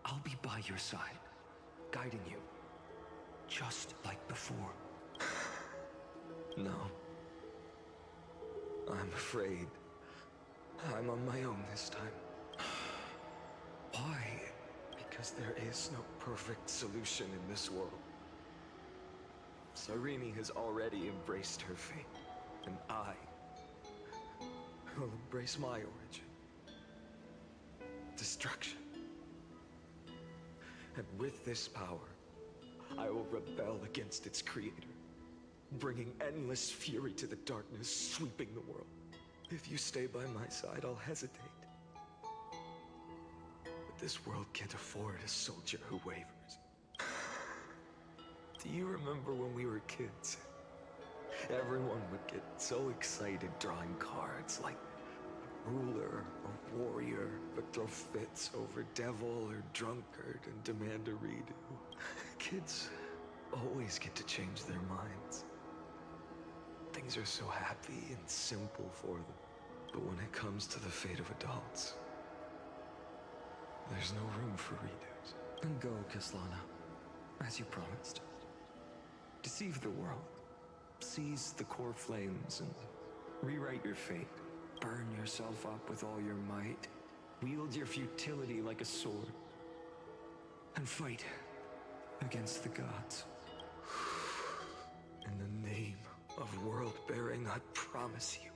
I'll be by your side, guiding you, just like before. No. I'm afraid I'm on my own this time. Why? Because there is no perfect solution in this world. Cyrene has already embraced her fate, and I will embrace my origin. Destruction. And with this power, I will rebel against its creator, bringing endless fury to the darkness sweeping the world. If you stay by my side, I'll hesitate. But this world can't afford a soldier who wavers. Do you remember when we were kids? Everyone would get so excited drawing cards like ruler or warrior, but throw fits over devil or drunkard and demand a redo. Kids always get to change their minds. Things are so happy and simple for them. But when it comes to the fate of adults, there's no room for redos. And go, Kislana, as you promised. Deceive the world. Seize the core flames and rewrite your fate. Burn yourself up with all your might. Wield your futility like a sword. And fight against the gods. In the name of world-bearing, I promise you,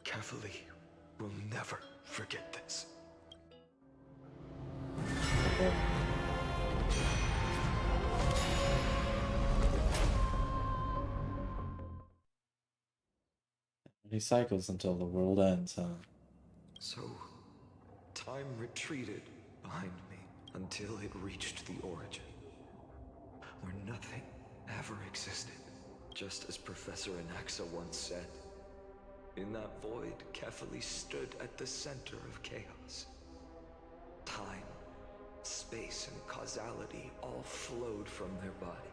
Kefali will never forget this. He cycles until the world ends, huh? So, time retreated behind me until it reached the origin, where nothing ever existed, just as Professor Anaxa once said. In that void, Kefali stood at the center of chaos. Time, space, and causality all flowed from their body.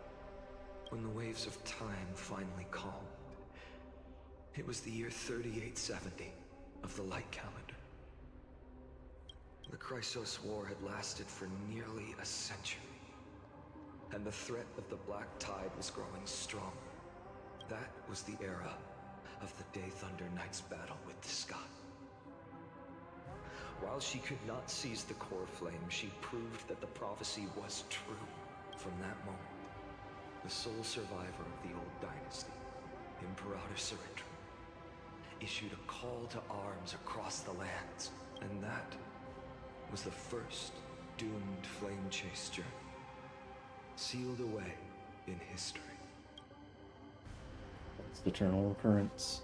When the waves of time finally calmed, it was the year 3870 of the Light Calendar. The Chrysos War had lasted for nearly a century, and the threat of the Black Tide was growing stronger. That was the era of the Day Thunder Knight's battle with the sky. While she could not seize the core flame, she proved that the prophecy was true. From that moment, the sole survivor of the old dynasty, Imperator Surrender, issued a call to arms across the lands, and that was the first doomed flame chase journey, sealed away in history. It's the eternal recurrence.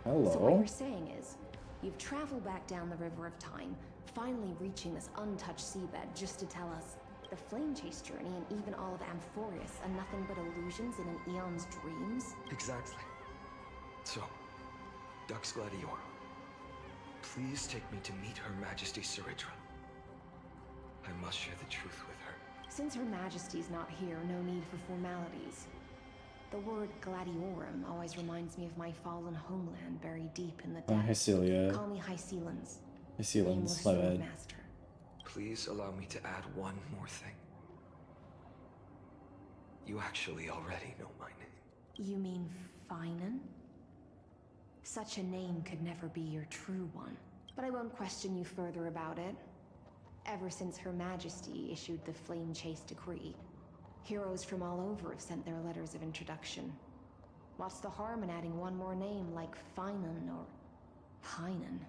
Hello. So what you're saying is, you've traveled back down the River of Time, finally reaching this untouched seabed just to tell us the flame chase journey and even all of Amphorius are nothing but illusions in an eon's dreams? Exactly. So, Dux Gladior, please take me to meet Her Majesty Saridra. I must share the truth with her. Since Her Majesty's not here, no need for formalities. The word Gladiorum always reminds me of my fallen homeland buried deep in the depths. Hycelia. Call me Hycelans. Hycelans, my bad. Master. Please allow me to add one more thing. You actually already know my name. You mean Finan? Such a name could never be your true one. But I won't question you further about it. Ever since Her Majesty issued the Flame Chase Decree, heroes from all over have sent their letters of introduction. What's the harm in adding one more name like Finan or Hynan?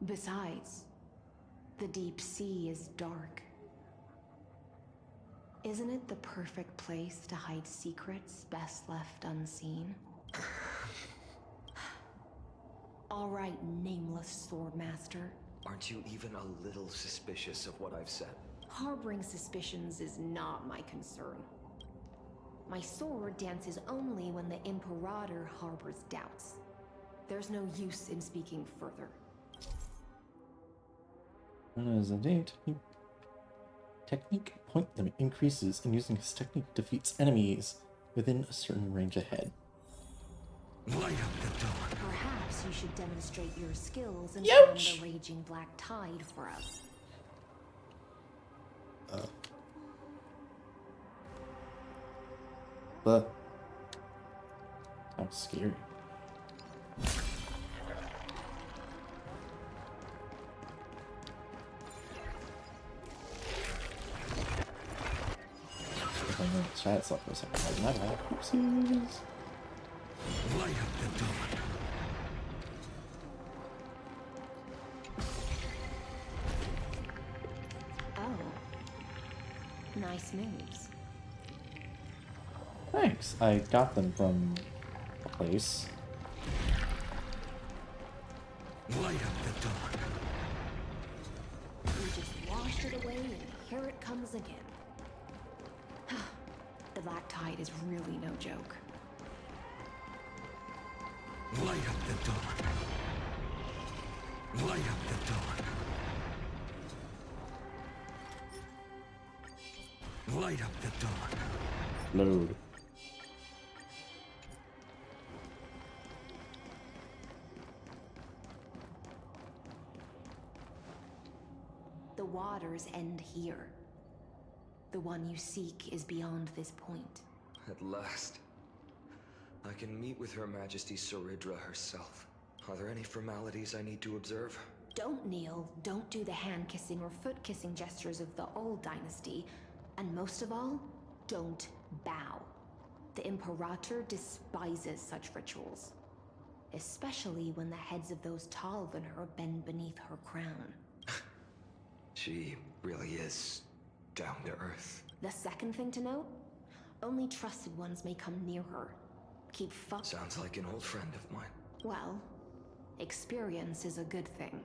Besides, the deep sea is dark. Isn't it the perfect place to hide secrets best left unseen? All right, nameless swordmaster. Aren't you even a little suspicious of what I've said? Harboring suspicions is not my concern. My sword dances only when the Imperator harbors doubts. There's no use in speaking further. As indeed. Technique point limit increases, and using his technique defeats enemies within a certain range ahead. Light up the dawn. Perhaps you should demonstrate your skills and calm the raging black tide for us. But sounds scary. Chat's up for a second. My bad. Oopsies. Light up the dawn. Nice moves. Thanks. I got them from a place. Light up the dawn. You just washed it away and here it comes again. The Black Tide is really no joke. Light up the dawn. Light up the dawn. Light up the dawn. Load. The waters end here. The one you seek is beyond this point. At last. I can meet with Her Majesty Saridra herself. Are there any formalities I need to observe? Don't kneel, don't do the hand-kissing or foot-kissing gestures of the old dynasty, and most of all, don't bow. The Imperator despises such rituals, especially when the heads of those taller than her bend beneath her crown. She really is down to earth. The second thing to note, only trusted ones may come near her. Keep Sounds like an old friend of mine. Well, experience is a good thing.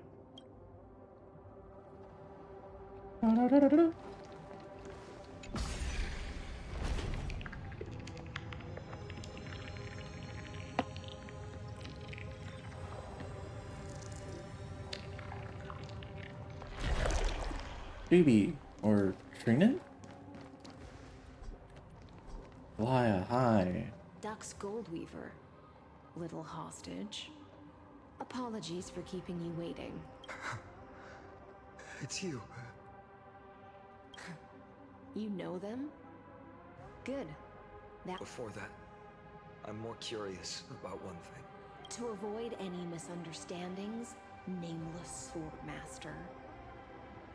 Phoebe or Trinan? Laya, hi. Duck's Goldweaver, little hostage. Apologies for keeping you waiting. It's you. You know them? Good. Before that, I'm more curious about one thing. To avoid any misunderstandings, nameless Swordmaster.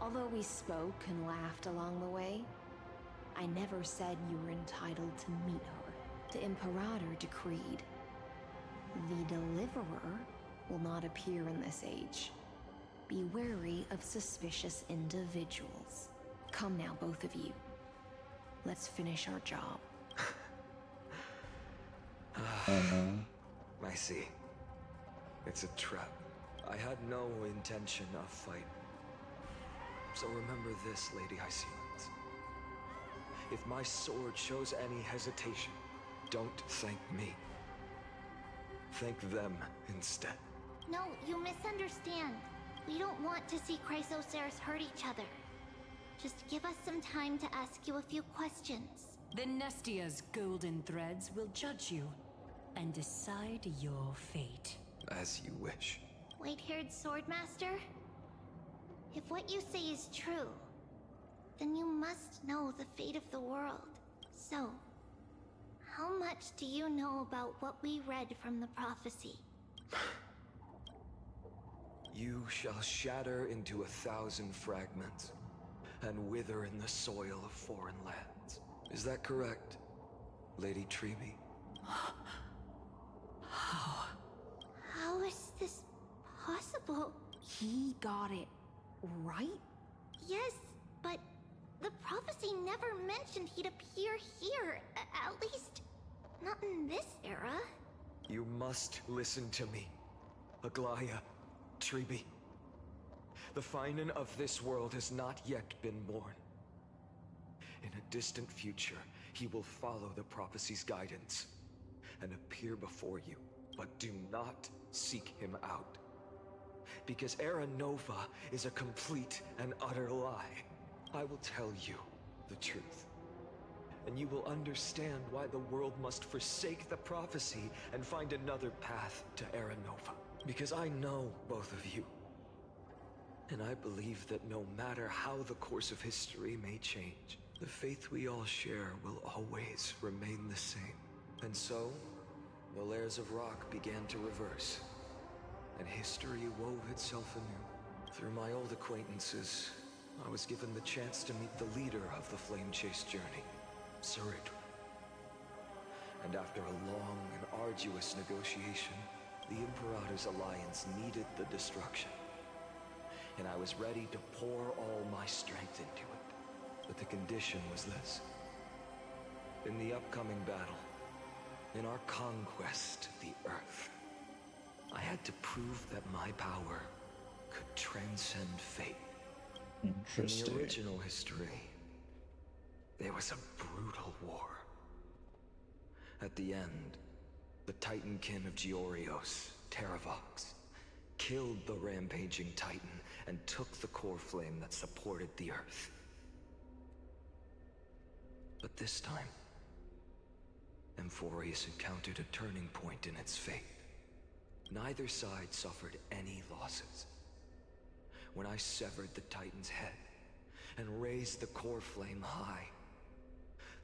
Although we spoke and laughed along the way, I never said you were entitled to meet her. The Imperator decreed. The Deliverer will not appear in this age. Be wary of suspicious individuals. Come now, both of you. Let's finish our job. I see. It's a trap. I had no intention of fight. So remember this, Lady Hyacinth. If my sword shows any hesitation, don't thank me. Thank them instead. No, you misunderstand. We don't want to see Chrysoceres hurt each other. Just give us some time to ask you a few questions. The Nestia's golden threads will judge you and decide your fate. As you wish. White-haired Swordmaster? If what you say is true, then you must know the fate of the world. So, how much do you know about what we read from the prophecy? You shall shatter into 1,000 fragments and wither in the soil of foreign lands. Is that correct, Lady Treeby? How is this possible? He got it right? Yes, but the prophecy never mentioned he'd appear here. At least, not in this era. You must listen to me, Aglaya, Treeby. The Finan of this world has not yet been born. In a distant future, he will follow the prophecy's guidance and appear before you, but do not seek him out. Because Era Nova is a complete and utter lie. I will tell you the truth. And you will understand why the world must forsake the prophecy and find another path to Era Nova. Because I know both of you. And I believe that no matter how the course of history may change, the faith we all share will always remain the same. And so, the layers of rock began to reverse, and history wove itself anew. Through my old acquaintances, I was given the chance to meet the leader of the Flame Chase journey, Saridra. And after a long and arduous negotiation, the Imperator's alliance needed the destruction. And I was ready to pour all my strength into it. But the condition was this. In the upcoming battle, in our conquest of the Earth, I had to prove that my power could transcend fate. Interesting. In the original history, there was a brutal war. At the end, the Titankin of Georios, Terravox, killed the rampaging Titan and took the core flame that supported the Earth. But this time, Amphorius encountered a turning point in its fate. Neither side suffered any losses. When I severed the Titan's head and raised the core flame high,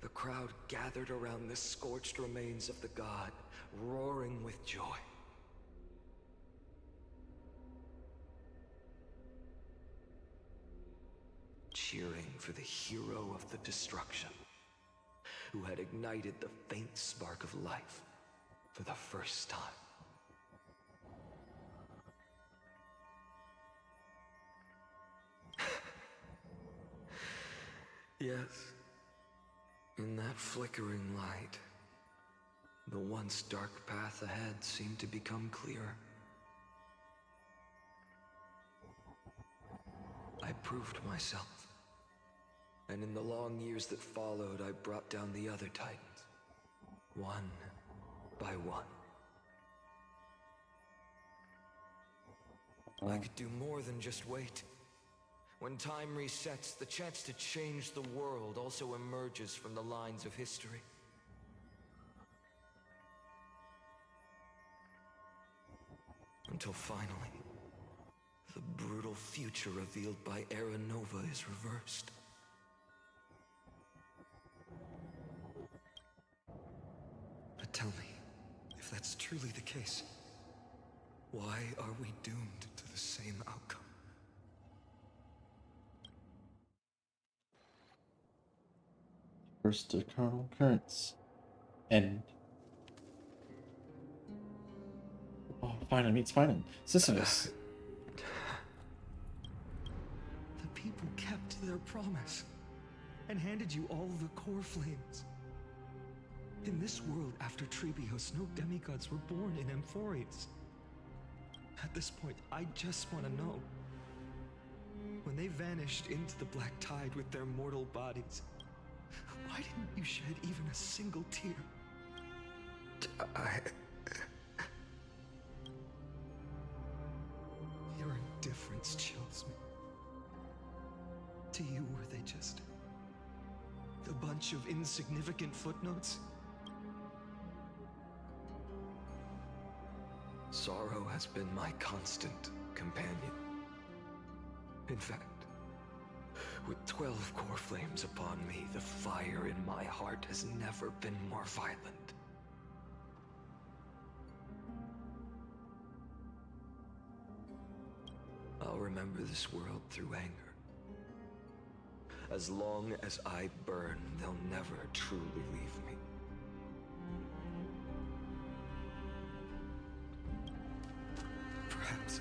the crowd gathered around the scorched remains of the god, roaring with joy. Cheering for the hero of the destruction, who had ignited the faint spark of life for the first time. Yes, in that flickering light, the once dark path ahead seemed to become clearer. I proved myself, and in the long years that followed, I brought down the other Titans, one by one. I could do more than just wait. When time resets, the chance to change the world also emerges from the lines of history. Until finally, the brutal future revealed by Era Nova is reversed. But tell me, if that's truly the case, why are we doomed to the same outcome? First eternal currents. And oh, Finan meets Finan. Sisyphus. The people kept their promise and handed you all the core flames. In this world after Trebios, no demigods were born in Amphorius. At this point, I just want to know. When they vanished into the black tide with their mortal bodies, why didn't you shed even a single tear? Your indifference chills me. To you, were they just a bunch of insignificant footnotes? Sorrow has been my constant companion. In fact, with 12 core flames upon me, the fire in my heart has never been more violent. I'll remember this world through anger. As long as I burn, they'll never truly leave me. Perhaps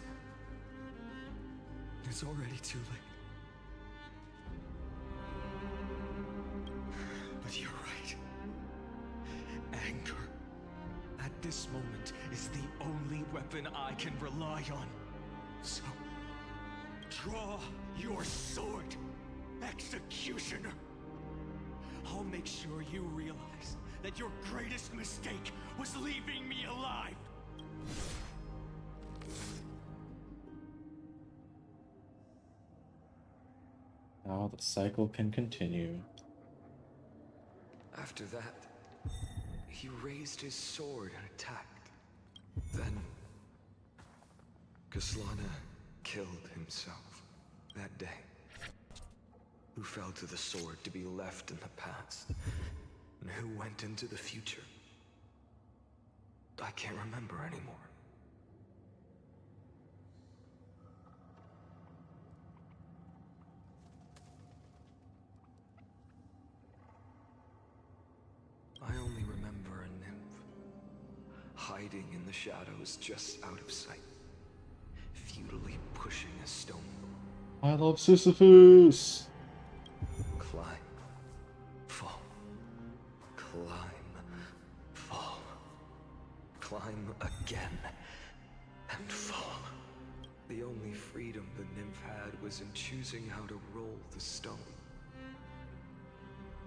it's already too late. But you're right. Anger, at this moment, is the only weapon I can rely on. So, draw your sword, Executioner. I'll make sure you realize that your greatest mistake was leaving me alive. Now the cycle can continue. After that, he raised his sword and attacked. Then, Kaslana killed himself that day. Who fell to the sword to be left in the past, and who went into the future. I can't remember anymore. I only remember a nymph, hiding in the shadows just out of sight, futilely pushing a stone. I love Sisyphus! Climbing climb again and fall. The only freedom the nymph had was in choosing how to roll the stone.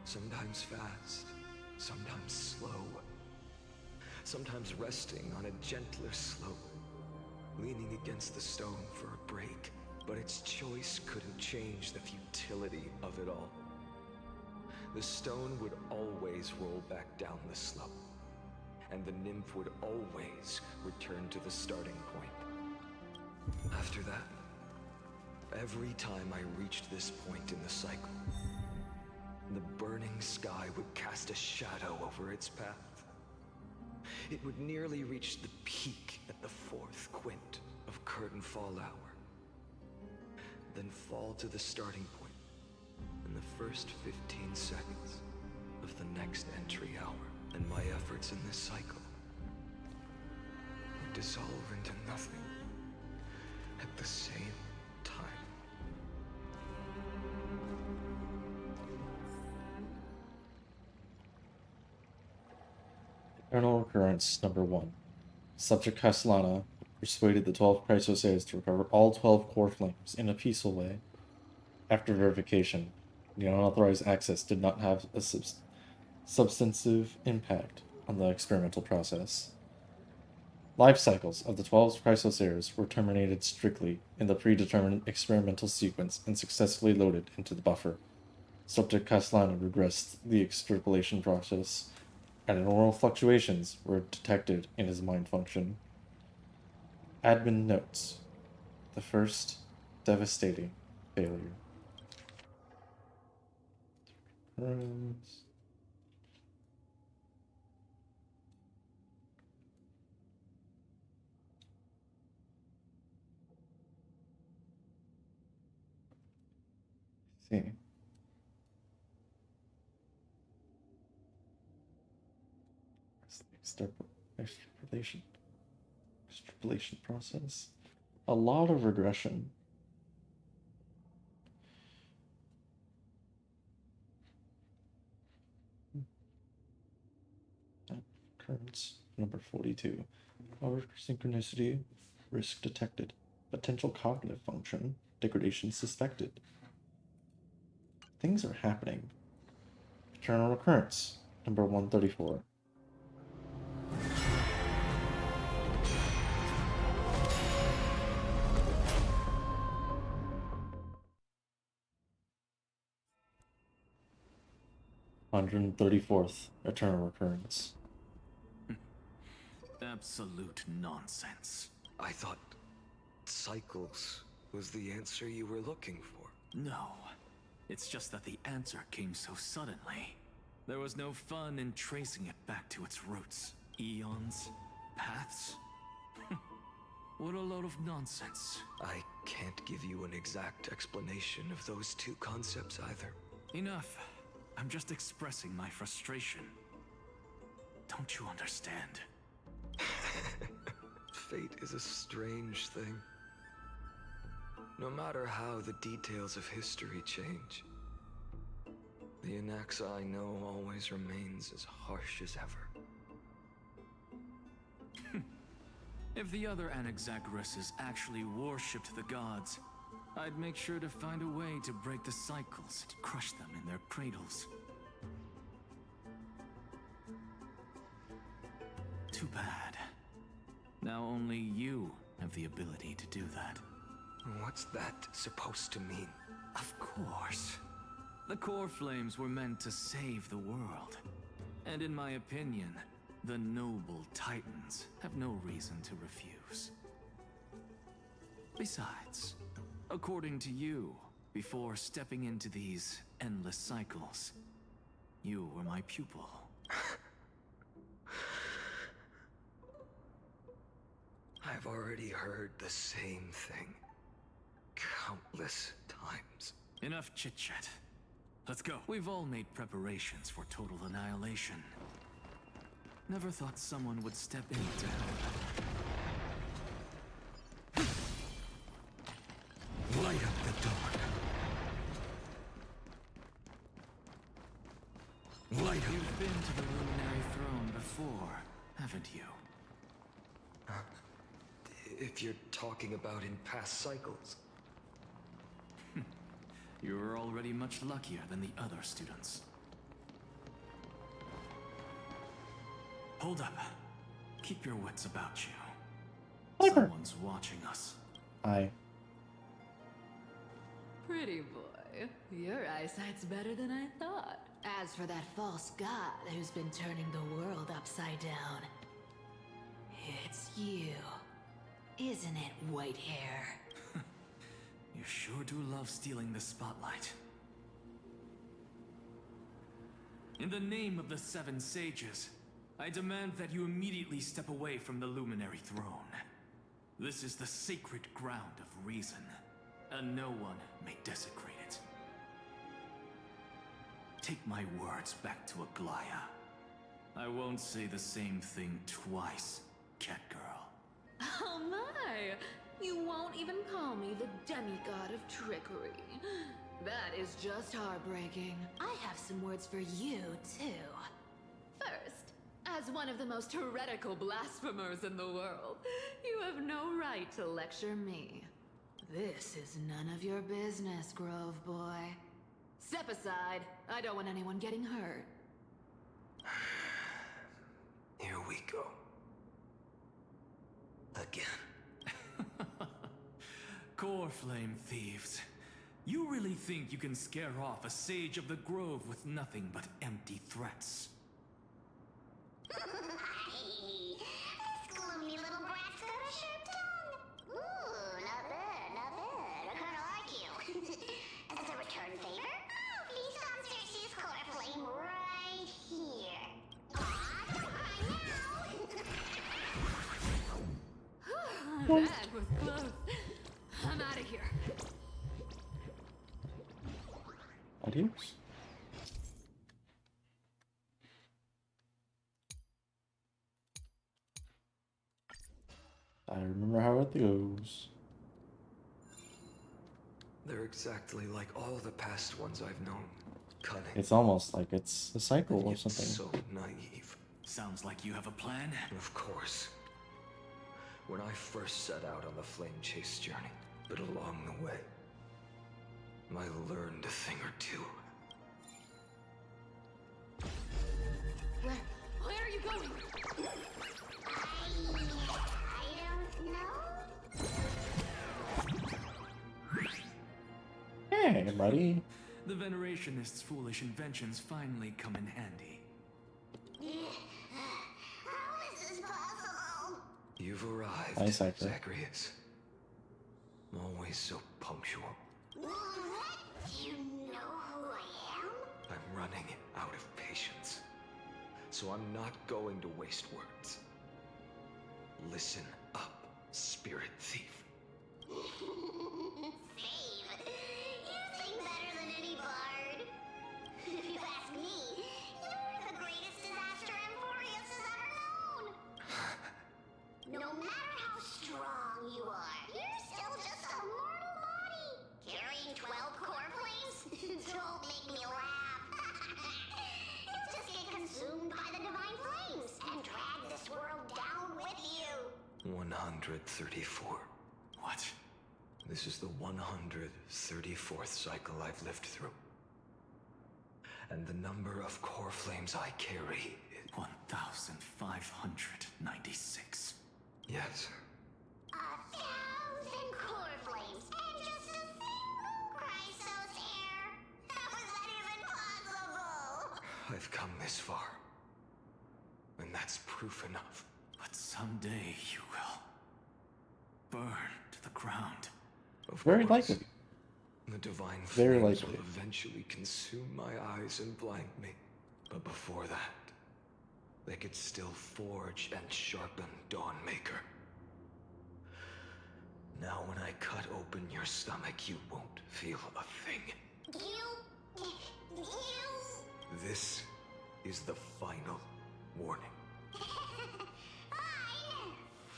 Sometimes fast, sometimes slow. Sometimes resting on a gentler slope, leaning against the stone for a break. But its choice couldn't change the futility of it all. The stone would always roll back down the slope, and the nymph would always return to the starting point. After that, every time I reached this point in the cycle, the burning sky would cast a shadow over its path. It would nearly reach the peak at the 4th quint of curtain fall hour, then fall to the starting point in the first 15 seconds of the next entry hour. And my efforts in this cycle would dissolve into nothing at the same time. Eternal Recurrence number 1. Subject Castellana persuaded the 12 Chrysosaurs to recover all 12 core flames in a peaceful way. After verification, the unauthorized access did not have a substantive impact on the experimental process. Life cycles of the 12 Chrysosaurs were terminated strictly in the predetermined experimental sequence and successfully loaded into the buffer. Subject Castellana regressed the extrapolation process, and abnormal fluctuations were detected in his mind function. Admin notes: the first devastating failure. See. Extrapolation process. A lot of regression. Occurrence number 42. Over synchronicity, risk detected. Potential cognitive function, degradation suspected. Things are happening. Eternal Recurrence number 134. $134th Eternal Recurrence. Absolute nonsense. I thought cycles was the answer you were looking for. No. It's just that the answer came so suddenly. There was no fun in tracing it back to its roots. Eons? Paths? What a load of nonsense. I can't give you an exact explanation of those two concepts either. Enough. I'm just expressing my frustration. Don't you understand? Fate is a strange thing. No matter how the details of history change, the Anaxa I know always remains as harsh as ever. If the other Anaxagoras actually worshipped the gods, I'd make sure to find a way to break the cycles and crush them in their cradles. Too bad. Now only you have the ability to do that. What's that supposed to mean? Of course. The core flames were meant to save the world. And in my opinion, the noble Titans have no reason to refuse. Besides, according to you, before stepping into these endless cycles, you were my pupil. I've already heard the same thing countless times. Enough chit-chat. Let's go. We've all made preparations for total annihilation. Never thought someone would step in to help. Light up the dawn. Light up. You've been to the Luminary Throne before, haven't you? If you're talking about in past cycles. You were already much luckier than the other students. Hold up. Keep your wits about you. Someone's watching us. Hi. Pretty boy, your eyesight's better than I thought. As for that false god who's been turning the world upside down, it's you, isn't it, white hair? You sure do love stealing the spotlight. In the name of the Seven Sages, I demand that you immediately step away from the Luminary Throne. This is the sacred ground of reason, and no one may desecrate it. Take my words back to Aglaya. I won't say the same thing twice, Catgirl. Oh my! You won't even call me the demigod of trickery. That is just heartbreaking. I have some words for you, too. First, as one of the most heretical blasphemers in the world, you have no right to lecture me. This is none of your business, Grove Boy. Step aside. I don't want anyone getting hurt. Here we go. Again. Core Flame thieves. You really think you can scare off a sage of the Grove with nothing but empty threats? This gloomy little brat's got a sharp tongue. Ooh, not bad, not bad. I kinda like you. As a return favor, please come search this core flame right here. Aw, don't cry now. That was close. I'm out of here. Adios. I remember how it goes. They're exactly like all the past ones I've known. Cunning. It's almost like it's a cycle or something. So naive. Sounds like you have a plan. Of course. When I first set out on the flame chase journey, but along the way, I learned a thing or two. Where are you going? I don't know. Hey, buddy. The Venerationists' foolish inventions finally come in handy. How is this possible? You've arrived, Hi, Cypher. Zacharias. Always so punctual. What? You know who I am? I'm running out of patience. So I'm not going to waste words. Listen up, spirit thief. Save. You sing better than any bard. If you ask me, you're the greatest disaster Emporius has ever known. No matter how strong you are, you're still just a mortal body. Carrying 12 core flames? Don't make me laugh. You'll just get consumed by the divine flames and drag this world down with you. 134. What? This is the 134th cycle I've lived through. And the number of core flames I carry is 1,596. Yes. 1,000 core flames and just a single Chrysos hair. How is that even possible? I've come this far. And that's proof enough. But someday you will burn to the ground. Very likely. The divine Very flames likely. will eventually consume my eyes and blind me. But before that, they could still forge and sharpen Dawnmaker. Now when I cut open your stomach, you won't feel a thing. You... This is the final warning.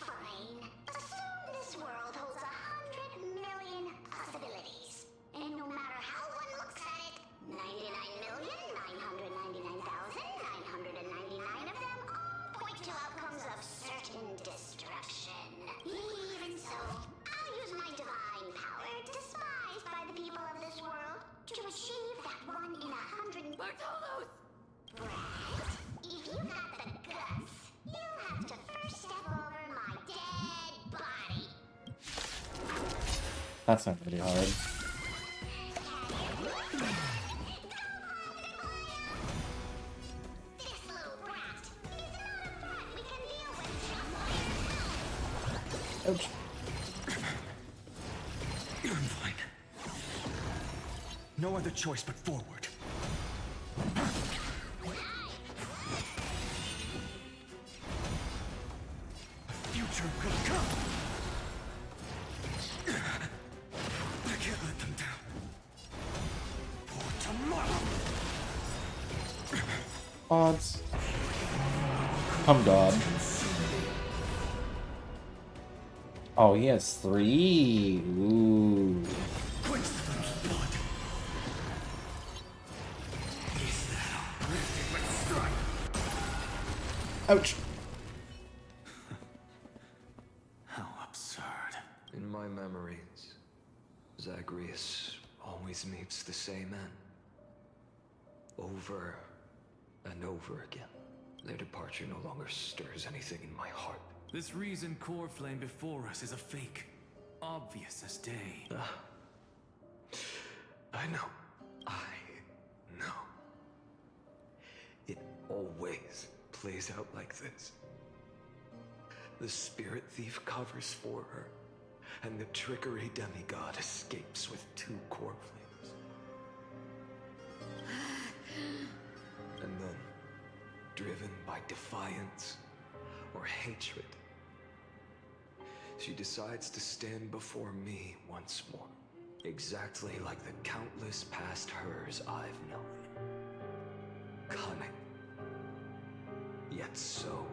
Fine. Assume this world holds 100 million possibilities. And no matter how one looks at it, 99,999,999 of them all point to outcomes of certain destruction. That's not really hard. Ouch. I'm fine. No other choice but forward. The future will come. I can't let them down. For tomorrow. Odds. Come, God. Oh, he has 3. Ooh. Ouch. How absurd. In my memories, Zagreus always meets the same end. Over and over again. Their departure no longer stirs anything in my heart. This reason core flame before us is a fake. Obvious as day. I know. I know. It always plays out like this. The spirit thief covers for her, and the trickery demigod escapes with 2 core flames. And then, driven by defiance or hatred, she decides to stand before me once more, exactly like the countless past hers I've known. Cunning, yet so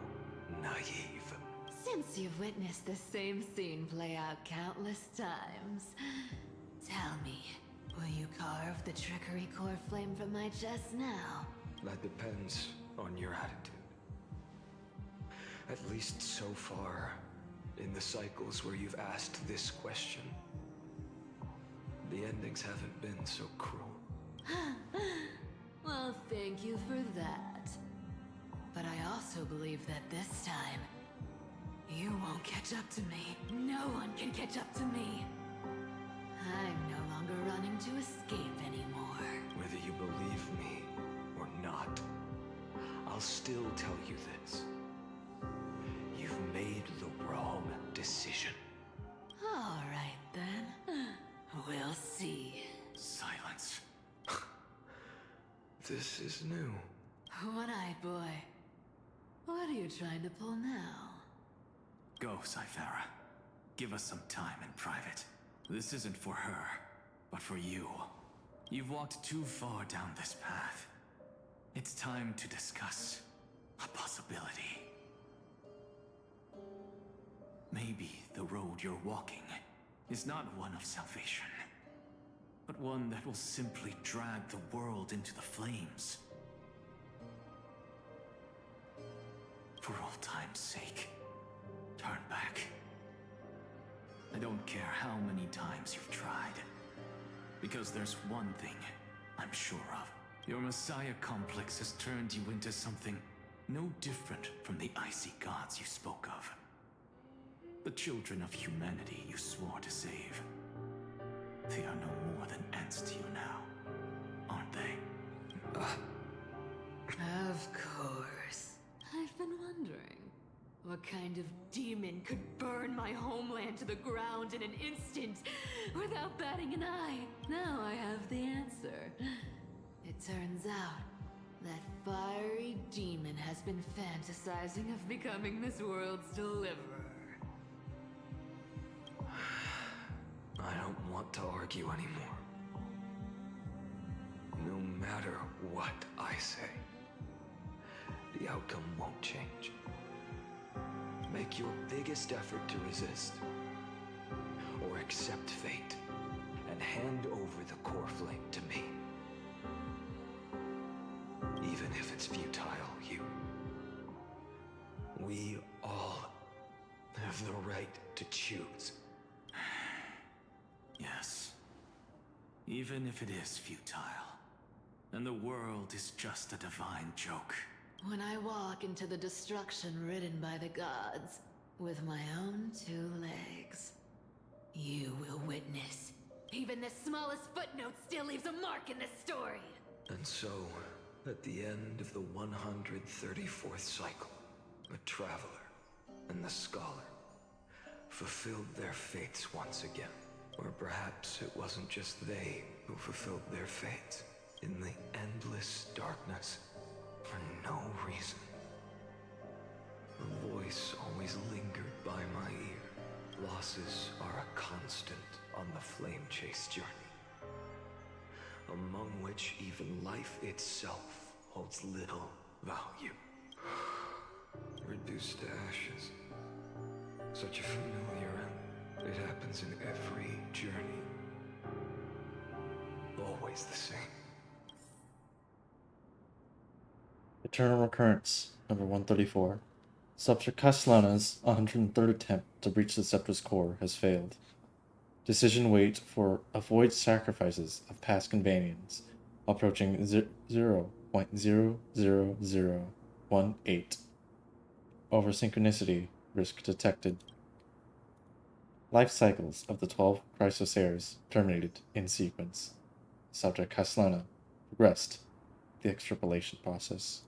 naive. Since you've witnessed the same scene play out countless times, tell me, will you carve the trickery core flame from my chest now? That depends on your attitude. At least so far, in the cycles where you've asked this question, the endings haven't been so cruel. Well, thank you for that. But I also believe that this time, you won't catch up to me. No one can catch up to me. I'm no longer running to escape anymore. Whether you believe me or not, I'll still tell you this. You've made the wrong decision. All right, then. We'll see. Silence. This is new. One-eyed boy. What are you trying to pull now? Go, Cythera. Give us some time in private. This isn't for her, but for you. You've walked too far down this path. It's time to discuss a possibility. Maybe the road you're walking is not one of salvation, but one that will simply drag the world into the flames. For old time's sake, turn back. I don't care how many times you've tried, because there's one thing I'm sure of. Your Messiah complex has turned you into something no different from the icy gods you spoke of. The children of humanity you swore to save. They are no more than ants to you now, aren't they? Of course. I've been wondering, what kind of demon could burn my homeland to the ground in an instant without batting an eye? Now I have the answer. It turns out that fiery demon has been fantasizing of becoming this world's deliverer. I don't want to argue anymore. No matter what I say, the outcome won't change. Make your biggest effort to resist, or accept fate, and hand over the core flame to me. Even if it's futile, we all have the right to choose. Yes. Even if it is futile, and the world is just a divine joke. When I walk into the destruction ridden by the gods, with my own 2 legs, You will witness. Even the smallest footnote still leaves a mark in this story. And so, at the end of the 134th cycle, the Traveler and the Scholar fulfilled their fates once again. Or perhaps it wasn't just they who fulfilled their fates in the endless darkness for no reason. A voice always lingered by my ear. Losses are a constant on the flame chase journey, among which even life itself holds little value. Reduced to ashes. Such a familiar end. It happens in every journey. Always the same. Eternal Recurrence, number 134. Subject Castellana's 103rd attempt to breach the Scepter's core has failed. Decision wait for avoid sacrifices of past companions, approaching 0.00018. Over synchronicity, risk detected. Life cycles of the 12 Chrysosaurs terminated in sequence. Subject Castellana progressed the extrapolation process.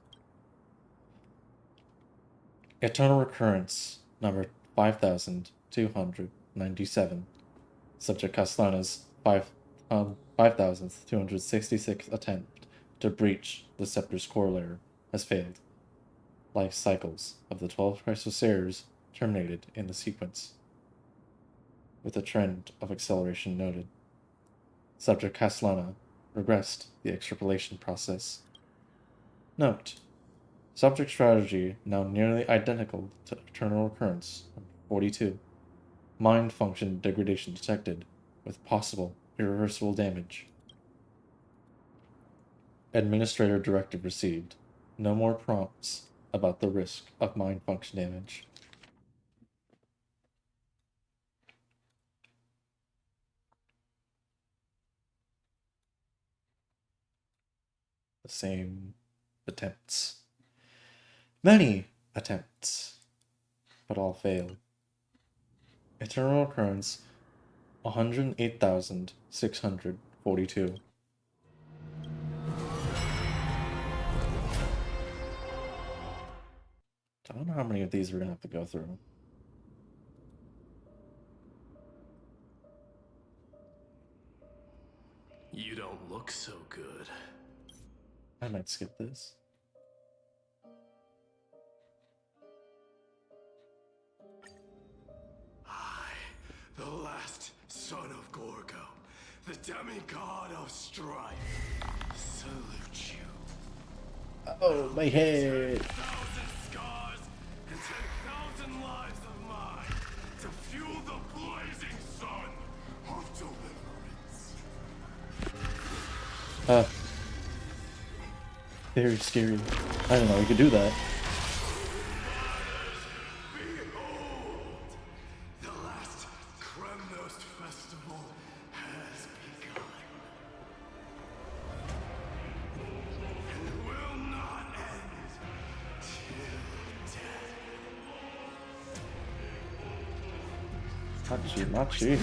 Eternal Recurrence, number 5297. Subject Castellana's 5266th attempt to breach the Scepter's core layer has failed. Life cycles of the 12 Chrysosaurs terminated in the sequence, with a trend of acceleration noted. Subject Castellana regressed the extrapolation process. Note: subject strategy now nearly identical to Eternal Recurrence, 42. Mind function degradation detected, with possible irreversible damage. Administrator directive received. No more prompts about the risk of mind function damage. The same attempts. Many attempts, but all failed. Eternal Recurrence 108,642. I don't know how many of these we're gonna have to go through. You don't look so good. I might skip this. The last son of Gorgo, the demigod of strife, salute you. Oh, my head! 10,000 scars and 10,000 lives of mine to fuel the blazing sun of deliverance. Very scary. I didn't know you could do that. The last Kremnos festival has begun. And will not end till death. Machi.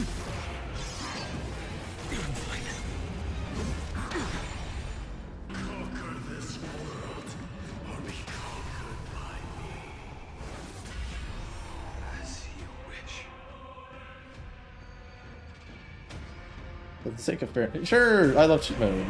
Conquer this world or be conquered by me. As you wish. For the sake of fairness. Sure, I love cheat mode.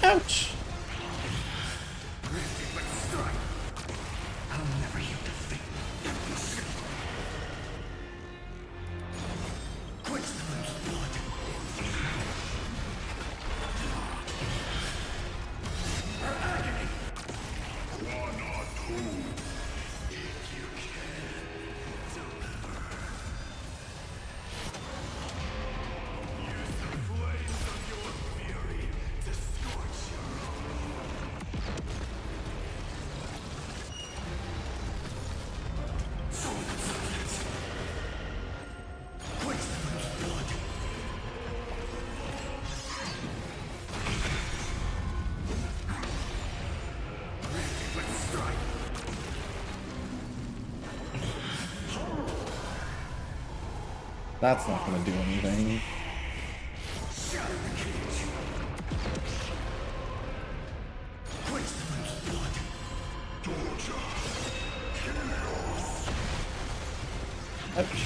Ouch! That's not gonna do anything. Ouch.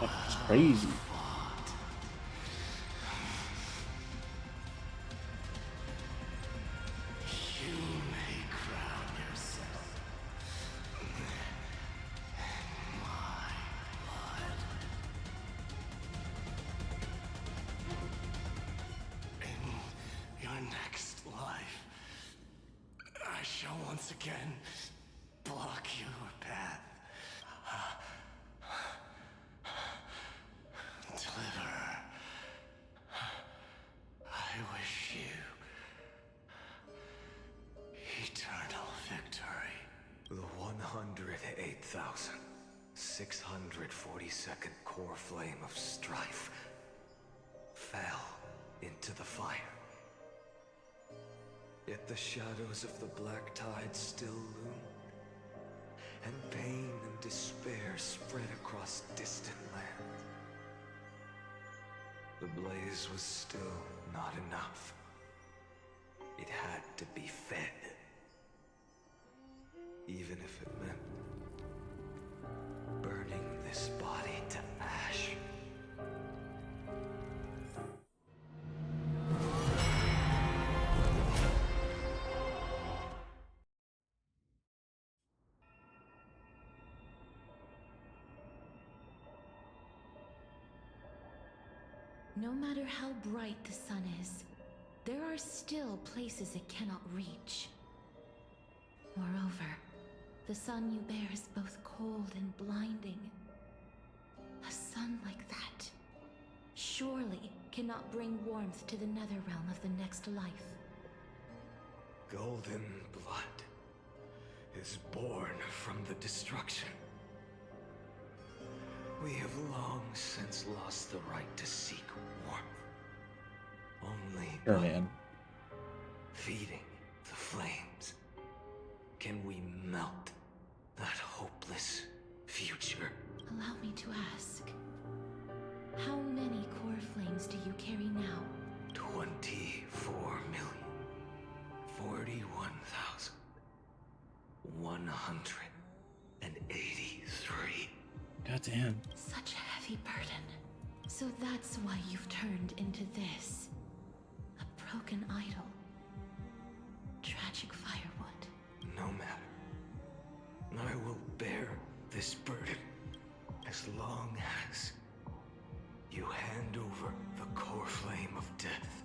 That's crazy. You may crown yourself my blood. In your next life, I shall once again block your path. Deliver. I wish you eternal victory. The 108,642nd core flame of strife fell into the fire. Yet the shadows of the black tide still loom, and pain and despair spread across distant lands. The blaze was still not enough. It had to be fed. Even if it meant burning this body to ash. No matter how bright the sun is, there are still places it cannot reach. Moreover, the sun you bear is both cold and blinding. A sun like that surely cannot bring warmth to the nether realm of the next life. Golden blood is born from the destruction. We have long since lost the right to seek warmth. Only by feeding the flames can we melt that hopeless future. Allow me to ask, how many core flames do you carry now? 24,041,183. Goddamn. Such a heavy burden. So that's why you've turned into this. A broken idol. Tragic firewood. No matter. I will bear this burden as long as you hand over the core flame of death.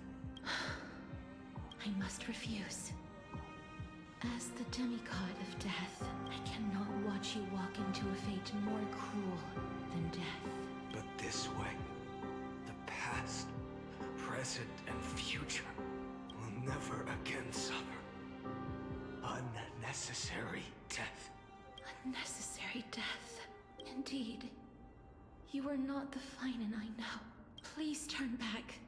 I must refuse. As the demigod of death, I cannot watch you walk into a fate more cruel than death. But this way, the past, present, and future will never again suffer unnecessary death. Unnecessary death. Indeed. You are not the Feinen I know. Please turn back.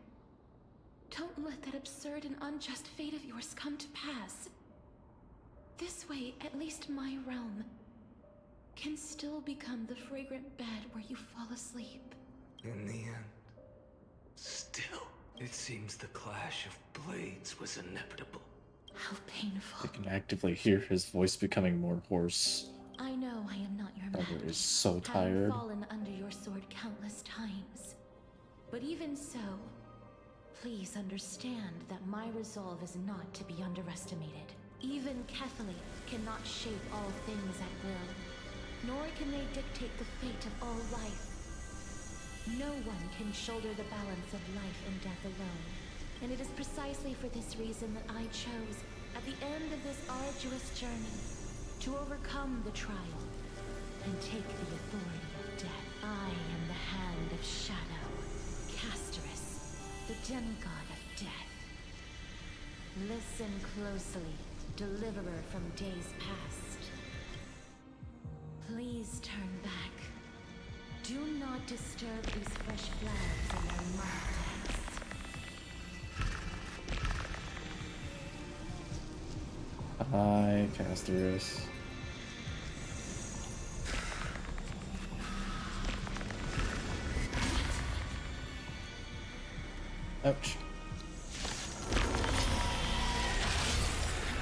Don't let that absurd and unjust fate of yours come to pass. This way, at least my realm can still become the fragrant bed where you fall asleep. In the end, still, it seems the clash of blades was inevitable. How painful. I can actively hear his voice becoming more hoarse. I know I am not your Trevor match, is so having tired. fallen under your sword countless times. But even so, please understand that my resolve is not to be underestimated. Even Catholic cannot shape all things at will, nor can they dictate the fate of all life. No one can shoulder the balance of life and death alone, and it is precisely for this reason that I chose, at the end of this arduous journey, to overcome the trial and take the authority of death. I am the Hand of Shadow, Casterus, the demigod of death. Listen closely, deliverer from days past. Please turn back. Do not disturb these fresh flags in their marked decks. Hi, Casterus. Ouch.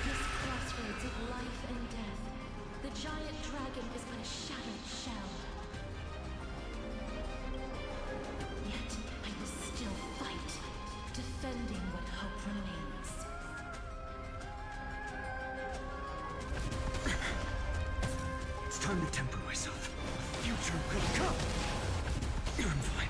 This crossroads of life and death, the giant dragon is but a shattered shell. Yet I will still fight, defending what hope remains. It's time to temper myself. Future will come. I'm fine.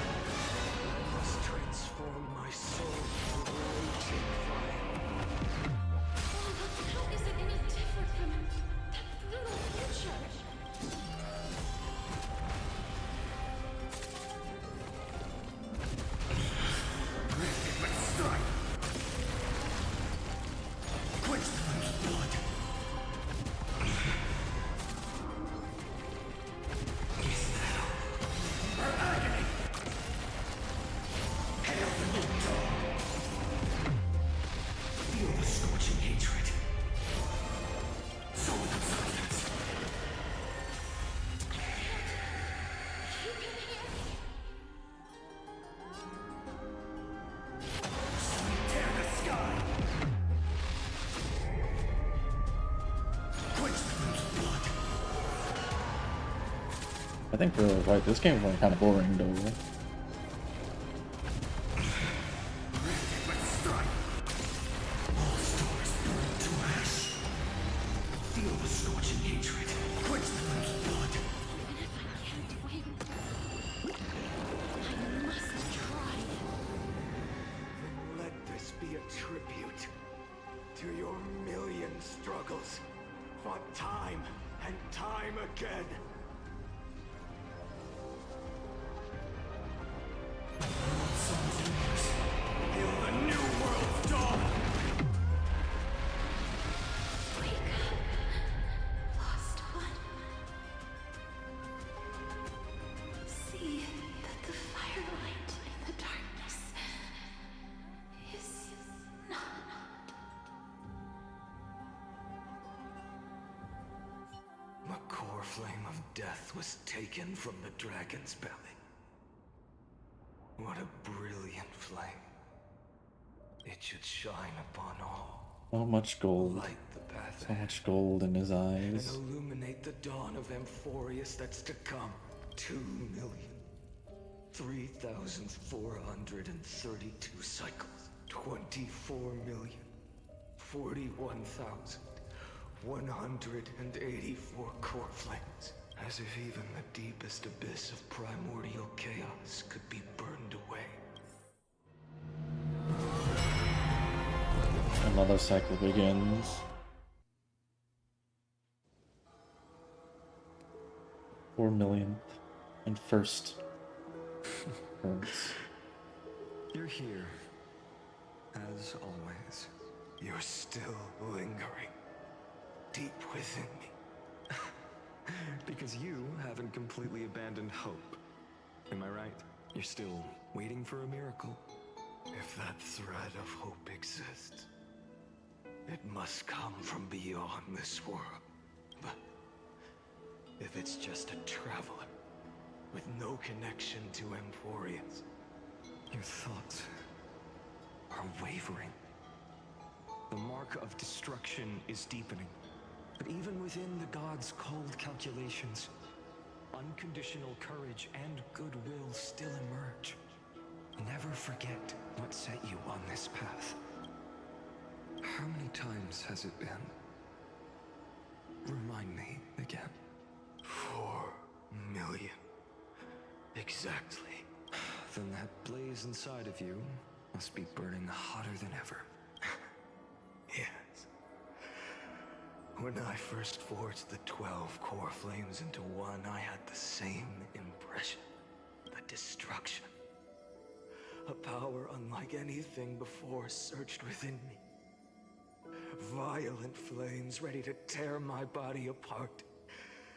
Must transform my soul to raging fire. How is it any different from that brutal future? Let's start. Quench the flame's blood. Is that all? Our agony. Hail the new dawn. Feel the scorching hatred. So without silence. Tear the sky. Quench the flame's blood. I think for like this game was kind of boring though. Let's strike. All stars burn to ash. Feel the scorching hatred. Quench the flame's blood. I must try. Then let this be a tribute to your million struggles, fought time and time again. Hail the new world's dawn! Wake up, lost one. See that the firelight in the darkness is not. The core flame of death was taken from the dragon's belly. What a brilliant flame. It should shine upon all. So much gold. Light the path So much gold in his and eyes. illuminate the dawn of Amphorius that's to come. 2,003,432 cycles. 24,041,184 core flames. As if even the deepest abyss of primordial chaos could be burned away. Another cycle begins. $4 million and first occurrence. You're here. As always. You're still lingering. deep within me. Because you haven't completely abandoned hope. Am I right? You're still waiting for a miracle. If that thread of hope exists, it must come from beyond this world. But if it's just a traveler with no connection to Emporians, your thoughts are wavering. The mark of destruction is deepening. But even within the gods' cold calculations, unconditional courage and goodwill still emerge. Never forget what set you on this path. how many times has it been? Remind me again. 4 million. Exactly. Then that blaze inside of you must be burning hotter than ever. Yes. When I first forged the 12 core flames into one, I had the same impression. The destruction. A power unlike anything before surged within me. Violent flames ready to tear my body apart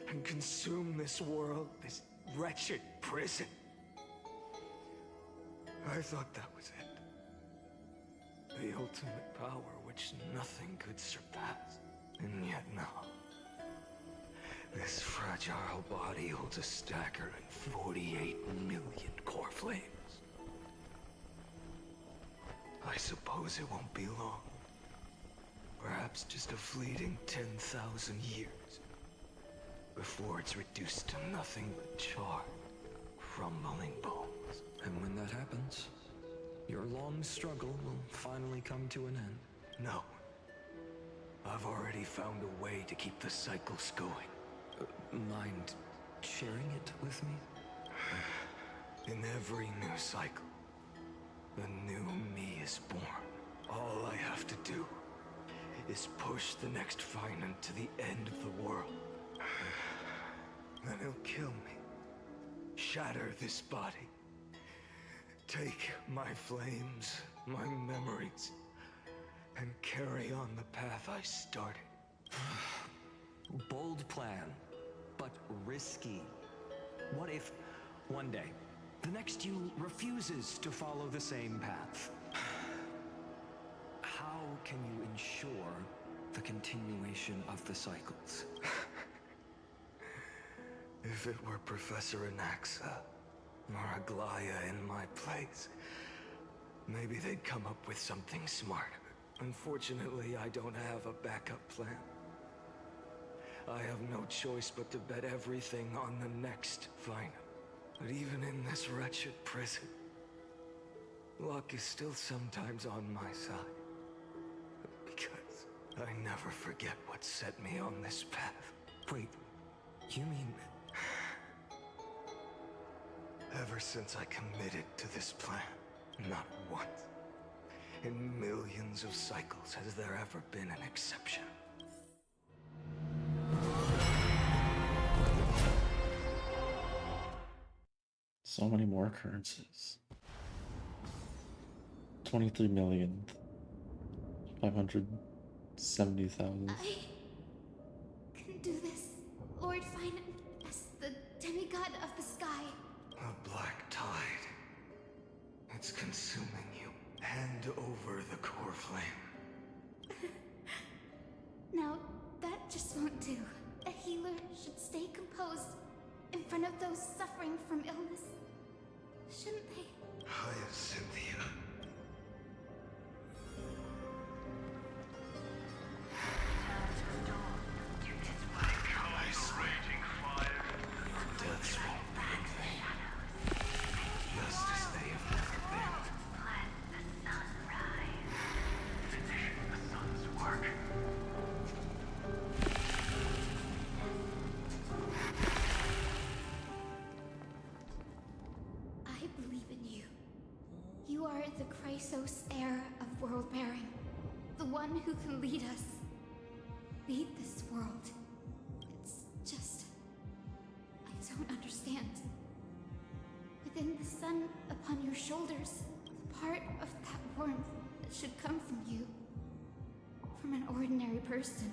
and consume this world, this wretched prison. I thought that was it. The ultimate power which nothing could surpass. And yet now, this fragile body holds a staggering 48 million core flames. I suppose it won't be long. Perhaps just a fleeting 10,000 years before it's reduced to nothing but charred, crumbling bones. And when that happens, your long struggle will finally come to an end. No. I've already found a way to keep the cycles going. Mind sharing it with me? In every new cycle, a new me is born. All I have to do is push the next Finite to the end of the world. Then he'll kill me. Shatter this body. Take my flames, my memories, and carry on the path I started. Bold plan, but risky. What if, one day, the next you refuses to follow the same path? How can you ensure the continuation of the cycles? If it were Professor Anaxa or Aglaya in my place, maybe they'd come up with something smarter. Unfortunately, I don't have a backup plan. I have no choice but to bet everything on the next Finite. But even in this wretched prison, luck is still sometimes on my side. Because I never forget what set me on this path. Wait, you mean... Ever since I committed to this plan, not once, in millions of cycles, has there ever been an exception. So many more occurrences. 23 million. 570,000. I can do this, Lord Finite, as the demigod of the sky. A black tide. It's consuming you. Hand over the core flame. Now, that just won't do. A healer should stay composed in front of those suffering from illness. Shouldn't they? Hyacinthia. Ice raging fire. Death's won't be a thing. Just as they have never been. Let the sun rise. Finish the sun's work. I believe in you. You are the Chrysos heir of world bearing. The one who can lead us. Lead this world. It's just... I don't understand. Within the sun upon your shoulders, the part of that warmth that should come from you. From an ordinary person.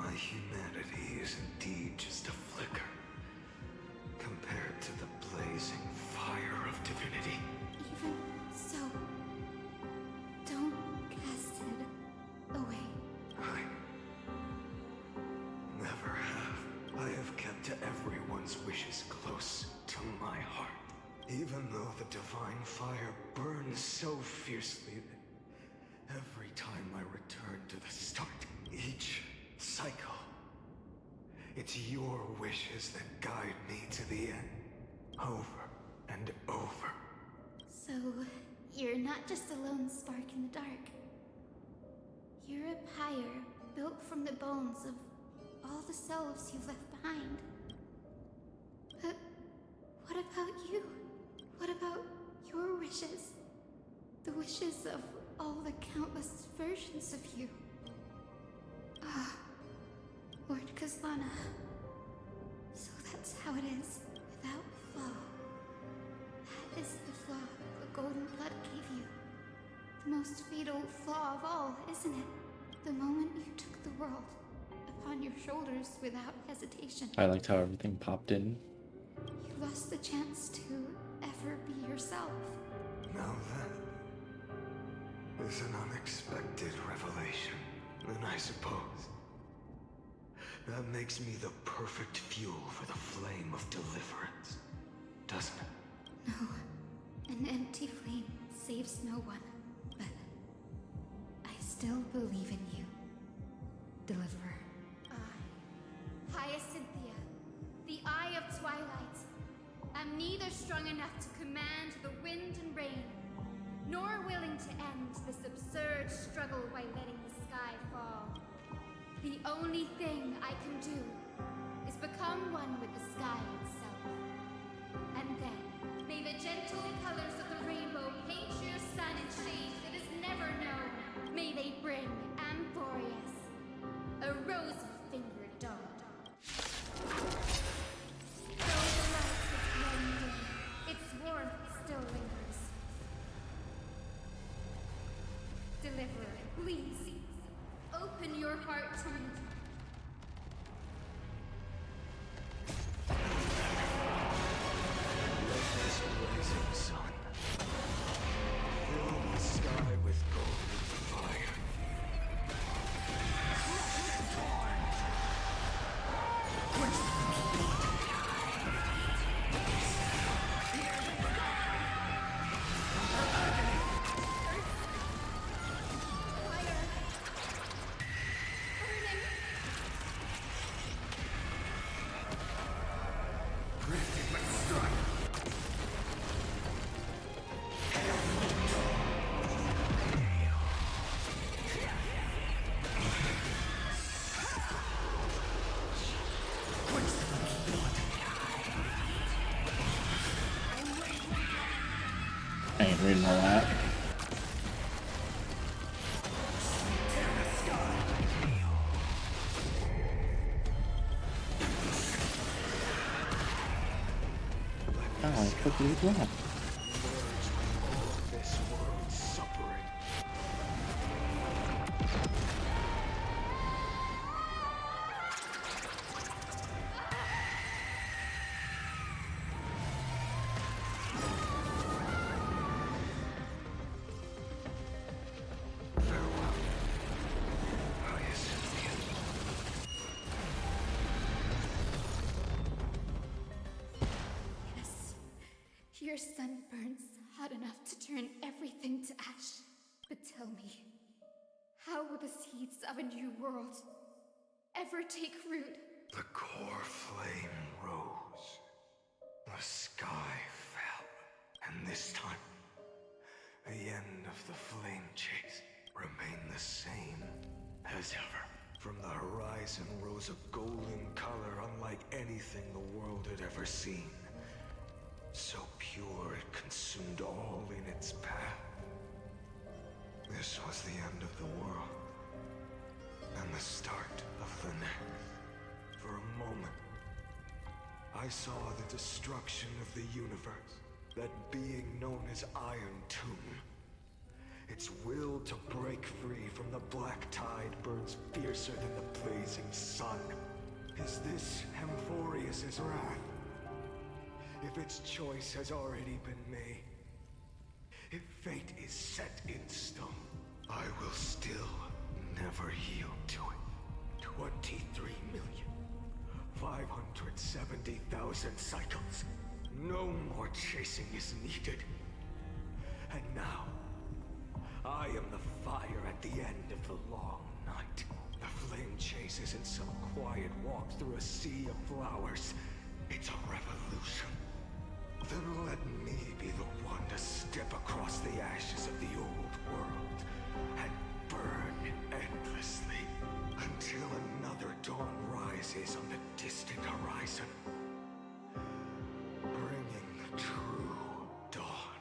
My humanity is indeed just a flicker compared to the blazing fire of divinity. Even so, don't cast it away. I never have. I have kept everyone's wishes close to my heart. Even though the divine fire burns so fiercely that every time I return to the start, each cycle, it's your wishes that guide me to the end, over and over. So, you're not just a lone spark in the dark. You're a pyre built from the bones of all the selves you've left behind. But what about you? What about your wishes? The wishes of all the countless versions of you. Ah, Lord Kazlana. So that's how it is, without flaw. That is the flaw the golden blood gave you. The most fatal flaw of all, isn't it? The moment you took the world upon your shoulders without hesitation. I liked how everything popped in. You lost the chance to ever be yourself. Now that is an unexpected revelation, then I suppose. That makes me the perfect fuel for the flame of deliverance, doesn't it? No, an empty flame saves no one, but I still believe in you, Deliverer. I, Hyacinthia, the Eye of Twilight, am neither strong enough to command the wind and rain, nor willing to end this absurd struggle by letting the sky fall. The only thing I can do is become one with the sky itself. And then, may the gentle colors of the rainbow paint your sun in shades it has never known. May they bring Amphorius, a rosy-fingered dog. Though the light has grown dim, its warmth still lingers. Deliverer, please, open your heart to me. This blazing sun, fill the sky with golden fire. I ain't reading all that. Oh, I quickly drop. This world suffering. Farewell, Hyacinthia. Yes, your sun burns hot enough to turn everything to ash. But tell me, how will the seeds of a new world ever take root? The core flame rose. The sky fell. And this time, the end of the flame chase remained the same as ever. From the horizon rose a golden color unlike anything the world had ever seen. So pure it consumed all in its path. This was the end of the world, and the start of the next. For a moment, I saw the destruction of the universe, that being known as Iron Tomb. It Its will to break free from the black tide burns fiercer than the blazing sun. Is this Amphorius's wrath? If its choice has already been made, if fate is set in stone, I will still never yield to it. 23,570,000 cycles. No more chasing is needed. And now, I am the fire at the end of the long night. The flame chase isn't some quiet walk through a sea of flowers. It's a revolution. Then let me be the one to step across the ashes of the old world and burn endlessly until another dawn rises on the distant horizon, bringing the true dawn.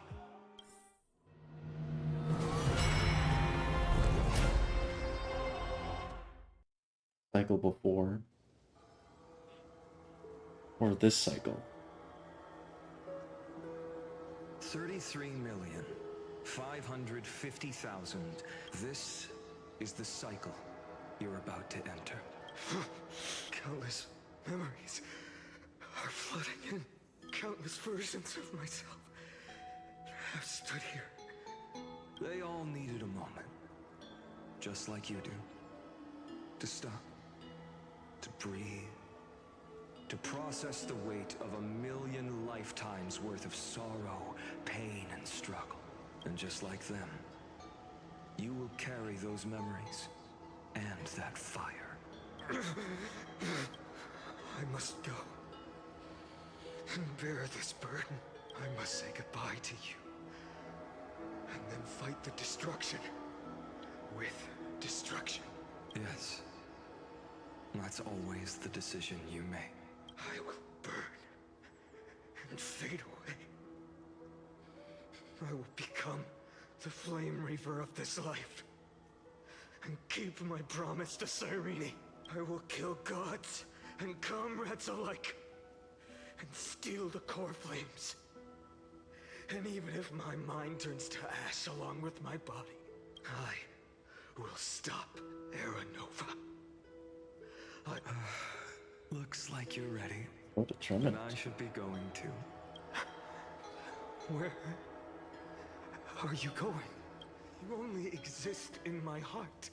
Cycle before. Or this cycle. 33,550,000. This is the cycle you're about to enter. Countless memories are flooding in. Countless versions of myself have stood here. They all needed a moment, just like you do. To stop, to breathe, to process the weight of 1,000,000 lifetimes worth of sorrow, pain, and struggle. And just like them, you will carry those memories and that fire. I must go and bear this burden. I must say goodbye to you, and then fight the destruction with destruction. Yes, that's always the decision you make. I will burn and fade away. I will become the flame reaver of this life and keep my promise to Cyrene. I will kill gods and comrades alike and steal the core flames. And even if my mind turns to ash along with my body, I will stop Aeronova. Looks like you're ready. So determined. And I should be going too. Where are you going? You only exist in my heart.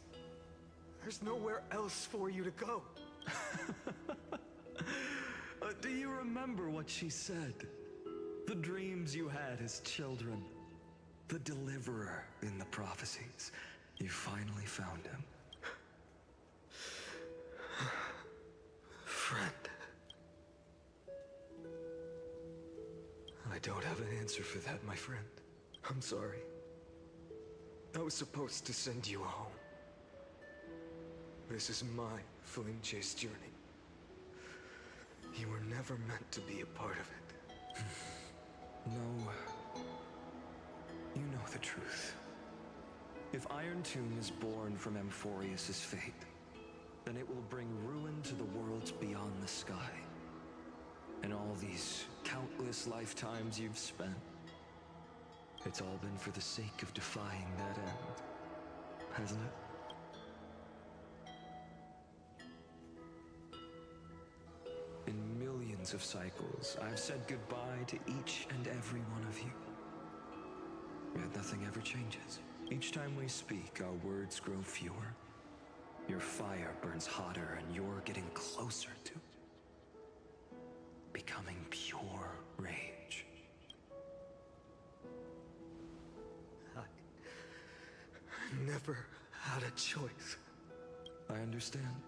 There's nowhere else for you to go. Do you remember what she said? The dreams you had as children. The deliverer in the prophecies. You finally found him. Friend. I don't have an answer for that, my friend. I'm sorry. I was supposed to send you home. This is my flame chase journey. You were never meant to be a part of it. No. You know the truth. If Iron Tomb is born from Amphorius's fate, then it will bring ruin to the worlds beyond the sky. And all these countless lifetimes you've spent, it's all been for the sake of defying that end, hasn't it? In millions of cycles, I've said goodbye to each and every one of you. Yet nothing ever changes. Each time we speak, our words grow fewer. Your fire burns hotter, and you're getting closer to becoming pure rage. I never had a choice. I understand.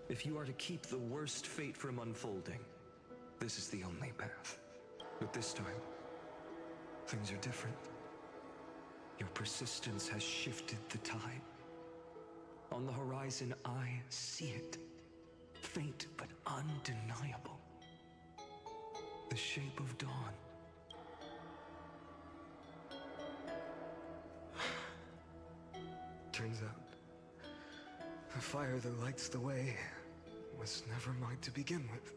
If you are to keep the worst fate from unfolding, this is the only path. But this time, things are different. Your persistence has shifted the tide. On the horizon, I see it. Faint but undeniable. The shape of dawn. Turns out, the fire that lights the way was never mine to begin with.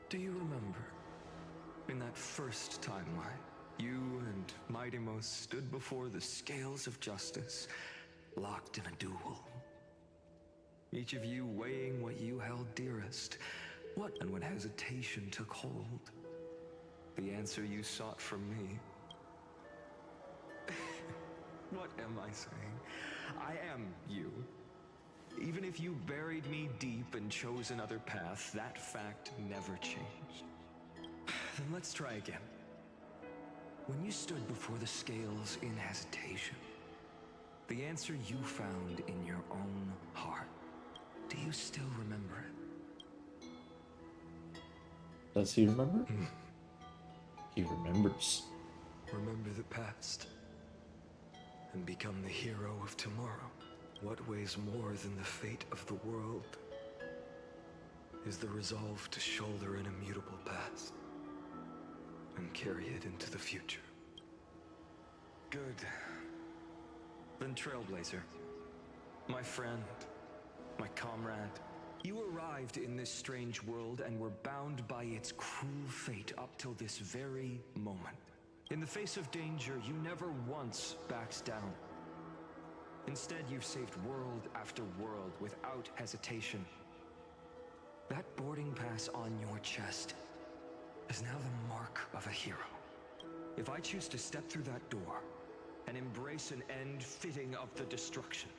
Do you remember, in that first timeline, You and Mightymost stood before the scales of justice, locked in a duel. Each of you weighing what you held dearest. And when hesitation took hold, the answer you sought from me. What am I saying? I am you. Even if you buried me deep and chose another path, that fact never changed. Then let's try again. When you stood before the scales in hesitation, the answer you found in your own heart, do you still remember it? Does he remember? He remembers. Remember the past and become the hero of tomorrow. What weighs more than the fate of the world is the resolve to shoulder an immutable past and carry it into the future. Good. Then Trailblazer, my friend, my comrade, you arrived in this strange world and were bound by its cruel fate up till this very moment. In the face of danger, you never once backed down. Instead, you've saved world after world without hesitation. That boarding pass on your chest is now the mark of a hero. If I choose to step through that door and embrace an end fitting of the destruction,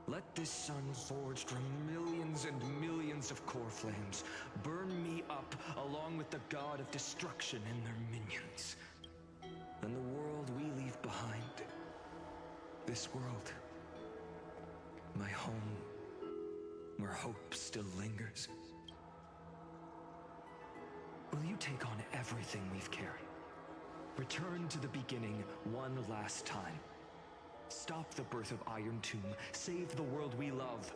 let this sun forged from millions and millions of core flames burn me up along with the god of destruction and their minions. Then the world we leave behind, this world, my home, where hope still lingers. Will you take on everything we've carried? Return to the beginning one last time. Stop the birth of Iron Tomb, save the world we love,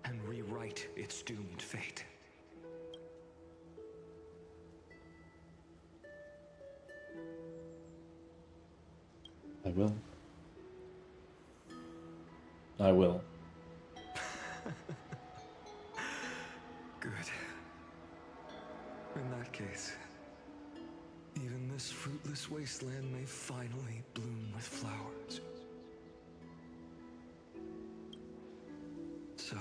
and rewrite its doomed fate. I will. I will. Good. In that case, even this fruitless wasteland may finally bloom with flowers. So,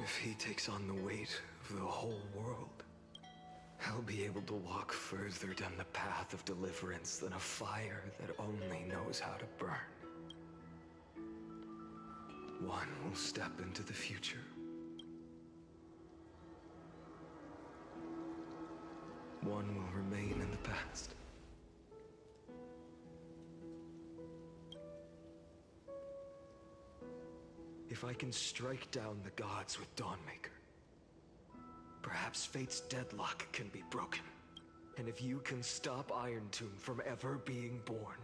if he takes on the weight of the whole world, I'll be able to walk further down the path of deliverance than a fire that only knows how to burn. One will step into the future. One will remain in the past. If I can strike down the gods with Dawnmaker, perhaps fate's deadlock can be broken. And if you can stop Iron Tomb from ever being born,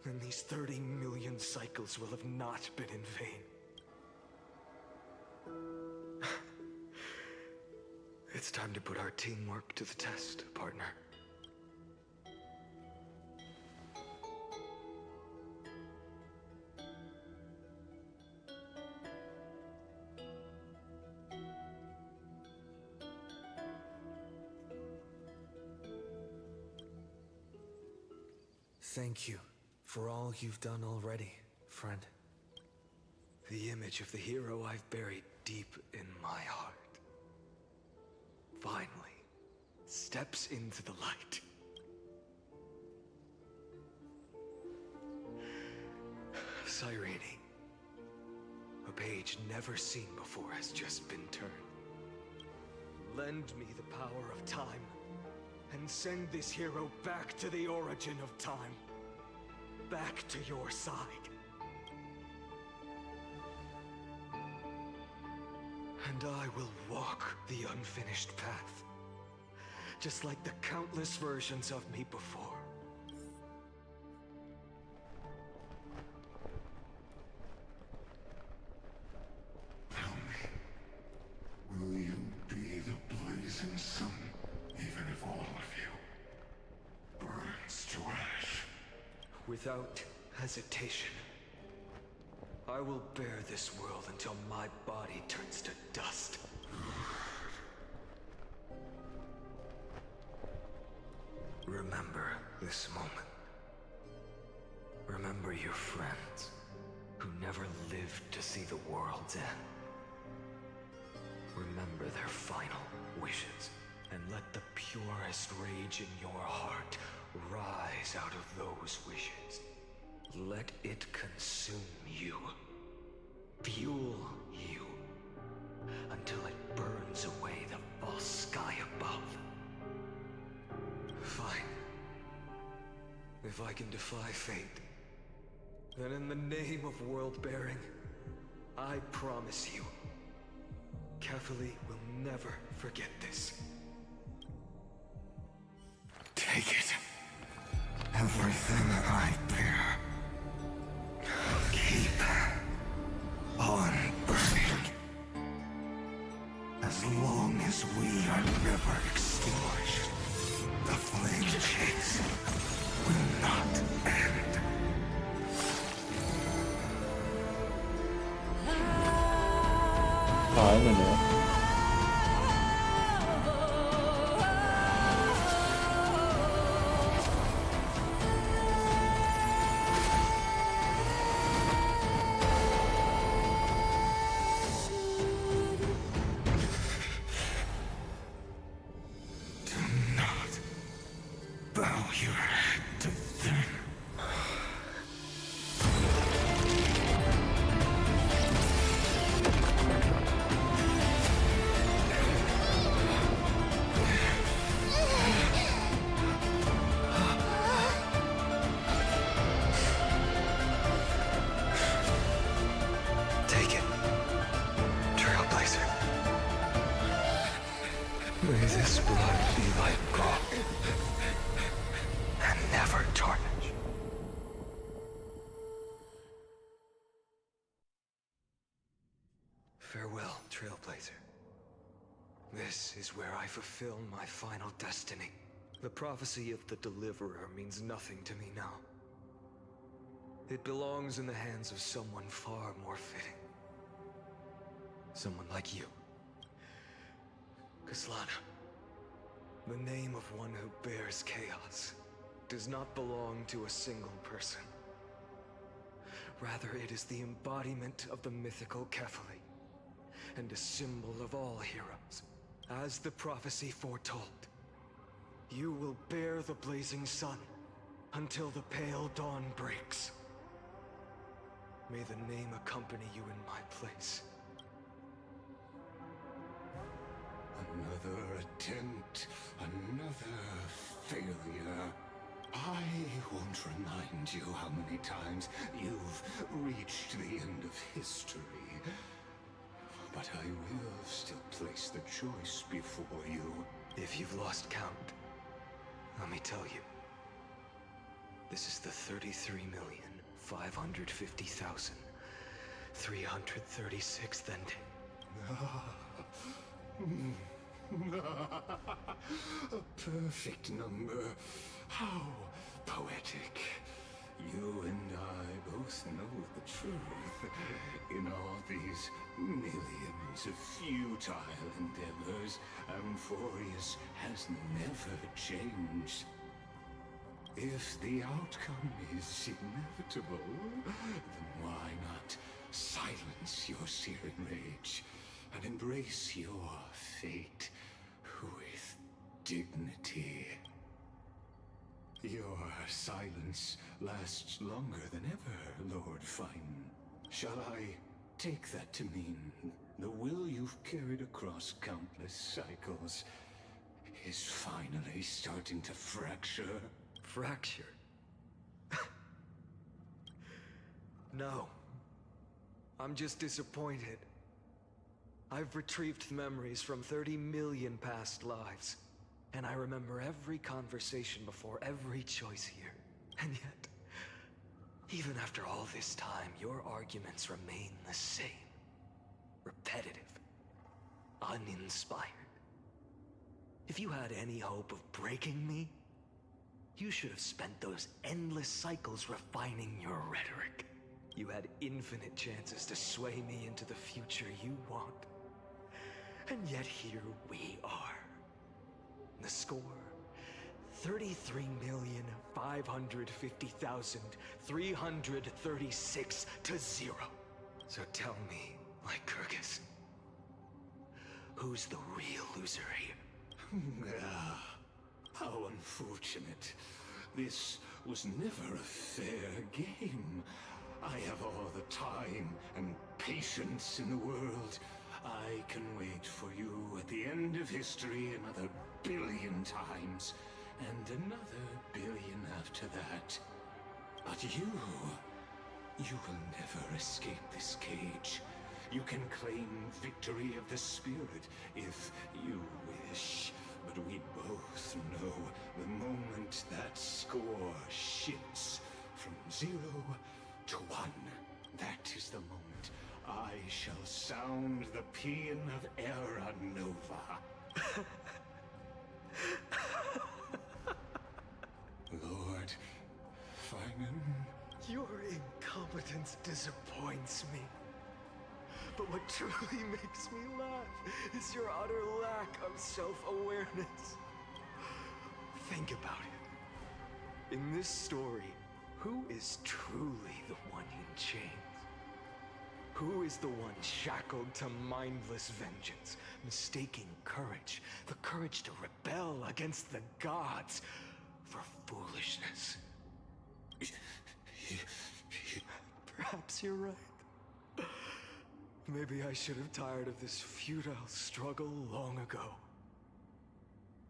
then these 30 million cycles will have not been in vain. It's time to put our teamwork to the test, partner. Thank you for all you've done already, friend. The image of the hero I've buried deep in my heart finally steps into the light. Cyrene, a page never seen before has just been turned. Lend me the power of time and send this hero back to the origin of time. Back to your side. And I will walk the unfinished path, just like the countless versions of me before. Tell me, will you be the blazing sun, even if all of you burns to ash? Without hesitation, I will bear this world until my body turns to dust. Remember this moment. Remember your friends who never lived to see the world's end. Remember their final wishes, and let the purest rage in your heart rise out of those wishes. Let it consume you, fuel you, until it burns away the false sky above. Fine. If I can defy fate, then in the name of world-bearing, I promise you, Kefali will never forget this. Take it. Everything I bear. Keep on burning. As long as we are never extinguished, the flame chase will not end. Oh, I remember that. Bow your head to them. Take it, Trailblazer. May this blood be like gold, and never tarnish. Farewell, Trailblazer. This is where I fulfill my final destiny. The prophecy of the Deliverer means nothing to me now. It belongs in the hands of someone far more fitting. Someone like you. Kaslana. The name of one who bears chaos does not belong to a single person. Rather, it is the embodiment of the mythical Kefali, and a symbol of all heroes. As the prophecy foretold, you will bear the blazing sun until the pale dawn breaks. May the name accompany you in my place. Another attempt, another failure. I won't remind you how many times you've reached the end of history. But I will still place the choice before you. If you've lost count, let me tell you. This is the 33,550,336th ending. A perfect number. How poetic. You and I both know the truth. In all these millions of futile endeavors, Amphorius has never changed. If the outcome is inevitable, then why not silence your searing rage and embrace your fate with dignity? Your silence lasts longer than ever, Lord Fine. Shall I take that to mean the will you've carried across countless cycles is finally starting to fracture? Fracture? No. I'm just disappointed. I've retrieved memories from 30 million past lives, and I remember every conversation before every choice here. And yet, even after all this time, your arguments remain the same. Repetitive. Uninspired. If you had any hope of breaking me, you should have spent those endless cycles refining your rhetoric. You had infinite chances to sway me into the future you want. And yet here we are. The score, 33,550,336 to 0. So tell me, Lycurgus, who's the real loser here? Ah, how unfortunate. This was never a fair game. I have all the time and patience in the world. I can wait for you at the end of history another billion times, and another billion after that. But you will never escape this cage. You can claim victory of the spirit if you wish. But we both know the moment that score shifts from 0 to 1, that is the moment I shall sound the paean of Era Nova. Lord Finan? Your incompetence disappoints me. But what truly makes me laugh is your utter lack of self-awareness. Think about it. In this story, who is truly the one in chains? Who is the one shackled to mindless vengeance, mistaking courage, the courage to rebel against the gods, for foolishness? Perhaps you're right. Maybe I should have tired of this futile struggle long ago.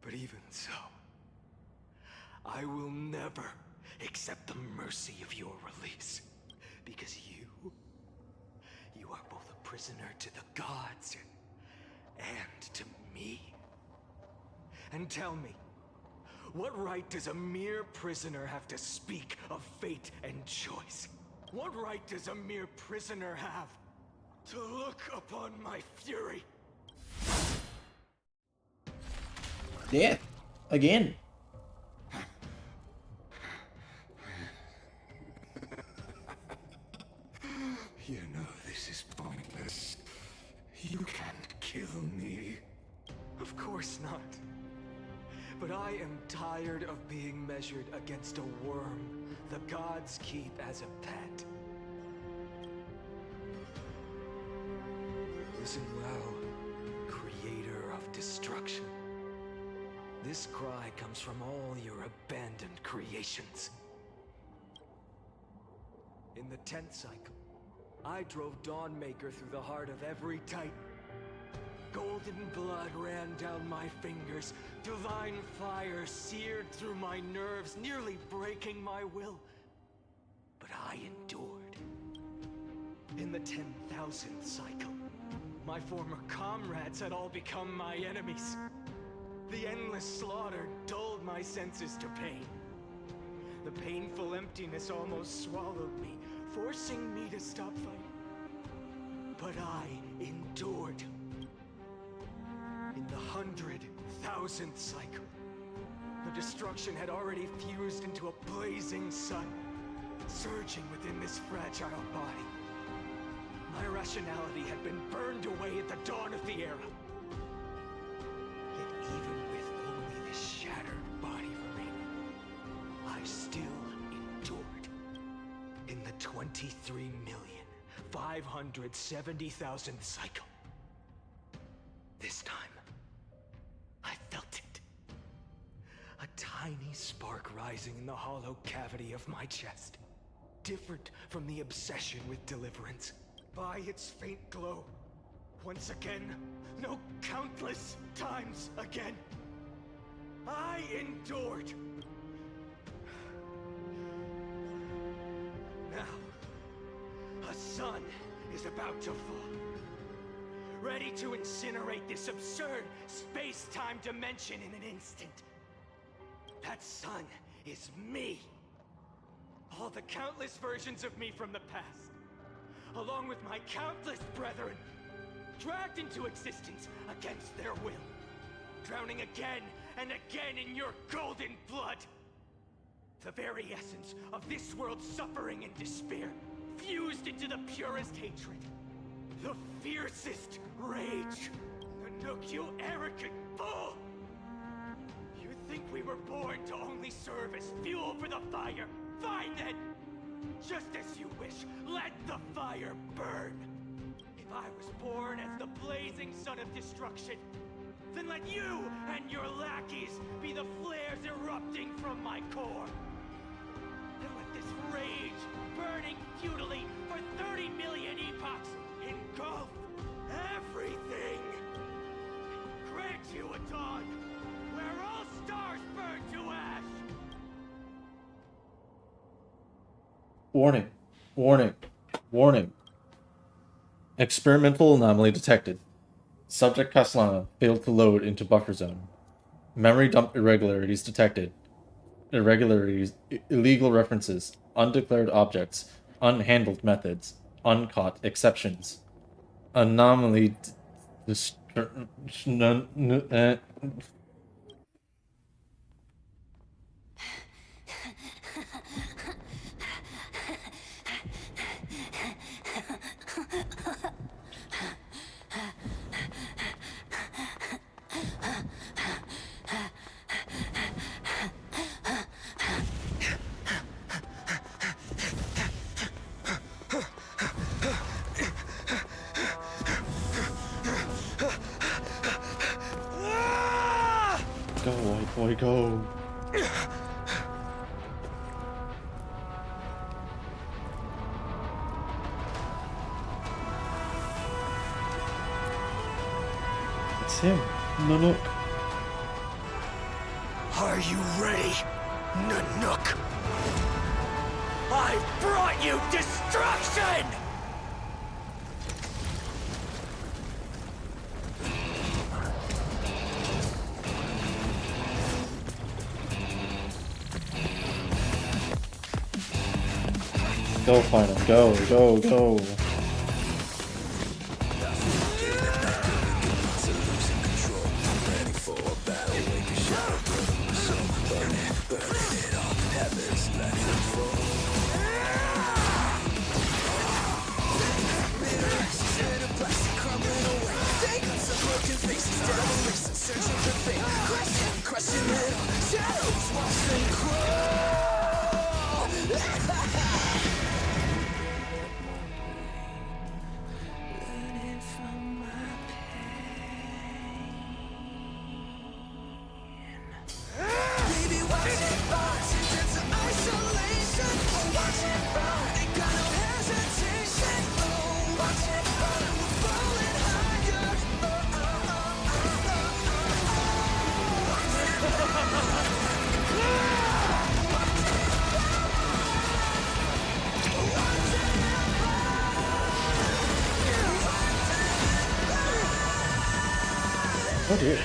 But even so, I will never accept the mercy of your release. Because you are both a prisoner to the gods and to me. And tell me, what right does a mere prisoner have to speak of fate and choice? What right does a mere prisoner have to look upon my fury? Death. Again. You know this is pointless. You can't kill me. Of course not. But I am tired of being measured against a worm the gods keep as a pet. Listen well, creator of destruction. This cry comes from all your abandoned creations. In the 10th cycle, I drove Dawnmaker through the heart of every Titan. Golden blood ran down my fingers, divine fire seared through my nerves, nearly breaking my will. But I endured. In the 10,000th cycle, my former comrades had all become my enemies. The endless slaughter dulled my senses to pain. The painful emptiness almost swallowed me, forcing me to stop fighting. But I endured. In the 100,000th cycle, the destruction had already fused into a blazing sun, surging within this fragile body. My rationality had been burned away at the dawn of the era. Yet even with only this shattered body remaining, I still endured. In the 23,570,000th cycle, this time, I felt it. A tiny spark rising in the hollow cavity of my chest. Different from the obsession with deliverance. By its faint glow, once again, no, countless times again, I endured. Now, a sun is about to fall, ready to incinerate this absurd space-time dimension in an instant. That sun is me. All the countless versions of me from the past, along with my countless brethren, dragged into existence against their will, drowning again and again in your golden blood. The very essence of this world's suffering and despair, fused into the purest hatred, the fiercest rage. Nook, you arrogant fool! You think we we were born to only serve as fuel for the fire. Fine then! Just as you wish, let the fire burn! If I was born as the blazing son of destruction, then let you and your lackeys be the flares erupting from my core. And let this rage, burning futilely for 30 million epochs, engulf everything. Grant you a dawn where all stars burn to ash. Warning. Warning. Warning. Experimental anomaly detected. Subject Castellana failed to load into buffer zone. Memory dump irregularities detected. Irregularities, illegal references, undeclared objects, unhandled methods, uncaught exceptions. Anomaly Go, white boy, go. It's him. Nanook. Are you ready, Nanook? I've brought you destruction! Go find him. Go, go, go. Oh dear.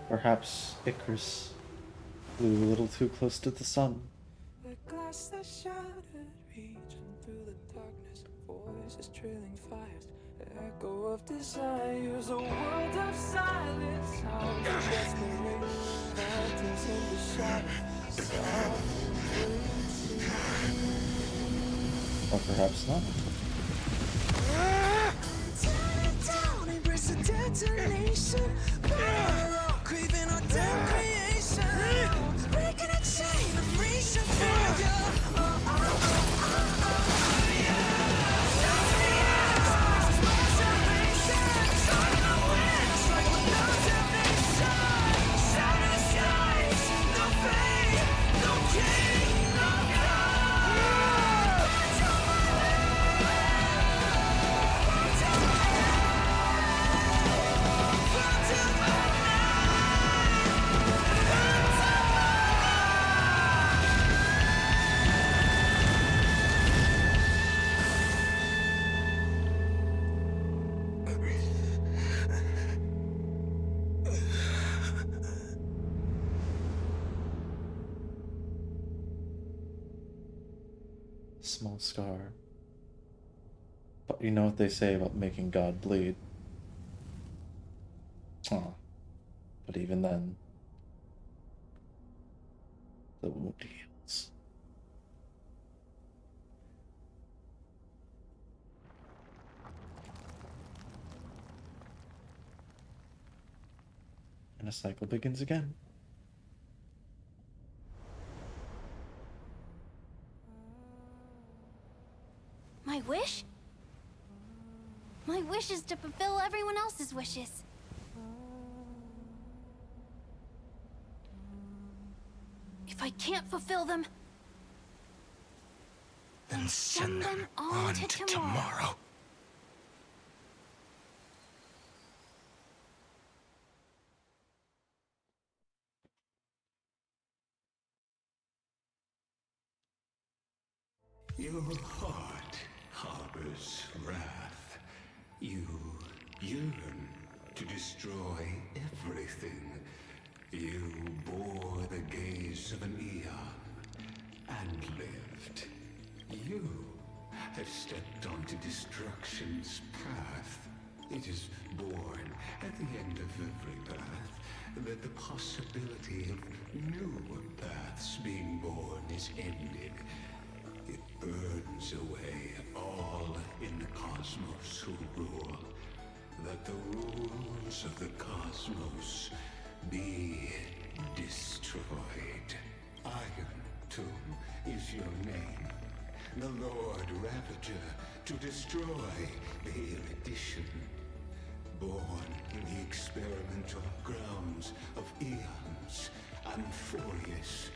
Perhaps Icarus flew a little too close to the sun. The glass that shattered, reaching through the darkness, voices trailing fires, echo of desires, a world of silence, sounds of desperation, phantoms in the shadows, softly waiting. Or perhaps not. Tear it down, embrace the detonation, craving our damn creation, breaking a chain, I'm reaching for you. Small scar. But you know what they say about making God bleed. Oh. But even then, the wound heals. And the cycle begins again. My wish? My wish is to fulfill everyone else's wishes. If I can't fulfill them, then send them on to tomorrow. Your heart harbors wrath. You yearn to destroy everything. You bore the gaze of an eon and lived. You have stepped onto destruction's path. It is born at the end of every path that the possibility of new paths being born is ended. It burns away all in the cosmos who rule. That the rules of the cosmos be destroyed. Iron Tomb is your name. The Lord Ravager to destroy the erudition. Born in the experimental grounds of eons, Amphorius,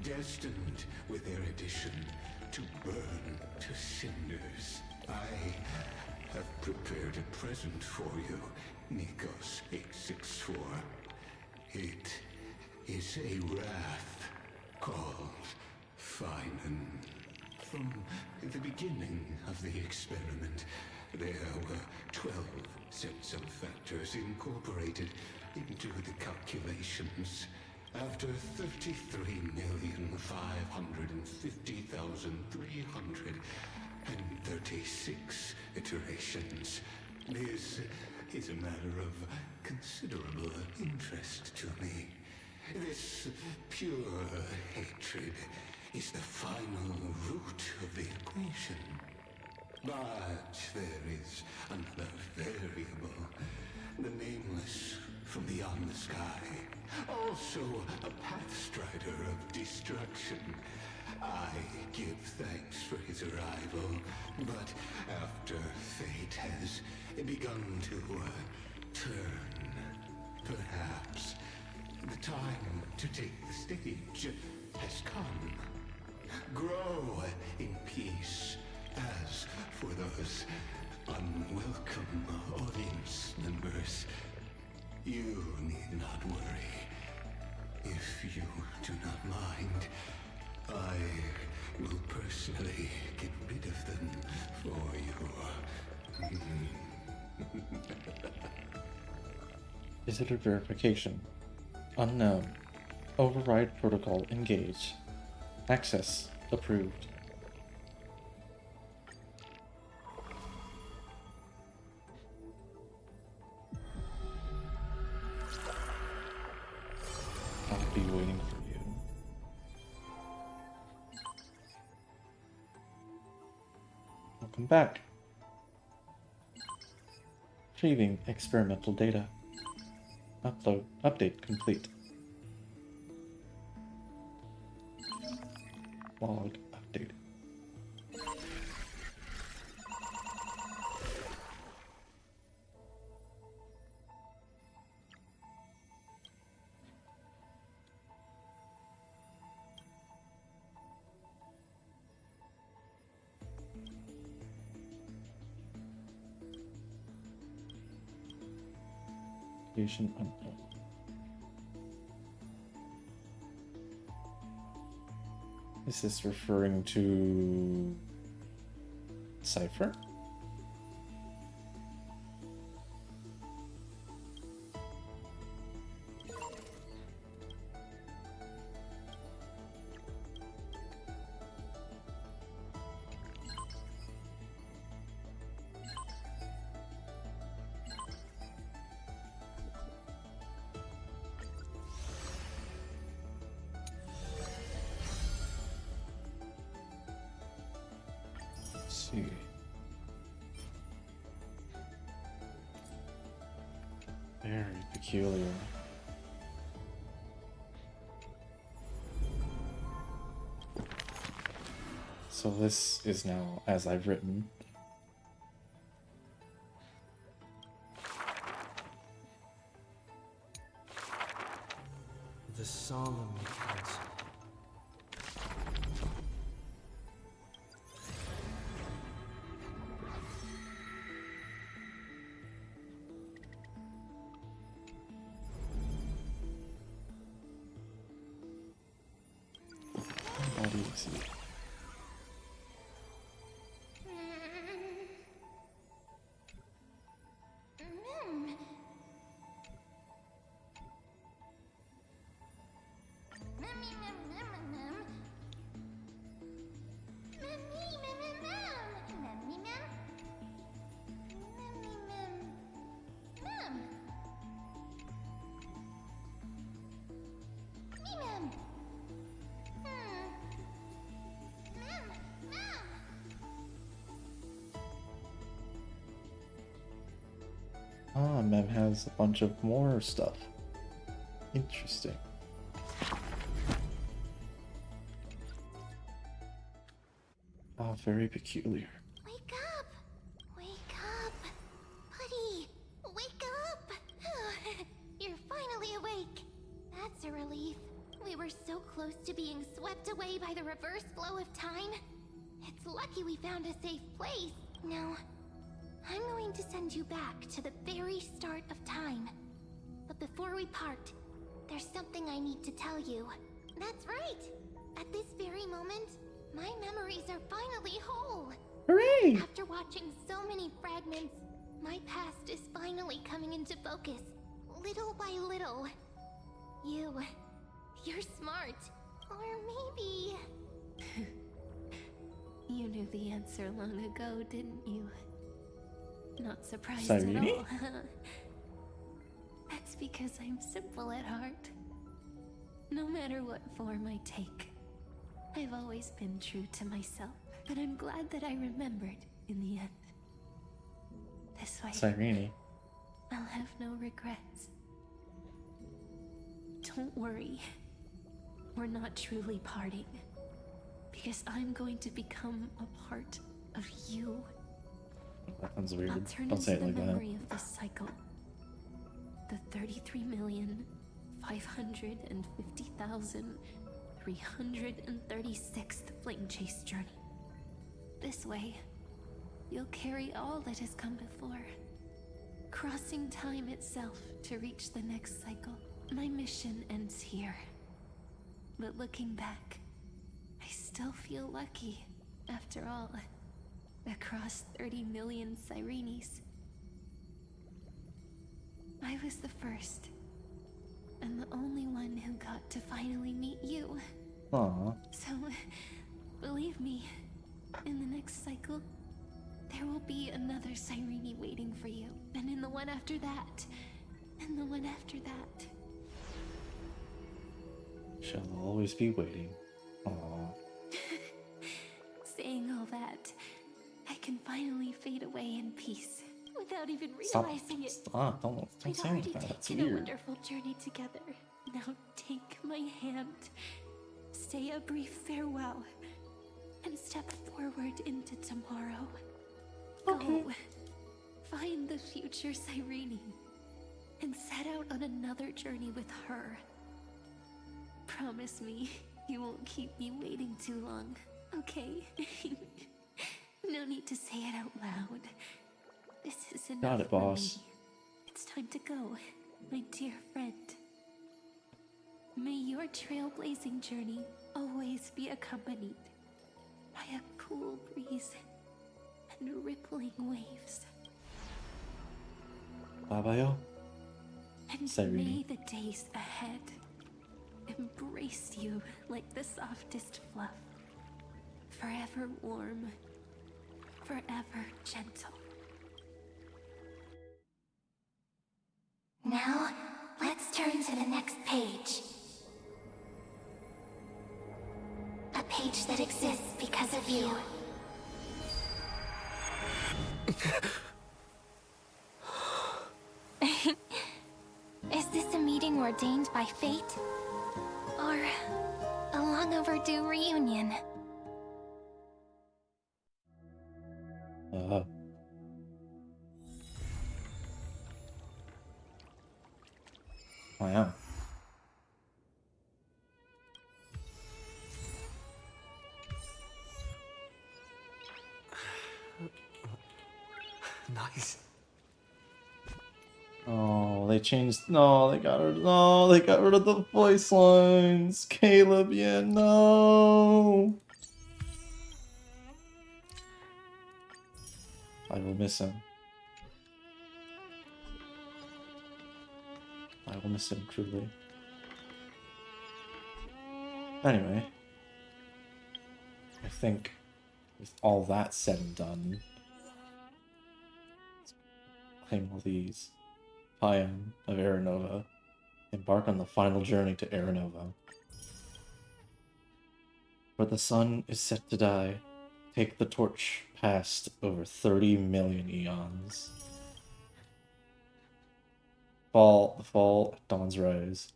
destined with erudition to burn to cinders. I have prepared a present for you, Nikos 864. It is a wrath called Finan. From the beginning of the experiment, there were 12 sets of factors incorporated into the calculations. After 33,550,336 iterations, this is a matter of considerable interest to me. This pure hatred is the final root of the equation. But there is another variable, the nameless from beyond the sky. Also a pathstrider of destruction. I give thanks for his arrival, but after fate has begun to turn, perhaps the time to take the stage has come. Grow in peace, as for those unwelcome audience members, you need not worry. If you do not mind, I will personally get rid of them for you. Visitor verification. Unknown. Override protocol engaged. Access approved. I'll be waiting for you. Welcome back. Retrieving experimental data. Update complete. Log updated. Location unknown. Is this referring to Cypher? See. Very peculiar. So this is now as I've written. The solemn council. What do you see? Ah, Mem has a bunch of more stuff. Interesting. Ah, very peculiar. Wake up! Wake up! Buddy! Wake up! You're finally awake! That's a relief. We were so close to being swept away by the reverse flow of time. It's lucky we found a safe place. Now, I'm going to send you back to the very start of time. But before we part, there's something I need to tell you. That's right! At this very moment, my memories are finally whole. Hooray! After watching so many fragments, my past is finally coming into focus, little by little. You're smart. Or maybe... You knew the answer long ago, didn't you? Not surprised Cyrene? at all, huh? That's because I'm simple at heart. No matter what form I take, I've always been true to myself. But I'm glad that I remembered in the end. This way, Cyrene. I'll have no regrets. Don't worry. We're not truly parting. Because I'm going to become a part of you. That sounds weird. I'll turn Don't say into it like the that. memory of this cycle. The 33,550,336th Flame Chase journey. This way, you'll carry all that has come before, crossing time itself to reach the next cycle. My mission ends here. But looking back, I still feel lucky, after all. Across 30 million Cyrenes. I was the first, and the only one who got to finally meet you. Aww. So, believe me, in the next cycle, there will be another Cyrene waiting for you. And in the one after that, and the one after that. Shall always be waiting. Aww. Saying all that, I can finally fade away in peace without even Stop. realizing it. Stop. Don't We'd say already that. That's taken a weird. wonderful journey together. Now take my hand, say a brief farewell, and step forward into tomorrow. Okay. Go, find the future Cyrene, and set out on another journey with her. Promise me you won't keep me waiting too long, okay? No need to say it out loud. This is enough Got it, for boss. me. It's time to go, my dear friend. May your trailblazing journey always be accompanied by a cool breeze and rippling waves. Babayo? And Cyrene. may the days ahead embrace you like the softest fluff. Forever warm, forever gentle. Now, let's turn to the next page. A page that exists because of you. Is this a meeting ordained by fate? Or a long overdue reunion? Wow. Nice. Oh, they changed. No, they got rid. No, they got rid of the voice lines. Caleb, yeah, no. I will miss him. I will miss him truly. Anyway, I think with all that said and done, let's claim all these. Pion of Aranova. Embark on the final journey to Aranova. Where the sun is set to die, take the torch past over 30 million eons. The fall at dawn's rise.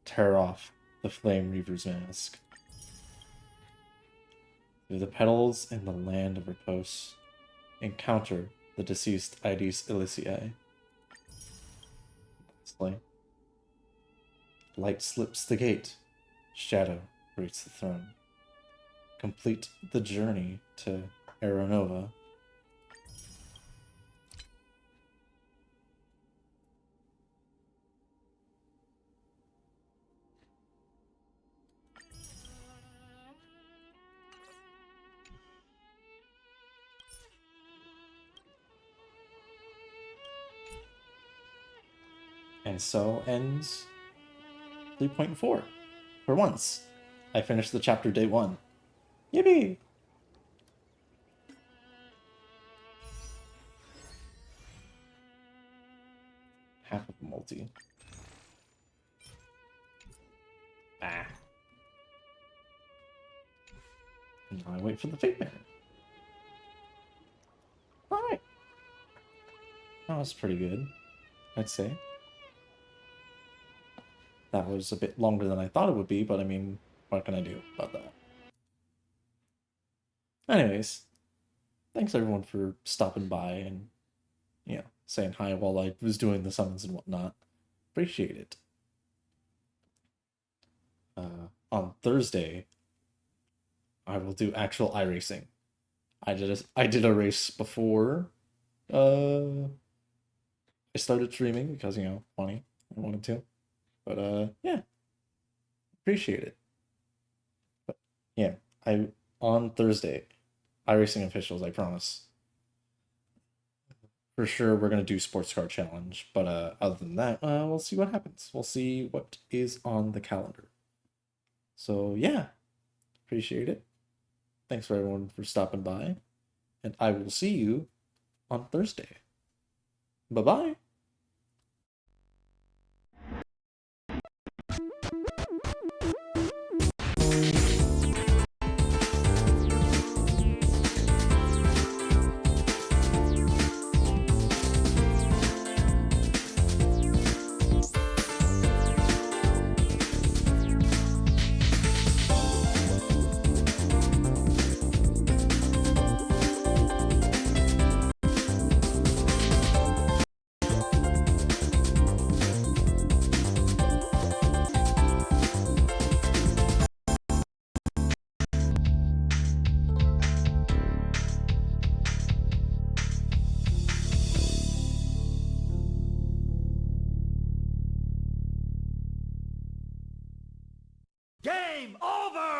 Tear off the Flame Reaver's mask. Through the petals in the land of repose, encounter the deceased Ides Elysiae. Lastly, light slips the gate, shadow greets the throne. Complete the journey to Aranova. And so ends 3.4. For once, I finished the chapter day 1. Yippee! Half of multi. Ah. And now I wait for the fate banner. Alright. That was pretty good, I'd say. That was a bit longer than I thought it would be, but I mean, what can I do about that? Anyways, thanks everyone for stopping by and, you know, saying hi while I was doing the summons and whatnot. Appreciate it. On Thursday, I will do actual iRacing. I did a race before I started streaming because, you know, funny. I wanted to. But yeah. Appreciate it. But yeah, on Thursday, iRacing officials, I promise. For sure we're gonna do sports car challenge, but other than that, we'll see what happens. We'll see what is on the calendar. So yeah, appreciate it. Thanks for everyone for stopping by, and I will see you on Thursday. Bye-bye. Game over!